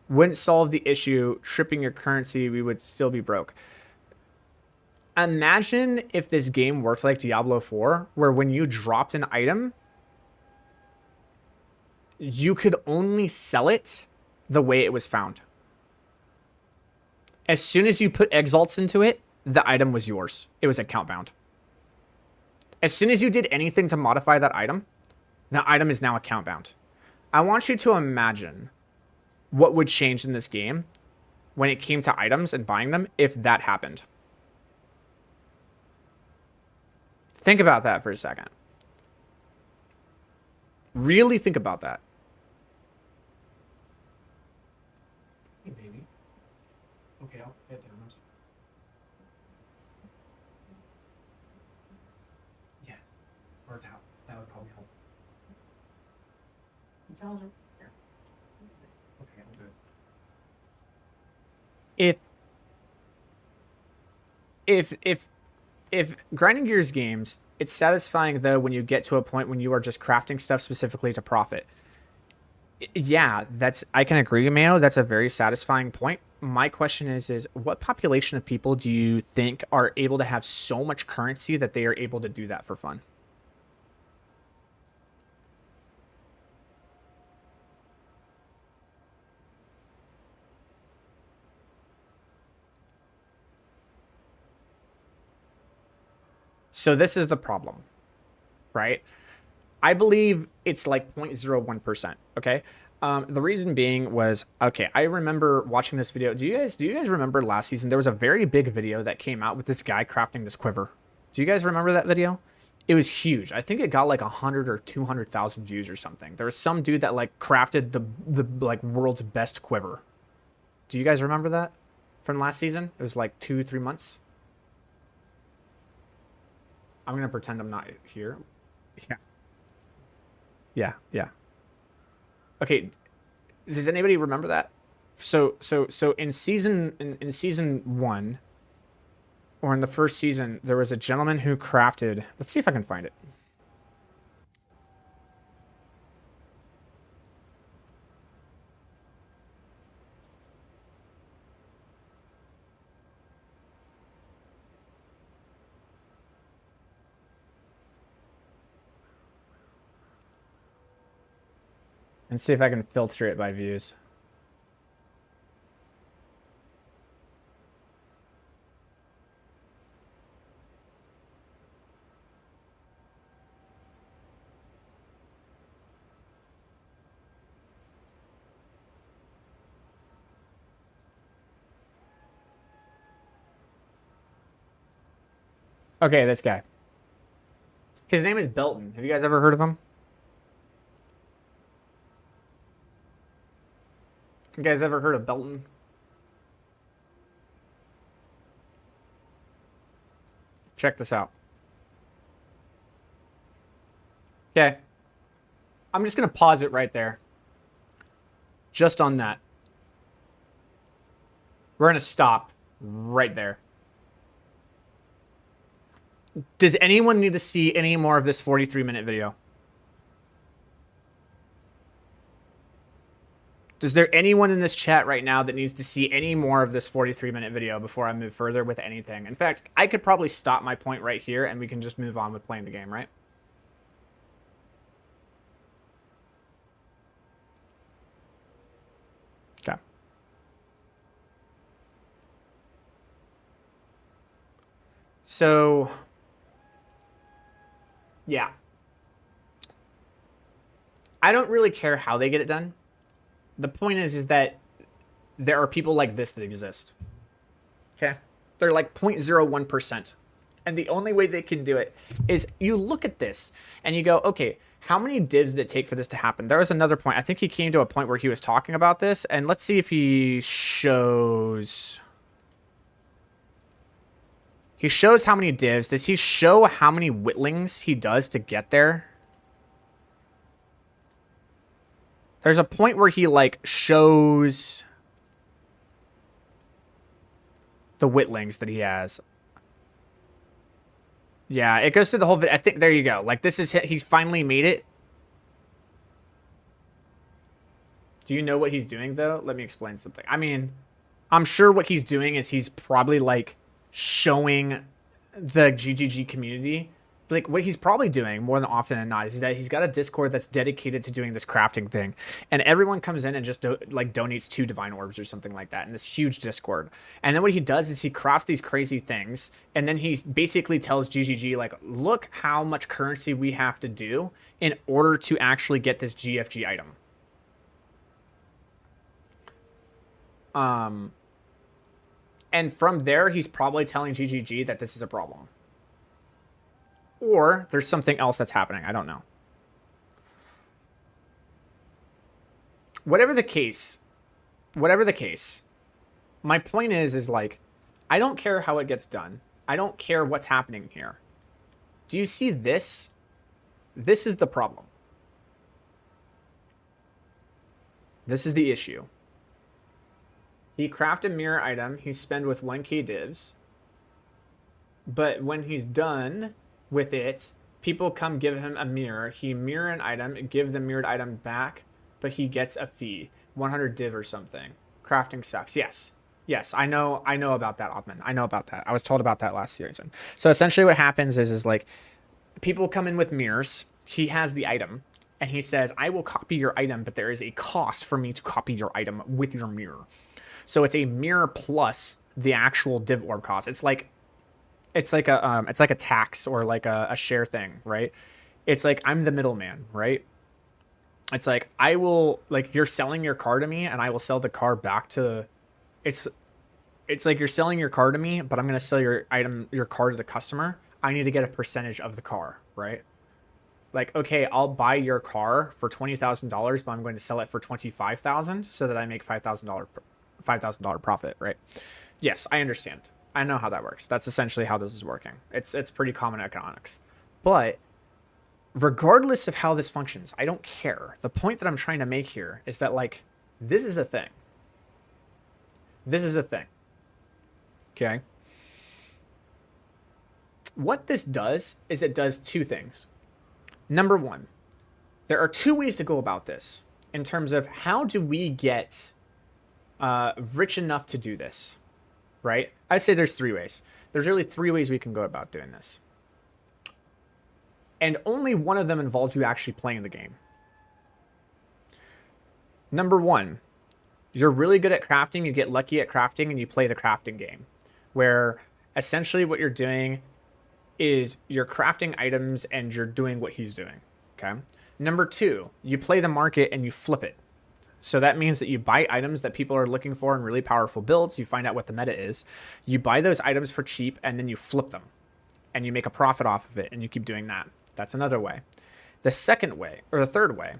Wouldn't solve the issue, tripping your currency, we would still be broke. Imagine if this game worked like Diablo 4, where when you dropped an item, you could only sell it the way it was found. As soon as you put exalts into it, the item was yours. It was account bound. As soon as you did anything to modify that item, the item is now account bound. I want you to imagine what would change in this game when it came to items and buying them if that happened. Think about that for a second. Really think about that. Hey, baby. Okay, I'll head down. Yeah, or a towel. That would probably help. The towels are here. Okay, I'll do it. If Grinding Gears games, it's satisfying though when you get to a point when you are just crafting stuff specifically to profit. Yeah, I can agree, Mayo. That's a very satisfying point. My question is what population of people do you think are able to have so much currency that they are able to do that for fun? So this is the problem, right? I believe it's like 0.01%, okay? The reason being was, okay, I remember watching this video. Do you guys remember last season? There was a very big video that came out with this guy crafting this quiver. Do you guys remember that video? It was huge. I think it got like 100 or 200,000 views or something. There was some dude that like crafted the like world's best quiver. Do you guys remember that from last season? It was like 2-3 months. I'm going to pretend I'm not here. Yeah. Okay. Does anybody remember that? So in season 1, or in the first season, there was a gentleman who crafted, let's see if I can find it. And see if I can filter it by views. Okay, this guy. His name is Belton. Have you guys ever heard of him? You guys ever heard of Belton? Check this out. Okay. I'm just going to pause it right there. Just on that. We're going to stop right there. Does anyone need to see any more of this 43-minute video? Is there anyone in this chat right now that needs to see any more of this 43-minute video before I move further with anything? In fact, I could probably stop my point right here and we can just move on with playing the game, right? Okay. So, yeah. I don't really care how they get it done. The point is that there are people like this that exist. Okay? They're like 0.01%. And the only way they can do it is you look at this and you go, okay, how many divs did it take for this to happen? There was another point. I think he came to a point where he was talking about this. And let's see if he shows... He shows how many divs. Does he show how many whittlings he does to get there? There's a point where he, like, shows the whittlings that he has. Yeah, it goes through the whole video. I think, there you go. Like, this is, he finally made it. Do you know what he's doing, though? Let me explain something. I mean, I'm sure what he's doing is he's probably, like, showing the GGG community. Like, what he's probably doing more than often than not is that he's got a Discord that's dedicated to doing this crafting thing. And everyone comes in and just, donates 2 divine orbs or something like that in this huge Discord. And then what he does is he crafts these crazy things. And then he basically tells GGG, like, look how much currency we have to do in order to actually get this GFG item. And from there, he's probably telling GGG that this is a problem. Or there's something else that's happening. I don't know. Whatever the case, my point is like, I don't care how it gets done. I don't care what's happening here. Do you see this? This is the problem. This is the issue. He crafted a mirror item. He spent with 1k divs. But when he's done with it, people come give him a mirror. He mirror an item, give the mirrored item back, but he gets a fee, 100 div or something. Crafting sucks. Yes, I know about that, Oppman. I know about that. I was told about that last season. So essentially, what happens is like people come in with mirrors. He has the item, and he says, "I will copy your item, but there is a cost for me to copy your item with your mirror." So it's a mirror plus the actual div orb cost. It's like a tax or like a share thing, right? It's like I'm the middleman, right? It's like I will, like, you're selling your car to me and I will sell the car back to, it's like you're selling your car to me, but I'm going to sell your car to the customer. I need to get a percentage of the car, right? Like, okay, I'll buy your car for $20,000, but I'm going to sell it for $25,000 so that I make $5,000 profit, right? Yes, I understand. I know how that works. That's essentially how this is working. It's pretty common economics. But regardless of how this functions, I don't care. The point that I'm trying to make here is that, like, this is a thing. This is a thing. Okay? What this does is it does 2 things. Number 1, there are 2 ways to go about this in terms of how do we get rich enough to do this, right? I'd say there's 3 ways. There's really 3 ways we can go about doing this. And only one of them involves you actually playing the game. Number one, you're really good at crafting, you get lucky at crafting, and you play the crafting game, where essentially what you're doing is you're crafting items and you're doing what he's doing, okay? Number two, you play the market and you flip it. So that means that you buy items that people are looking for in really powerful builds. You find out what the meta is. You buy those items for cheap and then you flip them and you make a profit off of it and you keep doing that. That's another way. The second way, or the third way,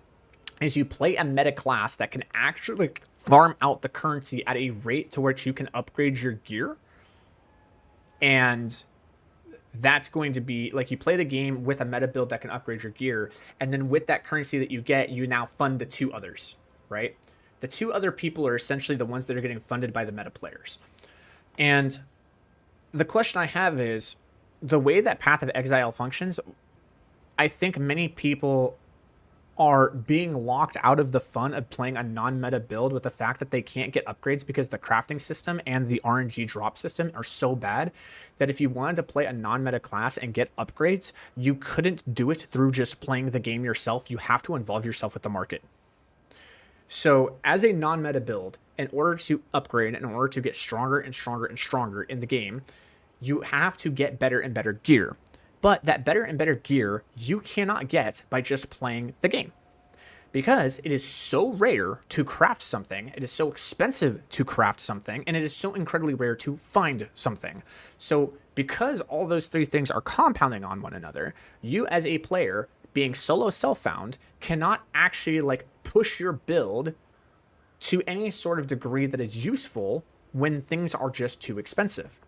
is you play a meta class that can actually farm out the currency at a rate to which you can upgrade your gear. And that's going to be like, you play the game with a meta build that can upgrade your gear. And then with that currency that you get, you now fund the two others, right? The two other people are essentially the ones that are getting funded by the meta players. And the question I have is, the way that Path of Exile functions, I think many people are being locked out of the fun of playing a non-meta build with the fact that they can't get upgrades because the crafting system and the RNG drop system are so bad that if you wanted to play a non-meta class and get upgrades, you couldn't do it through just playing the game yourself. You have to involve yourself with the market. So as a non-meta build, in order to upgrade, in order to get stronger and stronger and stronger in the game, you have to get better and better gear. But that better and better gear you cannot get by just playing the game, because it is so rare to craft something, it is so expensive to craft something, and it is so incredibly rare to find something. So because all those three things are compounding on one another, you as a player, being solo self-found, cannot actually like push your build to any sort of degree that is useful when things are just too expensive.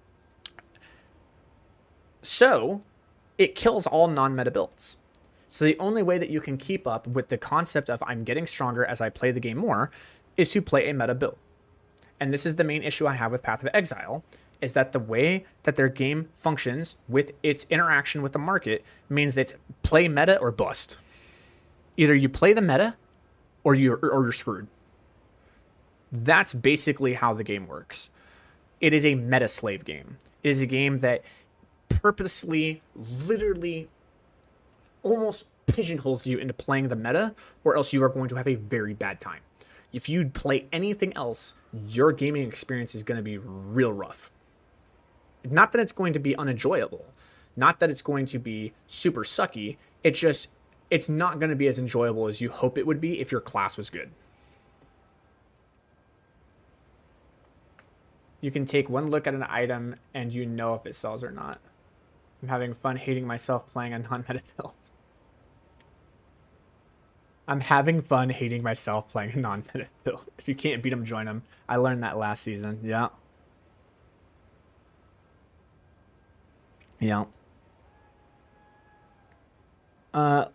So it kills all non-meta builds. So the only way that you can keep up with the concept of I'm getting stronger as I play the game more is to play a meta build. And this is the main issue I have with Path of Exile, is that the way that their game functions with its interaction with the market means it's play meta or bust. Either you play the meta or you're screwed. That's basically how the game works. It is a meta slave game. It is a game that purposely, literally, almost pigeonholes you into playing the meta, or else you are going to have a very bad time. If you play anything else, your gaming experience is going to be real rough. Not that it's going to be unenjoyable, not that it's going to be super sucky, it's not going to be as enjoyable as you hope it would be if your class was good. You can take one look at an item and you know if it sells or not. I'm having fun hating myself playing a non-meta build. I'm having fun hating myself playing a non-meta build. If you can't beat them, join them. I learned that last season. Yeah. Yeah.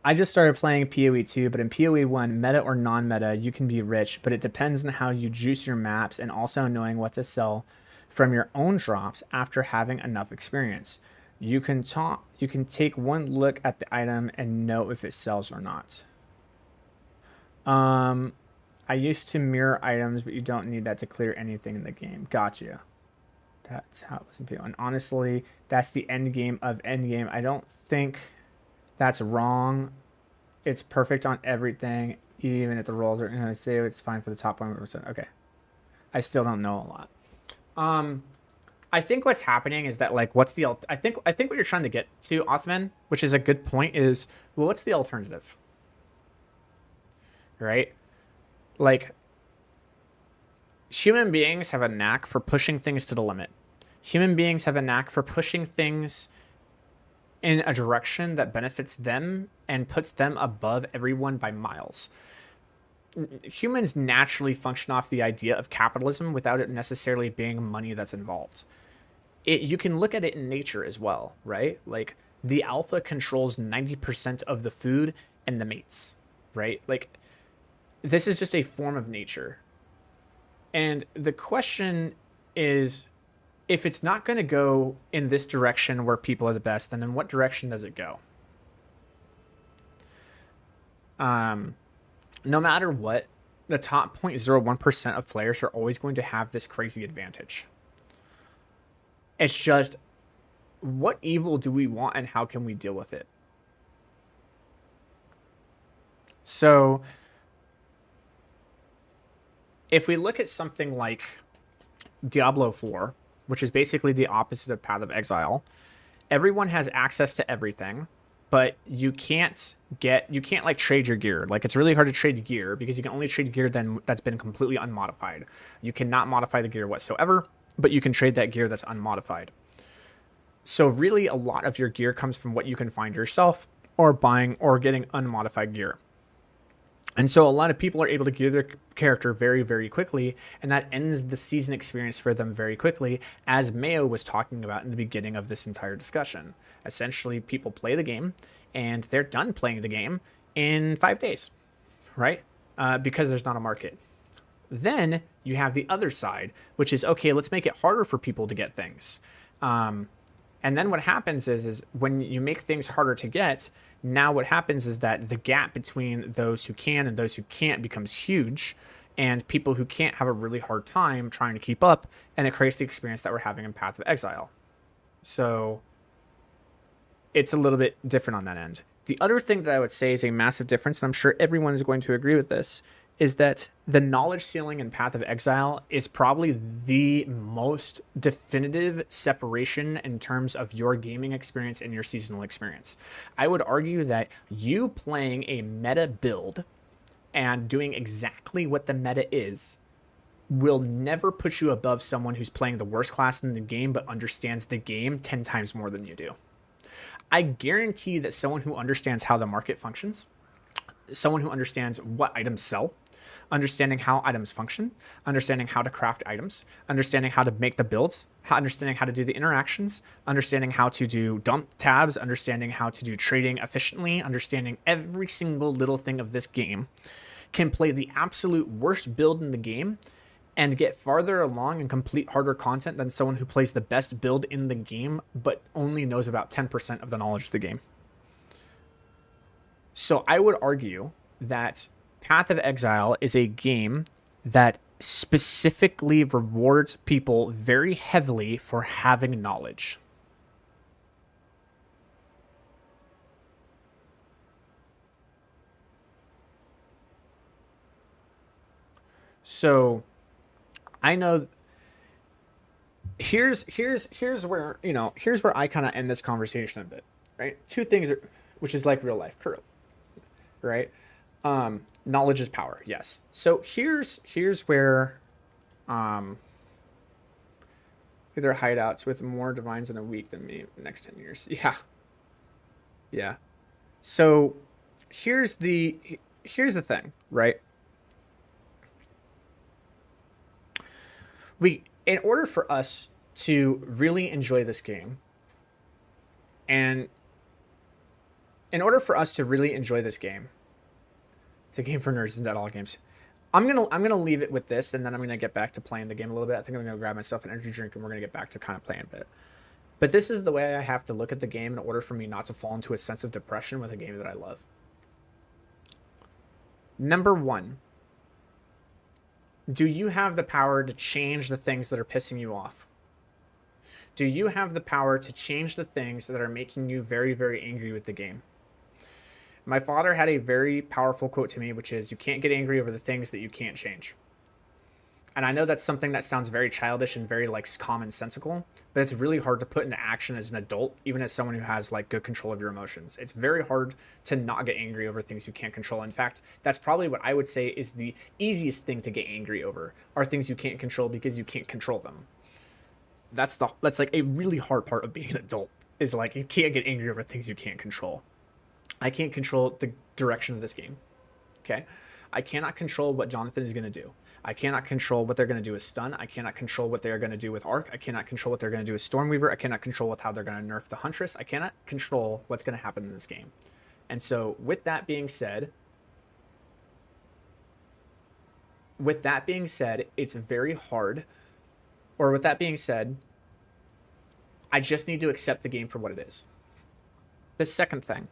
I just started playing PoE 2, but in PoE 1, meta or non-meta, you can be rich, but it depends on how you juice your maps and also knowing what to sell from your own drops after having enough experience. You can take one look at the item and know if it sells or not. I used to mirror items, but you don't need that to clear anything in the game. Gotcha. That's how it was in PoE. And honestly, that's the end game of endgame. I don't think that's wrong. It's perfect on everything, even if the rolls are, say it's fine for the top 1%. Okay. I still don't know a lot. I think what's happening is that, like, what's the I think what you're trying to get to, Ottoman, which is a good point, is, well, what's the alternative? Right? Like, human beings have a knack for pushing things to the limit. Human beings have a knack for pushing things in a direction that benefits them and puts them above everyone by miles. Humans naturally function off the idea of capitalism without it necessarily being money that's involved. You can look at it in nature as well, right? Like, the alpha controls 90% of the food and the mates, right? Like, this is just a form of nature. And the question is, if it's not going to go in this direction where people are the best, then in what direction does it go? No matter what, the top 0.01% of players are always going to have this crazy advantage. It's just, what evil do we want and how can we deal with it? So if we look at something like Diablo 4, which is basically the opposite of Path of Exile, everyone has access to everything, but you can't like trade your gear. Like, it's really hard to trade gear because you can only trade gear then that's been completely unmodified. You cannot modify the gear whatsoever, but you can trade that gear that's unmodified. So really, a lot of your gear comes from what you can find yourself or buying or getting unmodified gear. And so a lot of people are able to gear their character very, very quickly, and that ends the season experience for them very quickly, as Mayo was talking about in the beginning of this entire discussion. Essentially, people play the game, and they're done playing the game in 5 days, right? Because there's not a market. Then you have the other side, which is, okay, let's make it harder for people to get things. And then what happens is when you make things harder to get, now what happens is that the gap between those who can and those who can't becomes huge, and people who can't have a really hard time trying to keep up, and it creates the experience that we're having in Path of Exile. So it's a little bit different on that end. The other thing that I would say is a massive difference, and I'm sure everyone is going to agree with this, is that the knowledge ceiling in Path of Exile is probably the most definitive separation in terms of your gaming experience and your seasonal experience. I would argue that you playing a meta build and doing exactly what the meta is will never put you above someone who's playing the worst class in the game but understands the game 10 times more than you do. I guarantee that someone who understands how the market functions, someone who understands what items sell, understanding how items function, understanding how to craft items, understanding how to make the builds, understanding how to do the interactions, understanding how to do dump tabs, understanding how to do trading efficiently, understanding every single little thing of this game, can play the absolute worst build in the game and get farther along and complete harder content than someone who plays the best build in the game but only knows about 10% of the knowledge of the game. So I would argue that Path of Exile is a game that specifically rewards people very heavily for having knowledge. So I know here's where, here's where I kind of end this conversation a bit, right? Two things are, which is like real life, curl, right? Knowledge is power, yes. So here's where either hideouts with more divines in a week than me next 10 years. Yeah. So here's the thing, right? In order for us to really enjoy this game, and in order for us to really enjoy this game, it's a game for nerds, isn't that all games? I'm gonna leave it with this, and then I'm gonna get back to playing the game a little bit. I think I'm gonna grab myself an energy drink, and we're gonna get back to kind of playing a bit. But this is the way I have to look at the game in order for me not to fall into a sense of depression with a game that I love. Number one, do you have the power to change the things that are pissing you off? Do you have the power to change the things that are making you very, very angry with the game? My father had a very powerful quote to me, which is, you can't get angry over the things that you can't change. And I know that's something that sounds very childish and very like commonsensical, but it's really hard to put into action as an adult, even as someone who has like good control of your emotions. It's very hard to not get angry over things you can't control. In fact, that's probably what I would say is the easiest thing to get angry over, are things you can't control because you can't control them. That's like a really hard part of being an adult, is like you can't get angry over things you can't control. I can't control the direction of this game. Okay? I cannot control what Jonathan is going to do. I cannot control what they're going to do with Stun. I cannot control what they are going to do with Arc. I cannot control what they're going to do with Stormweaver. I cannot control how they're going to nerf the Huntress. I cannot control what's going to happen in this game. And so with that being said, it's very hard. Or with that being said, I just need to accept the game for what it is. The second thing,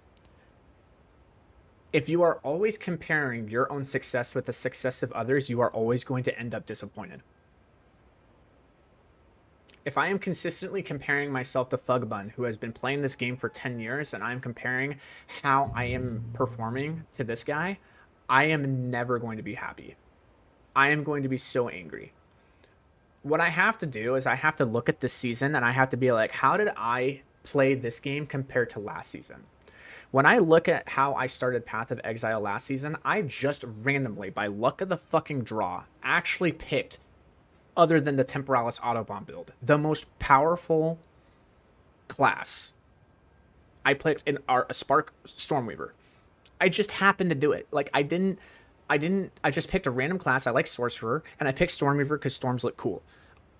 if you are always comparing your own success with the success of others, you are always going to end up disappointed. If I am consistently comparing myself to Fugbun, who has been playing this game for 10 years, and I'm comparing how I am performing to this guy, I am never going to be happy. I am going to be so angry. What I have to do is I have to look at this season and I have to be like, how did I play this game compared to last season? When I look at how I started Path of Exile last season, I just randomly, by luck of the fucking draw, actually picked, other than the Temporalis Autobomb build, the most powerful class. I picked a Spark Stormweaver. I just happened to do it. Like, I just picked a random class. I like Sorcerer, and I picked Stormweaver because Storms look cool.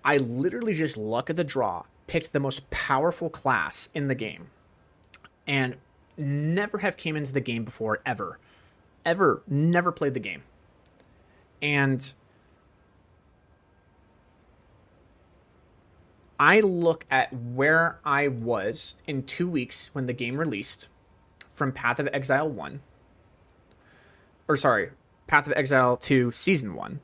I literally just luck of the draw, picked the most powerful class in the game, and never have came into the game before, ever. Never played the game. And I look at where I was in 2 weeks when the game released from Path of Exile 1. Or sorry, Path of Exile 2 Season 1.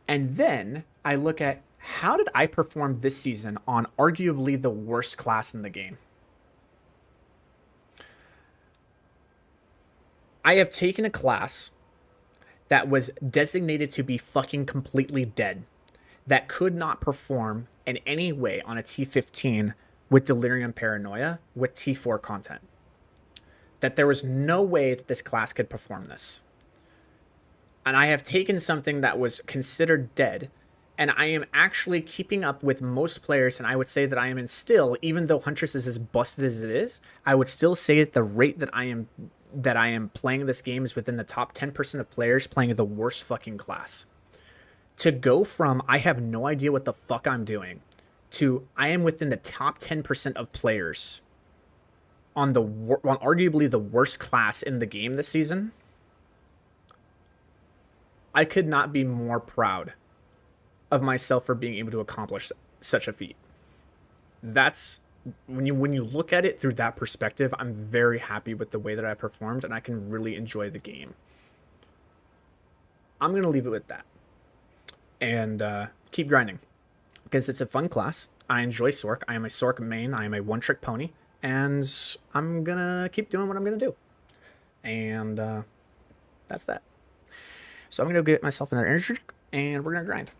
And then I look at how did I perform this season on arguably the worst class in the game. I have taken a class that was designated to be fucking completely dead, that could not perform in any way on a T15 with Delirium Paranoia with T4 content. That there was no way that this class could perform this. And I have taken something that was considered dead, and I am actually keeping up with most players, and I would say that I am in still, even though Huntress is as busted as it is, I would still say at the rate that I am playing this game is within the top 10% of players playing the worst fucking class. To go from I have no idea what the fuck I'm doing to I am within the top 10% of players on arguably the worst class in the game this season, I could not be more proud of myself for being able to accomplish such a feat. That's when you look at it through that perspective, I'm very happy with the way that I performed, and I can really enjoy the game. I'm going to leave it with that. And keep grinding. Because it's a fun class. I enjoy Sorc. I am a Sorc main. I am a one-trick pony. And I'm going to keep doing what I'm going to do. And that's that. So I'm going to go get myself another energy drink, and we're going to grind.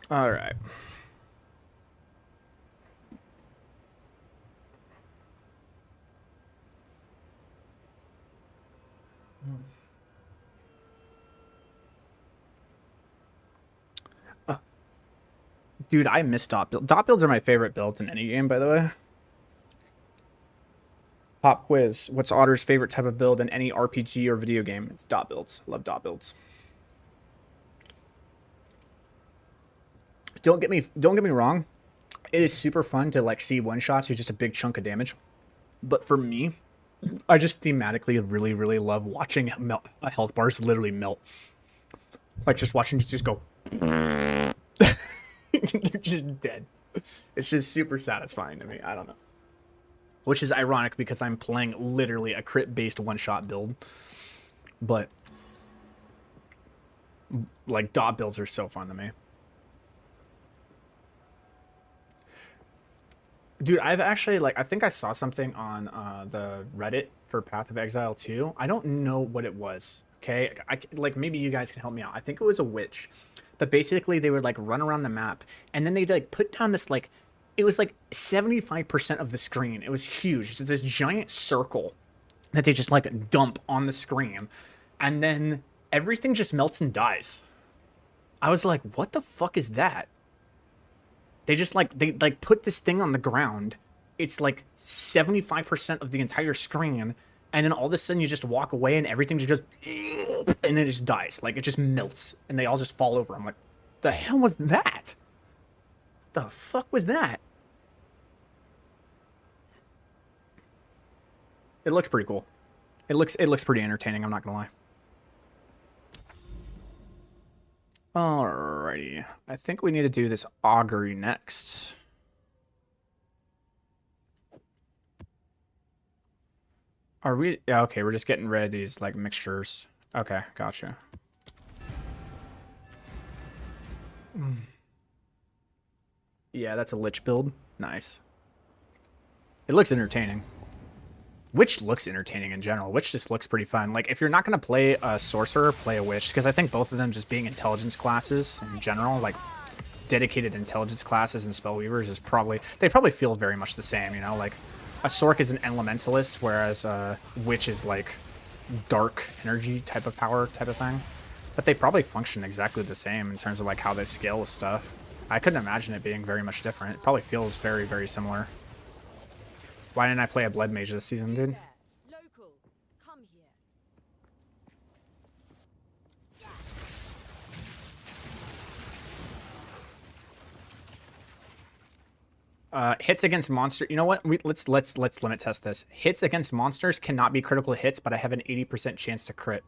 All right. Dude, I miss dot builds. Dot builds are my favorite builds in any game, by the way. Pop quiz. What's Otter's favorite type of build in any RPG or video game? It's dot builds. I love dot builds. Don't get me wrong. It is super fun to like see one shots do just a big chunk of damage. But for me, I just thematically really, really love watching health bars literally melt. Like just watching just go. You're just dead. It's just super satisfying to me. I don't know. which is ironic because I'm playing literally a crit-based one-shot build. But like dot builds are so fun to me. Dude, I've actually, like, I think I saw something on the Reddit for Path of Exile 2. I don't know what it was, okay? Like, maybe you guys can help me out. I think it was a witch. But basically, they would, like, run around the map, and then they'd, like, put down this, like, it was, like, 75% of the screen. It was huge. It's this giant circle that they just, like, dump on the screen. And then everything just melts and dies. I was like, what the fuck is that? They just they put this thing on the ground. It's like 75% of the entire screen. And then all of a sudden you just walk away and everything just, and it just dies. Like it just melts and they all just fall over. I'm like, the hell was that? The fuck was that? It looks pretty cool. It looks pretty entertaining, I'm not gonna lie. Alrighty. I think we need to do this augury next. Are we? Yeah, okay, we're just getting rid of these, like, mixtures. Okay, gotcha. Yeah, that's a lich build. Nice. It looks entertaining. Witch looks entertaining in general. Witch just looks pretty fun. Like, if you're not going to play a sorcerer, play a witch. Because I think both of them just being intelligence classes in general, like, dedicated intelligence classes and spellweavers is probably... They probably feel very much the same, you know? Like, a Sorc is an elementalist, whereas a witch is, like, dark energy type of power type of thing. But they probably function exactly the same in terms of, like, how they scale with stuff. I couldn't imagine it being very much different. It probably feels very, very similar. Why didn't I play a Blood Mage this season, dude? Local, come here. Hits against monster. You know what? Let's limit test this. Hits against monsters cannot be critical hits, but I have an 80% chance to crit.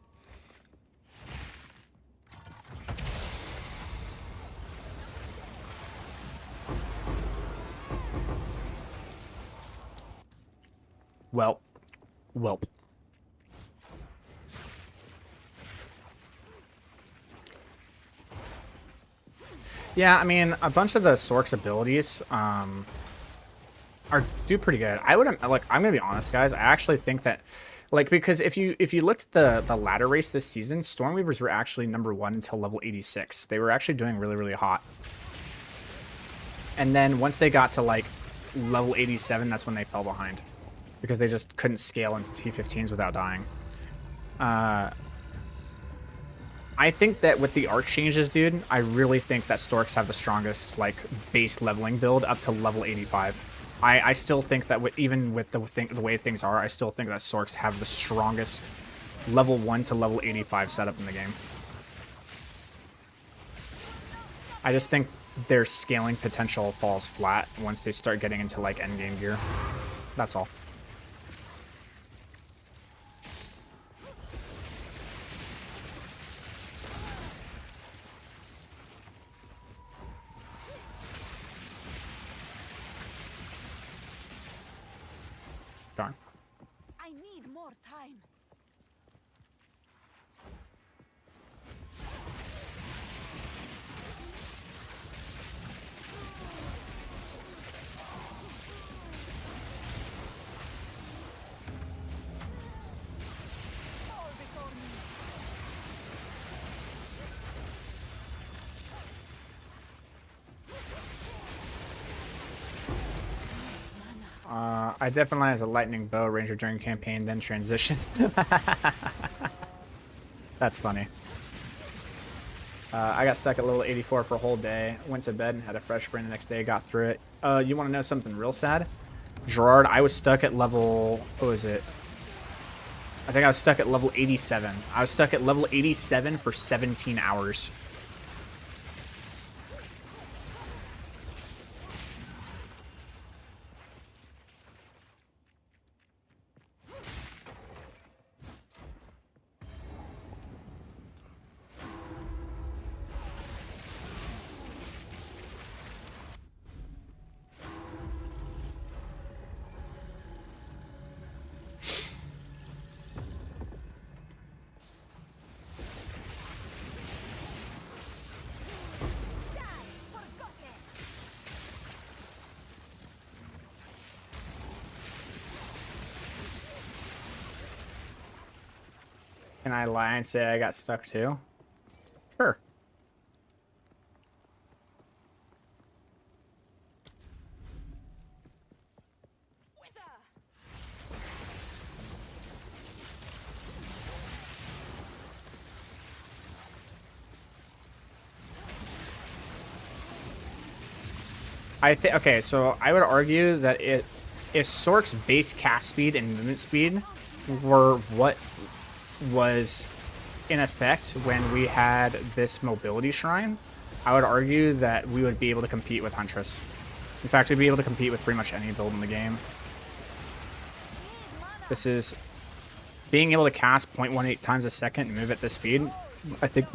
Welp. Yeah, I mean, a bunch of the Sorc's abilities do pretty good. I'm gonna be honest, guys. I actually think that, like, because if you looked at the ladder race this season, Stormweavers were actually #1 until level 86. They were actually doing really, really hot. And then once they got to like level 87, that's when they fell behind. Because they just couldn't scale into T15s without dying. I think that with the art changes, dude, I really think that Storks have the strongest, like, base leveling build up to level 85. I still think that even with the way things are, I still think that Sorcs have the strongest level 1 to level 85 setup in the game. I just think their scaling potential falls flat once they start getting into, like, endgame gear. That's all. Darn. I need more time. Fall before me. I definitely as a lightning bow ranger during campaign, then transition. That's funny. I got stuck at level 84 for a whole day. Went to bed and had a fresh brain the next day. Got through it. You want to know something real sad? Gerard, I was stuck at level... What was it? I think I was stuck at level 87. I was stuck at level 87 for 17 hours. Can I lie and say I got stuck too? Sure. I think okay, so I would argue that if Sorc's base cast speed and movement speed were what was in effect when we had this mobility shrine, I would argue that we would be able to compete with Huntress. In fact, we'd be able to compete with pretty much any build in the game. This is being able to cast 0.18 times a second and move at this speed. I think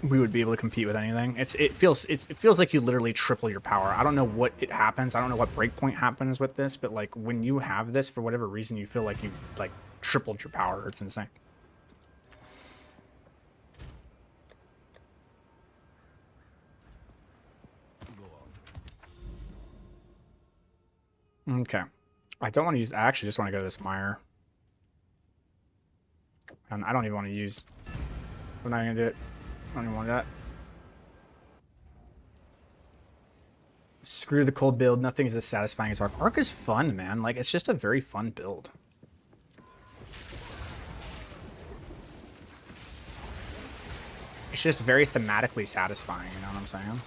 we would be able to compete with anything. It feels like you literally triple your power. I don't know what it happens. I don't know what breakpoint happens with this, but like when you have this for whatever reason, you feel like you've like tripled your power. It's insane. Okay. I don't want to use... I actually just want to go to this mire. And I don't even want to use... I'm not going to do it. I don't even want that. Screw the cold build. Nothing is as satisfying as Arc. Arc is fun, man. Like, it's just a very fun build. It's just very thematically satisfying, you know what I'm saying?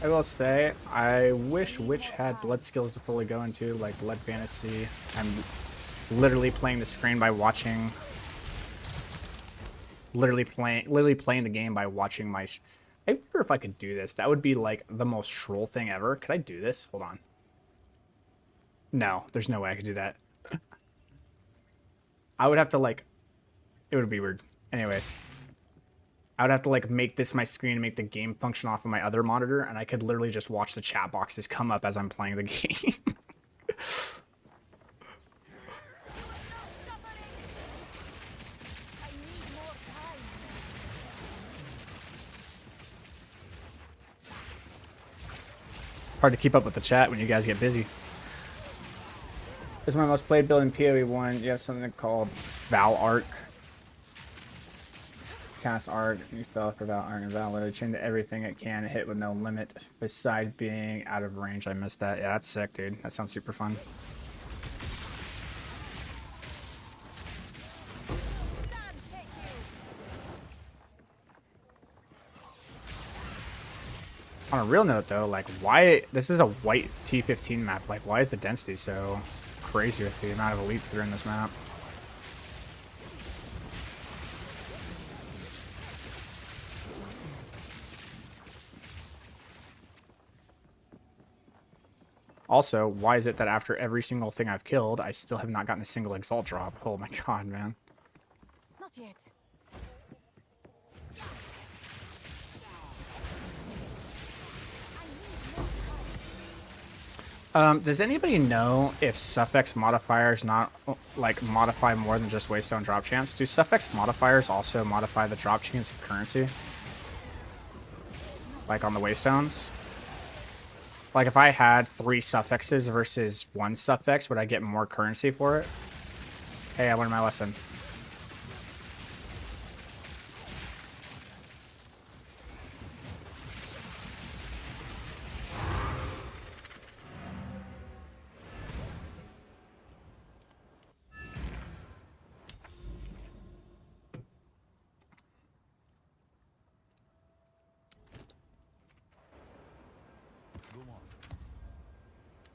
I will say, I wish Witch had blood skills to fully go into, like Blood Fantasy. I'm literally playing the screen by watching... Literally playing the game by watching my... I wonder if I could do this. That would be like the most troll thing ever. Could I do this? Hold on. No, there's no way I could do that. I would have to like... It would be weird. Anyways. I would have to like make this my screen and make the game function off of my other monitor, and I could literally just watch the chat boxes come up as I'm playing the game. Hard to keep up with the chat when you guys get busy. This is my most played build in PoE 1. You have something called Val Arc. Cast Arc, you fell for Val Arc and Val literally chained to everything it can hit with no limit. Besides being out of range, I missed that. Yeah, that's sick, dude. That sounds super fun. On a real note, though, like, why... This is a white T15 map. Like, why is the density so crazy with the amount of elites that are in this map? Also, why is it that after every single thing I've killed, I still have not gotten a single Exalt drop? Oh my god, man. Not yet. Does anybody know if suffix modifiers not, like, modify more than just waystone drop chance? Do suffix modifiers also modify the drop chance of currency? Like on the waystones? Like, if I had 3 suffixes versus 1 suffix, would I get more currency for it? Hey, I learned my lesson.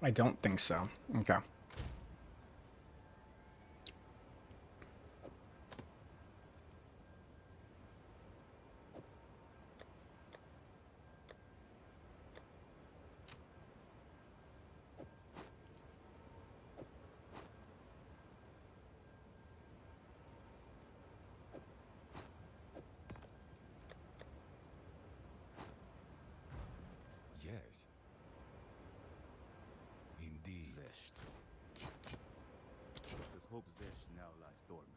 I don't think so. Okay. Yes. Indeed. Zest. Does hope Zest now lies dormant?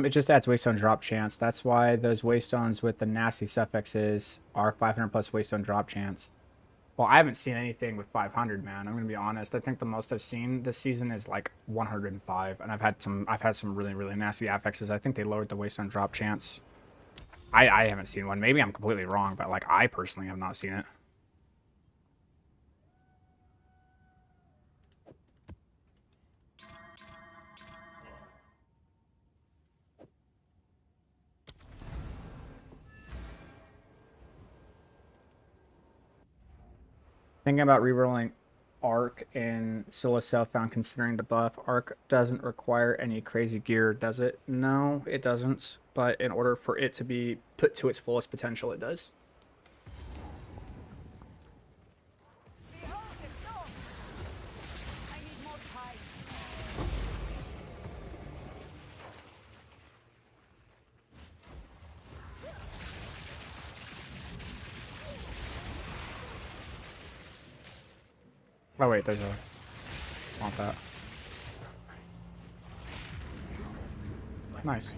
It just adds waystone drop chance. That's why those waystones with the nasty suffixes are 500 plus waystone drop chance. Well, I haven't seen anything with 500, man. I'm gonna be honest. I think the most I've seen this season is like 105, and I've had some really nasty affixes. I think they lowered the waystone drop chance. I haven't seen one. Maybe I'm completely wrong, but like I personally have not seen it. Thinking about rerolling Arc in Solo Self-Found considering the buff. Arc doesn't require any crazy gear, does it? No, it doesn't. But in order for it to be put to its fullest potential, it does. Behold the storm! I need more time. Oh wait, there's a... want that. Nice.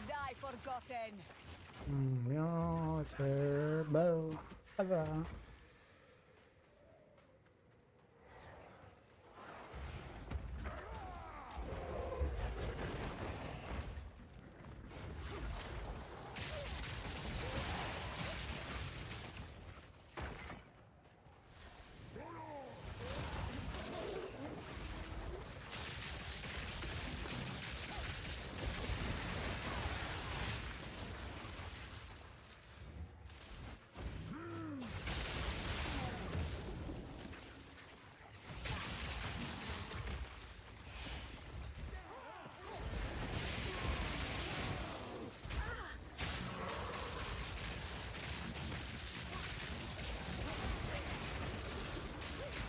Die forgotten. Yo, turbo.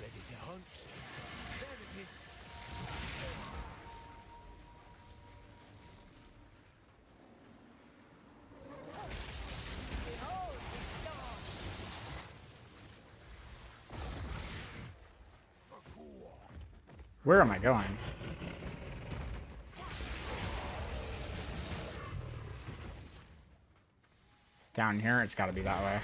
Ready to hunt. There it is. Behold the storm! Where am I going? Down here, it's got to be that way.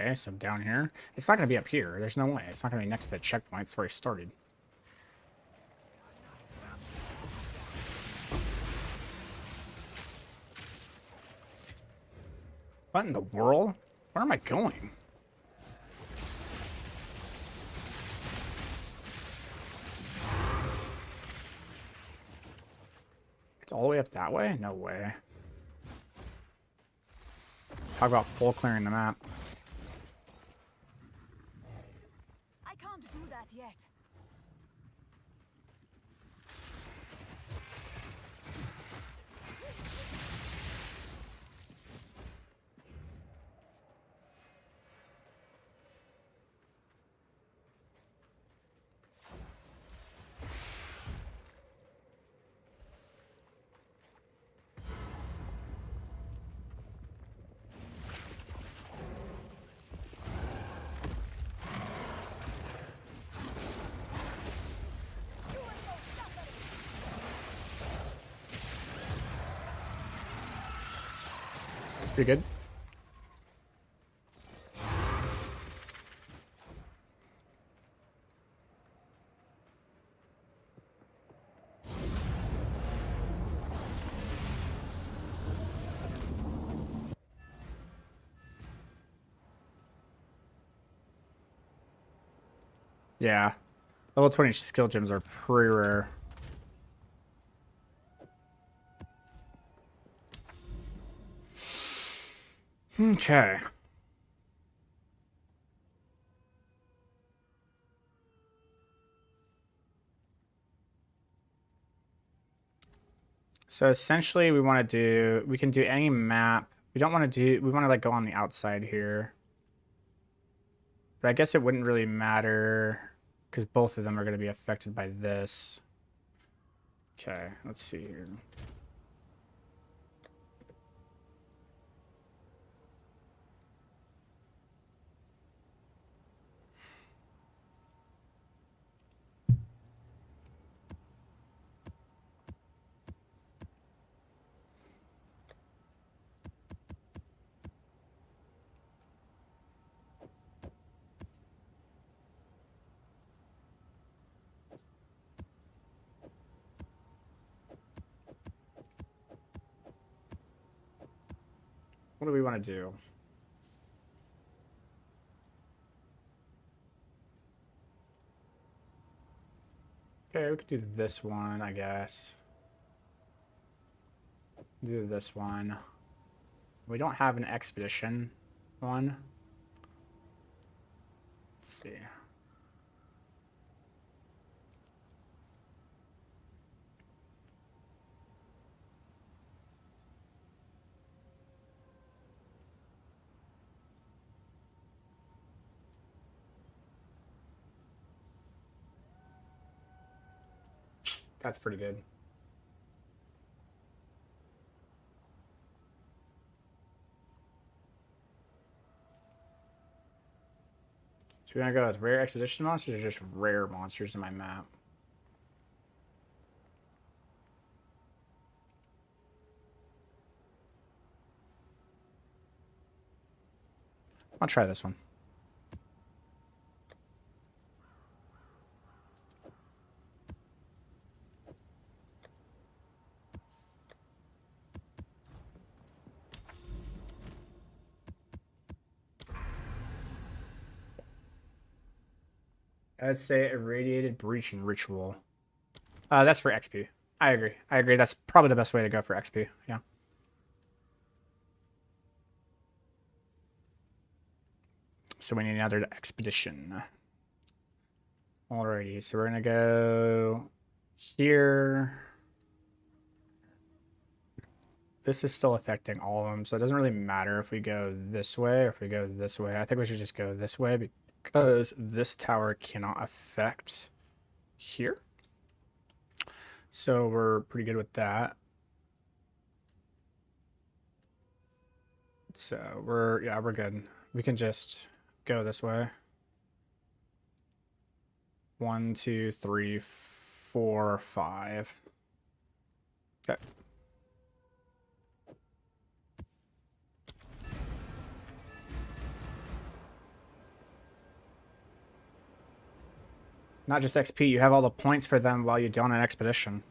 Okay, so down here. It's not going to be up here. There's no way. It's not going to be next to the checkpoint. It's where I started. What in the world? Where am I going? It's all the way up that way? No way. Talk about full clearing the map. I can't do that yet. Pretty good. Yeah. Level 20 skill gems are pretty rare. Okay. So essentially we want to do, we can do any map. We don't want to do, we want to like go on the outside here. But I guess it wouldn't really matter because both of them are going to be affected by this. Okay, let's see here. What do we want to do? Okay, we could do this one, I guess. Do this one. We don't have an expedition one. Let's see. That's pretty good. So we're gonna go with rare expedition monsters or just rare monsters in my map? I'll try this one. I'd say irradiated breaching ritual. That's for XP. I agree. I agree. That's probably the best way to go for XP. Yeah. So we need another expedition. Alrighty, so we're gonna go here. This is still affecting all of them, so it doesn't really matter if we go this way or if we go this way. I think we should just go this way because this tower cannot affect here. So we're pretty good with that. So we're good. We can just go this way. 1, 2, 3, 4, 5. Okay. Not just XP, you have all the points for them while you do on an expedition.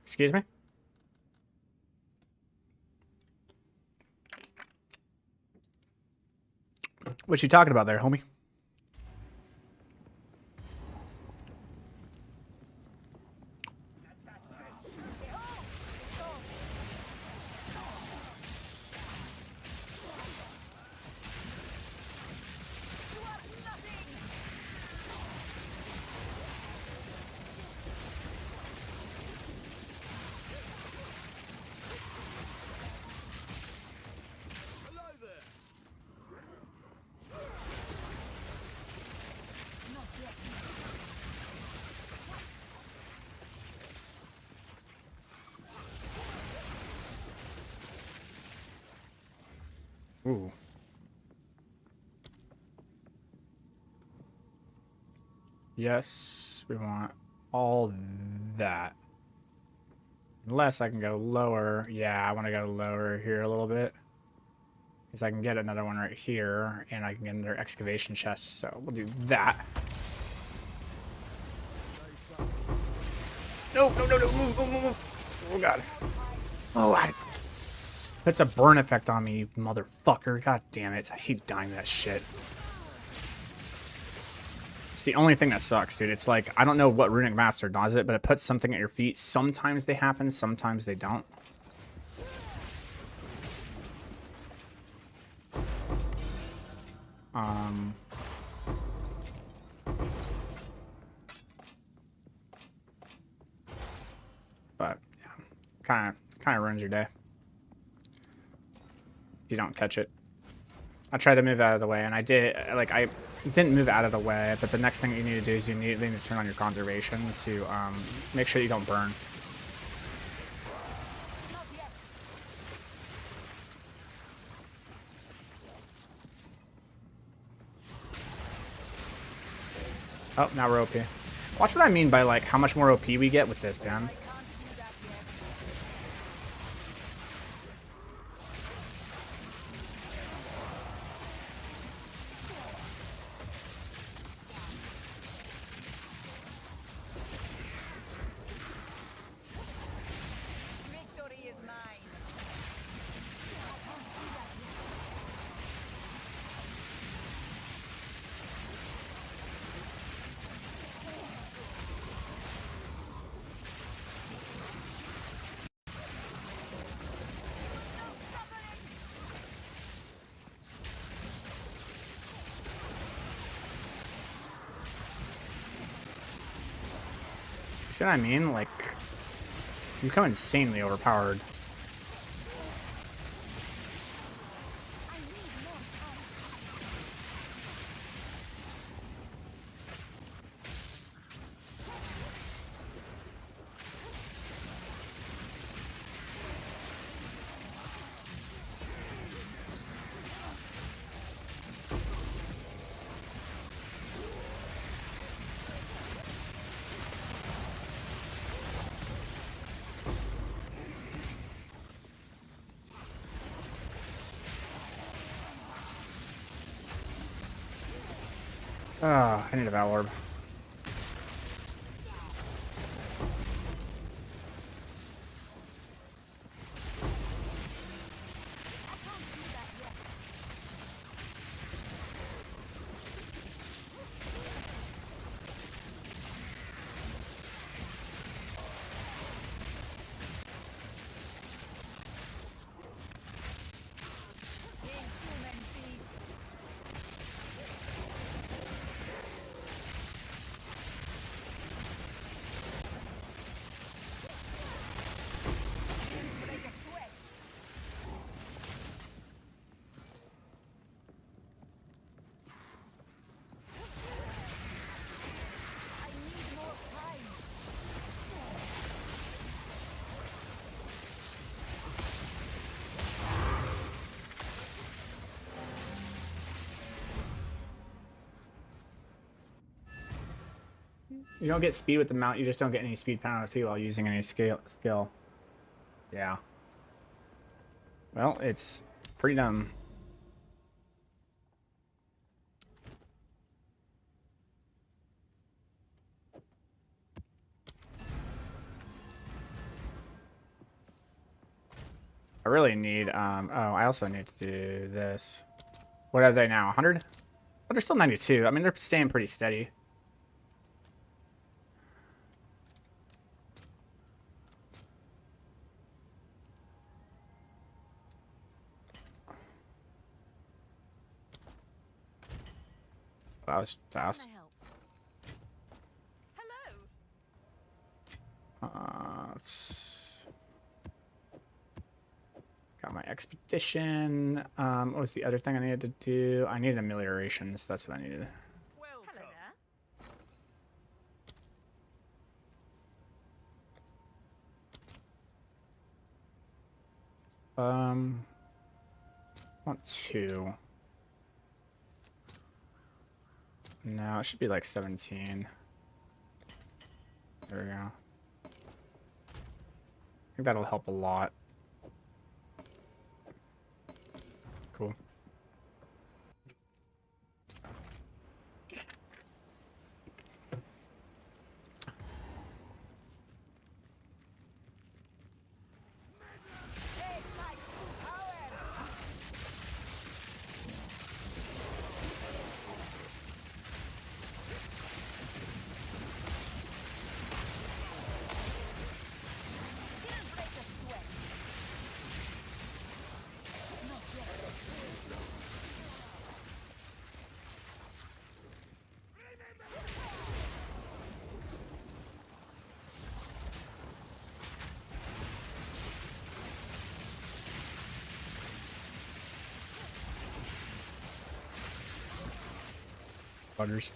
Excuse me? What you talking about there, homie? Hello there. Ooh. Yes, we want all that. Unless I can go lower. Yeah, I want to go lower here a little bit. Because I can get another one right here, and I can get another excavation chest, so we'll do that. No, no, no, no, move, move, move, move. Oh, God. Oh, that's a burn effect on me, you motherfucker. God damn it. I hate dying to that shit. It's the only thing that sucks, dude. It's like, I don't know what Runic Master does it, but it puts something at your feet. Sometimes they happen, sometimes they don't. But yeah, kind of ruins your day if you don't catch it. I tried to move out of the way, and I did. Like I didn't move out of the way, but the next thing you need to do is you need to turn on your conservation to make sure you don't burn. Oh, now we're OP. Watch what I mean by like how much more OP we get with this, Dan. Victory is mine. See what I mean? Like, you become insanely overpowered. Ah, I need a Val Orb. You don't get speed with the mount, you just don't get any speed penalty while using any skill. Yeah. Well, it's pretty dumb. I really need, oh, I also need to do this. What are they now, 100? But they're still 92. I mean, they're staying pretty steady. That was fast. Can I help? Hello. Got my expedition. What was the other thing I needed to do? I needed ameliorations. That's what I needed. Welcome. Hello there. Want 2. No, it should be like 17. There we go. I think that'll help a lot. Cool. Buggers.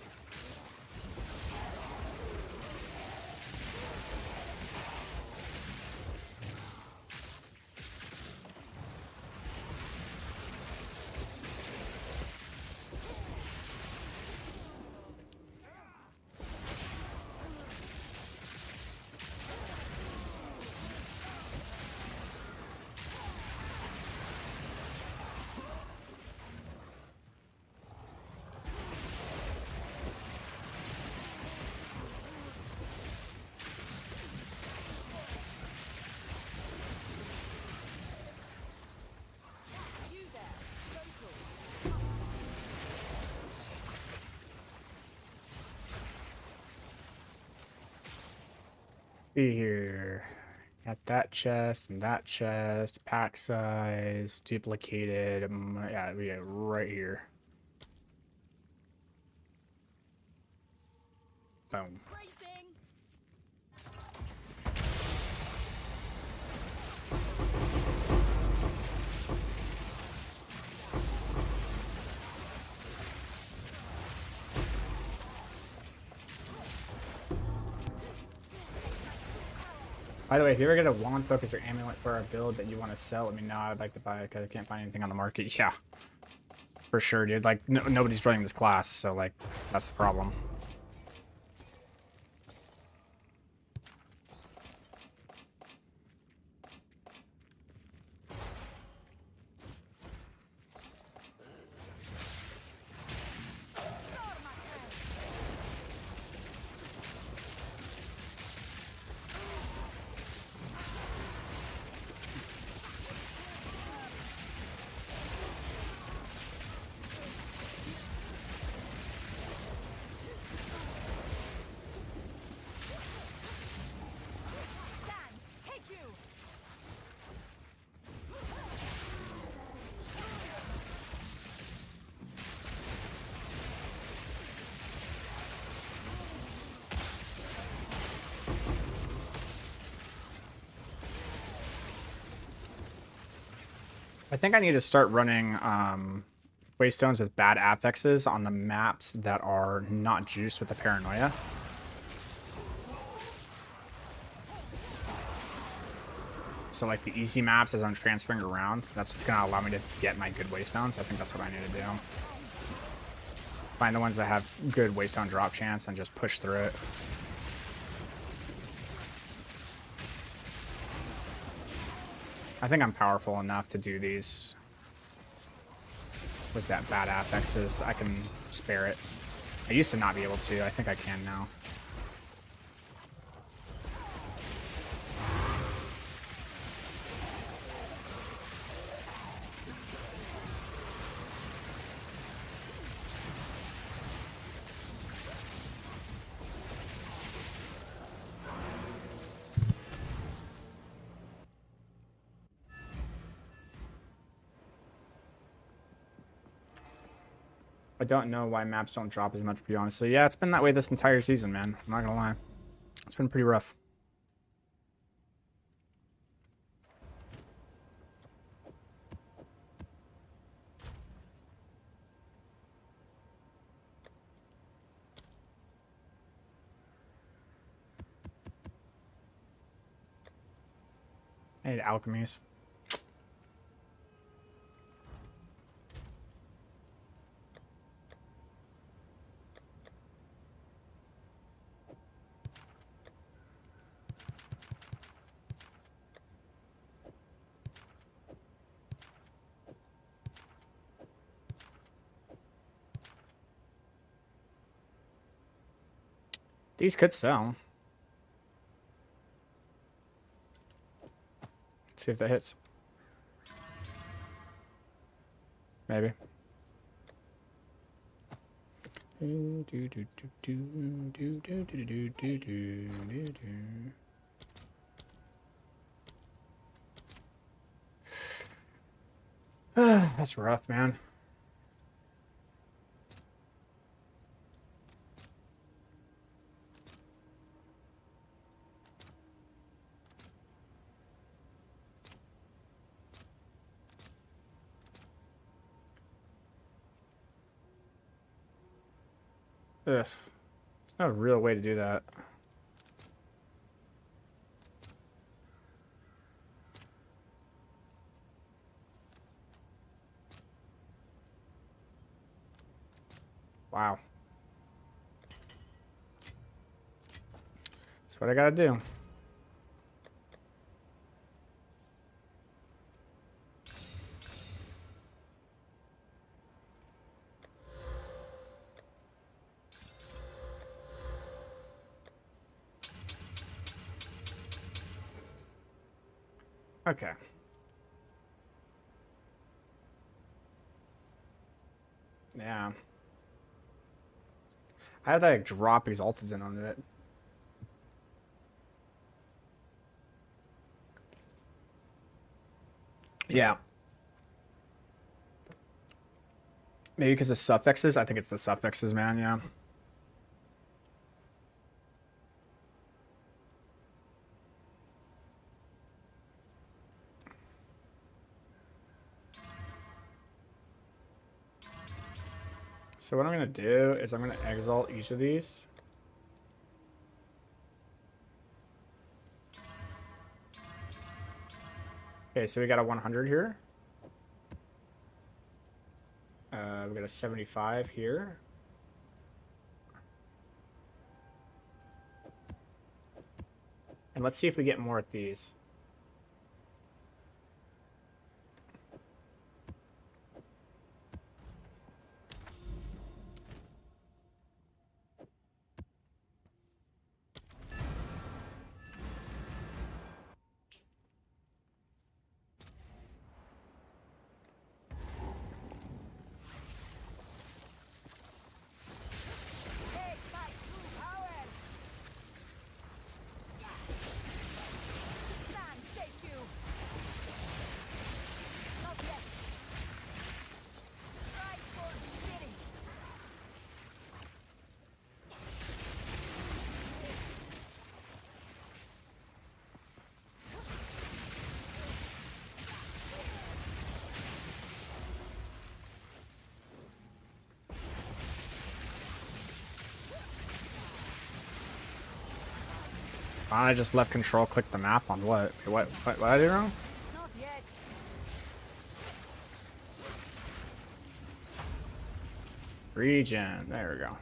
You there. Local. See here. Got that chest and that chest. Pack size. Duplicated. Yeah, we got right here. Boom. Racing. By the way, if you ever get a wand focus or amulet for a build that you want to sell, let me know. I'd like to buy it because I can't find anything on the market. Yeah, for sure, dude. Like, nobody's running this class, so, like, that's the problem. Stand. Hit you. I think I need to start running waystones with bad affixes on the maps that are not juiced with the paranoia. So like the easy maps as I'm transferring around, that's what's gonna allow me to get my good waystones. I think that's what I need to do. Find the ones that have good waystone drop chance and just push through it. I think I'm powerful enough to do these with that bad affixes. I can spare it. I used to not be able to. I think I can now. I don't know why maps don't drop as much for you, honestly. Yeah, it's been that way this entire season, man. I'm not gonna lie. It's been pretty rough. I need alchemies. These could sell. Let's see if that hits. Maybe. That's rough, man. Ugh. There's no real way to do that. Wow. That's what I gotta do. Okay. Yeah. I have to like drop exalted in on it. Yeah. Maybe because of suffixes? I think it's the suffixes, man, yeah. So what I'm going to do is I'm going to exalt each of these. Okay, so we got a 100 here. We got a 75 here. And let's see if we get more at these. Take my true power! Man, save you! Not yet! Strike for city! I just left control click the map on what? What did I do wrong? Not yet! Regen. There we go.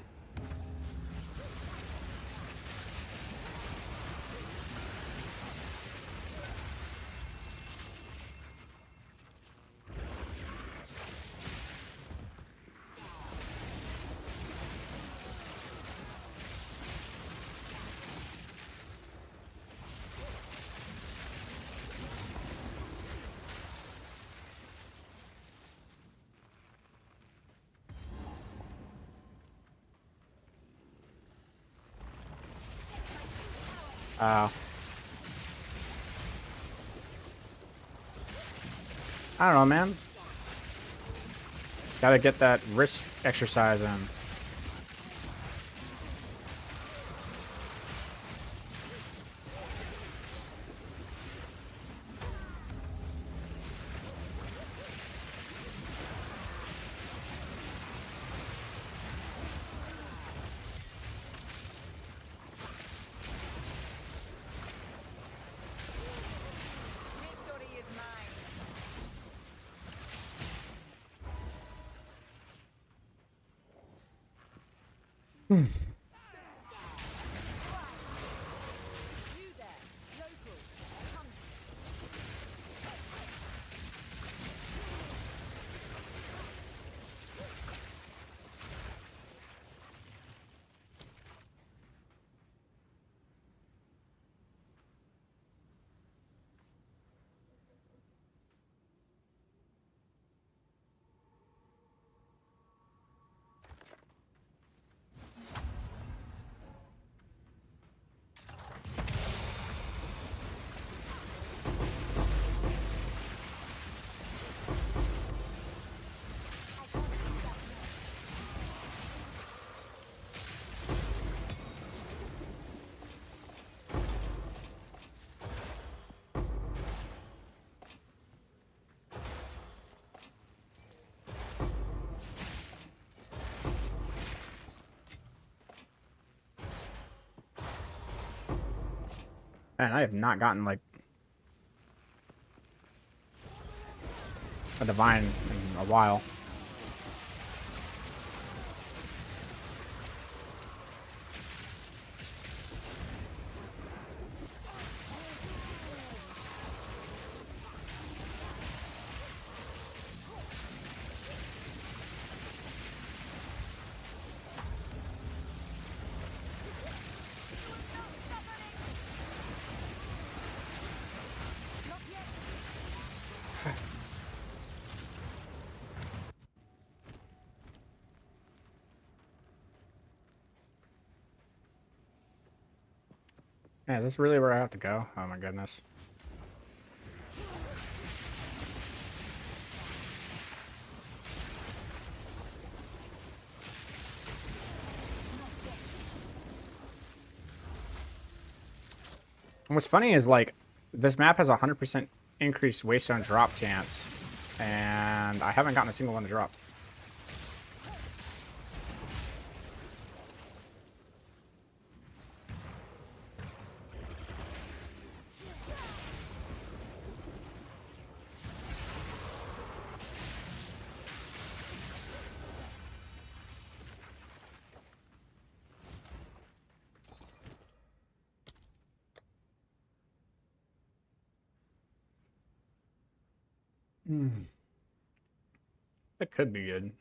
I don't know, man. Gotta get that wrist exercise in. Victory is mine. You there, local. Come. Man, I have not gotten like a divine in a while. Man, is this really where I have to go? Oh my goodness. And what's funny is like this map has a 100% increased waystone drop chance, and I haven't gotten a single one to drop. It could be good.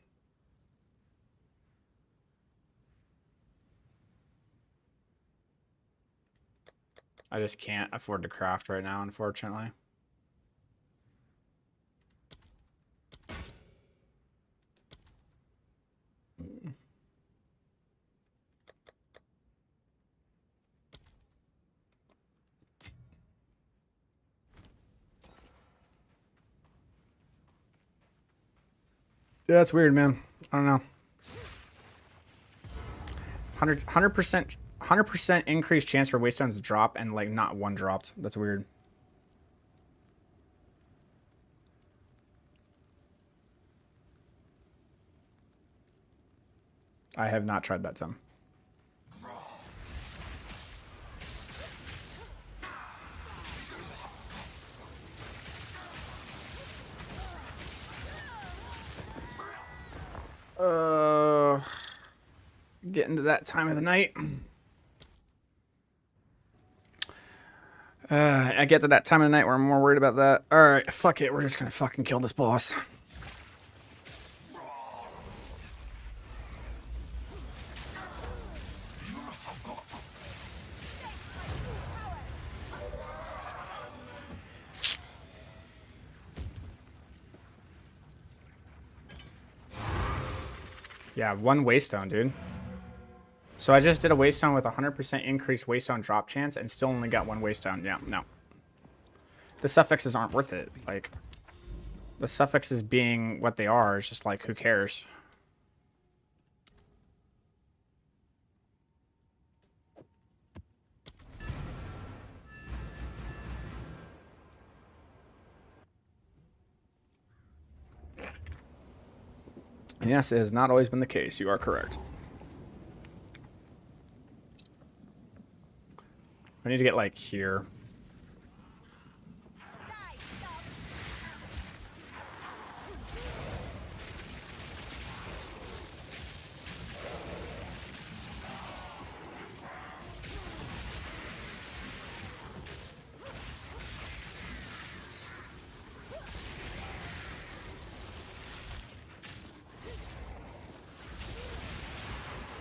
I just can't afford to craft right now, unfortunately. Yeah, that's weird, man. I don't know. 100% increased chance for waystones to drop and like not one dropped. That's weird. I have not tried that, Tim. Getting to that time of the night. I get to that time of the night where I'm more worried about that. Alright, fuck it. We're just gonna fucking kill this boss. Yeah, one waystone, dude. So I just did a waystone with 100% increased waystone drop chance and still only got one waystone. Yeah, no. The suffixes aren't worth it. Like, the suffixes being what they are is just like, who cares? Yes, it has not always been the case. You are correct. I need to get, like, here.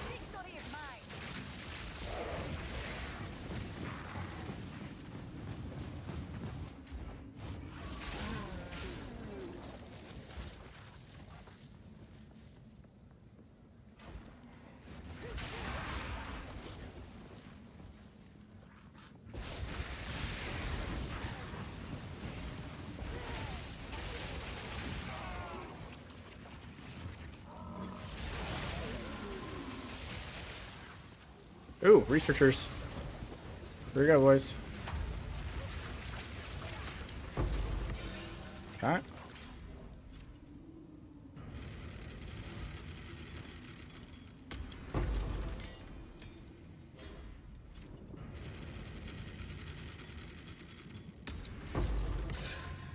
Victory is mine. Ooh, researchers. Here we go, boys. Okay.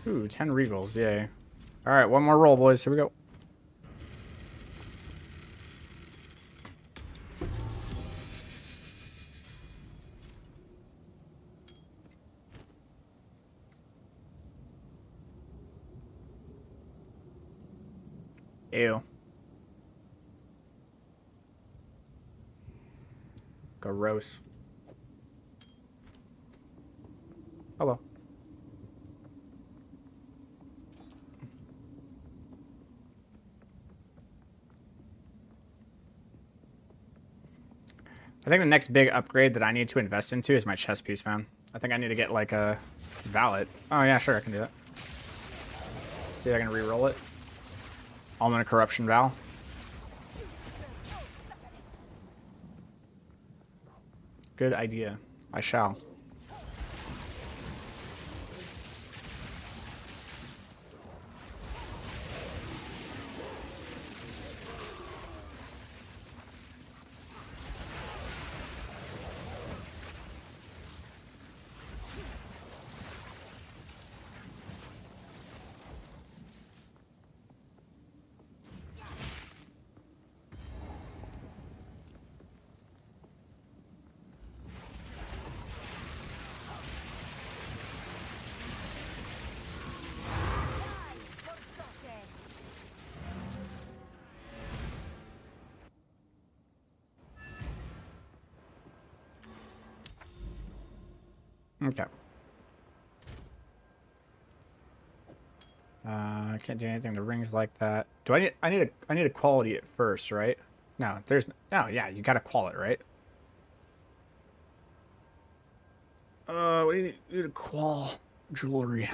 Ooh, 10 regals, yay. Alright, one more roll, boys. Here we go. Ew. Gross. Oh well. I think the next big upgrade that I need to invest into is my chest piece, man. I think I need to get like a valet. Oh yeah, sure, I can do that. See if I can re-roll it. Almond Corruption Val. Good idea. I shall. Okay. I can't do anything to rings like that. Do I need a quality it first, right? No, there's no, yeah, you gotta qual it, right? What do you need? You need a qual jewelry.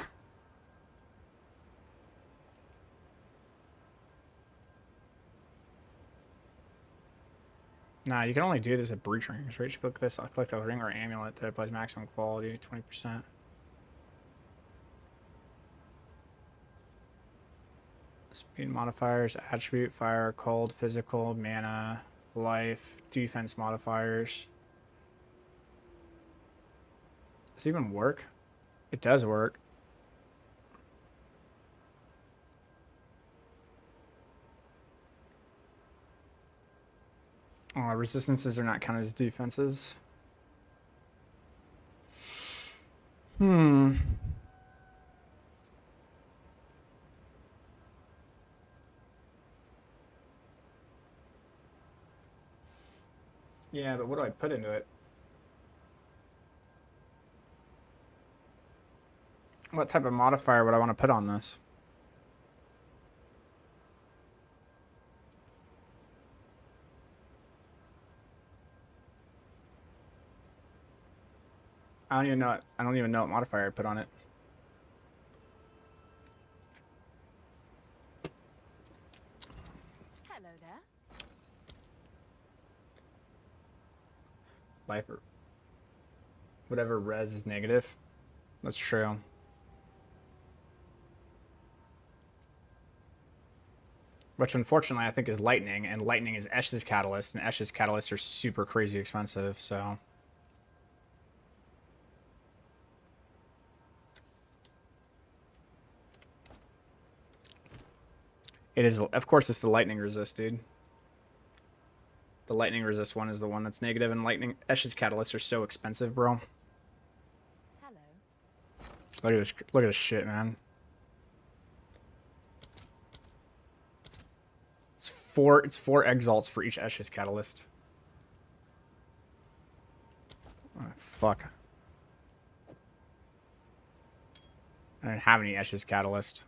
Nah, you can only do this at breach rings, right? You click this, I'll click the ring or amulet that applies maximum quality, 20%. Speed modifiers, attribute, fire, cold, physical, mana, life, defense modifiers. Does it even work? It does work. Oh, resistances are not counted as defenses. Hmm. Yeah, but what do I put into it? What type of modifier would I want to put on this? I don't even know what modifier I put on it. there. Life or whatever res is negative. That's true. Which unfortunately I think is lightning, and lightning is Esh's catalyst, and Esh's catalysts are super crazy expensive, so. It is, of course it's the lightning resist, dude. The lightning resist one is the one that's negative, and lightning Esh's catalysts are so expensive, bro. Hello. Look at this shit, man. It's four exalts for each Esh's catalyst. Oh, fuck. I don't have any Esh's catalyst.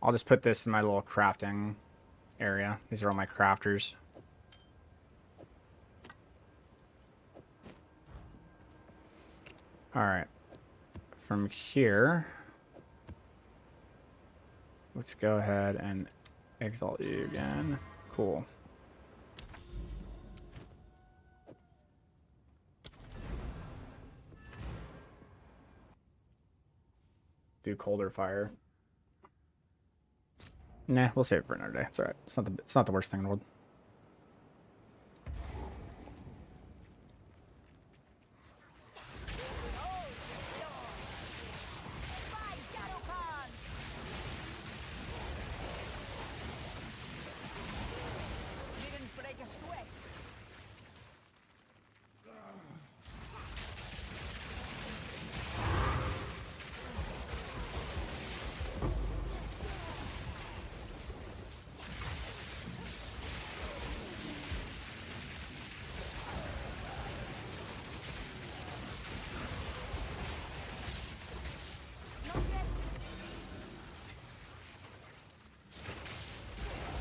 I'll just put this in my little crafting area. These are all my crafters. Alright. From here, let's go ahead and exalt you again. Cool. Do colder fire. Nah, we'll save it for another day. It's alright. It's not the worst thing in the world. Didn't break a sweat.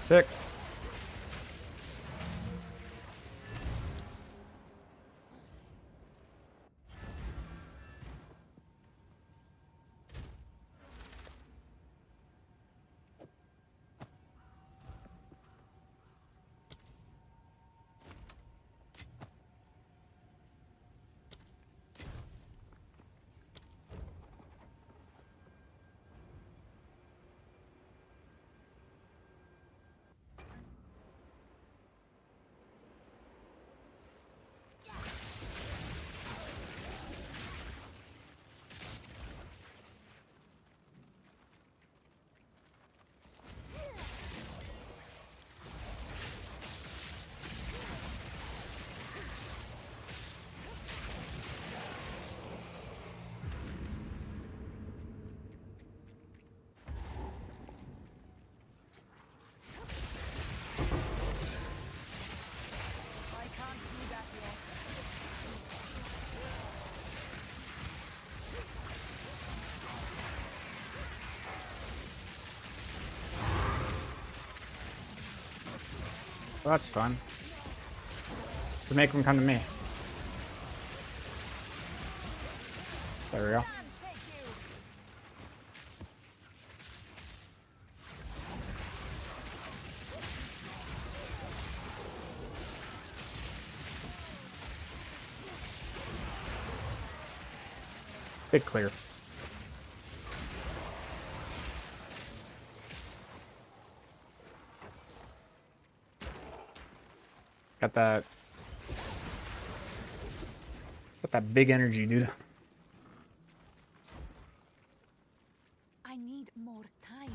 Sick. I can't do that yet. Well, that's fun. Just make them come to me. There we go. Can't take you. Big clear. Got that big energy, dude. I need more time.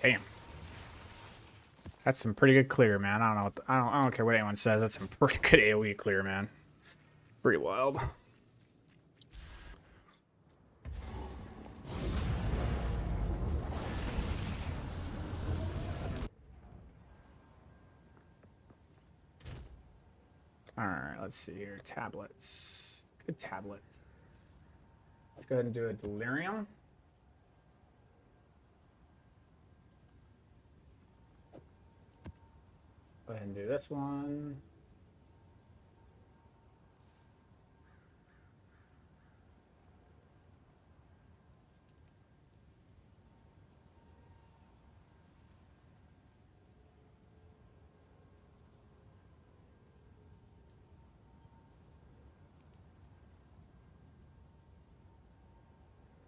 Damn. That's some pretty good clear, man. I don't know. I don't care what anyone says. That's some pretty good AoE clear, man. Pretty wild. All right, let's see here. Tablets. Good tablet. Let's go ahead and do a delirium. Go ahead and do this one.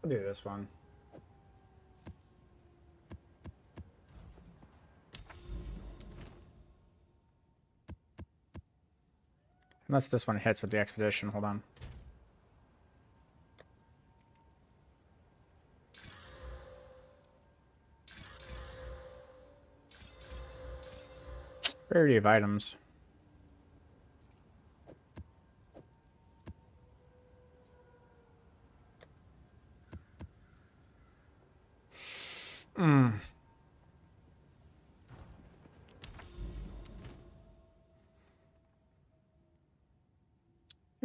I'll do this one. Unless this one hits with the expedition. Hold on. Rarity of items. I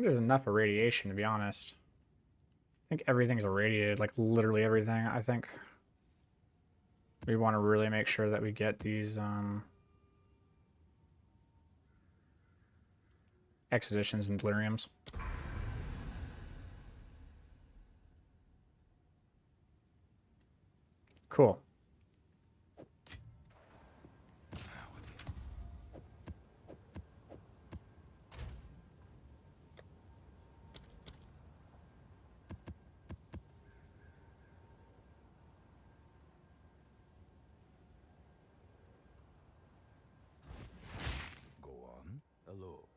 think there's enough irradiation, to be honest. I think everything's irradiated, like literally everything. I think we want to really make sure that we get these expeditions and deliriums. Cool. Go on. Hello.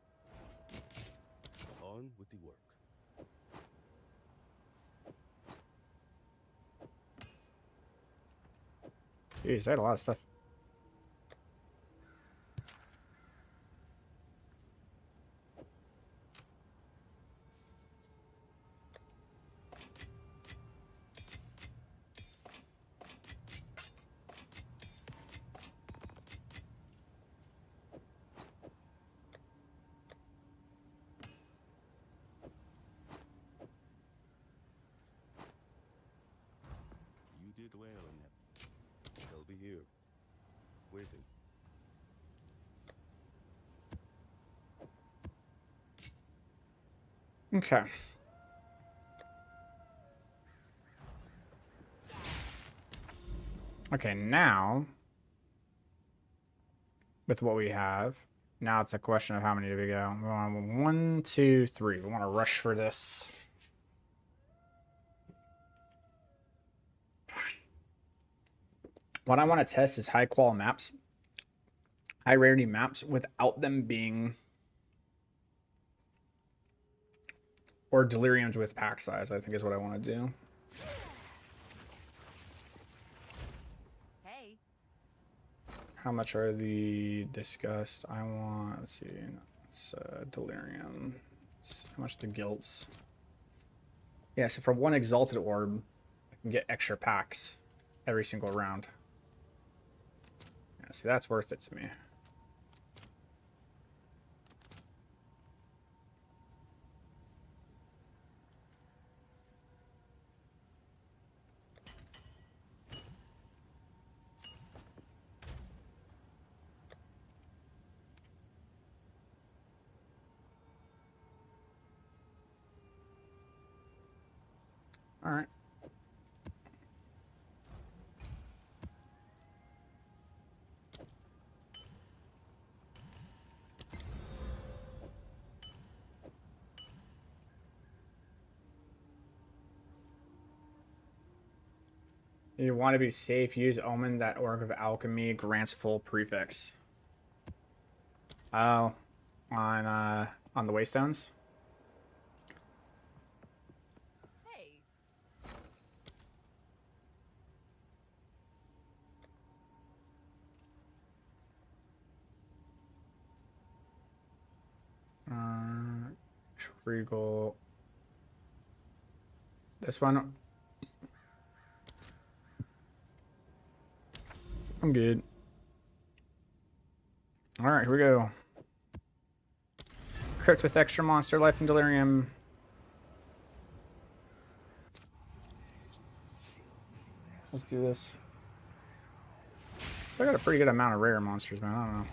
On with the work. Jeez, I had a lot of stuff. You did well in that. They'll be here. Waiting. Okay. Okay, now, with what we have, now it's a question of how many do we go. We want 1, 2, 3. We want to rush for this. What I want to test is high quality maps, high rarity maps without them being, or deliriums with pack size, I think is what I want to do. Hey. How much are the disgust? I want, let's see, it's delirium. How much the guilts? Yeah, so for one exalted orb, I can get extra packs every single round. Yeah, see, that's worth it to me. All right. You want to be safe, use Omen, that Orc of Alchemy grants full prefix. Oh, on the Waystones? Hey. Regal. This one. I'm good. Alright, here we go. Crypt with extra monster life and delirium. Let's do this. Still got a pretty good amount of rare monsters, man. I don't know.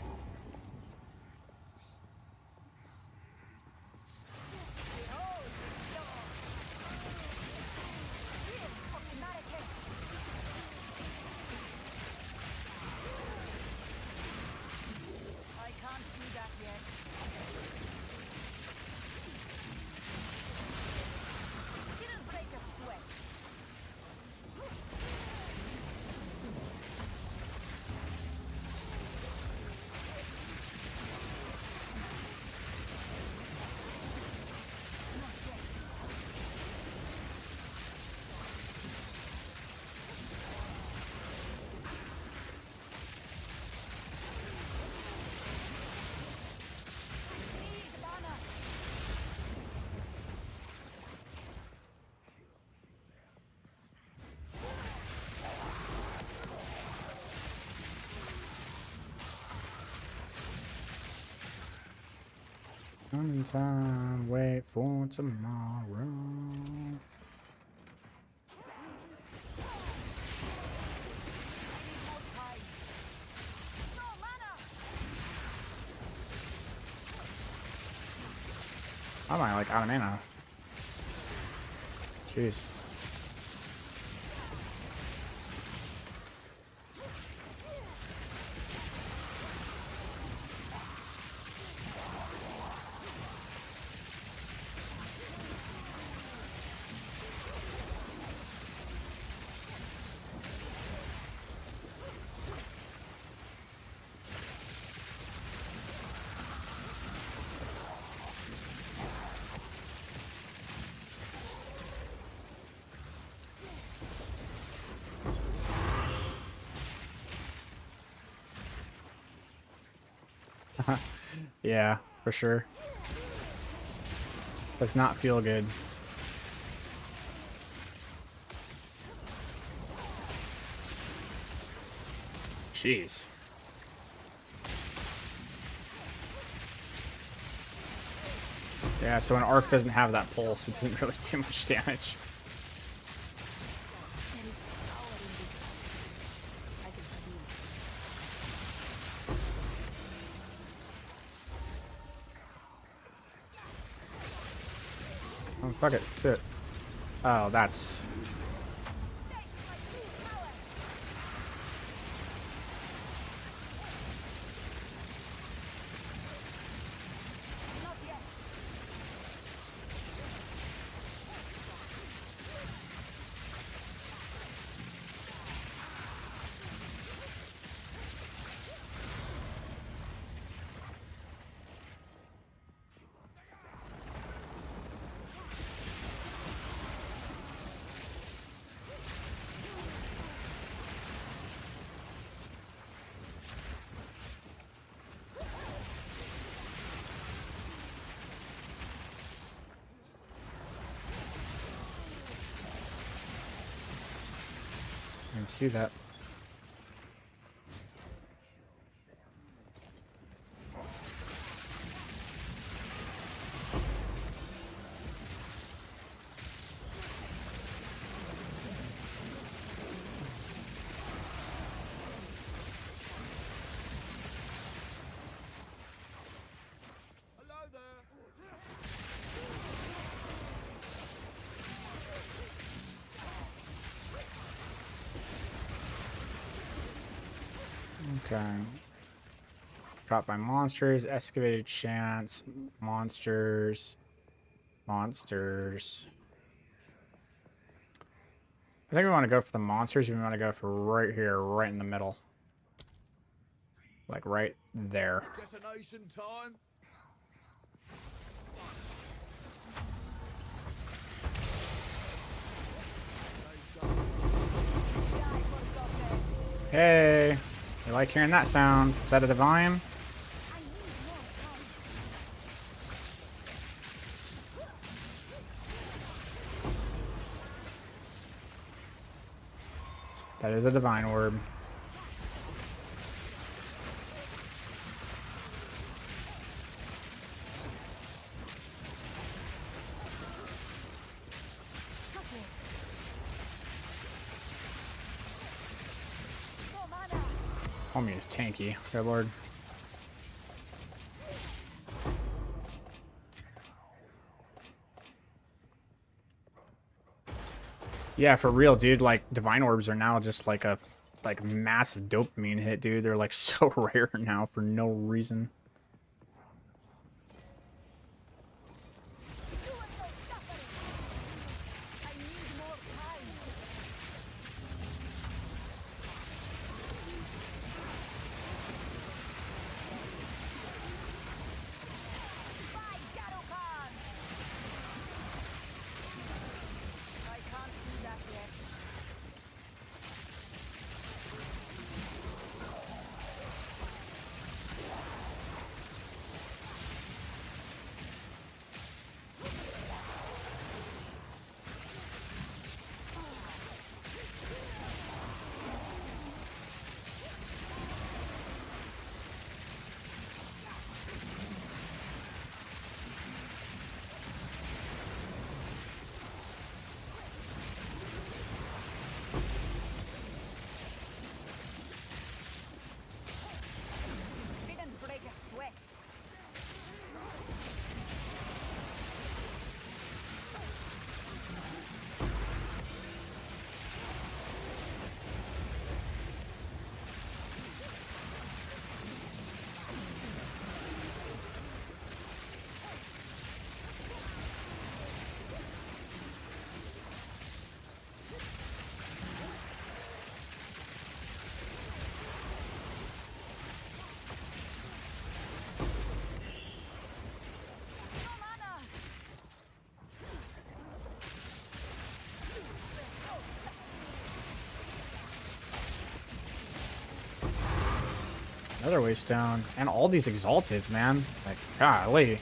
I can't do that yet. Didn't break a sweat. Need banner. Sometime, wait for tomorrow. More time. No mana. Am I like out of mana? Jeez. Yeah, for sure. Does not feel good. Jeez. Yeah, so an arc doesn't have that pulse, it doesn't really do much damage. There is power in this. I can feel it. Oh, fuck it, let's do it. Oh, that's... Take my true power. Not yet. I can see that. Hello there. Okay. Drop by monsters, excavated chance, monsters, monsters. I think we want to go for the monsters. We want to go for right here, right in the middle. Like right there. Detonation time. Hey! I like hearing that sound. Is that a divine? I need more time. That is a divine orb. Homie is tanky. Good lord. Yeah, for real, dude. Like, divine orbs are now just like a massive dopamine hit, dude. They're like so rare now for no reason. Another waste down. And all these exalteds, man. Like, golly.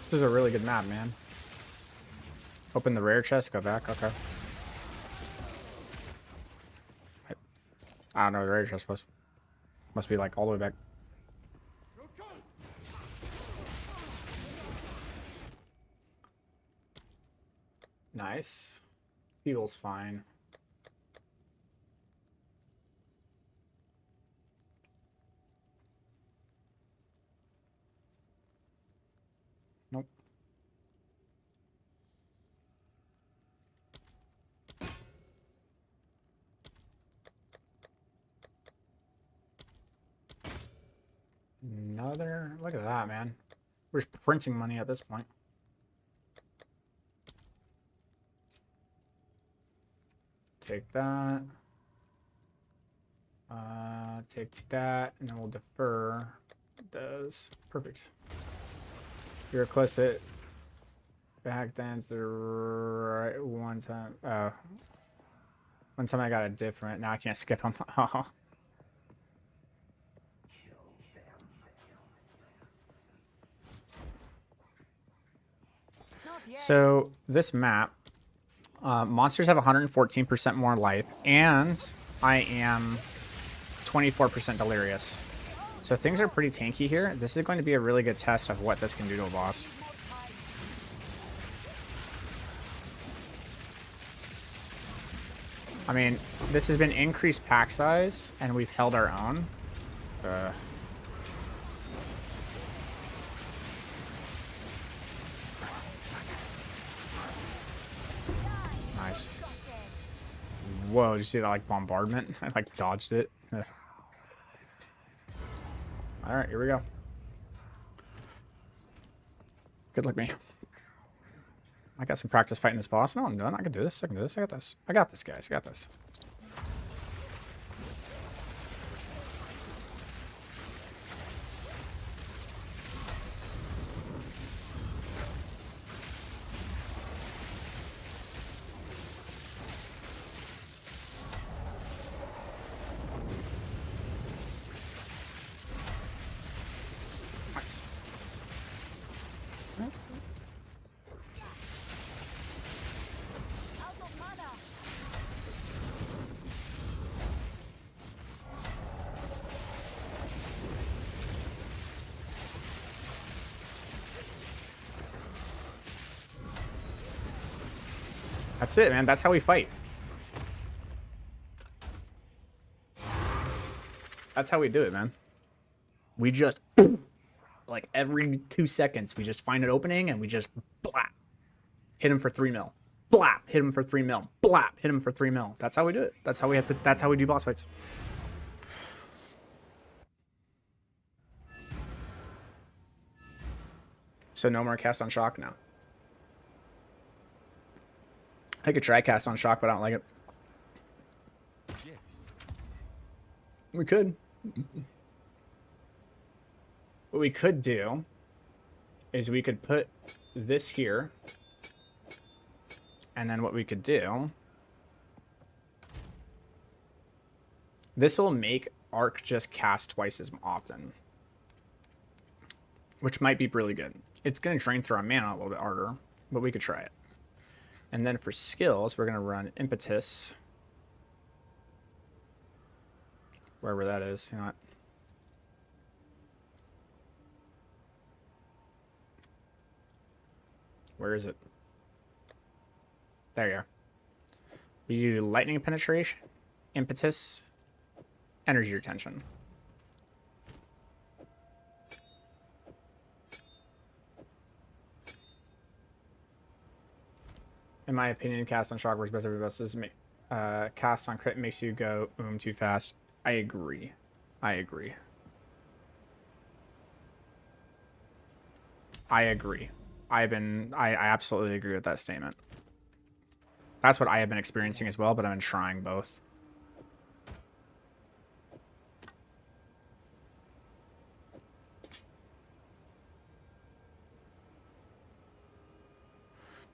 This is a really good map, man. Open the rare chest, go back. Okay. I don't know where the rare chest was. Must be like all the way back. Nice. Feels fine. Nope. Another. Look at that, man. We're just printing money at this point. Take that. Take that, and then we'll defer. Does perfect. You're close to it. Back then to the right one time. One time I got a different. Now I can't skip them. Oh. So this map, monsters have 114% more life, and I am 24% delirious. So things are pretty tanky here. This is going to be a really good test of what this can do to a boss. I mean, this has been increased pack size, and we've held our own. Whoa, did you see that, like, bombardment? I, like, dodged it. Ugh. All right, here we go. Good luck, me. I got some practice fighting this boss. No, I'm done. I can do this. I can do this. I got this. I got this, guys. I got this. Nice. Out of mana. That's it, man. That's how we fight. That's how we do it, man. We just, like, every 2 seconds, we just find an opening and we just, blap, hit him for 3 mil. Blap, hit him for 3 mil. Blap, hit him for 3 mil. That's how we do it. That's how we have to, that's how we do boss fights. So no more cast on shock now. I could try cast on shock, but I don't like it. Yes. We could. What we could do is we could put this here. And then what we could do, this will make Arc just cast twice as often, which might be really good. It's going to drain through our mana a little bit harder, but we could try it. And then for skills, we're going to run Impetus. Wherever that is, you know what? Where is it? There you are. We do Lightning Penetration, Impetus, Energy Retention. In my opinion, cast on shock works best. Everybody else's cast on crit makes you go too fast. I agree. I agree. I agree. I absolutely agree with that statement. That's what I have been experiencing as well, but I've been trying both.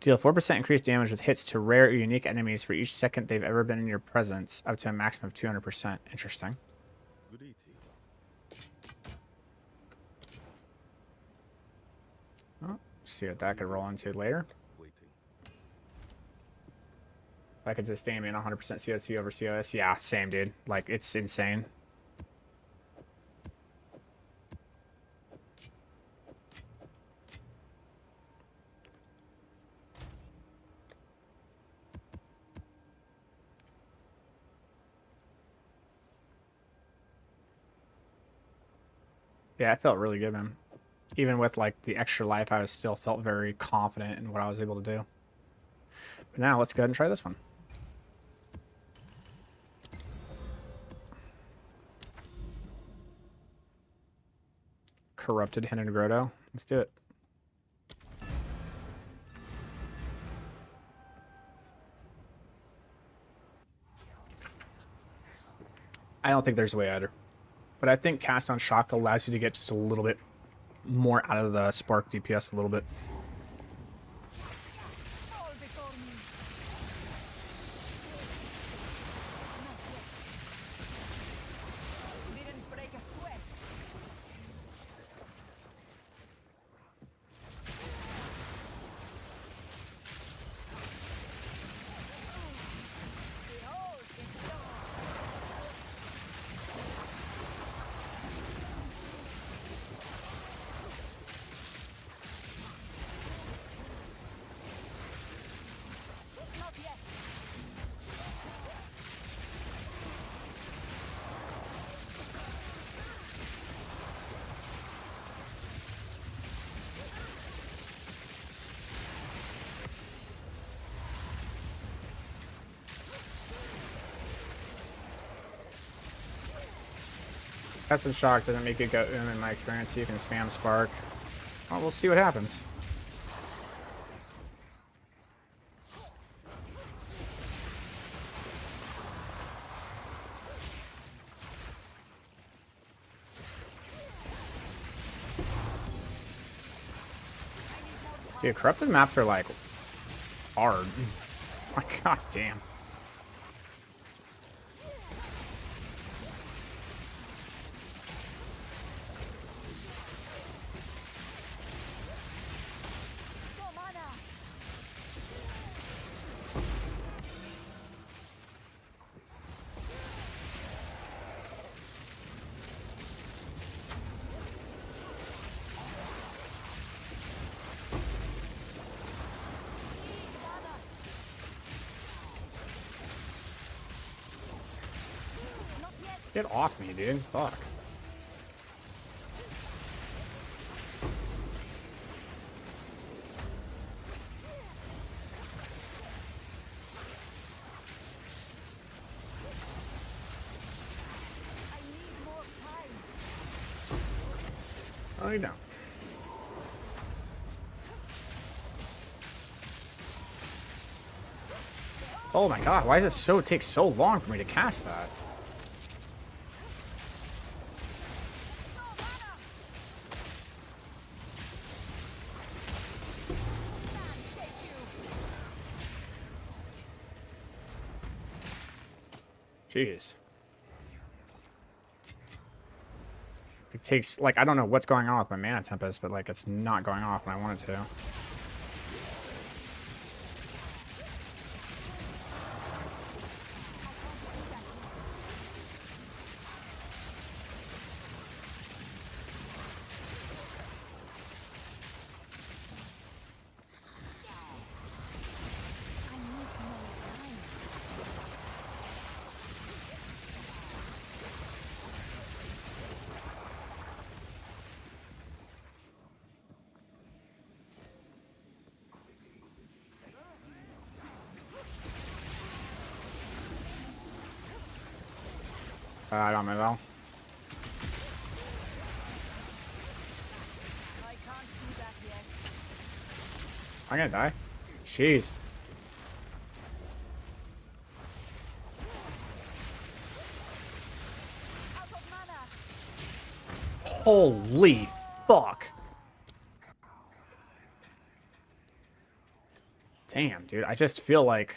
Deal 4% increased damage with hits to rare or unique enemies for each second they've ever been in your presence, up to a maximum of 200%. Interesting. Good eating. Oh, see what that could roll into later. Waiting. That could sustain me in 100% COC over COS. Yeah, same, dude. Like, it's insane. Yeah, it felt really good, man. Even with, like, the extra life, I was still felt very confident in what I was able to do. But now, let's go ahead and try this one. Corrupted Hidden Grotto. Let's do it. I don't think there's a way either. But I think cast on shock allows you to get just a little bit more out of the spark DPS a little bit. All before me. Not yet. Didn't break a sweat. Behold, it's done. Essence Shock doesn't make it go in my experience, so you can spam Spark. Well, we'll see what happens. Dude, corrupted maps are like hard. My god damn. Go mana. Not yet. Get off me, dude. Fuck. I need more time. Oh, you don't. Oh my god, why does it take so long for me to cast that? No mana. Stand, take you. Jeez. It takes, like, I don't know what's going on with my Mana Tempest, but, like, it's not going off when I want it to. I need more time. I don't know, though. I can't do that yet. I'm gonna die. Jeez. Out of mana. Holy fuck. Damn, dude. I just feel like...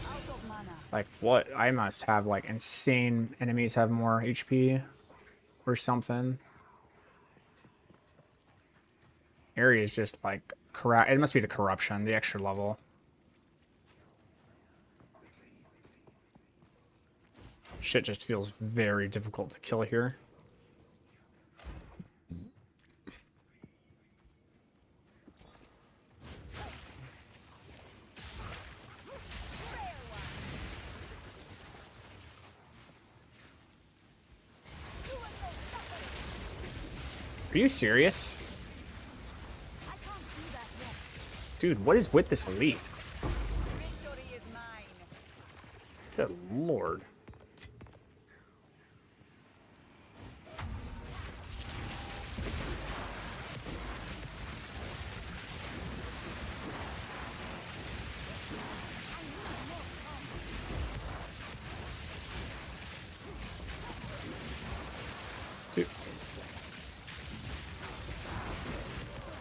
Out of mana. Like, what? I must have, like, insane enemies have more HP or something. Area is just, like, corrupt. It must be the corruption, the extra level. Shit just feels very difficult to kill here. Are you serious? I can't do that yet. Dude, what is with this elite? Victory is mine. Good lord.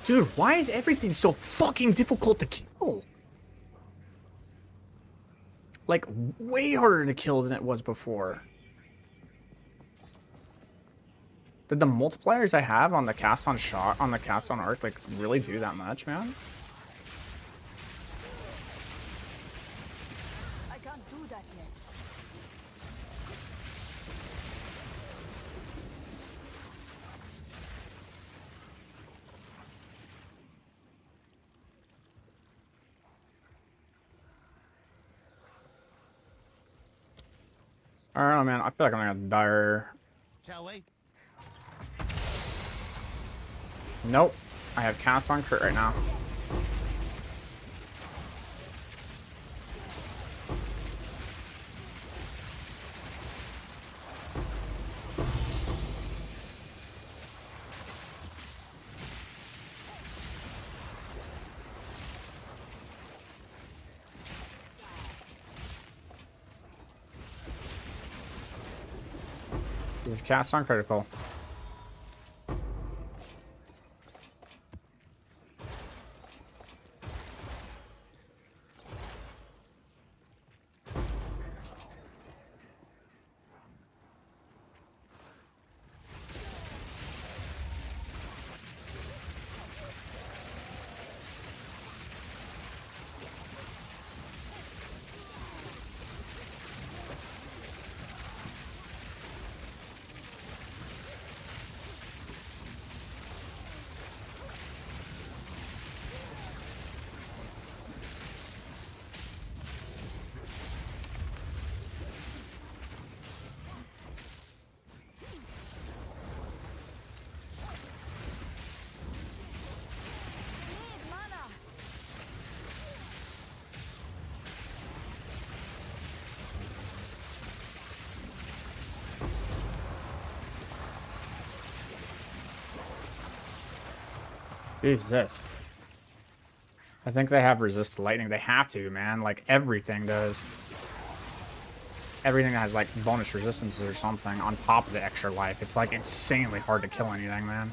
Dude, why is everything so fucking difficult to kill? Like, way harder to kill than it was before. Did the multipliers I have on the cast on shot, on the cast on arc, like, really do that much, man? I can't do that yet. I don't know, man. I feel like I'm gonna die. Shall we? Nope. I have cast on crit right now. This is cast on critical. Need mana. Jesus. I think they have resist to lightning. They have to, man. Like, everything does. Everything has, like, bonus resistances or something on top of the extra life. It's, like, insanely hard to kill anything, man.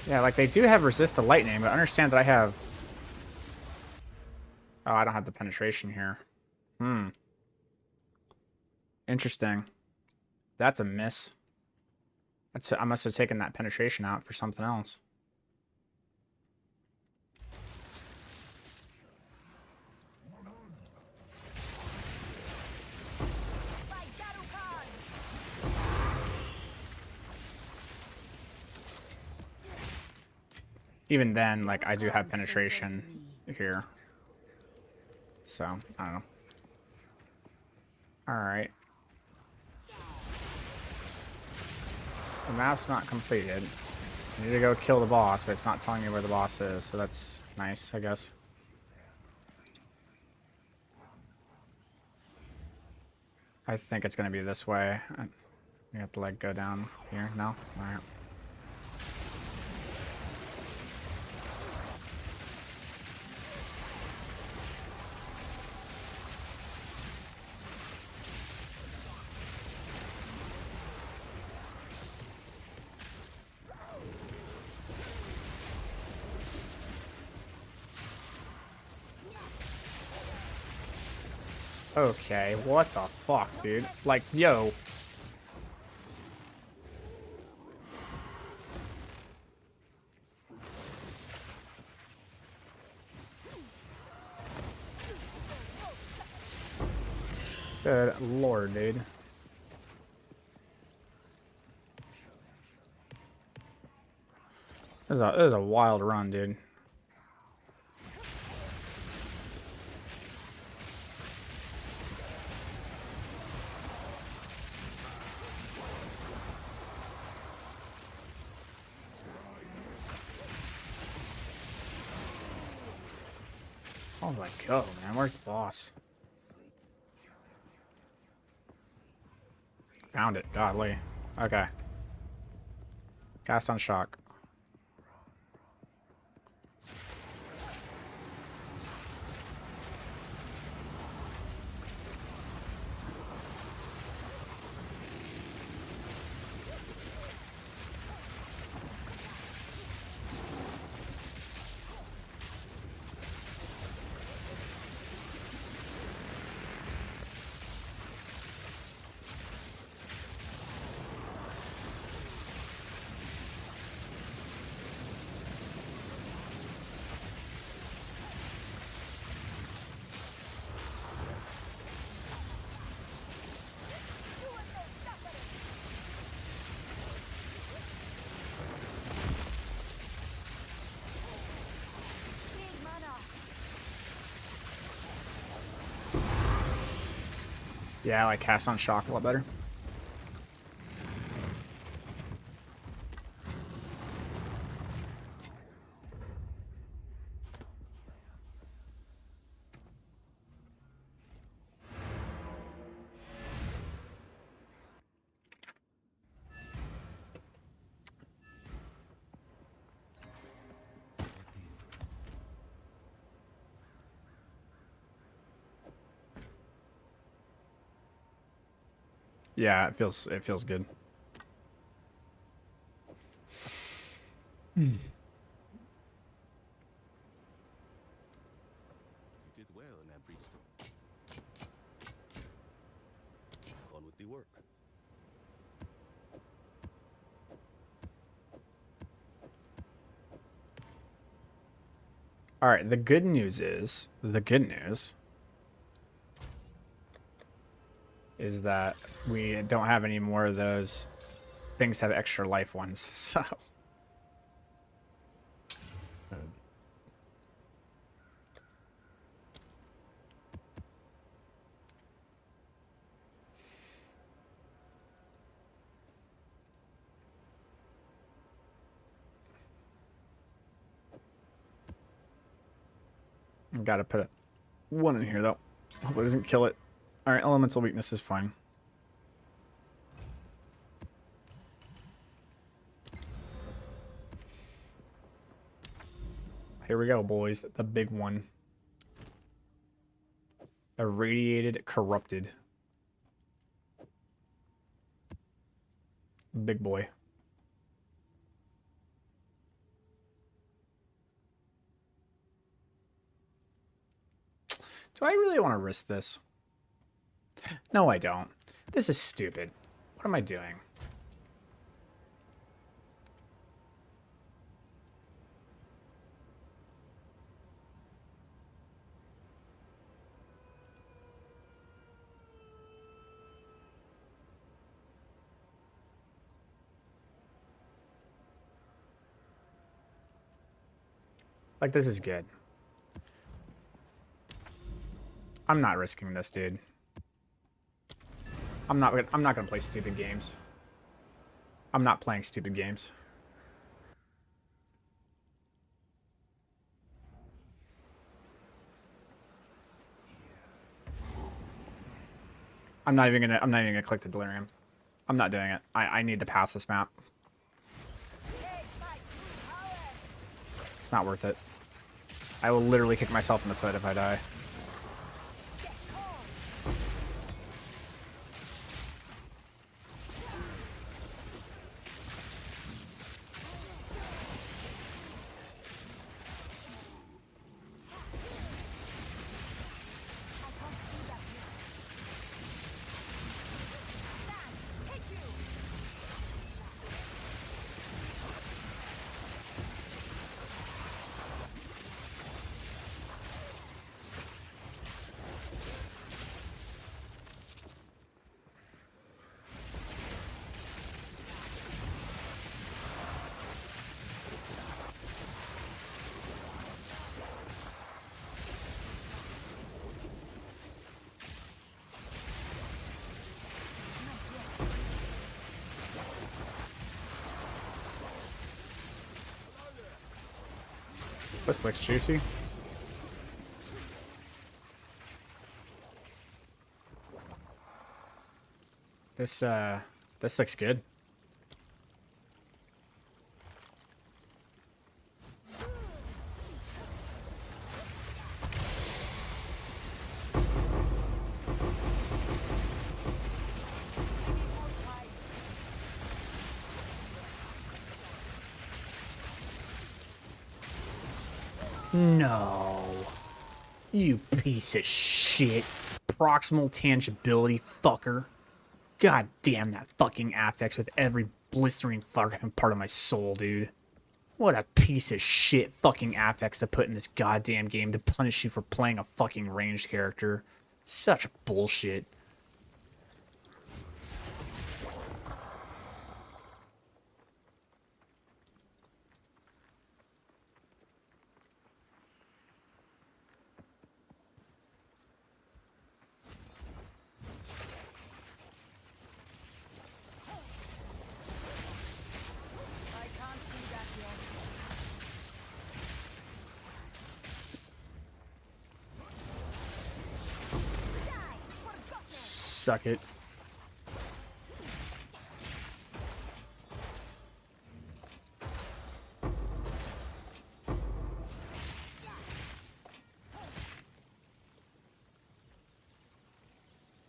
Yeah, like, they do have resist to lightning, but understand that I have... Oh, I don't have the penetration here. Interesting. That's a miss. I must have taken that penetration out for something else. Even then, like, I do have penetration here. So, I don't know. Alright. The map's not completed. I need to go kill the boss, but it's not telling me where the boss is, so that's nice, I guess. I think it's gonna be this way. You have to, like, go down here. No? Alright. Okay, what the fuck, dude? Like, yo. Good lord, dude. This is a wild run, dude. Oh my god, man, where's the boss? Found it, godly. Okay. Cast on shock. Yeah, I like cast on shock a lot better. Yeah, it feels good. You did well in that breach. On with the work. All right, the good news is that we don't have any more of those things have extra life ones. So gotta put one in here though. Hope it doesn't kill it. All right, elemental weakness is fine. Here we go, boys. The big one. Irradiated, corrupted. Big boy. Do I really want to risk this? No, I don't. This is stupid. What am I doing? Like, this is good. I'm not risking this, dude. I'm not gonna play stupid games. I'm not playing stupid games. I'm not even gonna click the delirium. I'm not doing it. I need to pass this map. It's not worth it. I will literally kick myself in the foot if I die. This looks juicy. This looks good. No. You piece of shit. Proximal tangibility fucker. God damn that fucking affix with every blistering fucking part of my soul, dude. What a piece of shit fucking affix to put in this goddamn game to punish you for playing a fucking ranged character. Such bullshit. suck it.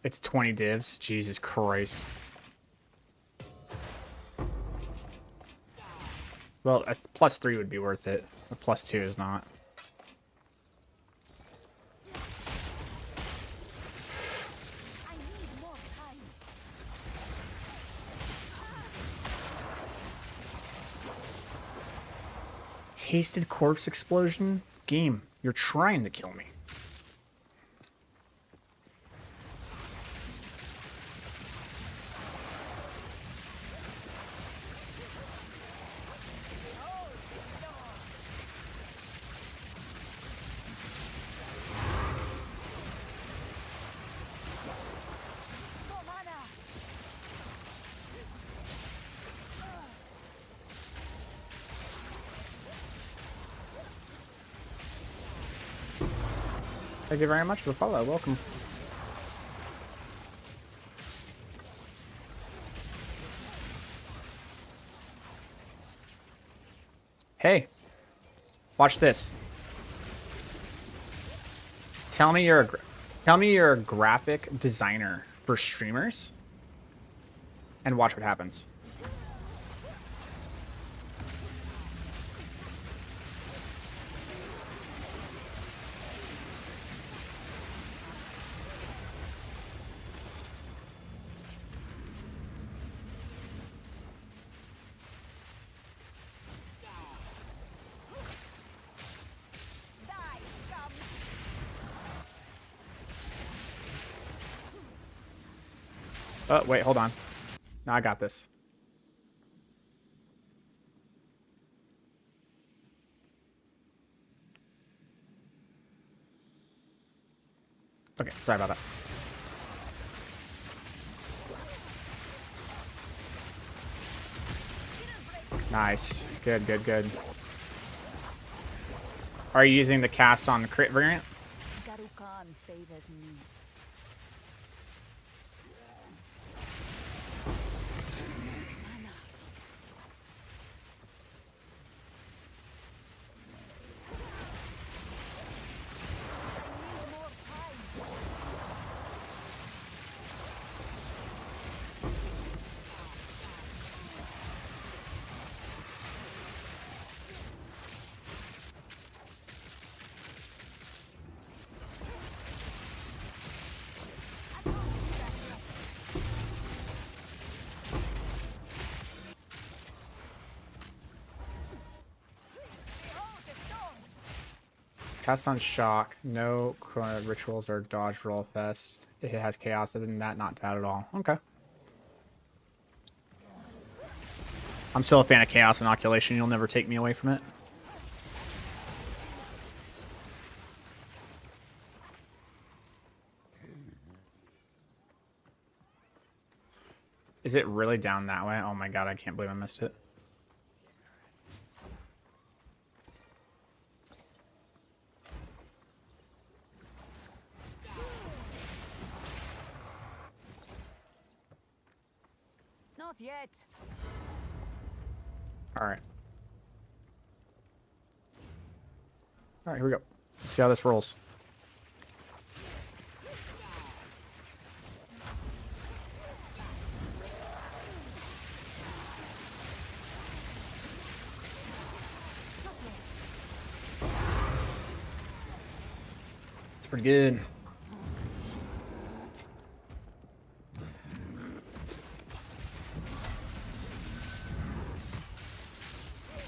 It's 20 divs. Jesus Christ. Well, a +3 would be worth it. A +2 is not. I need more time. Hasted corpse explosion? Game, you're trying to kill me. Go mana. Thank you very much for the follow. Welcome. Hey, watch this. Tell me you're a graphic designer for streamers, and watch what happens. Die, scum. Oh, wait, hold on. No, I got this. Okay, sorry about that. Nice. Good, good, good. Are you using the cast on crit variant? Garukan favors me. Mana. I need more time. Behold the storm. Cast on shock. No rituals or dodge roll fest. It has chaos. Other than that, not bad at all. Okay. I'm still a fan of chaos inoculation. You'll never take me away from it. Is it really down that way? Oh my god, I can't believe I missed it. Not yet. Alright. Alright, here we go. Let's see how this rolls. It's pretty good.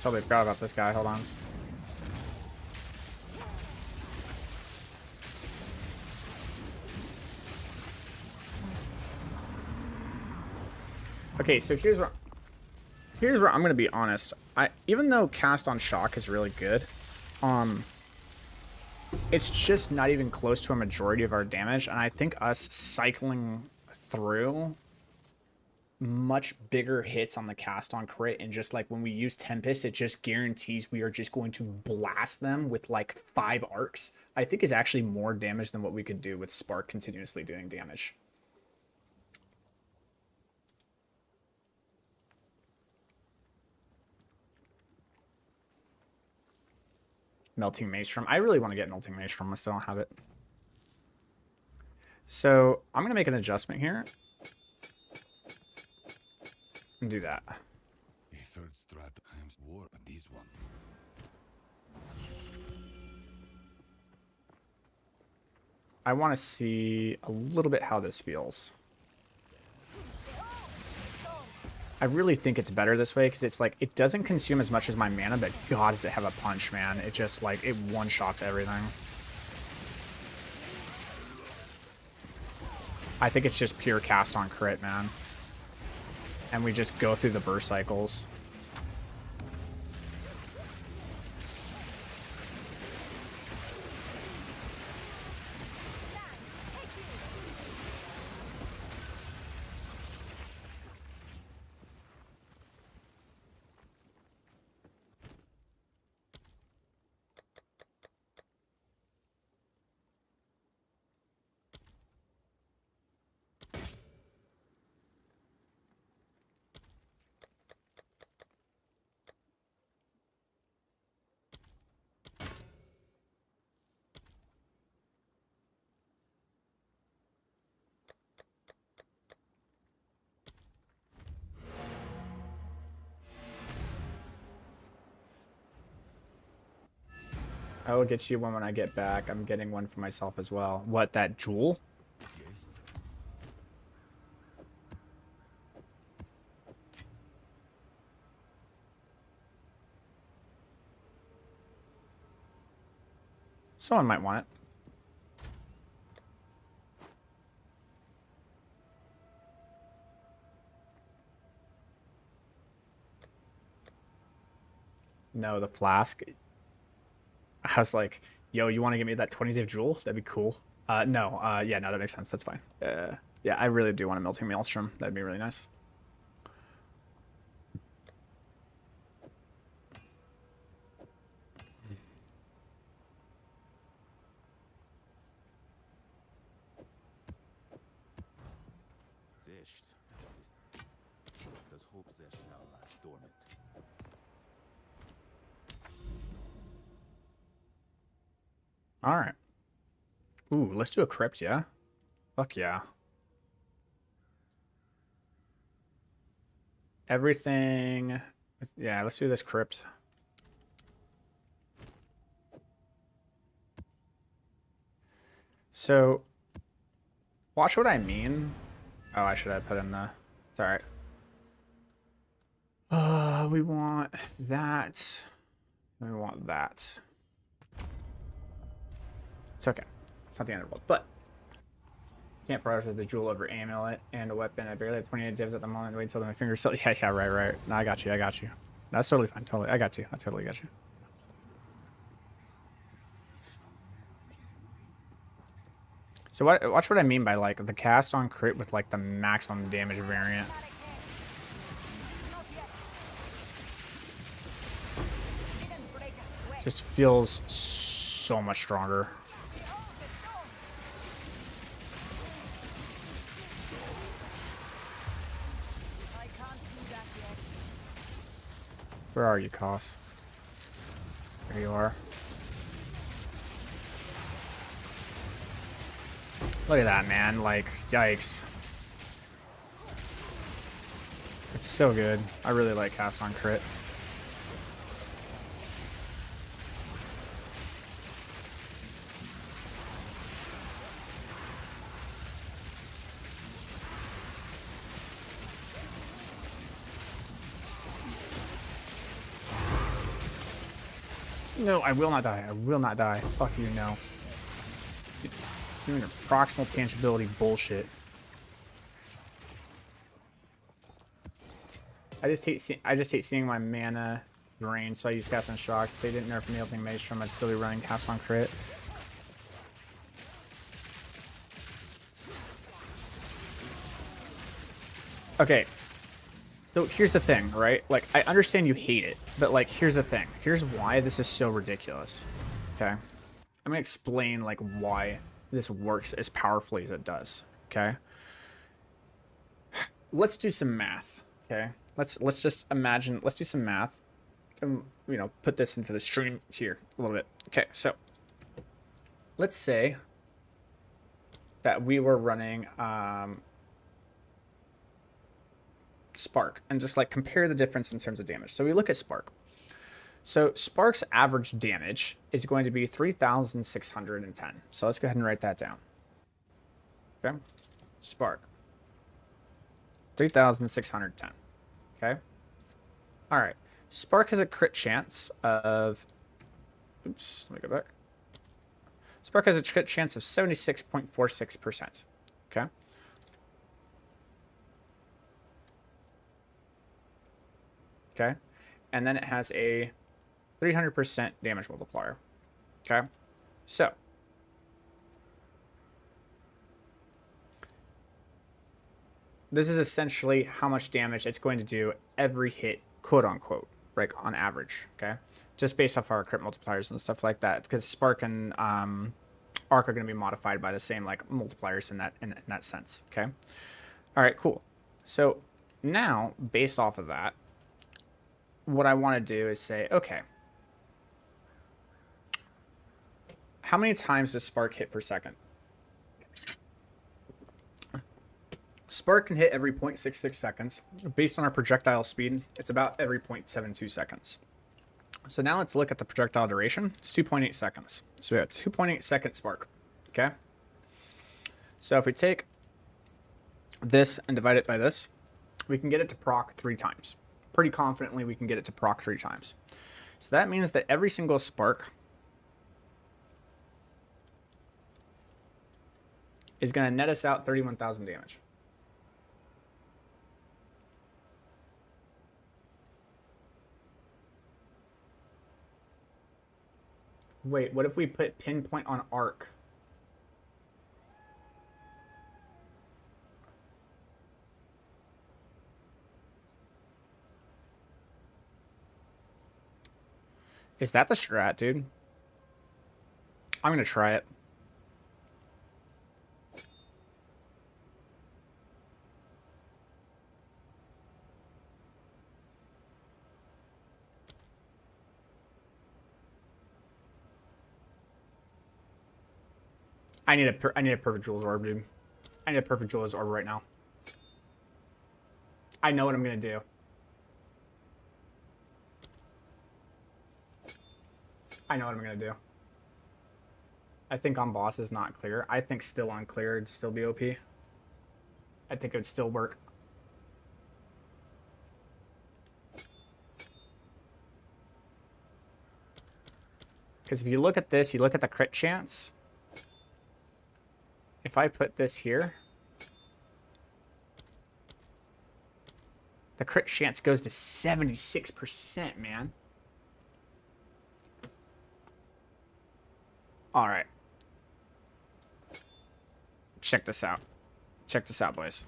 Totally forgot about this guy. Hold on. Okay, so here's where I'm gonna be honest. Even though cast on shock is really good, it's just not even close to a majority of our damage, and I think us cycling through much bigger hits on the cast on crit, and just like when we use Tempest, it just guarantees we are just going to blast them with like 5 arcs. I think is actually more damage than what we could do with Spark continuously doing damage. Melting Maelstrom. I really want to get Melting Maelstrom. I still don't have it. So I'm going to make an adjustment here. And do that. A third strat times war, but this one. I want to see a little bit how this feels. I really think it's better this way because it's like it doesn't consume as much as my mana, but God, does it have a punch, man. It just like it one-shots everything. I think it's just pure cast on crit, man. And we just go through the burst cycles. I will get you one when I get back. I'm getting one for myself as well. What, that jewel? Yes. Someone might want it. No, the flask. I was like, yo, you want to give me that 20-div jewel? That'd be cool. No, yeah, no, that makes sense. That's fine. Yeah, I really do want a Melting Maelstrom. That'd be really nice. Zisht. Does hope Zesh now lies dormant? All right. Ooh, let's do a crypt, yeah? Fuck yeah. Everything. Yeah, let's do this crypt. So, watch what I mean. Oh, I should have put in the... It's all right. We want that. We want that. It's okay. It's not the end of the world, but can't prioritize the jewel over amulet and a weapon. I barely have 28 divs at the moment. Wait until my fingers sell. Yeah, right. No, I got you. That's totally fine. Totally, I got you. I totally got you. So watch what I mean by like the cast on crit with like the maximum damage variant. Just feels so much stronger. Where are you, CoC? There you are. Look at that, man. Like, yikes. It's so good. I really like cast on crit. No, I will not die. I will not die. Fuck you, no. Doing your proximal tangibility bullshit. I just hate seeing my mana drain, so I use cast on shock. If they didn't nerf Melting Maelstrom, I'd still be running cast on crit. Okay. So here's the thing, right? Like, I understand you hate it, but like, here's the thing. Here's why this is so ridiculous. Okay? I'm gonna explain like why this works as powerfully as it does. Okay? Let's do some math. Okay? Let's just imagine. Let's do some math. you know, put this into the stream here a little bit. Okay, so let's say that we were running Spark and just like compare the difference in terms of damage. So we look at Spark. So Spark's average damage is going to be 3,610. So let's go ahead and write that down. Okay, Spark, 3,610. Okay. All right. Spark has a crit chance of. Oops. Let me go back. Spark has a crit chance of 76.46%. Okay. Okay. And then it has a 300% damage multiplier. Okay. So. This is essentially how much damage it's going to do every hit, quote unquote, like on average, okay? Just based off our crit multipliers and stuff like that, because Spark and Arc are going to be modified by the same like multipliers in that sense, okay? All right, cool. So now, based off of that, what I want to do is say, okay, how many times does Spark hit per second? Spark can hit every 0.66 seconds. Based on our projectile speed, it's about every 0.72 seconds. So now let's look at the projectile duration. It's 2.8 seconds. So we have 2.8 second Spark. Okay? So if we take this and divide it by this, we can get it to proc 3 times. Pretty confidently we can get it to proc 3 times. So that means that every single Spark is going to net us out 31,000 damage. Wait, what if we put pinpoint on Arc? Is that the strat, dude? I'm gonna try it. I need a perfect Jules orb, dude. I need a perfect Jules orb right now. I know what I'm gonna do. I know what I'm gonna do. I think on boss is not clear. I think still on clear it'd still be OP. I think it would still work. Because if you look at this, you look at the crit chance. If I put this here, the crit chance goes to 76%, man. All right. Check this out. Check this out, boys.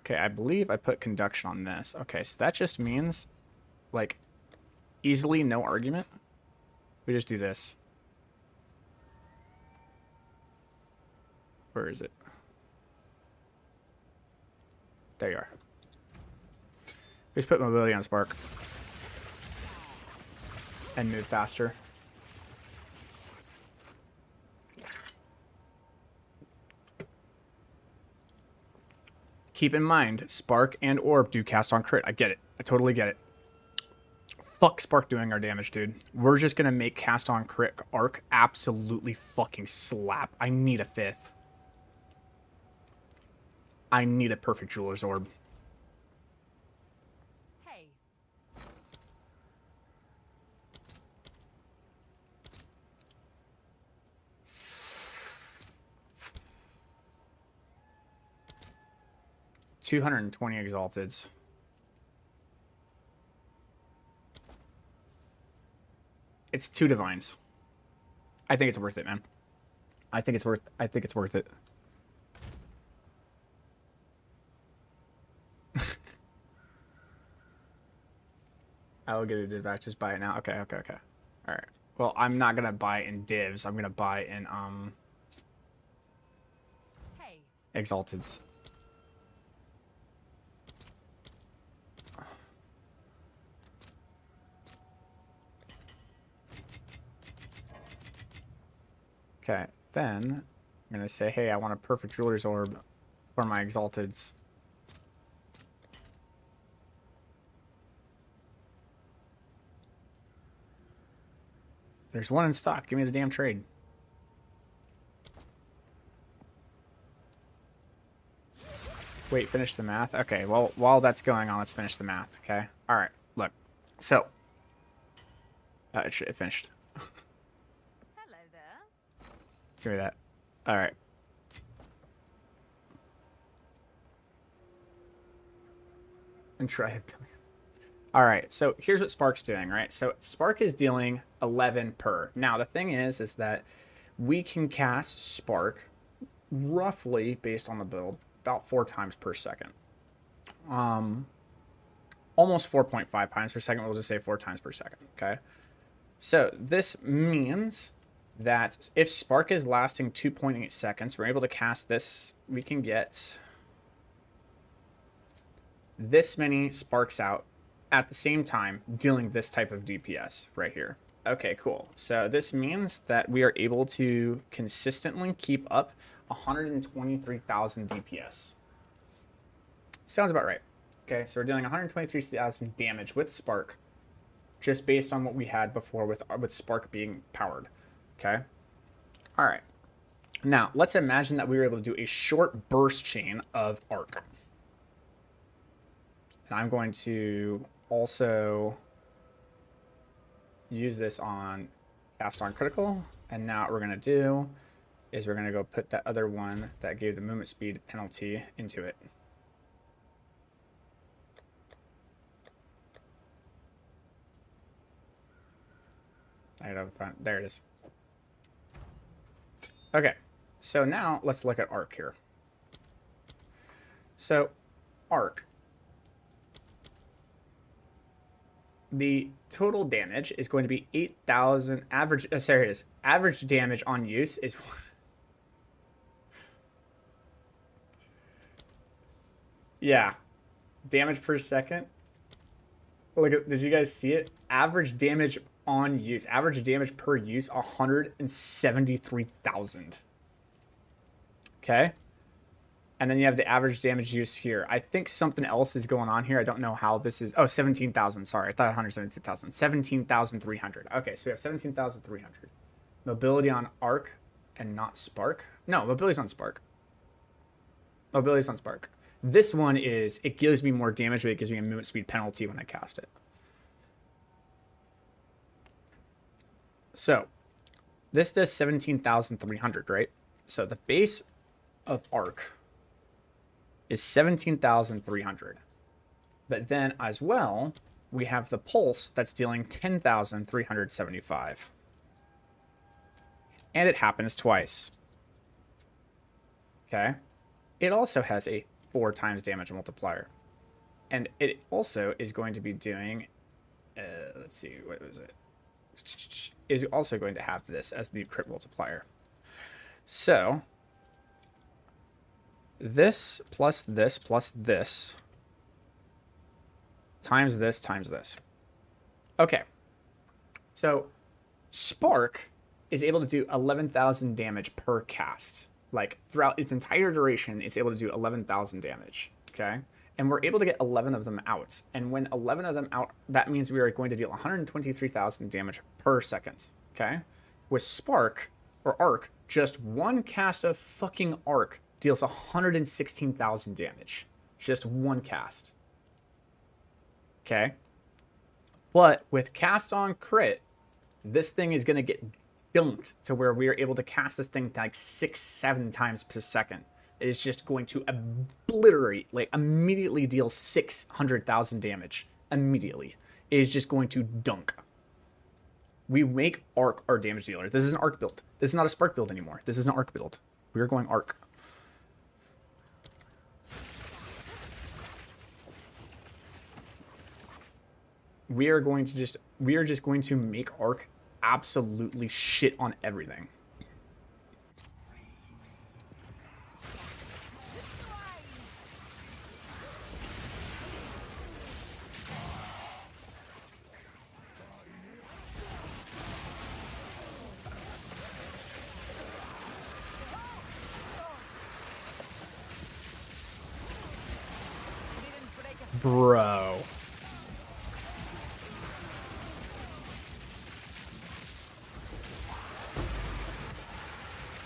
Okay, I believe I put conduction on this. Okay, so that just means, like, easily no argument. We just do this. Where is it? There you are. We just put mobility on Spark. And move faster. Keep in mind, Spark and Orb do cast on crit. I get it. I totally get it. Fuck Spark doing our damage, dude. We're just gonna make cast on crit Arc absolutely fucking slap. I need a 5th. I need a perfect Jeweler's Orb. Hey. $220 exalteds. It's 2 divines. I think it's worth it, man. I think it's worth it. I will get a div back. Just buy it now. Okay. All right. Well, I'm not gonna buy in divs. I'm gonna buy in Hey. Exalteds. Okay, then I'm gonna say, hey, I want a perfect ruler's orb for my Exalteds. There's one in stock. Give me the damn trade. Wait, finish the math? Okay, well, while that's going on, let's finish the math, okay? All right, look. So, it finished. Hello there. Give me that. All right. And try it. All right, so here's what Spark's doing, right? So Spark is dealing 11 per. Now, the thing is that we can cast Spark roughly, based on the build, about 4 times per second. Almost 4.5 times per second. We'll just say 4 times per second, okay? So this means that if Spark is lasting 2.8 seconds, we're able to cast this. We can get this many sparks out at the same time dealing this type of DPS right here. Okay, cool. So this means that we are able to consistently keep up 123,000 DPS. Sounds about right. Okay, so we're dealing 123,000 damage with Spark, just based on what we had before with Spark being powered. Okay? All right. Now, let's imagine that we were able to do a short burst chain of arc. And I'm going to also use this on cast on critical. And now what we're going to do is we're going to go put that other one that gave the movement speed penalty into it. I gotta find, there it is. Okay, so now let's look at arc here. So arc, the total damage is going to be 8,000 average. Sorry, it is average damage on use is. Yeah, damage per second. Look at, did you guys see it? Average damage on use, average damage per use, 173,000. Okay. And then you have the average damage use here. I think something else is going on here. I don't know how this is. Oh, 17,000. Sorry. I thought 172,000. 17,300. Okay, so we have 17,300. Mobility on arc and not spark. No, mobility's on spark. Mobility's on spark. This one is, it gives me more damage, but it gives me a movement speed penalty when I cast it. So this does 17,300, right? So the base of arc is 17,300. But then as well, we have the pulse that's dealing 10,375. And it happens twice. Okay. It also has a 4 times damage multiplier. And it also is going to be doing, let's see, what was it? Is also going to have this as the crit multiplier. So this plus this plus this times this times this. Okay. So Spark is able to do 11,000 damage per cast. Like throughout its entire duration, it's able to do 11,000 damage. Okay. And we're able to get 11 of them out. And when 11 of them out, that means we are going to deal 123,000 damage per second. Okay? With Spark, or Arc, just one cast of fucking Arc deals 116,000 damage. Just one cast. Okay? But with cast on crit, this thing is going to get dumped to where we are able to cast this thing like 6-7 times per second. It is just going to obliterate, like immediately deal 600,000 damage. Immediately. It is just going to dunk. We make Arc our damage dealer. This is an Arc build. This is not a Spark build anymore. This is an Arc build. We are going Arc. We are just going to make Arc absolutely shit on everything. Bro.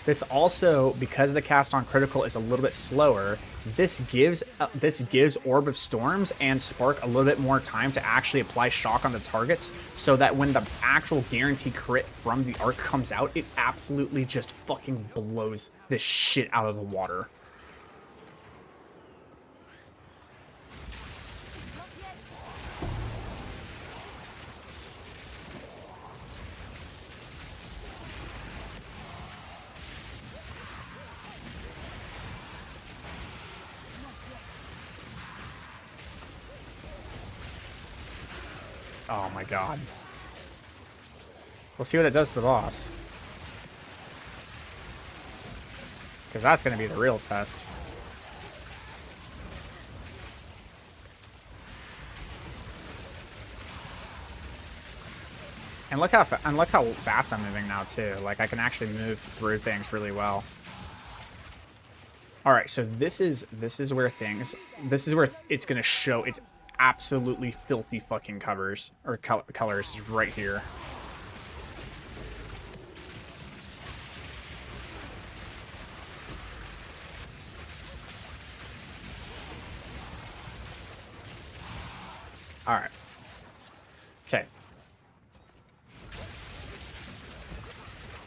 This also, because the cast on critical is a little bit slower, this gives Orb of Storms and Spark a little bit more time to actually apply shock on the targets, so that when the actual guarantee crit from the arc comes out, it absolutely just fucking blows this shit out of the water. Oh my god. We'll see what it does to the boss. Because that's going to be the real test. And look how fast I'm moving now too. Like I can actually move through things really well. All right, so this is where it's going to show its absolutely filthy fucking colors is right here. All right. Okay.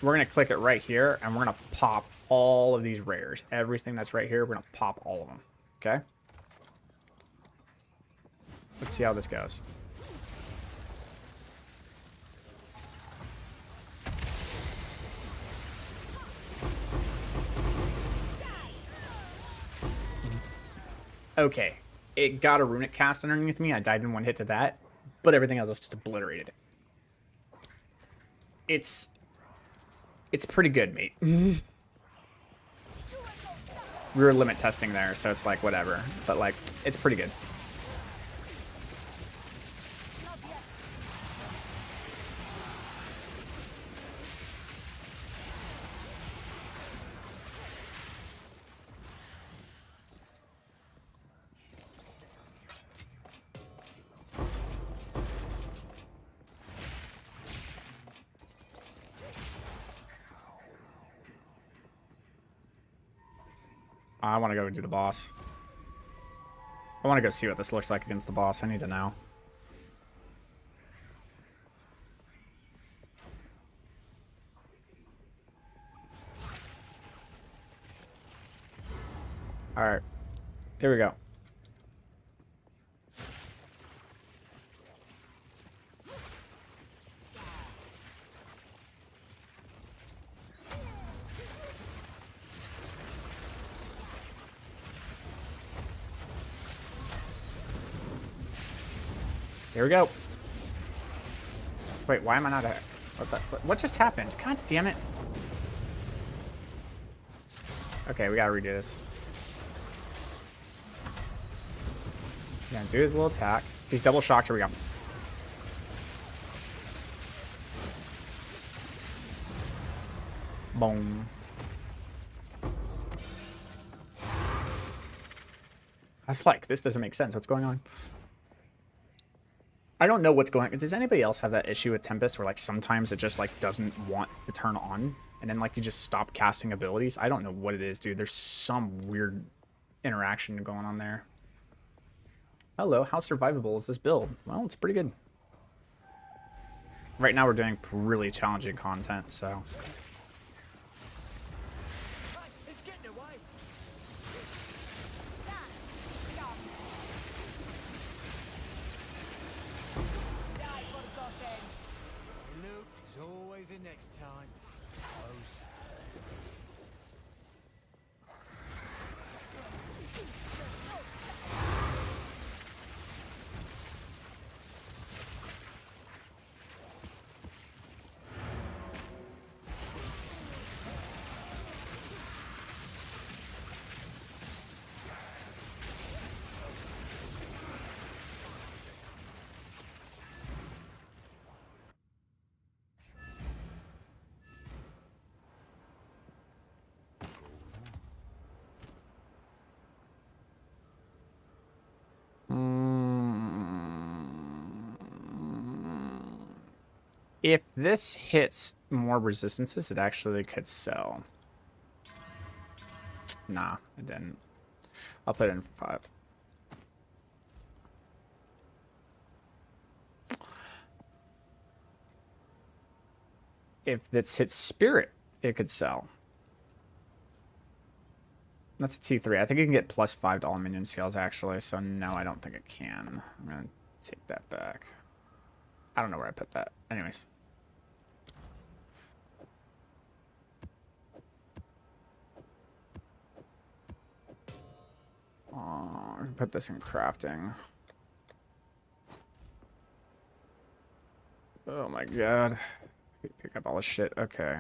We're going to click it right here, and we're going to pop all of these rares. Everything that's right here, we're going to pop all of them. Okay? Let's see how this goes. Okay. It got a runic cast underneath me. I died in one hit to that. But everything else just obliterated it. It's pretty good, mate. We were limit testing there, so it's like, whatever. But, like, it's pretty good. I want to go do the boss. I want to go see what this looks like against the boss. I need to know. Alright. Here we go. Here we go. Wait, why am I not a... What just happened? God damn it. Okay, we gotta redo this. Yeah, do his little attack. He's double shocked. Here we go. Boom. I was like, this doesn't make sense. What's going on? I don't know what's going on. Does anybody else have that issue with Tempest where, like, sometimes it just, like, doesn't want to turn on? And then, like, you just stop casting abilities? I don't know what it is, dude. There's some weird interaction going on there. Hello, how survivable is this build? Well, it's pretty good. Right now we're doing really challenging content, so... It's getting away. Luke, there's always a next time. If this hits more resistances, it actually could sell. Nah, it didn't. I'll put it in for 5. If this hits spirit, it could sell. That's a T3. I think you can get +5 to all minion scales, actually. So no, I don't think it can. I'm going to take that back. I don't know where I put that. Anyways. Put this in crafting. Oh my god. Pick up all this shit. Okay.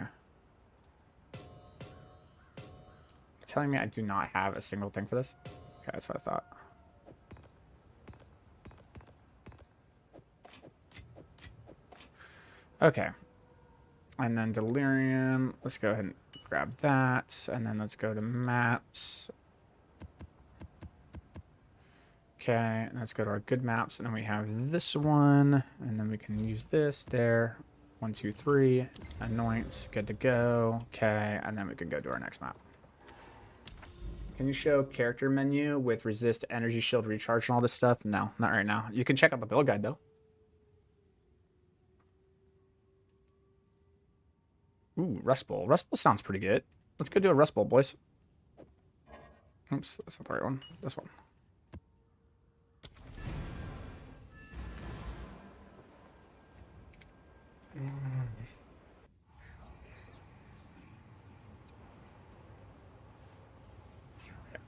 Telling me I do not have a single thing for this? Okay, that's what I thought. Okay. And then Delirium. Let's go ahead and grab that. And then let's go to maps. Okay, and let's go to our good maps. And then we have this one. And then we can use this there. 1, 2, 3. Anoint. Good to go. Okay, and then we can go to our next map. Can you show character menu with resist, energy shield, recharge, and all this stuff? No, not right now. You can check out the build guide, though. Ooh, Rust Bowl. Rust Bowl sounds pretty good. Let's go do a Rust Bowl, boys. Oops, that's not the right one. This one. Yeah,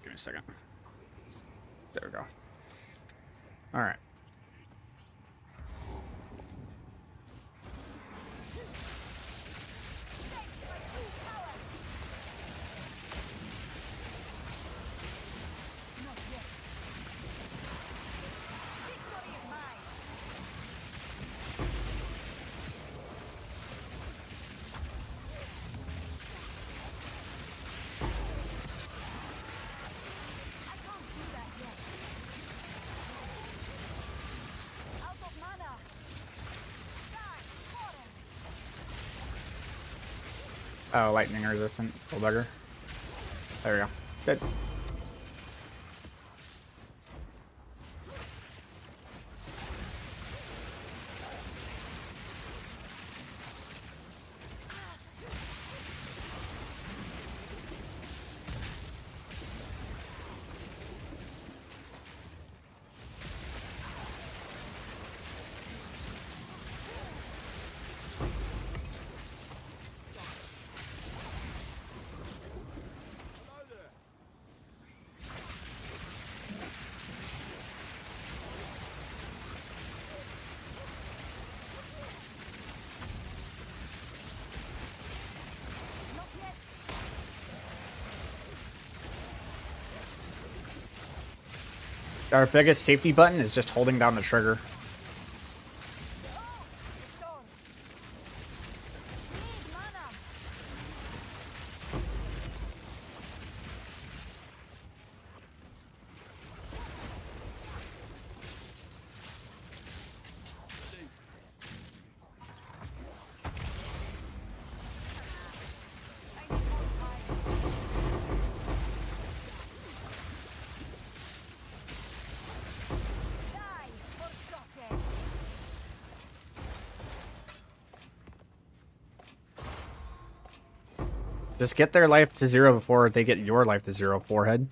give me a second. There we go. All right. Oh, lightning resistant. Full bugger. There we go. Good. Our biggest safety button is just holding down the trigger. Just get their life to 0 before they get your life to 0, forehead.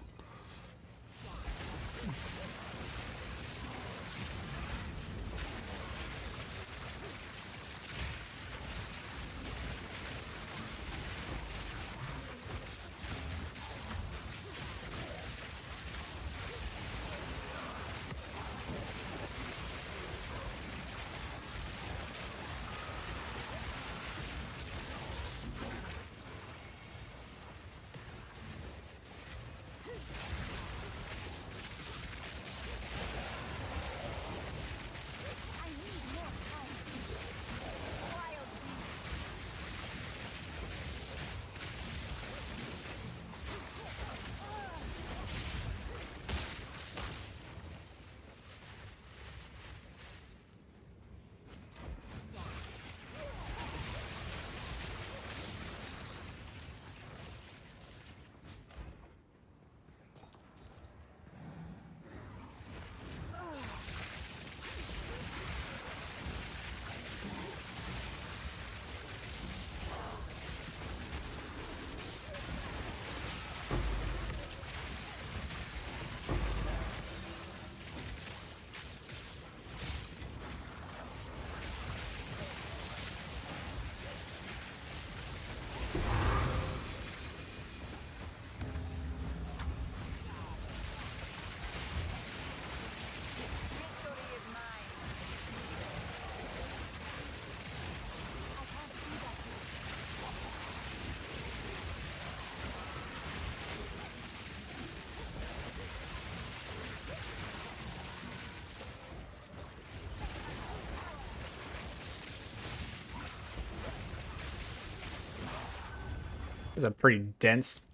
is a pretty dense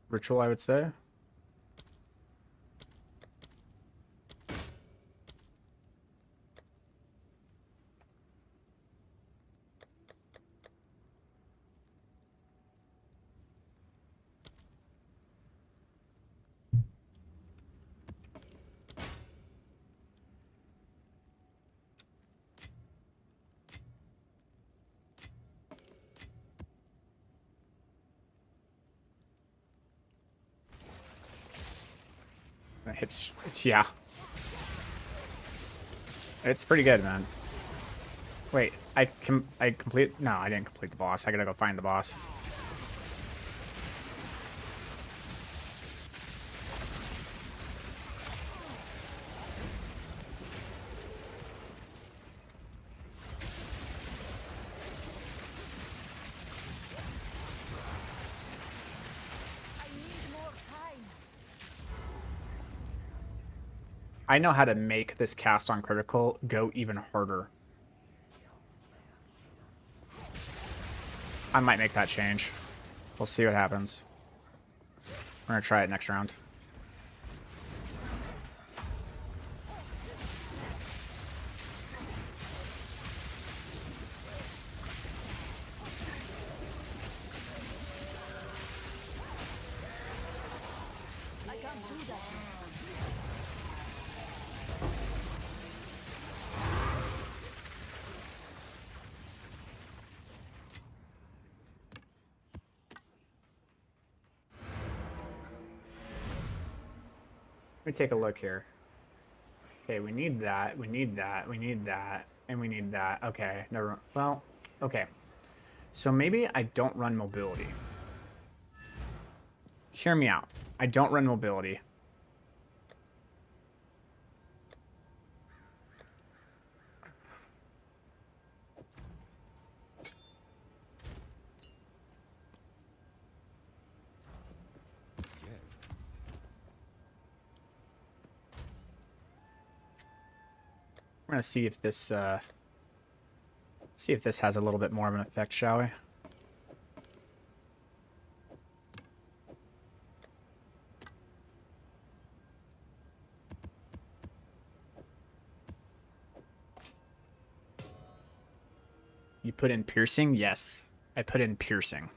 ritual, I would say. It's yeah. It's pretty good, man. Wait, I complete. No, I didn't complete the boss. I gotta go find the boss. I need more time. I know how to make this cast on critical go even harder. I might make that change. We'll see what happens. We're gonna try it next round. I can't do that. Let me take a look here. Okay, we need that, we need that, we need that, and we need that. Okay, never. Well, okay. So maybe I don't run mobility. Hear me out. I don't run mobility. Yeah. We're gonna see if this has a little bit more of an effect, shall we? You put in piercing? Yes, I put in piercing.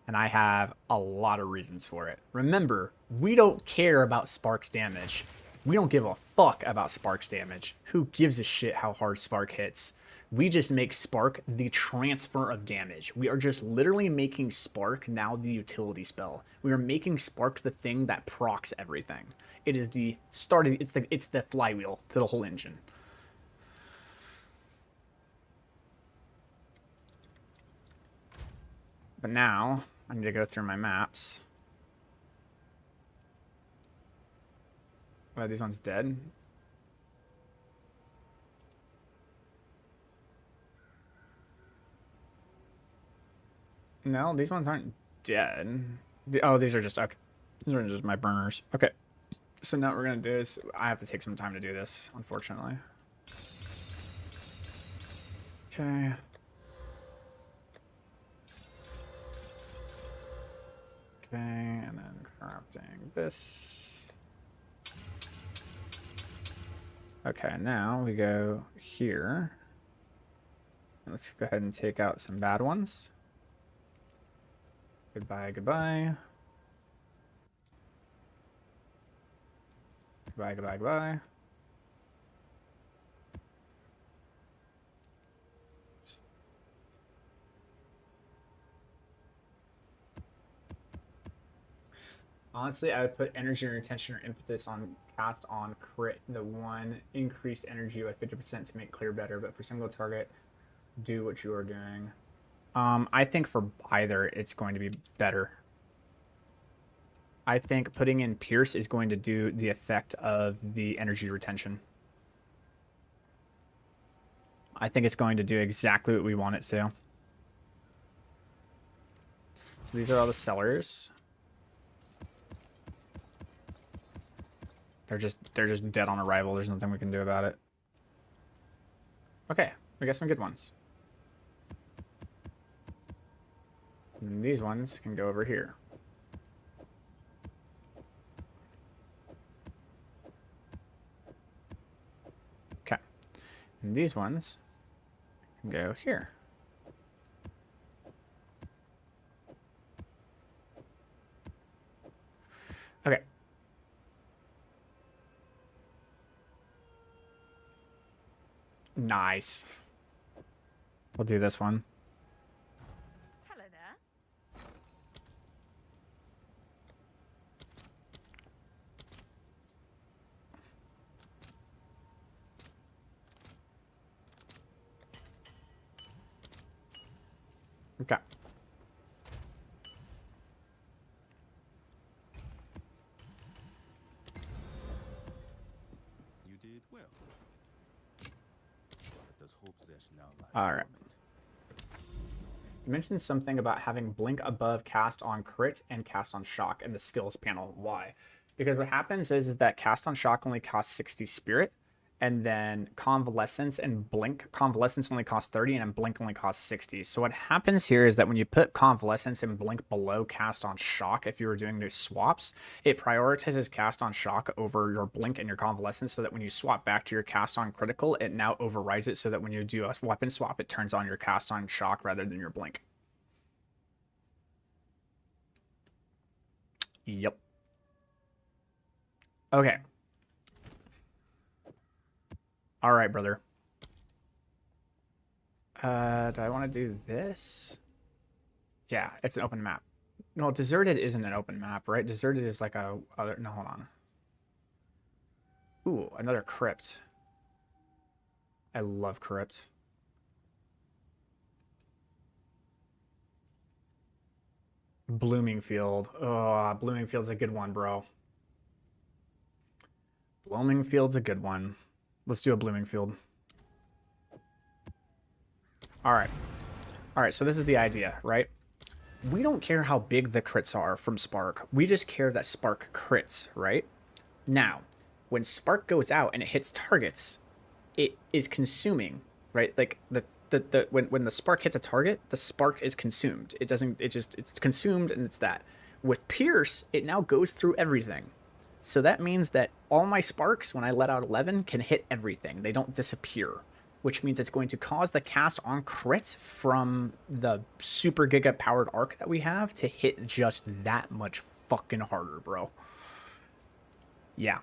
And I have a lot of reasons for it. Remember, we don't care about Spark's damage. We don't give a fuck about Spark's damage. Who gives a shit how hard Spark hits? We just make Spark the transfer of damage. We are just literally making Spark now the utility spell. We are making Spark the thing that procs everything. It is the start of, it's the flywheel to the whole engine. But now I need to go through my maps. Oh, these ones dead? No, these ones aren't dead. Oh, these are just, okay. These are just my burners. Okay. So now what we're going to do is, I have to take some time to do this, unfortunately. Okay. Okay, and then crafting this. Okay, now we go here. Let's go ahead and take out some bad ones. Goodbye, goodbye. Goodbye, goodbye, goodbye. Honestly, I would put energy and retention or impetus on cast on crit. The one increased energy by 50% to make clear better, but for single target, do what you are doing. I think for either, it's going to be better. I think putting in Pierce is going to do the effect of the energy retention. I think it's going to do exactly what we want it to. So these are all the sellers. They're just dead on arrival. There's nothing we can do about it. Okay, we got some good ones. And these ones can go over here. Okay. And these ones can go here. Okay. Nice. We'll do this one. Hello there. Okay. You did well. Let us hope Zesh now lies All right. dormant. You mentioned something about having blink above cast on crit and cast on shock in the skills panel. Why? Because what happens is that cast on shock only costs 60 spirit, and then convalescence and blink, convalescence only costs 30, and then blink only costs 60. So what happens here is that when you put convalescence and blink below cast on shock, if you were doing those swaps, it prioritizes cast on shock over your blink and your convalescence, so that when you swap back to your cast on critical, it now overrides it, so that when you do a weapon swap, it turns on your cast on shock rather than your blink. Yep. Okay. All right, brother. Do I want to do this? Yeah, it's an open map. No, Deserted isn't an open map, right? Deserted is like a other. No, hold on. Ooh, another crypt. I love crypt. Bloomingfield. Oh, Bloomingfield's a good one, bro. Bloomingfield's a good one. Let's do a Bloomingfield. All right. All right, so this is the idea, right? We don't care how big the crits are from Spark. We just care that Spark crits, right? Now, when Spark goes out and it hits targets, it is consuming, right? Like when the Spark hits a target, the Spark is consumed. It doesn't, it's consumed and it's that. With Pierce, it now goes through everything. So that means that all my sparks, when I let out 11, can hit everything. They don't disappear, which means it's going to cause the cast on crit from the super giga powered arc that we have to hit just that much fucking harder, bro. Yeah.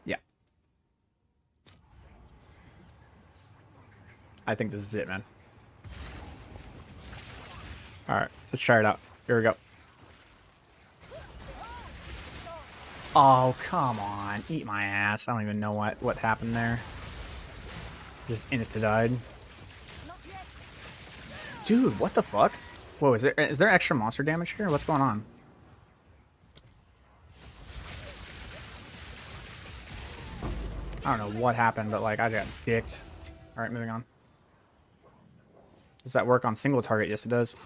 Yeah. I think this is it, man. All right, let's try it out. Here we go. Oh, come on. Eat my ass. I don't even know what happened there. Just insta-died. Dude, what the fuck? Whoa, is there extra monster damage here? What's going on? I don't know what happened, but like I got dicked. Alright, moving on. Does that work on single target? Yes, it does.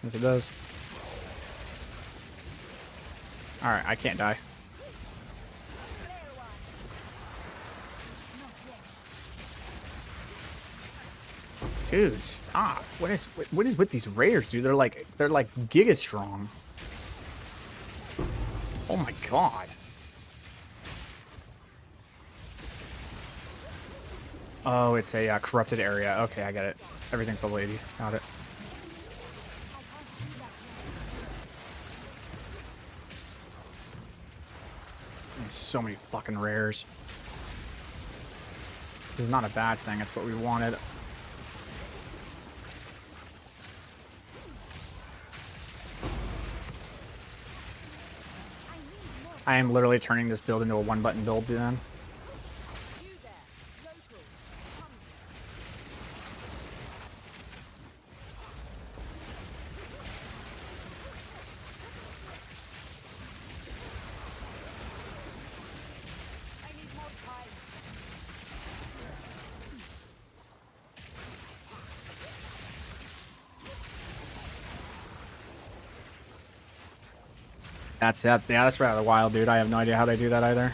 Yes, it does. Alright, I can't die. Dude, stop. What is with these raiders, dude? They're like giga strong. Oh my god. Oh, it's a corrupted area. Okay, I get it. Everything's level 80. Got it. There's so many fucking rares. This is not a bad thing. It's what we wanted. I am literally turning this build into a one-button build, dude. That's it. Yeah, that's rather wild, dude. I have no idea how they do that either.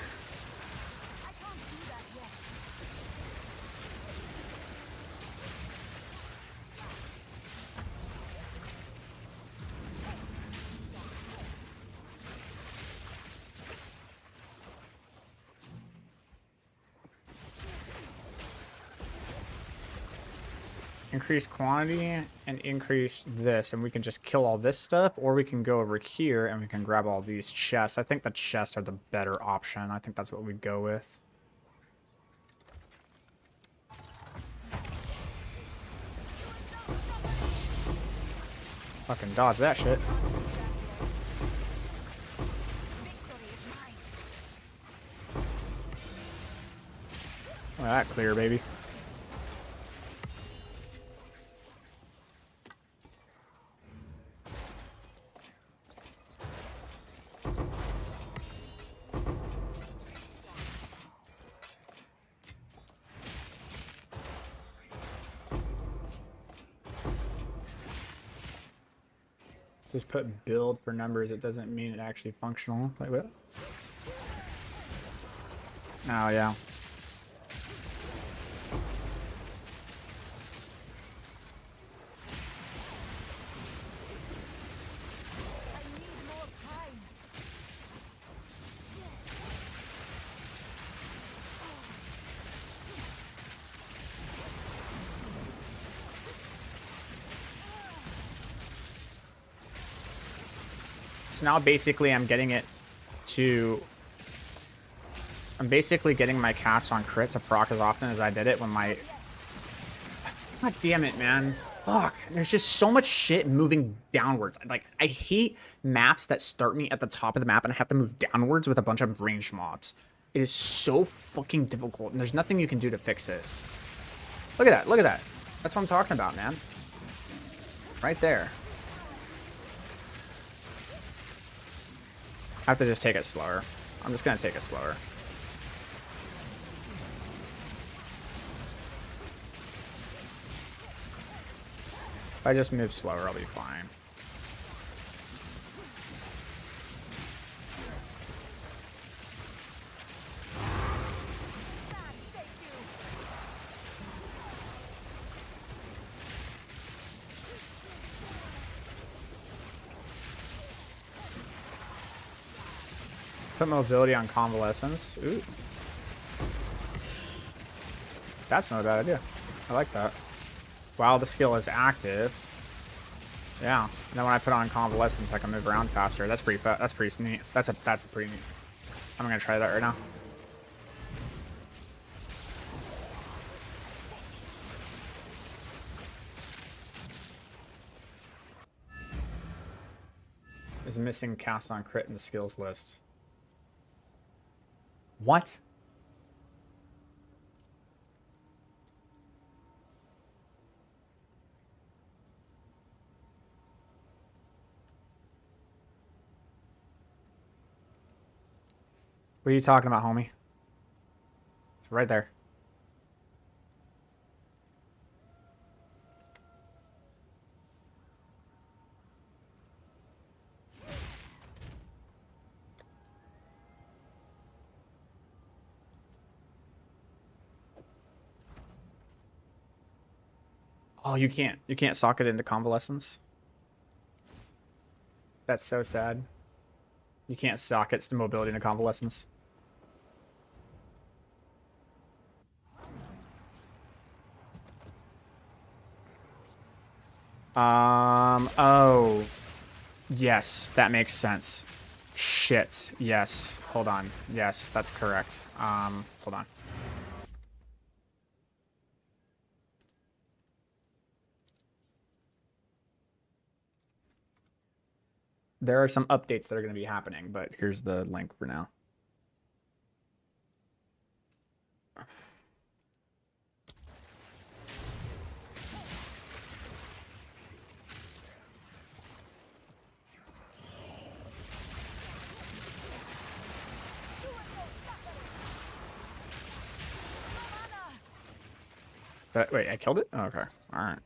increase quantity and increase this, and we can just kill all this stuff, or we can go over here and we can grab all these chests. I think the chests are the better option. I think that's what we'd go with. Fucking dodge that shit. Look at that clear, baby. Just put build for numbers. It doesn't mean it actually functional. Wait, what? Oh, yeah. So now basically I'm getting it to... I'm basically getting my cast on crit to proc as often as I did it when my... God damn it, man. Fuck. There's just so much shit moving downwards. Like, I hate maps that start me at the top of the map and I have to move downwards with a bunch of ranged mobs. It is so fucking difficult, and there's nothing you can do to fix it. Look at that. Look at that. That's what I'm talking about, man. Right there. I have to just take it slower. I'm just gonna take it slower. If I just move slower, I'll be fine. Put mobility on convalescence. Ooh. That's not a bad idea. I like that. While the skill is active. Yeah. And then when I put on convalescence, I can move around faster. That's pretty neat. That's a pretty neat. I'm gonna try that right now. Is missing cast on crit in the skills list. What? What are you talking about, homie? It's right there. Oh, you can't sock it into convalescence? That's so sad. You can't sock its mobility into convalescence. Oh. Yes, that makes sense. Shit. Yes. Hold on. Yes, that's correct. Hold on. There are some updates that are going to be happening, but here's the link for now. Wait, I killed it? Oh, okay. All right.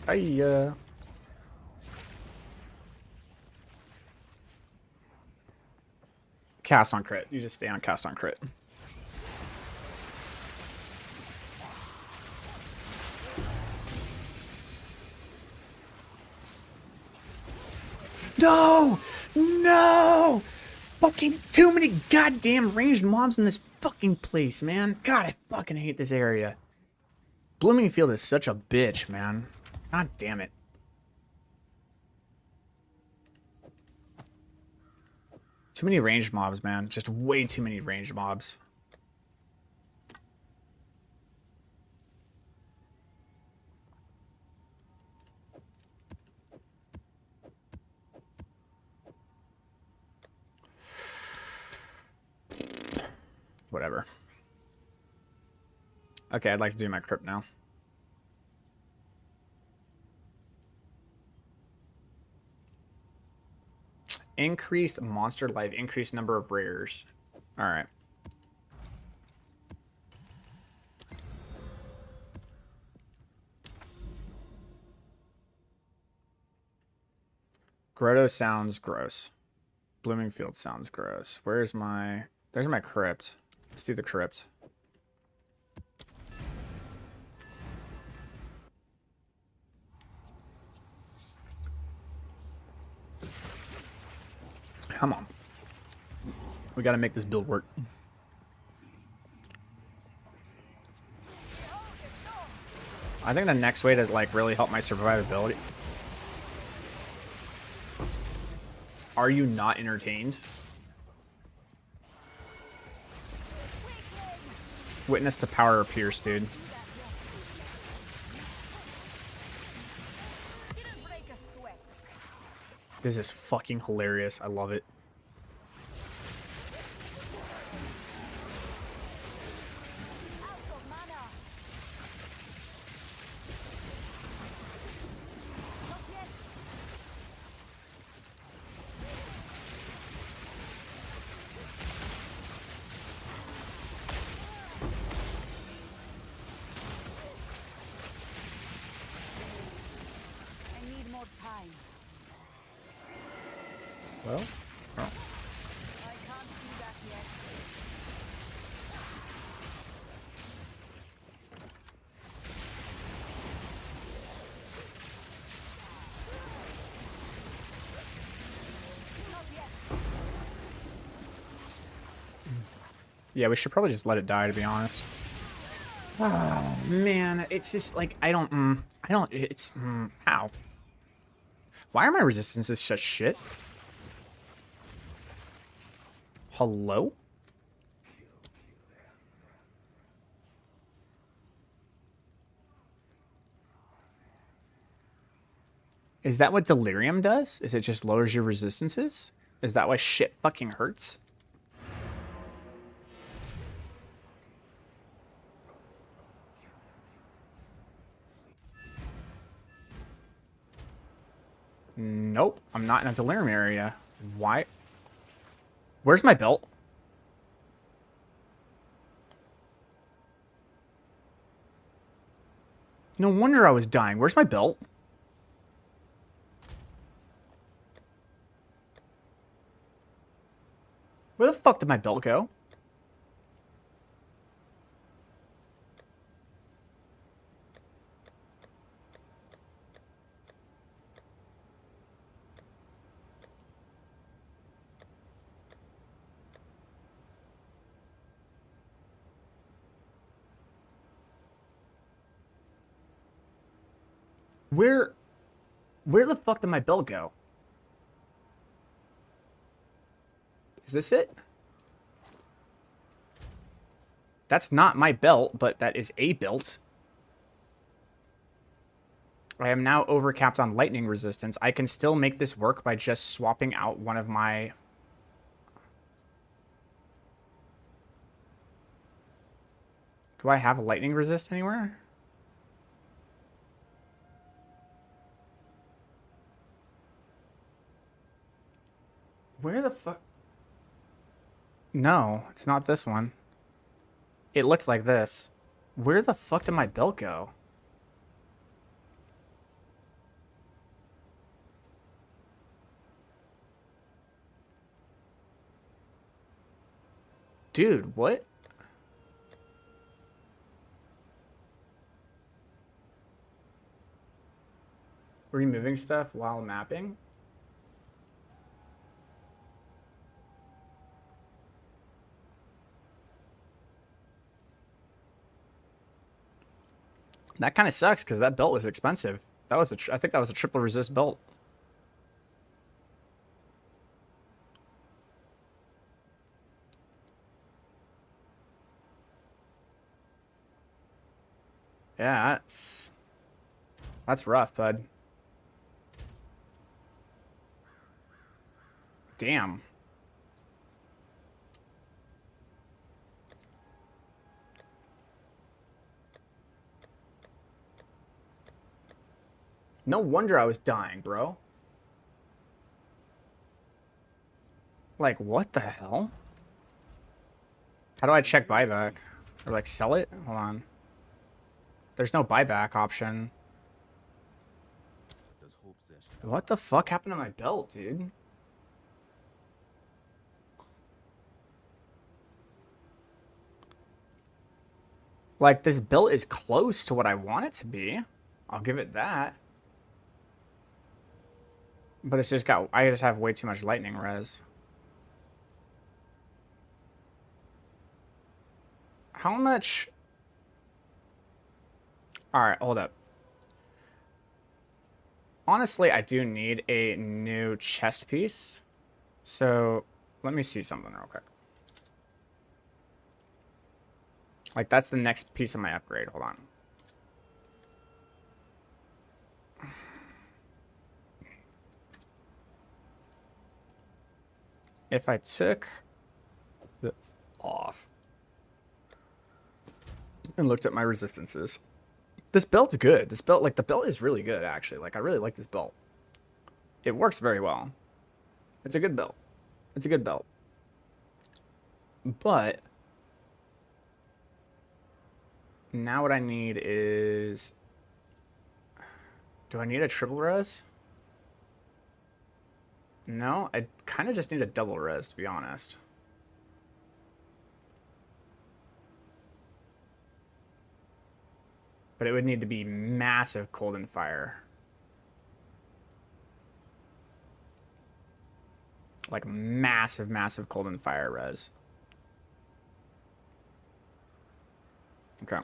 Hiya. Cast on crit. You just stay on cast on crit. No! No! Fucking too many goddamn ranged mobs in this fucking place, man. God, I fucking hate this area. Bloomingfield is such a bitch, man. God damn it. Too many ranged mobs, man. Just way too many ranged mobs. Whatever. Okay, I'd like to do my crypt now. Increased monster life, increased number of rares. Alright. Grotto sounds gross. Bloomingfield sounds gross. Where's my... There's my crypt. Let's do the crypt. Come on. We gotta make this build work. I think the next way to like really help my survivability. Are you not entertained? Witness the power of Pierce, dude. This is fucking hilarious. I love it. I need more time. Well, oh. I can't do that yet. Not yet. Yeah, we should probably just let it die, to be honest. Oh, man, it's just like, how? Why are my resistances such shit? Hello? Is that what delirium does? Is it just lowers your resistances? Is that why shit fucking hurts? Nope, I'm not in a delirium area. Why? Where's my belt? No wonder I was dying. Where's my belt? Where the fuck did my belt go? Where the fuck did my belt go? Is this it? That's not my belt, but that is a belt. I am now overcapped on lightning resistance. I can still make this work by just swapping out one of my... Do I have a lightning resist anywhere? Where the fuck? No, it's not this one. It looks like this. Where the fuck did my belt go? Dude, what? Removing stuff while mapping? That kind of sucks because that belt was expensive. That was I think that was a triple resist belt. Yeah, that's rough, bud. Damn. No wonder I was dying, bro. Like, what the hell? How do I check buyback? Or, like, sell it? Hold on. There's no buyback option. Does hope zest? What the fuck happened to my belt, dude? Like, this belt is close to what I want it to be. I'll give it that. But it's just got... I just have way too much lightning res. How much... Alright, hold up. Honestly, I do need a new chest piece. So, let me see something real quick. Like, that's the next piece of my upgrade. Hold on. If I took this off and looked at my resistances, this belt's good. This belt, like, the belt is really good, actually. Like, I really like this belt. It works very well. It's a good belt. It's a good belt. But now what I need is... Do I need a triple res? No, I kind of just need a double res, to be honest. But it would need to be massive cold and fire. Like massive, massive cold and fire res. Okay.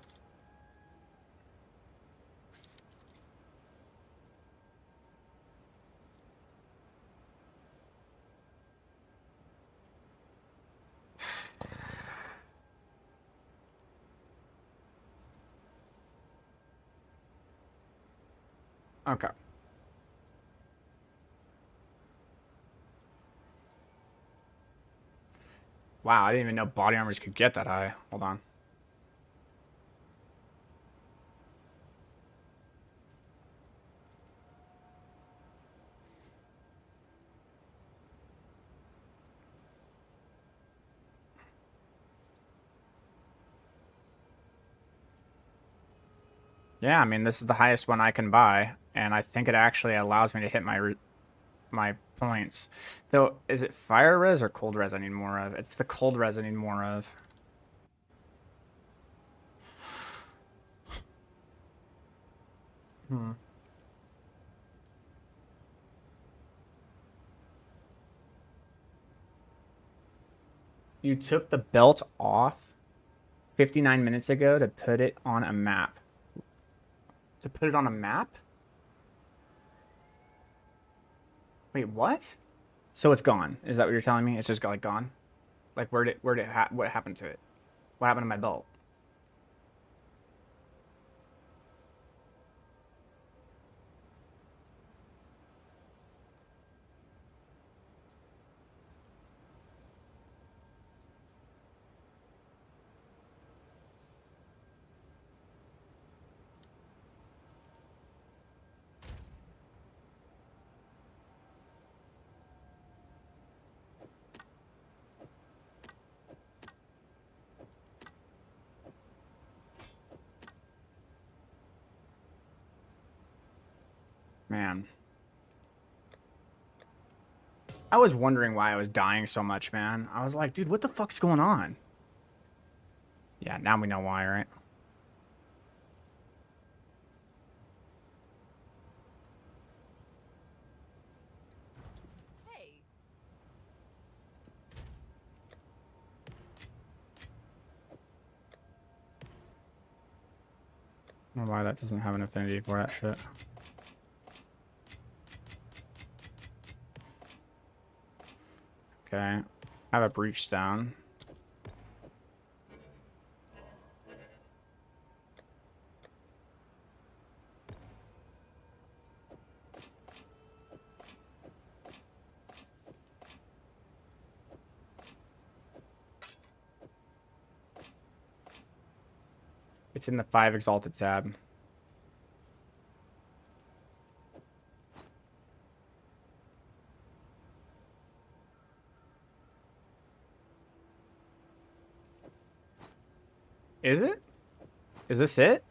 Okay. Wow, I didn't even know body armors could get that high. Hold on. Yeah, I mean, this is the highest one I can buy, and I think it actually allows me to hit my points. Though, is it fire res or cold res I need more of? It's the cold res I need more of. You took the belt off 59 minutes ago to put it on a map. To put it on a map? Wait, what? So it's gone. Is that what you're telling me? It's just like gone? Like what happened to it? What happened to my belt? Man. I was wondering why I was dying so much, man. I was like, dude, what the fuck's going on? Yeah, now we know why, right? Hey, I don't know why that doesn't have an affinity for that shit. Okay. Have a breach down. It's in the 5 Exalted tab. Is it? Is this it?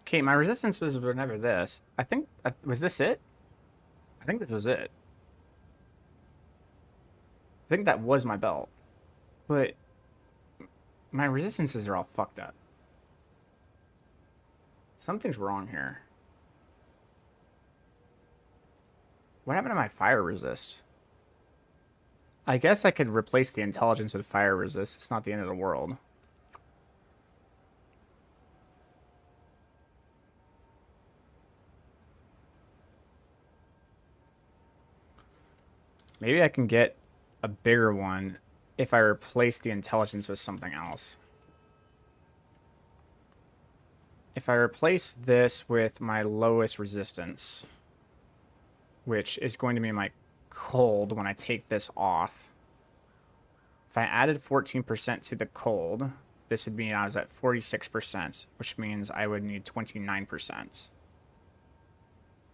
Okay, my resistance was never this. I think... was this it? I think this was it. I think that was my belt. But... my resistances are all fucked up. Something's wrong here. What happened to my fire resist? I guess I could replace the intelligence with fire resist. It's not the end of the world. Maybe I can get a bigger one if I replace the intelligence with something else. If I replace this with my lowest resistance, which is going to be my cold when I take this off. If I added 14% to the cold, this would mean I was at 46%, which means I would need 29%.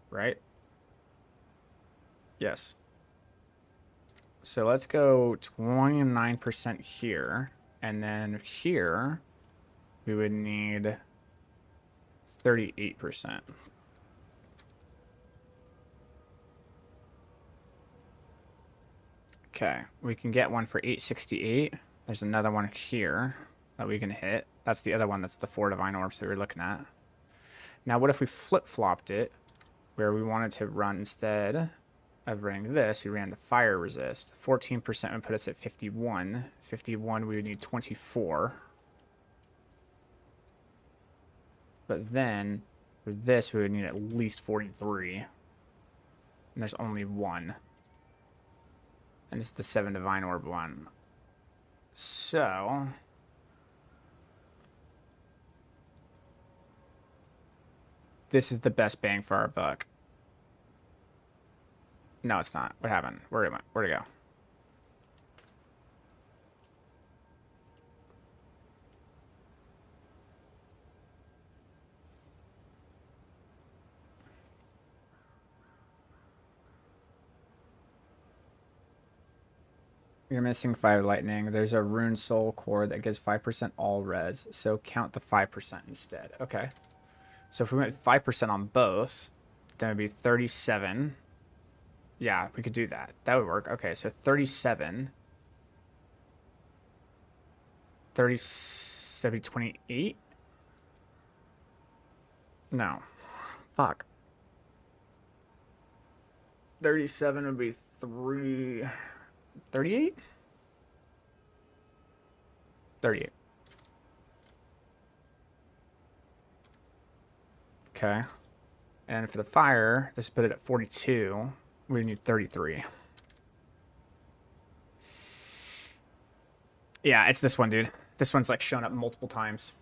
Right? Yes. So let's go 29% here. And then here, we would need 38%. Okay, we can get one for 868. There's another one here that we can hit. That's the other one. That's the 4 Divine Orbs that we were looking at. Now, what if we flip-flopped it, where we wanted to run instead of running this, we ran the Fire Resist. 14% would put us at 51. 51, we would need 24. But then, for this, we would need at least 43. And there's only one. And it's the 7 Divine Orb one. So... this is the best bang for our buck. No, it's not. What happened? Where'd it go? You're missing 5 lightning. There's a rune soul core that gives 5% all res, so count the 5% instead. Okay. So if we went 5% on both, then it would be 37. Yeah, we could do that. That would work. Okay, so 37. 37, 28? No. Fuck. 37 would be 3... 38? 38. Okay. And for the fire, this put it at 42. We need 33. Yeah, it's this one, dude. This one's like shown up multiple times.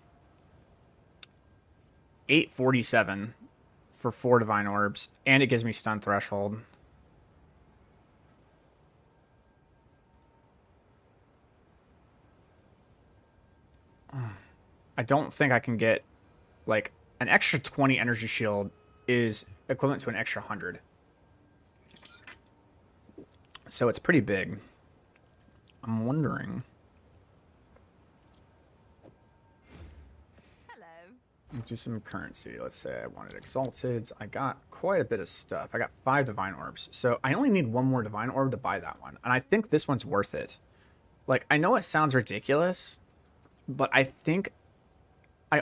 847 for 4 Divine Orbs, and it gives me stun threshold. I don't think I can get, like, an extra 20 energy shield is equivalent to an extra 100. So it's pretty big. I'm wondering. Do some currency. Let's say I wanted Exalted. I got quite a bit of stuff. I got 5 Divine Orbs. So I only need 1 more Divine Orb to buy that one. And I think this one's worth it. Like, I know it sounds ridiculous, but I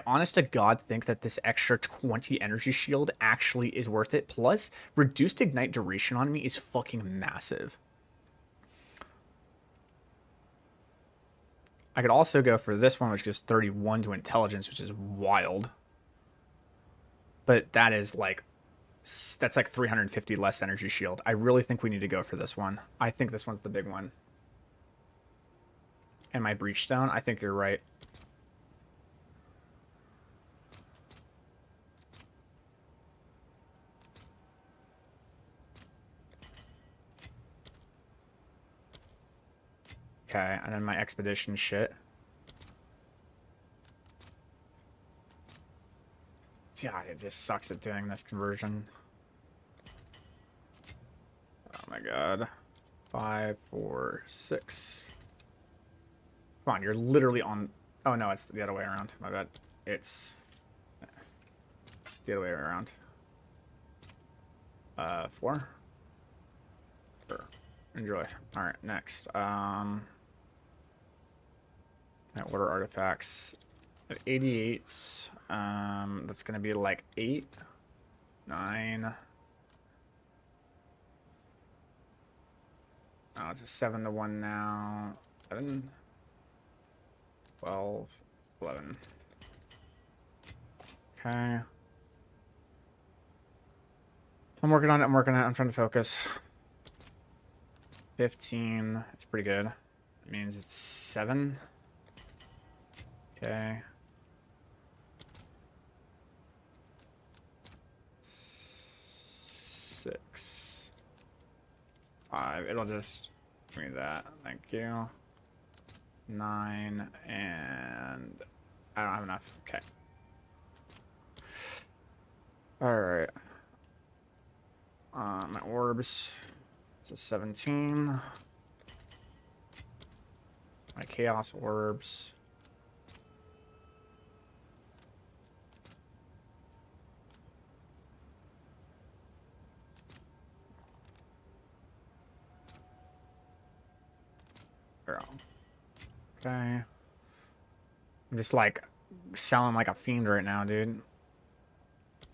honest to God think that this extra 20 energy shield actually is worth it. Plus, reduced ignite duration on me is fucking massive. I could also go for this one, which gives 31 to intelligence, which is wild. But that is like, that's like 350 less energy shield. I really think we need to go for this one. I think this one's the big one. And my Breach Stone, I think you're right. Okay, and then my Expedition shit. Yeah, it just sucks at doing this conversion. Oh my god. 5, 4, 6. Come on, you're literally on... Oh no, it's the other way around. My bad. It's... the other way around. 4. Sure. Enjoy. Alright, next. Order artifacts. At 88. That's gonna be like 8, 9. Oh, it's a 7 to 1 now. 11, 12, 11. Okay. I'm working on it. I'm trying to focus. 15. It's pretty good. It means it's 7. Okay. 6. 5. It'll just give me that. Thank you. 9 and I don't have enough. Okay. All right. My orbs. It's a 17. My chaos orbs. Okay. I'm just like selling like a fiend right now, dude.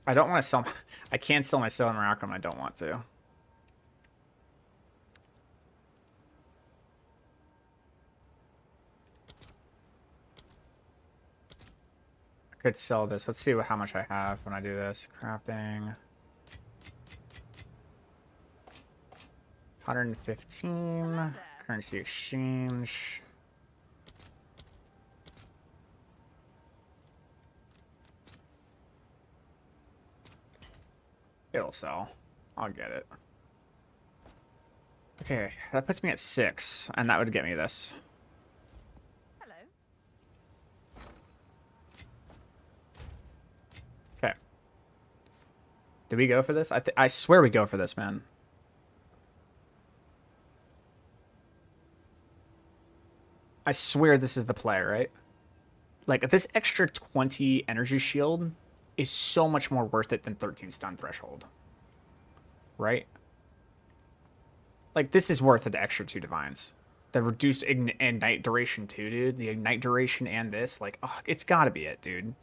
I don't want to sell. I can't sell my Stellar Miraculum. I don't want to. I could sell this. Let's see how much I have when I do this. Crafting. 115. Currency exchange. It'll sell. I'll get it. Okay, that puts me at 6, and that would get me this. Hello. Okay. Did we go for this? I swear we go for this, man. I swear this is the play, right? Like, this extra 20 energy shield is so much more worth it than 13 stun threshold. Right? Like, this is worth it, the extra 2 divines. The reduced ignite duration too, dude. The ignite duration and this, like, oh, it's gotta be it, dude.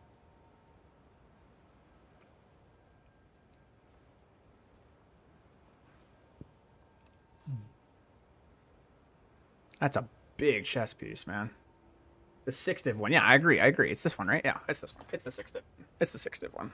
That's a big chess piece, man. The 6 div one. Yeah, I agree. It's this one, right? Yeah, it's this one. It's the 6 div. It's the 6 div one.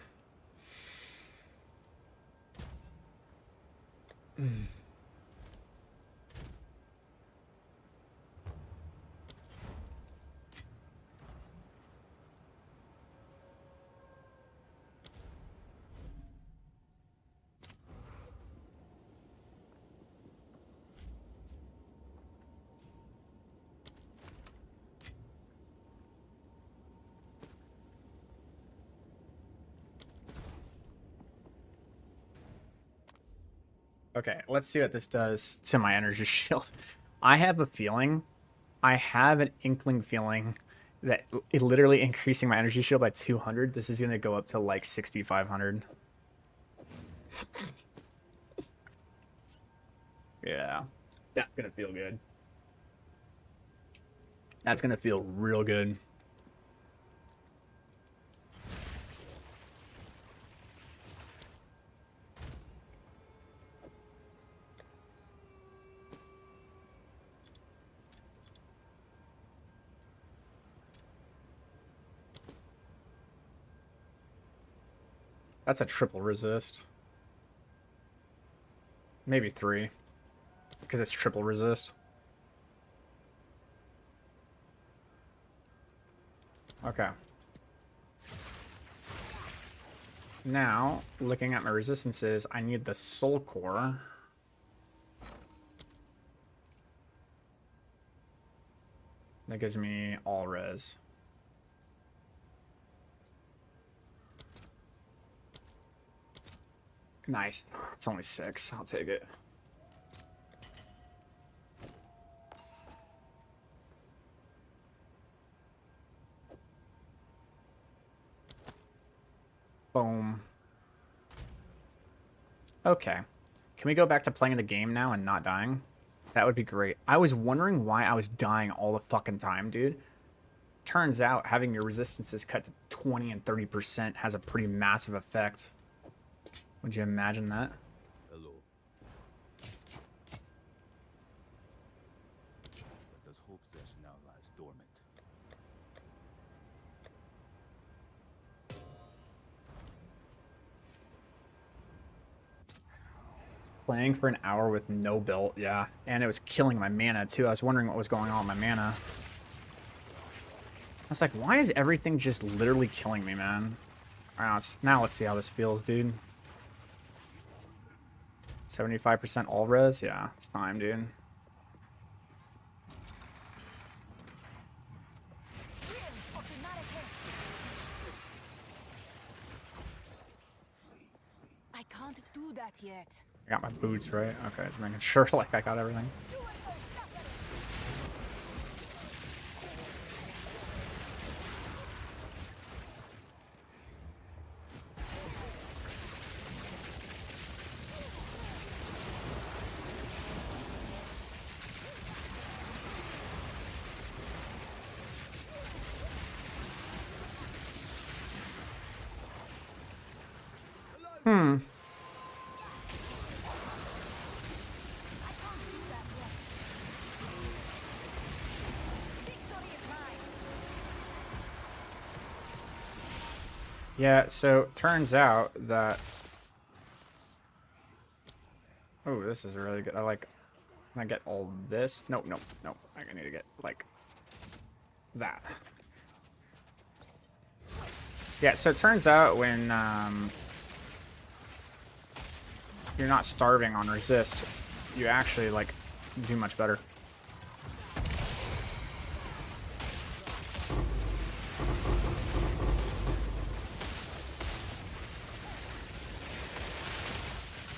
Okay, let's see what this does to my energy shield. I have a feeling, I have an inkling feeling that it literally increasing my energy shield by 200. This is gonna go up to like 6,500. Yeah, that's gonna feel good. That's gonna feel real good. That's a triple resist. Maybe 3. Because it's triple resist. Okay. Now, looking at my resistances, I need the soul core. That gives me all res. Nice. It's only 6. I'll take it. Boom. Okay. Can we go back to playing the game now and not dying? That would be great. I was wondering why I was dying all the fucking time, dude. Turns out having your resistances cut to 20 and 30% has a pretty massive effect. Would you imagine that? Hello. But does hope Zesh now lies dormant? Playing for an hour with no build, yeah. And it was killing my mana, too. I was wondering what was going on with my mana. I was like, why is everything just literally killing me, man? Alright, now let's see how this feels, dude. 75% all res? Yeah, it's time, dude. I can't do that yet. I got my boots, right? Okay, just making sure like I got everything. Hmm. Yeah, so turns out that... Oh, this is really good. I like... Can I get all this? Nope, nope, nope. I need to get, like, that. Yeah, so it turns out when you're not starving on resist, you actually, like, do much better.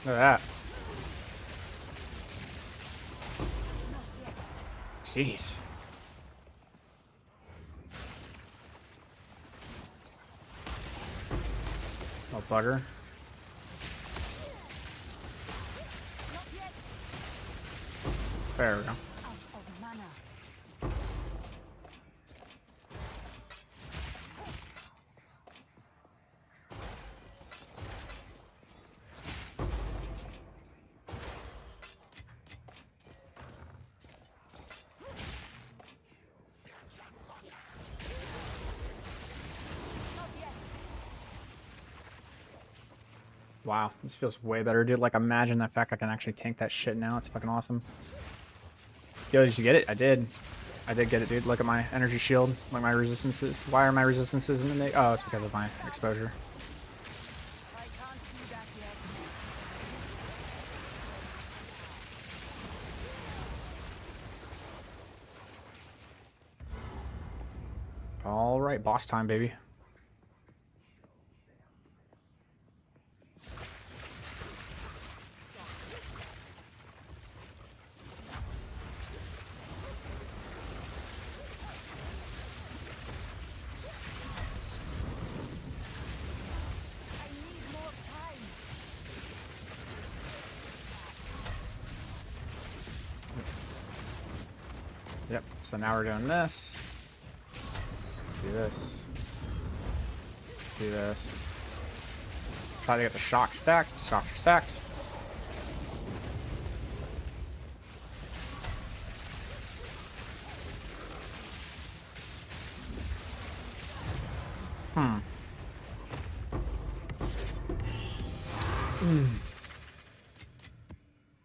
Look at that. Jeez. Oh, bugger. There we go. Out of mana. Wow, this feels way better, dude. Like, imagine the fact I can actually tank that shit now. It's fucking awesome. Yo, did you get it? I did. I did get it, dude. Look at my energy shield. Look at my resistances. Why are my resistances in the negative? Oh, it's because of my exposure. I can't do that yet. All right, boss time, baby. Yep, so now we're doing this. Do this. Do this. Try to get the shock stacked. The shocks are stacked.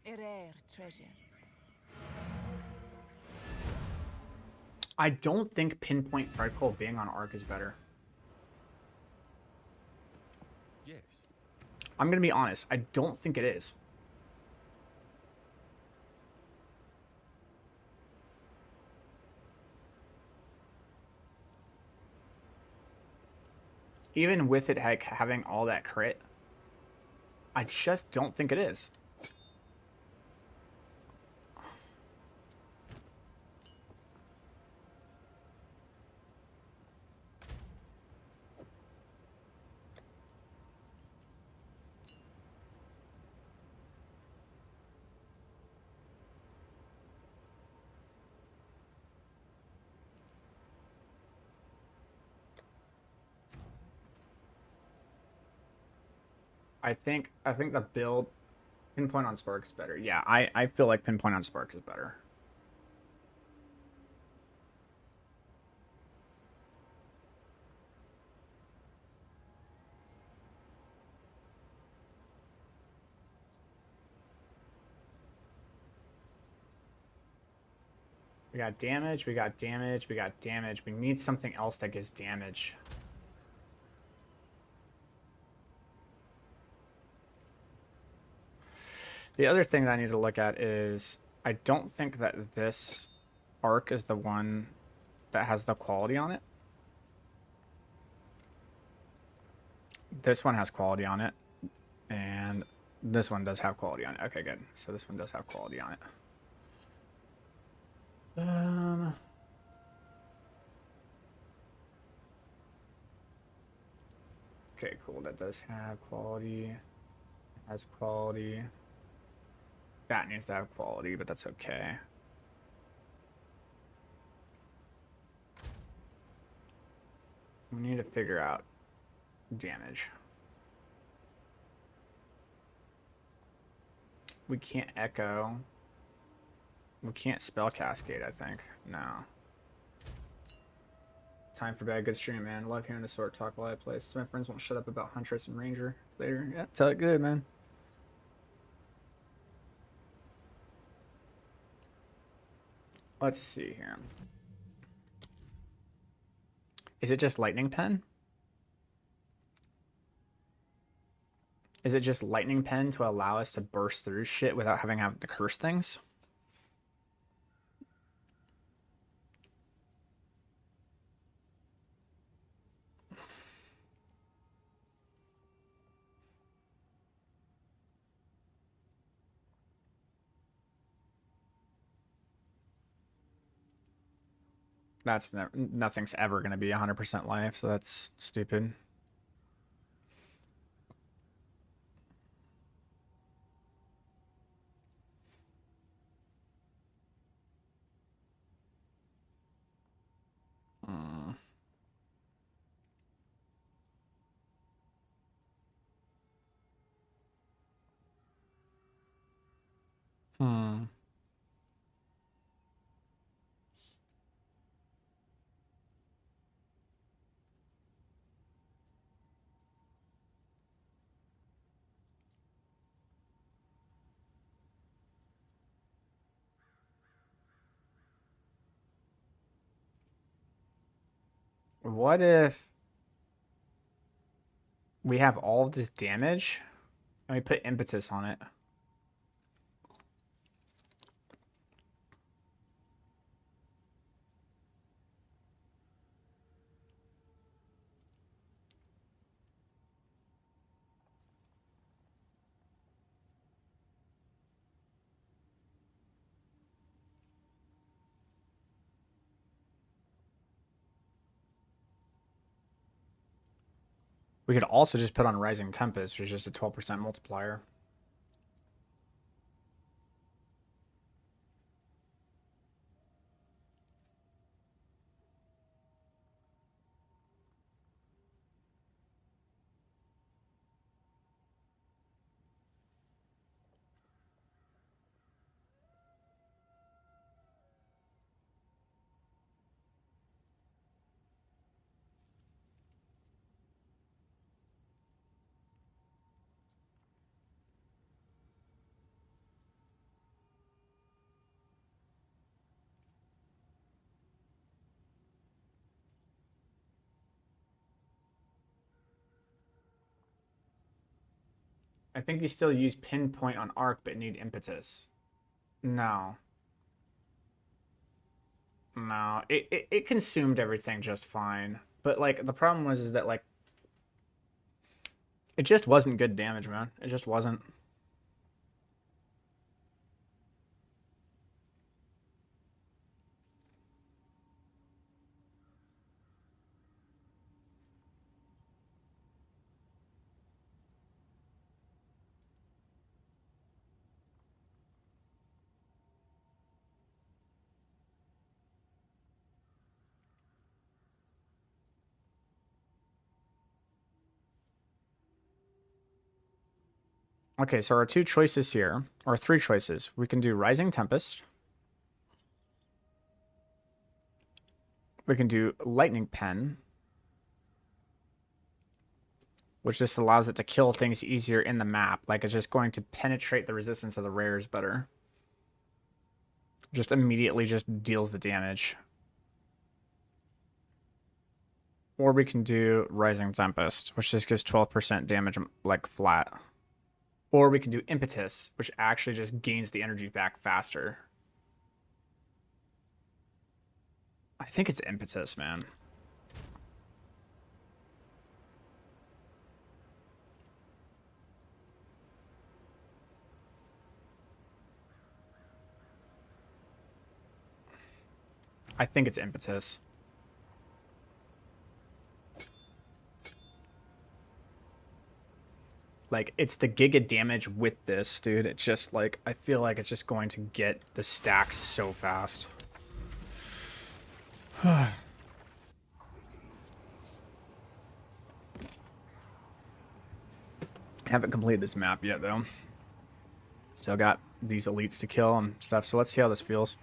A rare treasure. I don't think pinpoint particle being on arc is better. Yes. I'm gonna be honest. I don't think it is. Even with it having all that crit, I just don't think it is. I think the build pinpoint on Spark is better. Yeah, I feel like pinpoint on Spark is better. We got damage, we got damage, we got damage. We need something else that gives damage. The other thing that I need to look at is I don't think that this arc is the one that has the quality on it. This one has quality on it, and this one does have quality on it. Okay, good. So this one does have quality on it. Okay, cool. That does have quality. It has quality. That needs to have quality, but that's okay. We need to figure out damage. We can't echo. We can't spell cascade, I think. No. Time for bed. Good stream, man. Love hearing the Sorc talk while I play. So my friends won't shut up about Huntress and Ranger later. Yeah, tell it good, man. Let's see here. Is it just lightning pen? Is it just lightning pen to allow us to burst through shit without having to curse things? That's nothing's ever going to be 100% life, so that's stupid. Hmm. Hmm. What if we have all of this damage and we put impetus on it? We could also just put on Rising Tempest, which is just a 12% multiplier. I think you still use pinpoint on arc, but need impetus. No. No, it consumed everything just fine. But like the problem was is that like it just wasn't good damage, man. It just wasn't. Okay, so our two choices here, or three choices. We can do Rising Tempest. We can do Lightning Pen, which just allows it to kill things easier in the map. Like it's just going to penetrate the resistance of the rares better. Just immediately just deals the damage. Or we can do Rising Tempest, which just gives 12% damage like flat. Or we can do Impetus, which actually just gains the energy back faster. I think it's Impetus, man. I think it's Impetus. Like, it's the giga damage with this, dude. It's just, like, I feel like it's just going to get the stacks so fast. Haven't completed this map yet, though. Still got these elites to kill and stuff, so let's see how this feels.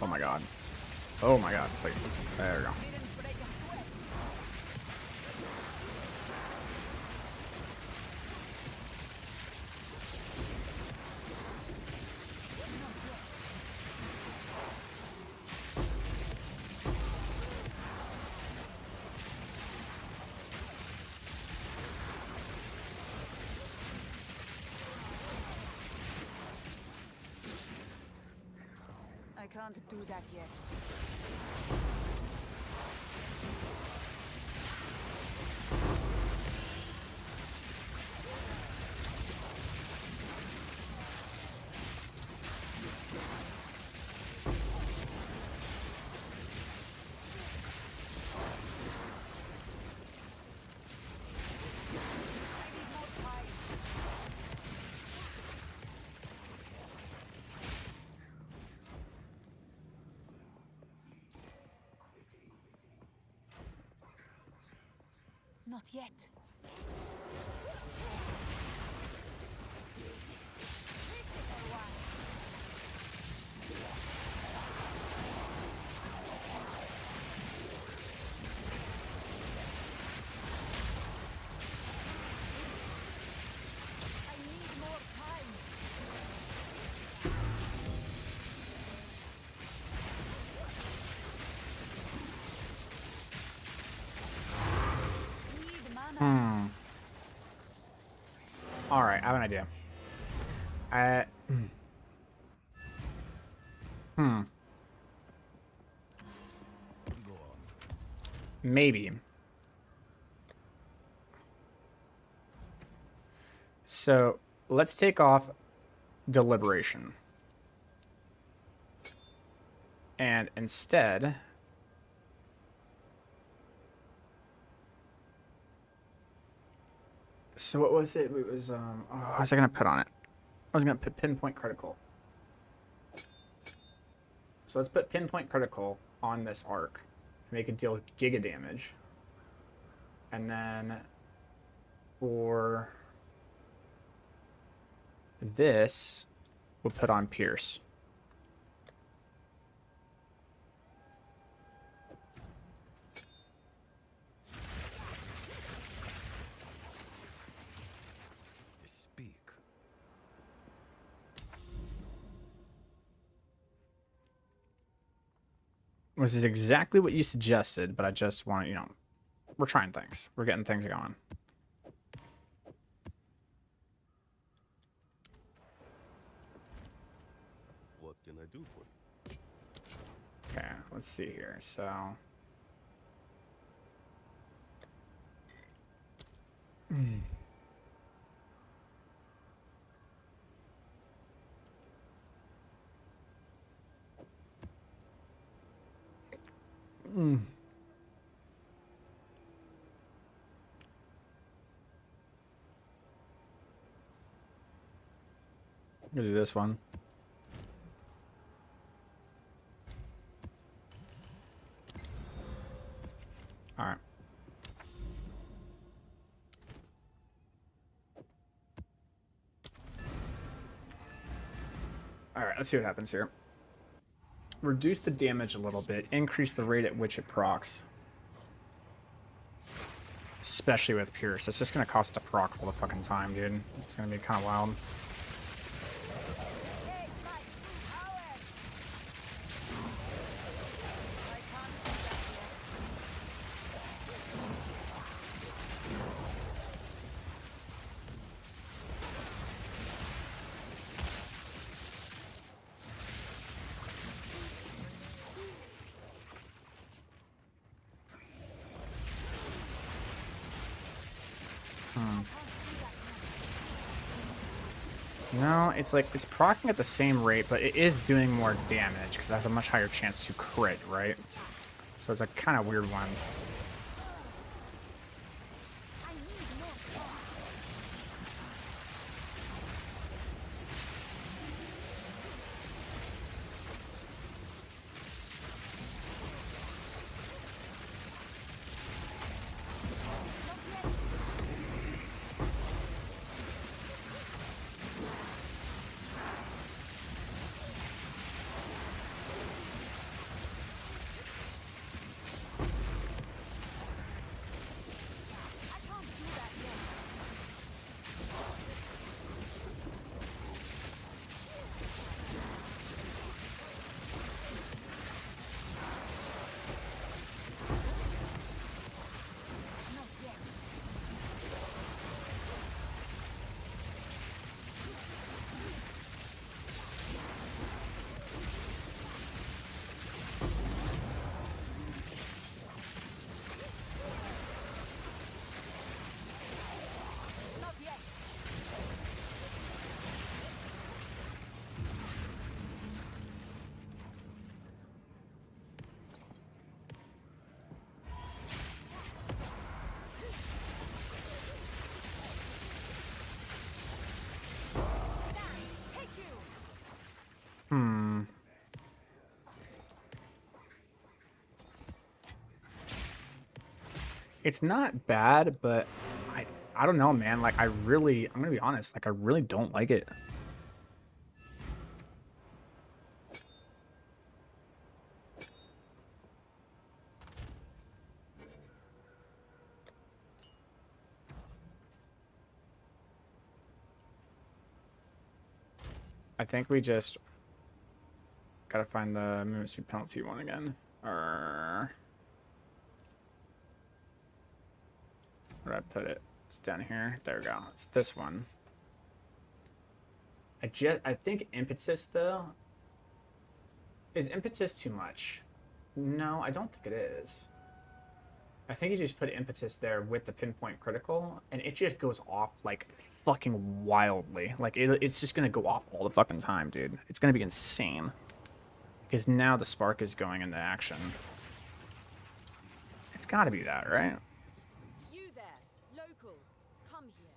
Oh my god. Oh my god, please. There we go. I can't do that yet. Not yet. I need more time. Need mana. Alright, I have an idea. Maybe. So, let's take off Deliberation. And instead... So what was it? It was, what was I going to put on it? I was going to put Pinpoint Critical. So let's put Pinpoint Critical on this arc. Make it deal giga damage. And then for this, we'll put on Pierce. Speak. Which is exactly what you suggested, but I just want, you know, we're trying things. We're getting things going. What can I do for you? Okay, let's see here. So, I'm gonna do this one. All right. All right, let's see what happens here. Reduce the damage a little bit, increase the rate at which it procs. Especially with Pierce. It's just gonna cost it to proc all the fucking time, dude. It's gonna be kind of wild. Take my true power. I can't do that yet. No, it's like, it's proccing at the same rate, but it is doing more damage because it has a much higher chance to crit, right? So it's a kind of weird one. I need more power. I can't do that yet. Not yet. Not yet. Take you. Hmm. It's not bad, but I don't know, man. Like, I'm gonna be honest, like, I really don't like it. I think we just gotta find the movement speed penalty one again. Or where did I put it? It's down here. There we go. It's this one. I think impetus though. Is impetus too much? No, I don't think it is. I think you just put impetus there with the pinpoint critical, and it just goes off like fucking wildly. Like it's just gonna go off all the fucking time, dude. It's gonna be insane. Because now the spark is going into action. It's gotta be that, right? You there, local. Come here.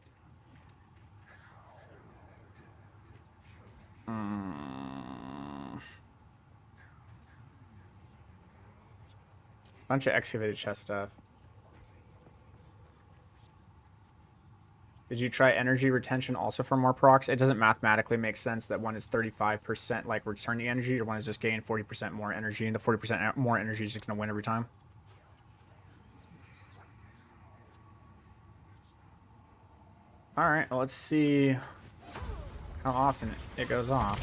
Bunch of excavated chest stuff. Did you try energy retention also for more procs? It doesn't mathematically make sense that one is 35% like return the energy, or one is just gain 40% more energy, and the 40% more energy is just gonna win every time. All right, well, let's see how often it goes off.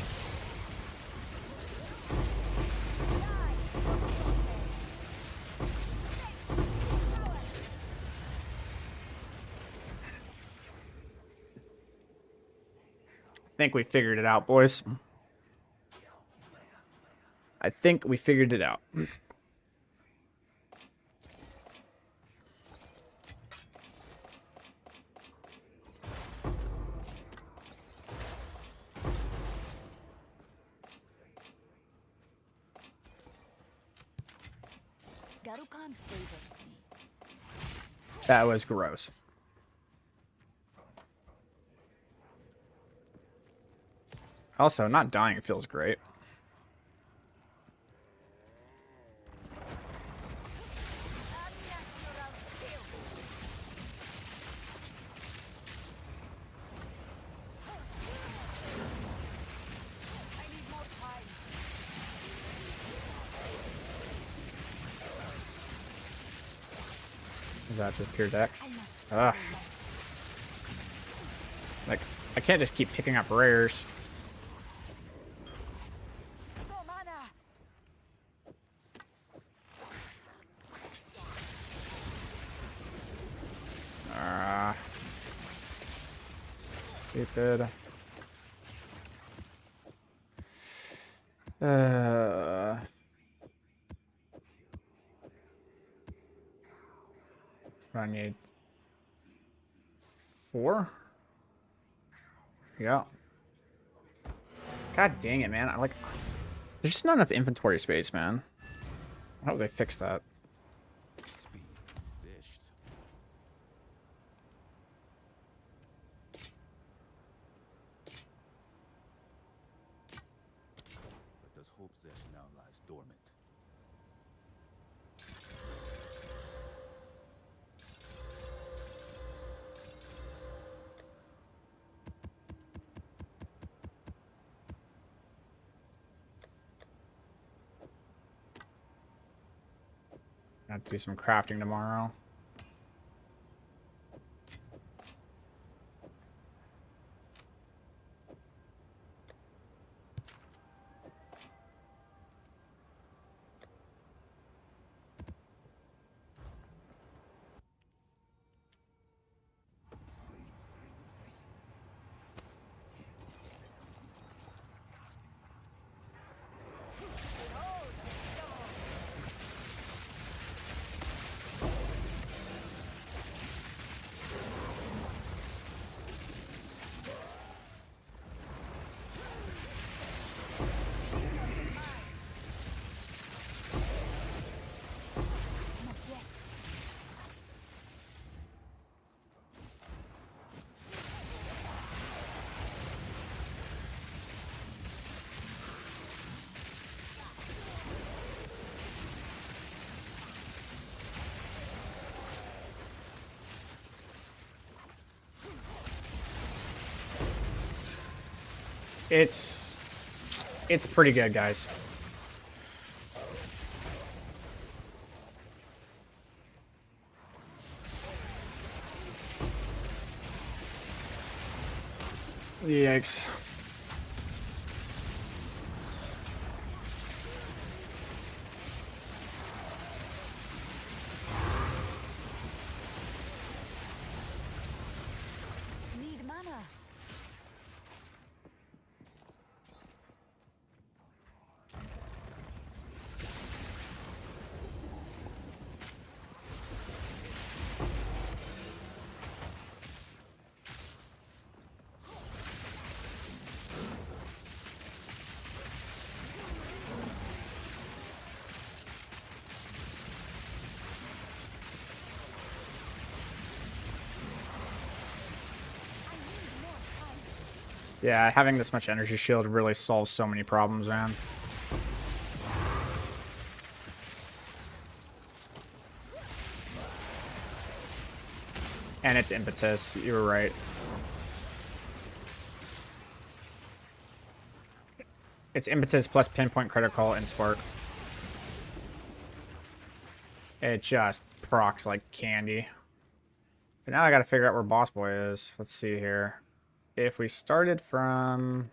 think we figured it out, boys. I think we figured it out. Garukan favors me. That was gross. Also, not dying feels great. I need more time. Is that just pure dex? Ugh. Like, I can't just keep picking up rares. No mana. Stupid. I need 4. Yeah. God dang it, man! There's just not enough inventory space, man. How do they fix that? Speed dished. But does hope Zesh now lies dormant? I have to do some crafting tomorrow. Not yet. It's pretty good, guys. Yikes. Need mana. Yeah, having this much energy shield really solves so many problems, man. And it's impetus. You were right. It's impetus plus pinpoint critical and spark. It just procs like candy. But now I gotta figure out where Boss Boy is. Let's see here. If we started from...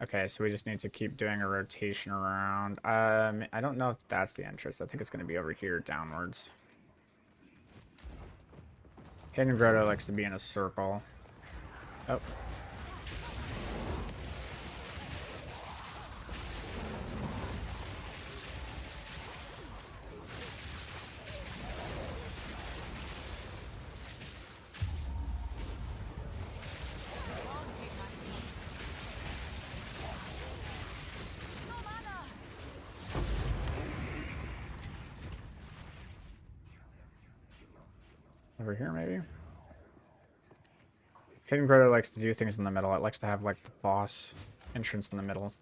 Okay, so we just need to keep doing a rotation around. I don't know if that's the entrance. I think it's going to be over here downwards. Hidden Grotto likes to be in a circle. Oh. over here, maybe? Hidden Grotto likes to do things in the middle. It likes to have, like, the boss entrance in the middle.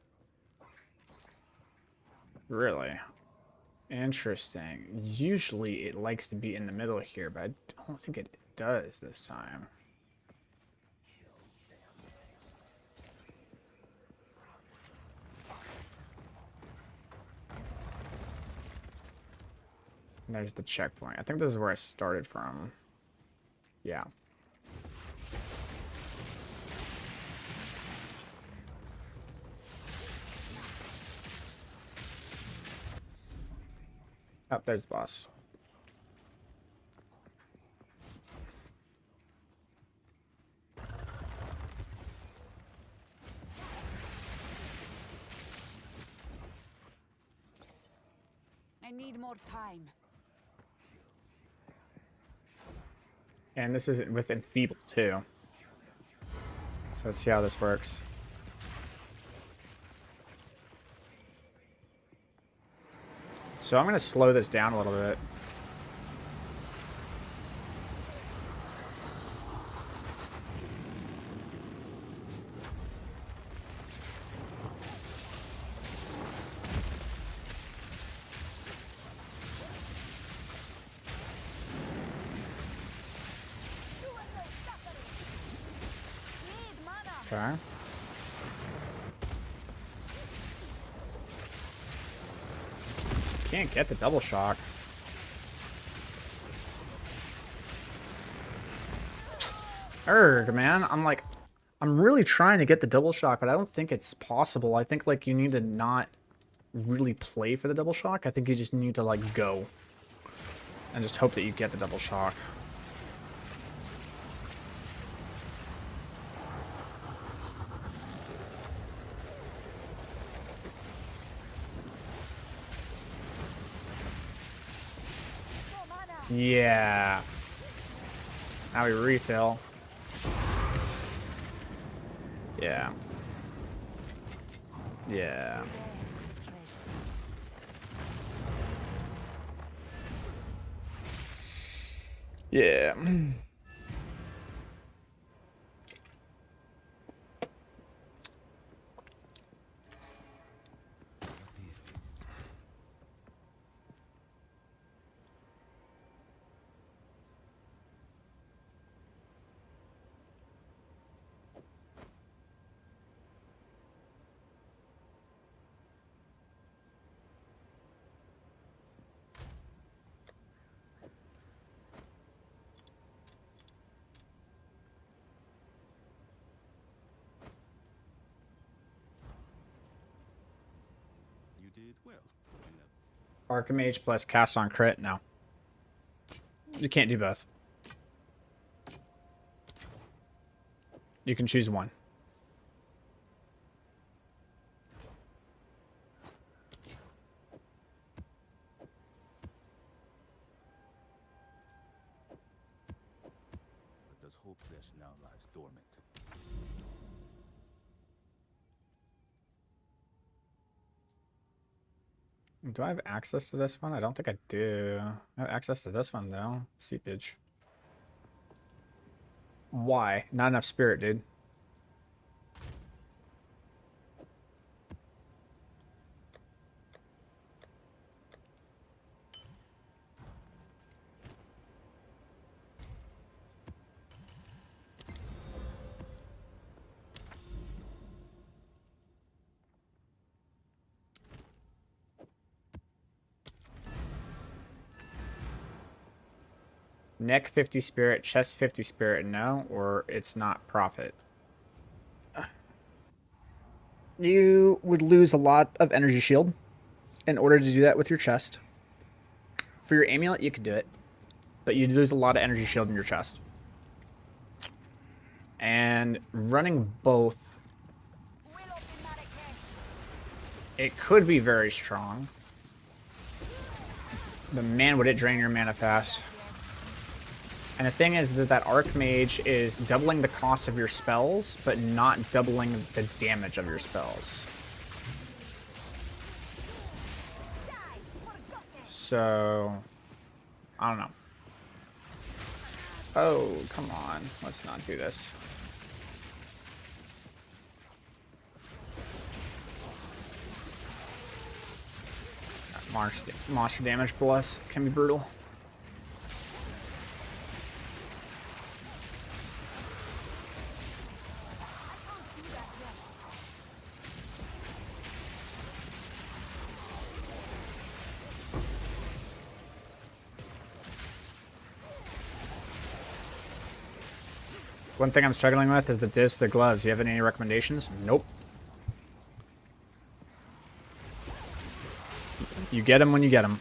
Really? Interesting. Usually it likes to be in the middle here, but I don't think it does this time. And there's the checkpoint. I think this is where I started from. Yeah. Oh, there's the boss. I need more time. And this is with Enfeeble, too. So let's see how this works. So I'm going to slow this down a little bit. Okay. Can't get the double shock. Erg, man. I'm really trying to get the double shock, but I don't think it's possible. I think, like, you need to not really play for the double shock. I think you just need to, like, go. And just hope that you get the double shock. Yeah. Now we refill. Yeah. Yeah. Yeah. You did well. Archmage plus cast on crit? No. You can't do both. You can choose one. But does hope Zesh now lies dormant? Do I have access to this one? I don't think I do. I have access to this one, though. Seepage. Why? Not enough spirit, dude. Neck 50 spirit, chest 50 spirit, no, or it's not profit. You would lose a lot of energy shield in order to do that with your chest. For your amulet, you could do it, but you'd lose a lot of energy shield in your chest. And running both, it could be very strong. But man, would it drain your mana fast. And the thing is that Archmage is doubling the cost of your spells, but not doubling the damage of your spells. So, I don't know. Oh, come on. Let's not do this. Monster damage plus can be brutal. One thing I'm struggling with is the discs, the gloves. Do you have any recommendations? Nope. You get them when you get them.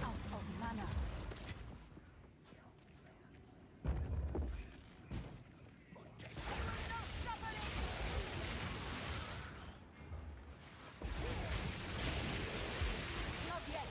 Out of mana. Not yet.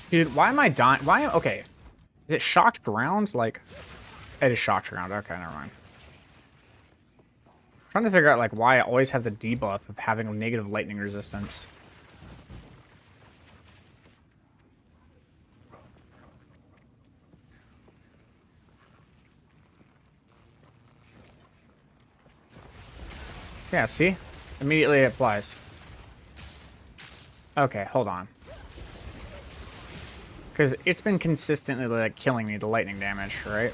Dude, why am I dying? Why? Okay. Is it shocked ground? Like, it is shocked ground. Okay, never mind. Trying to figure out like why I always have the debuff of having negative lightning resistance. Yeah, see? Immediately it applies. Okay, hold on. Because it's been consistently like killing me, the lightning damage, right?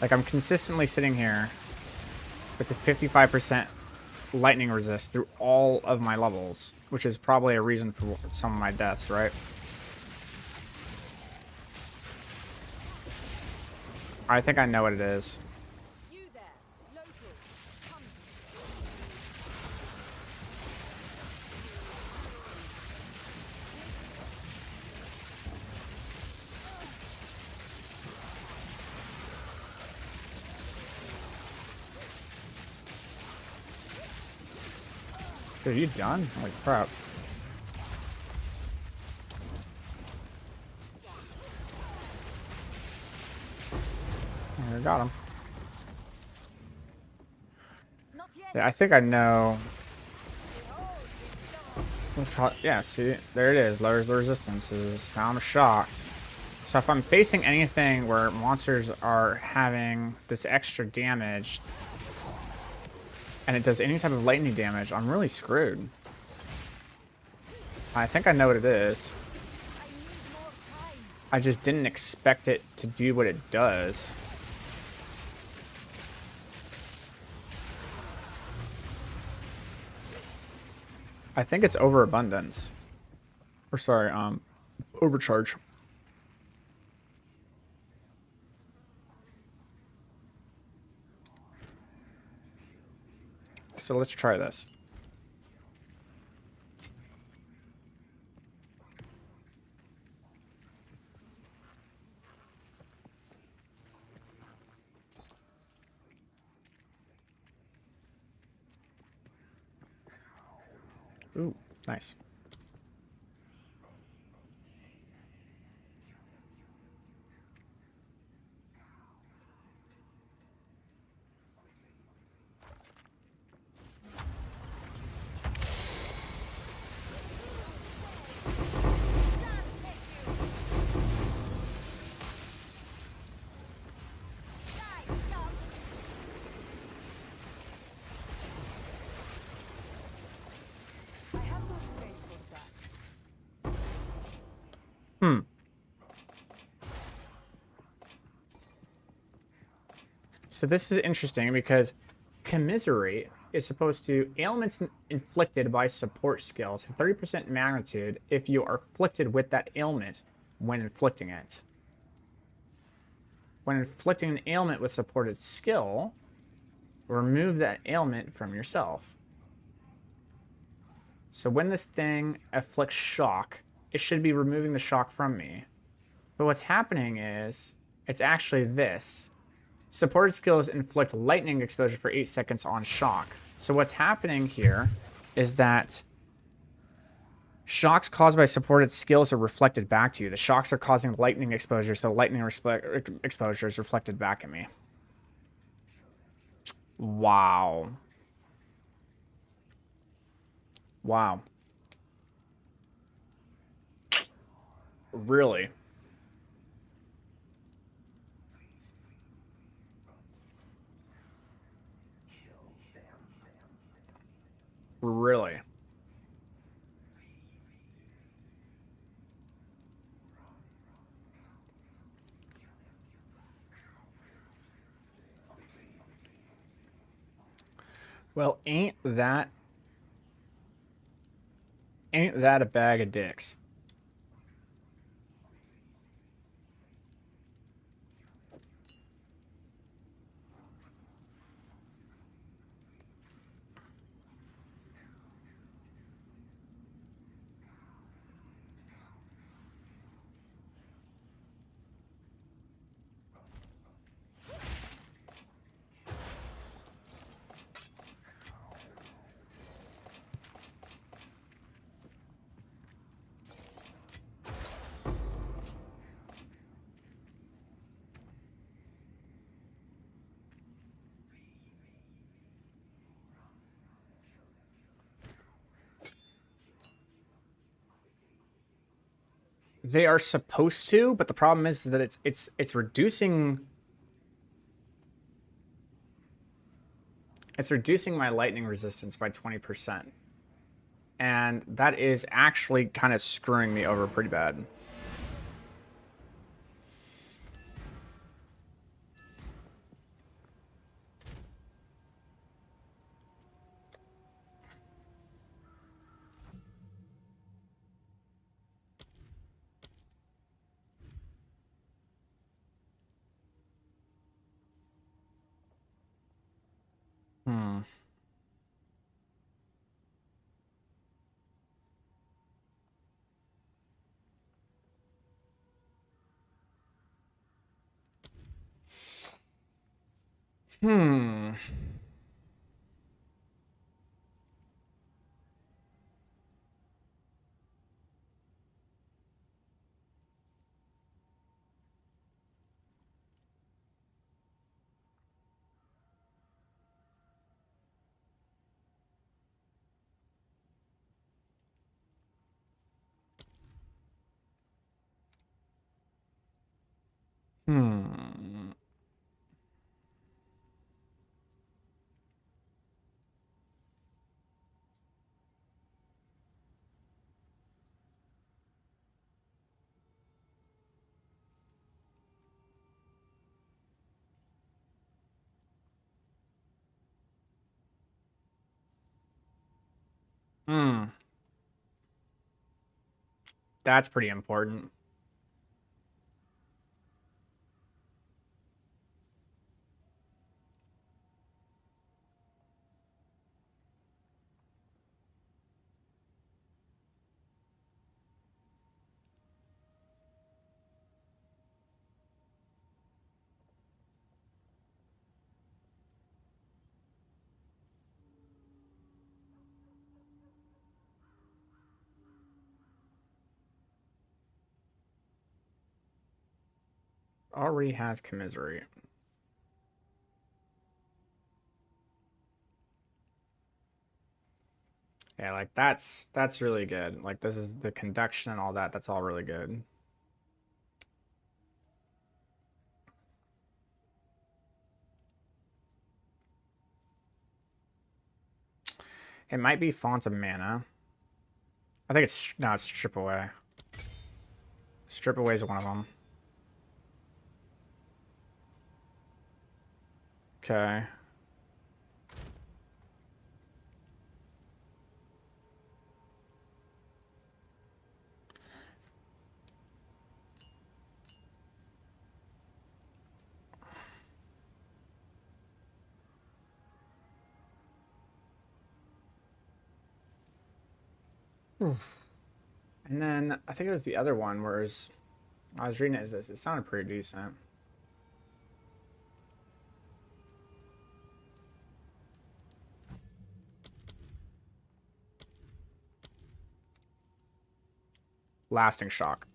Like I'm consistently sitting here with the 55% lightning resist through all of my levels, which is probably a reason for some of my deaths, right? I think I know what it is. You there, local. Come. Dude, are you done? Holy crap. I got him. Not yet. Yeah, I think I know. What's hot? Yeah, see, there it is. Lowers the resistances. Now I'm shocked. So if I'm facing anything where monsters are having this extra damage, and it does any type of lightning damage, I'm really screwed. I think I know what it is. I need more time. I just didn't expect it to do what it does. I think it's overabundance. Or sorry, overcharge. So let's try this. Ooh, nice. I have no strength. So this is interesting because Commiserate is supposed to ailments inflicted by support skills have 30% magnitude if you are afflicted with that ailment when inflicting it. When inflicting an ailment with supported skill, remove that ailment from yourself. So when this thing afflicts shock, it should be removing the shock from me. But what's happening is, it's actually this. Supported skills inflict lightning exposure for 8 seconds on shock. So what's happening here is that shocks caused by supported skills are reflected back to you. The shocks are causing lightning exposure, so lightning exposure is reflected back at me. Wow. Wow. Really? Really? Well, ain't that a bag of dicks? They are supposed to, but the problem is that it's reducing my lightning resistance by 20%. And that is actually kind of screwing me over pretty bad. Hmm. Hmm. Hmm. Hmm. That's pretty important. Already has commiserate. Yeah, like that's really good. Like this is the conduction and all that. That's all really good. It might be Font of Mana. I think it's no, it's Strip Away. Strip Away is one of them. Okay. And then I think it was the other one, whereas I was reading it, it sounded pretty decent. Lasting shock.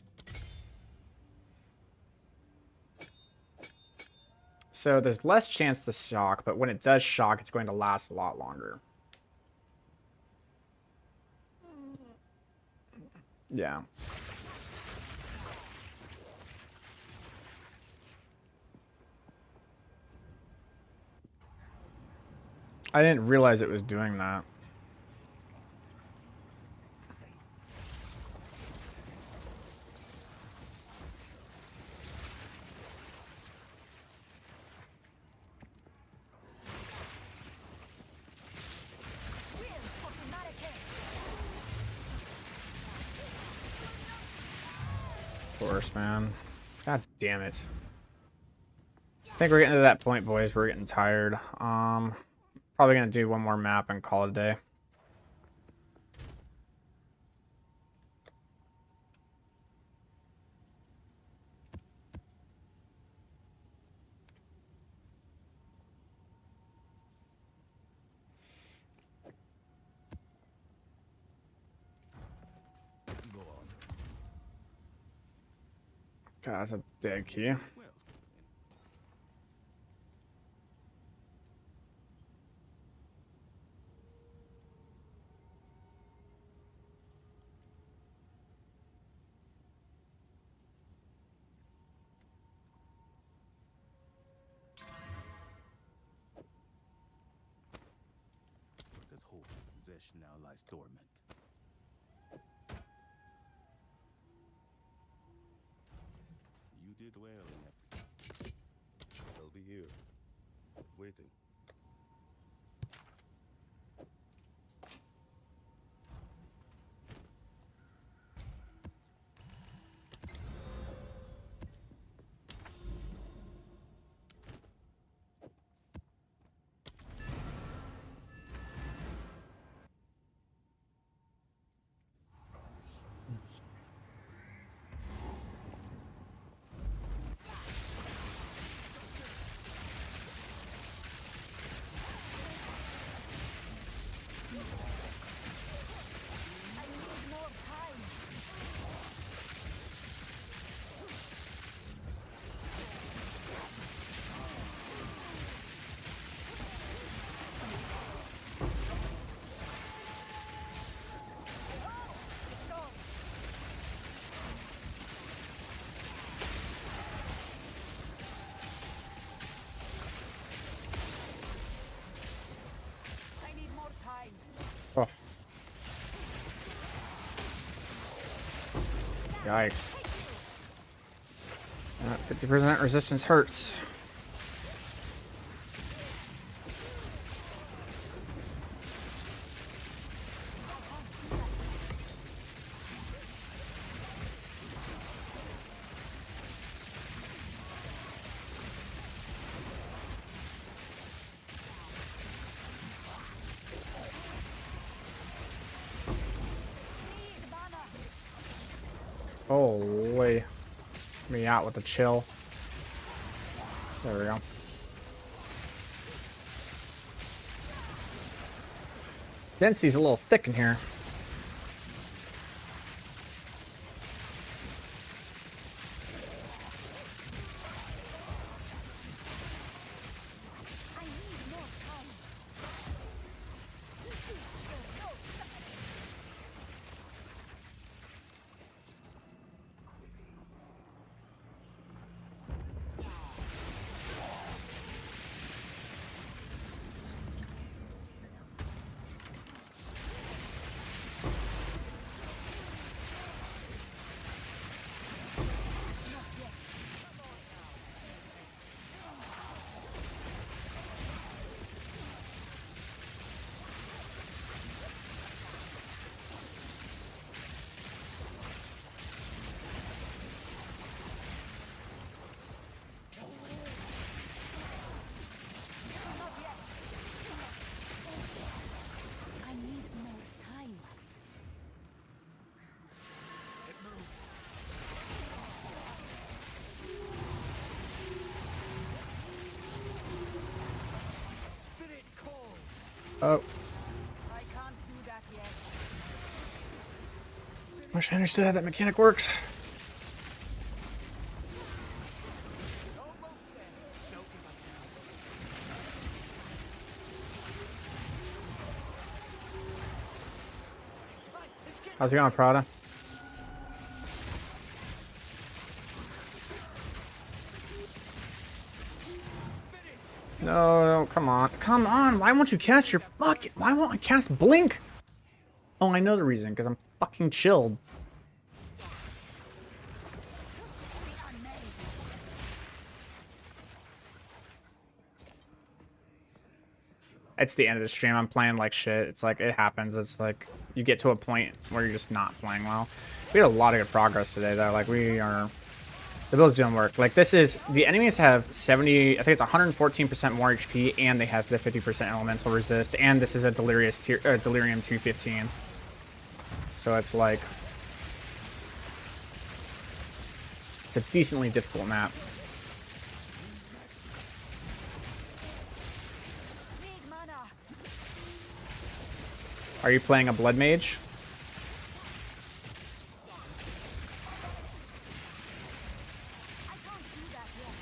So there's less chance to shock, but when it does shock, it's going to last a lot longer. Yeah. I didn't realize it was doing that. Of course, man. God damn it. I think we're getting to that point, boys. We're getting tired. Probably gonna do one more map and call it a day. Go on. God, that's a dead key. Well, let's hope Zesh now lies dormant. You did well in that. They'll be here, waiting. I need more time. Oh. Yikes. 50% resistance hurts. Holy. Me out with the chill. There we go. Density's a little thick in here. I need more time. Oh, I can't do that yet. wish I understood how that mechanic works. Almost there. Don't give up now. Right, let's get How's it going, Prada? No, come on. Come on. Why won't you cast your fucking... Why won't I cast Blink? Oh, I know the reason. Because I'm fucking chilled. It's the end of the stream. I'm playing like shit. It's like, it happens. It's like, you get to a point where you're just not playing well. We had a lot of good progress today, though. Like, we are... The build's doing work. Like, this is... The enemies have 70... I think it's 114% more HP, and they have the 50% elemental resist, and this is a Delirium T15. So it's like... It's a decently difficult map. Need mana. Are you playing a Blood Mage? I can't do that yet.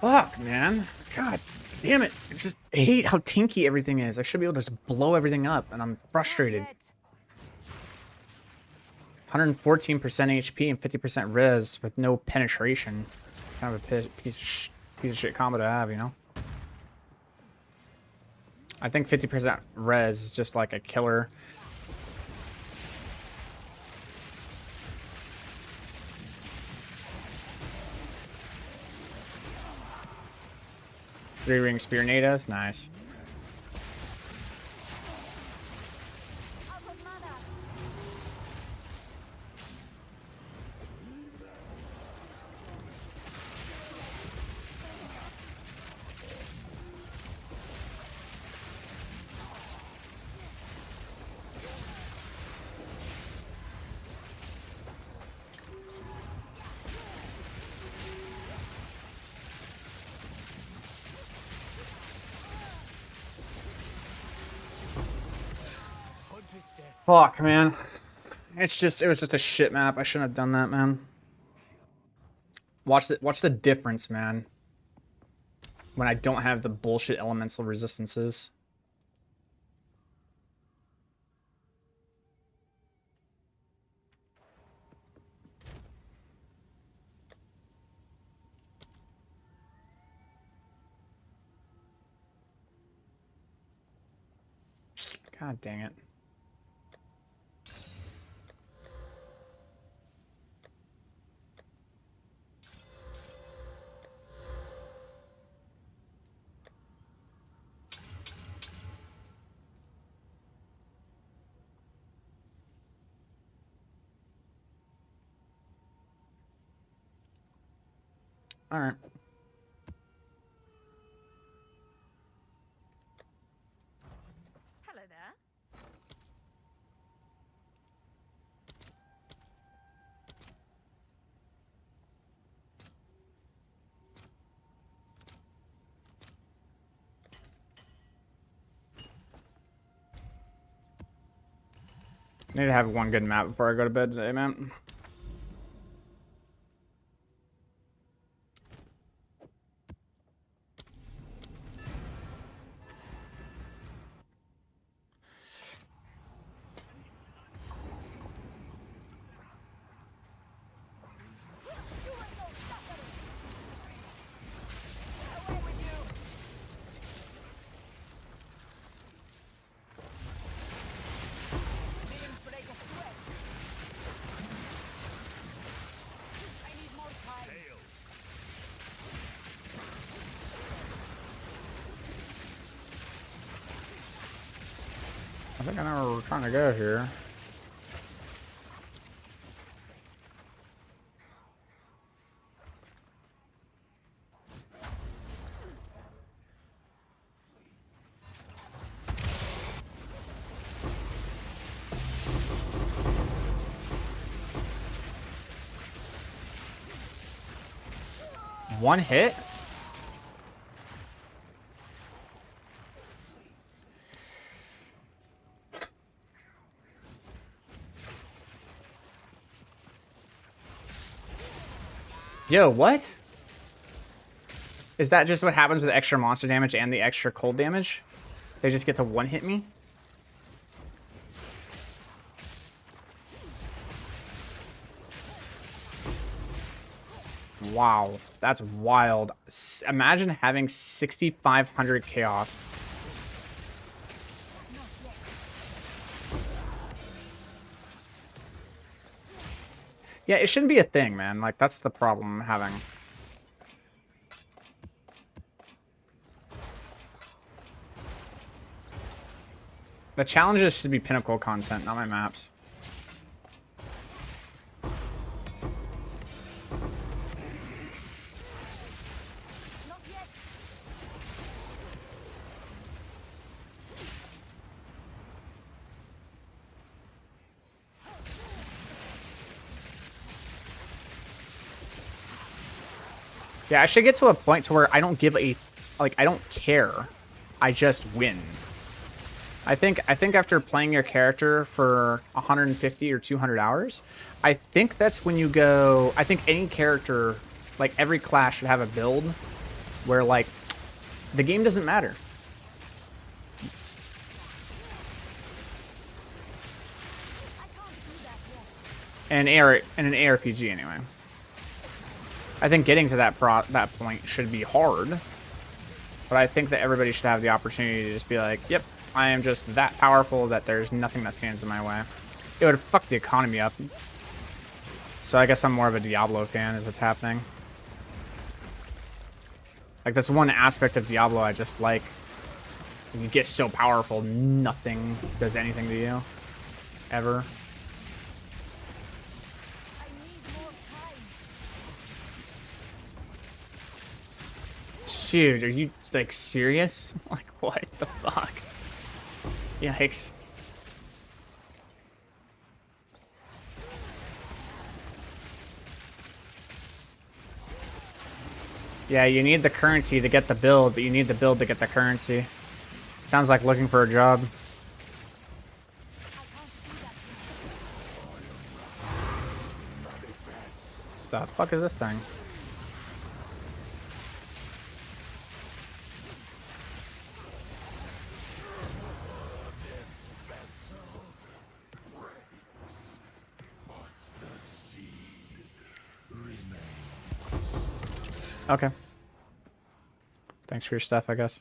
Fuck, man. God damn it. I just hate how tinky everything is. I should be able to just blow everything up, and I'm frustrated. Not yet. 114% HP and 50% res with no penetration. It's kind of a piece of shit combo to have, you know? I think 50% res is just like a killer. Three-ring spear nadas, nice. Out of mana. Hunter's death. Fuck, man. It was just a shit map. I shouldn't have done that, man. Watch the difference, man. When I don't have the bullshit elemental resistances. God dang it. All right. Hello there. I need to have one good map before I go to bed today, man. Away with you. Didn't break a sweat. I need more time. I think I know where we're trying to go here. One hit? Yo, what? Is that just what happens with extra monster damage and the extra cold damage? They just get to one-hit me? Wow, that's wild. Imagine having 6,500 chaos. Yeah, it shouldn't be a thing, man. Like, that's the problem I'm having. The challenges should be pinnacle content, not my maps. Not yet. Yeah, I should get to a point to where I don't give a... Like, I don't care. I just win. I think after playing your character for 150 or 200 hours, I think that's when you go... I think any character, like, every class should have a build where, like, the game doesn't matter. And in an ARPG, anyway. I think getting to that point should be hard, but I think that everybody should have the opportunity to just be like, yep, I am just that powerful that there's nothing that stands in my way. It would fuck the economy up. So I guess I'm more of a Diablo fan is what's happening. Like, that's one aspect of Diablo I just like. When you get so powerful, nothing does anything to you. Ever. Dude, are you, like, serious? Like, what the fuck? Yikes. Yeah, you need the currency to get the build, but you need the build to get the currency. Sounds like looking for a job. The fuck is this thing? Okay. Thanks for your stuff, I guess.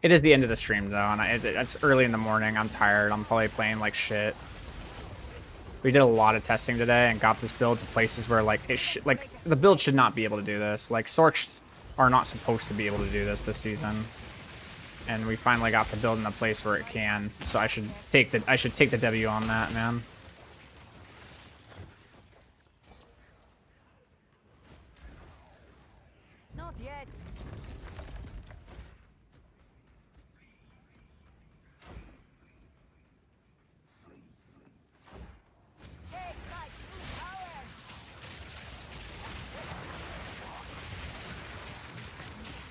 It is the end of the stream, though, and it's early in the morning. I'm tired. I'm probably playing like shit. We did a lot of testing today and got this build to places where, like, the build should not be able to do this. Like, Sorcs are not supposed to be able to do this season. And we finally got the build in a place where it can. So I should take the W on that, man. Not yet. Take my true power.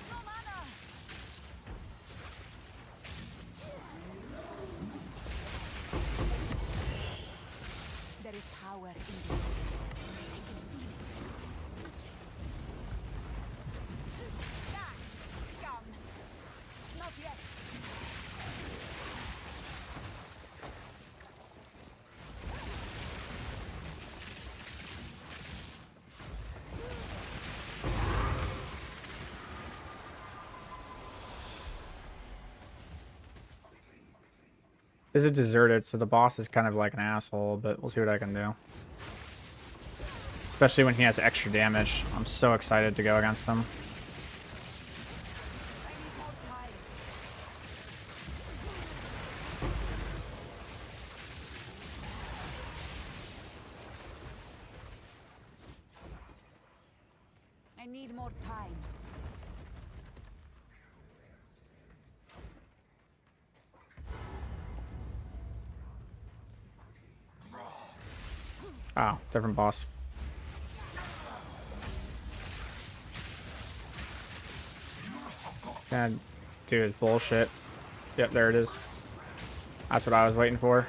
No mana. There is power in this. I can feel it. Scum. Not yet. This is deserted, so the boss is kind of like an asshole, but we'll see what I can do. Especially when he has extra damage. I'm so excited to go against him. I need more time. Oh, different boss. God, dude, bullshit. Yep, there it is. That's what I was waiting for.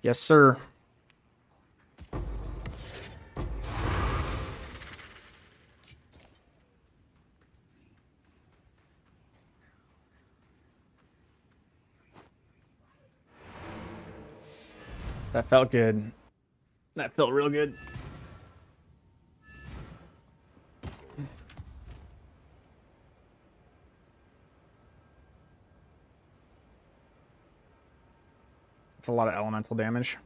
Yes, sir. That felt good. That felt real good. It's a lot of elemental damage.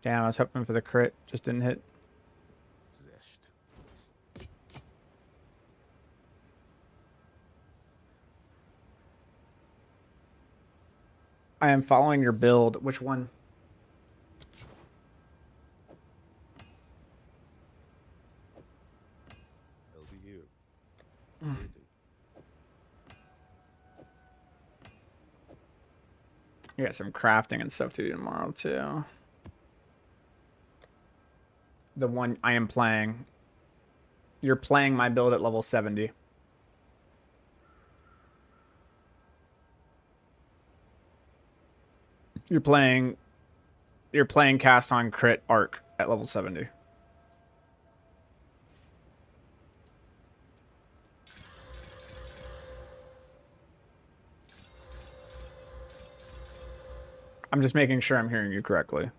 Damn, I was hoping for the crit. Just didn't hit. Zest. I am following your build. Which one? LBU. Waiting. You got some crafting and stuff to do tomorrow, too. The one I am playing. You're playing my build at level 70. You're playing cast on crit arc at level 70. I'm just making sure I'm hearing you correctly.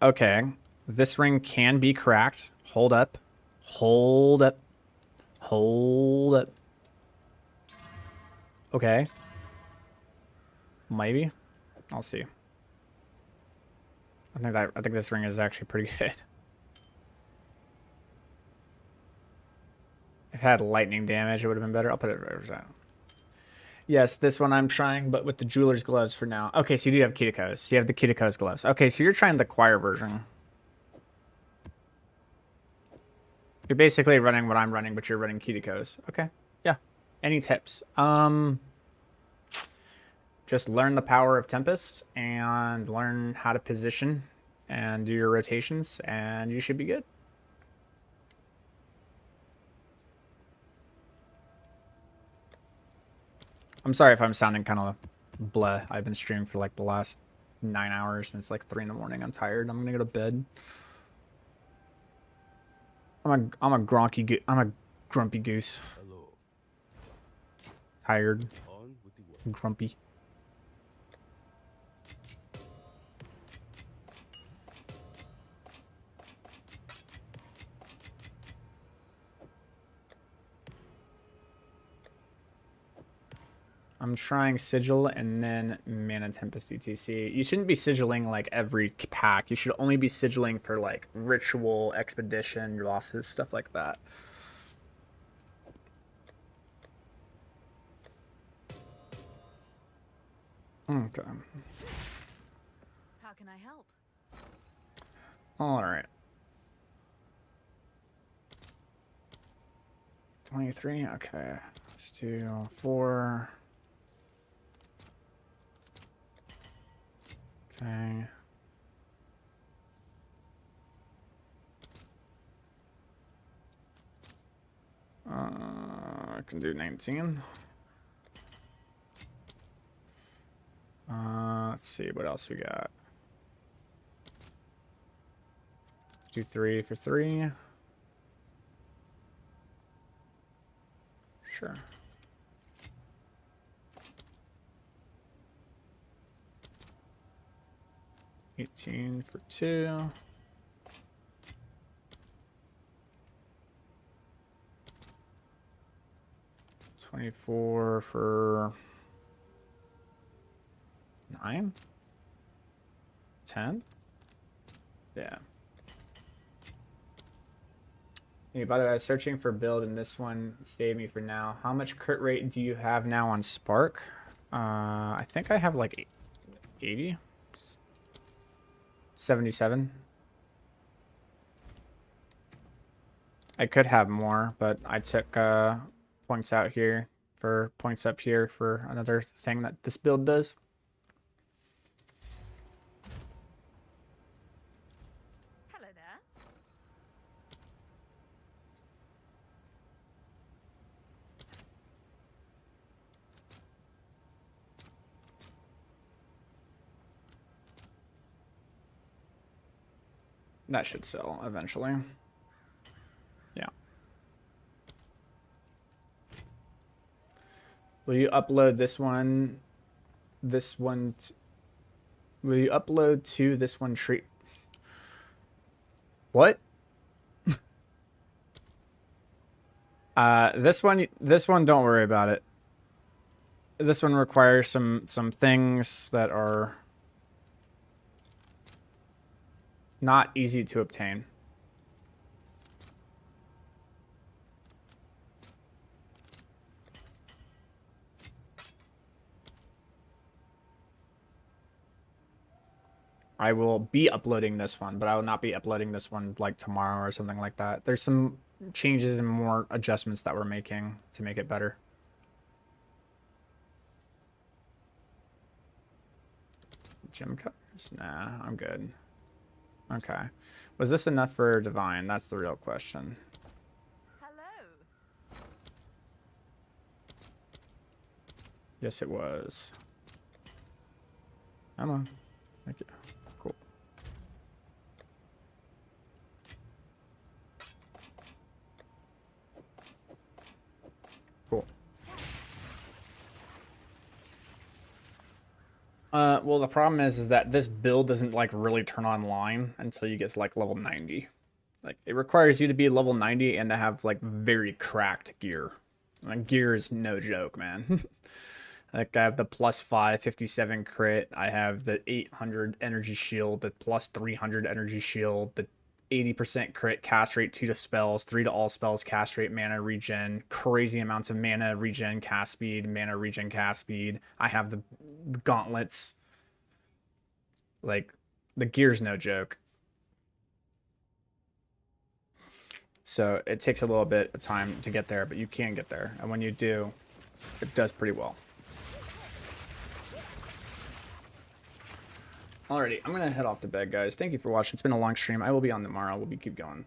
Okay. This ring can be cracked. Hold up. Hold up. Hold up. Okay. Maybe. I'll see. I think this ring is actually pretty good. If it had lightning damage, it would have been better. I'll put it right there. Yes, this one I'm trying, but with the jeweler's gloves for now. Okay, so you do have Kitikos. You have the Kitikos gloves. Okay, so you're trying the choir version. You're basically running what I'm running, but you're running Kitikos. Okay, yeah. Any tips? Just learn the power of Tempest and learn how to position and do your rotations, and you should be good. I'm sorry if I'm sounding kind of bleh. I've been streaming for like the last 9 hours since like 3 in the morning. I'm tired. I'm gonna go to bed. I'm a grumpy goose. Hello. Tired, On with the work. grumpy. I'm trying Sigil and then Mana Tempest ETC. You shouldn't be sigilling like every pack. You should only be sigilling for like Ritual, Expedition, your losses, stuff like that. Okay. How can I help? All right. 23. Okay. Let's do 4. Okay. I can do 19. Let's see what else we got. Do 3 for 3. Sure. $18 for 2. $24 for 9. 10. Yeah. Hey, by the way, I was searching for build, and this one saved me for now. How much crit rate do you have now on Spark? I think I have like 80. 77. I could have more, but I took points out here for points up here for another thing that this build does. Hello there. That should sell eventually. Yeah. Will you upload this one? Will you upload to this one tree? What? This one, don't worry about it. This one requires some things that are not easy to obtain. I will be uploading this one, but I will not be uploading this one like tomorrow or something like that. There's some changes and more adjustments that we're making to make it better. Gem cutters? Nah, I'm good. Okay. Was this enough for Divine? That's the real question. Hello. Yes, it was. Come on. Thank you. Cool. Cool. Well, the problem is that this build doesn't like really turn online until you get to like level 90. Like it requires you to be level 90 and to have like very cracked gear. Like gear is no joke, man. Like I have the plus 557 crit. I have the 800 energy shield, the plus 300 energy shield, the 80% crit cast rate 2 to spells, 3 to all spells, cast rate, mana regen, crazy amounts of mana regen, cast speed, mana regen, cast speed. I have the gauntlets. Like the gear's no joke. So it takes a little bit of time to get there, but you can get there. And when you do, it does pretty well. Alrighty, I'm gonna head off to bed, guys. Thank you for watching. It's been a long stream. I will be on tomorrow. We'll keep going.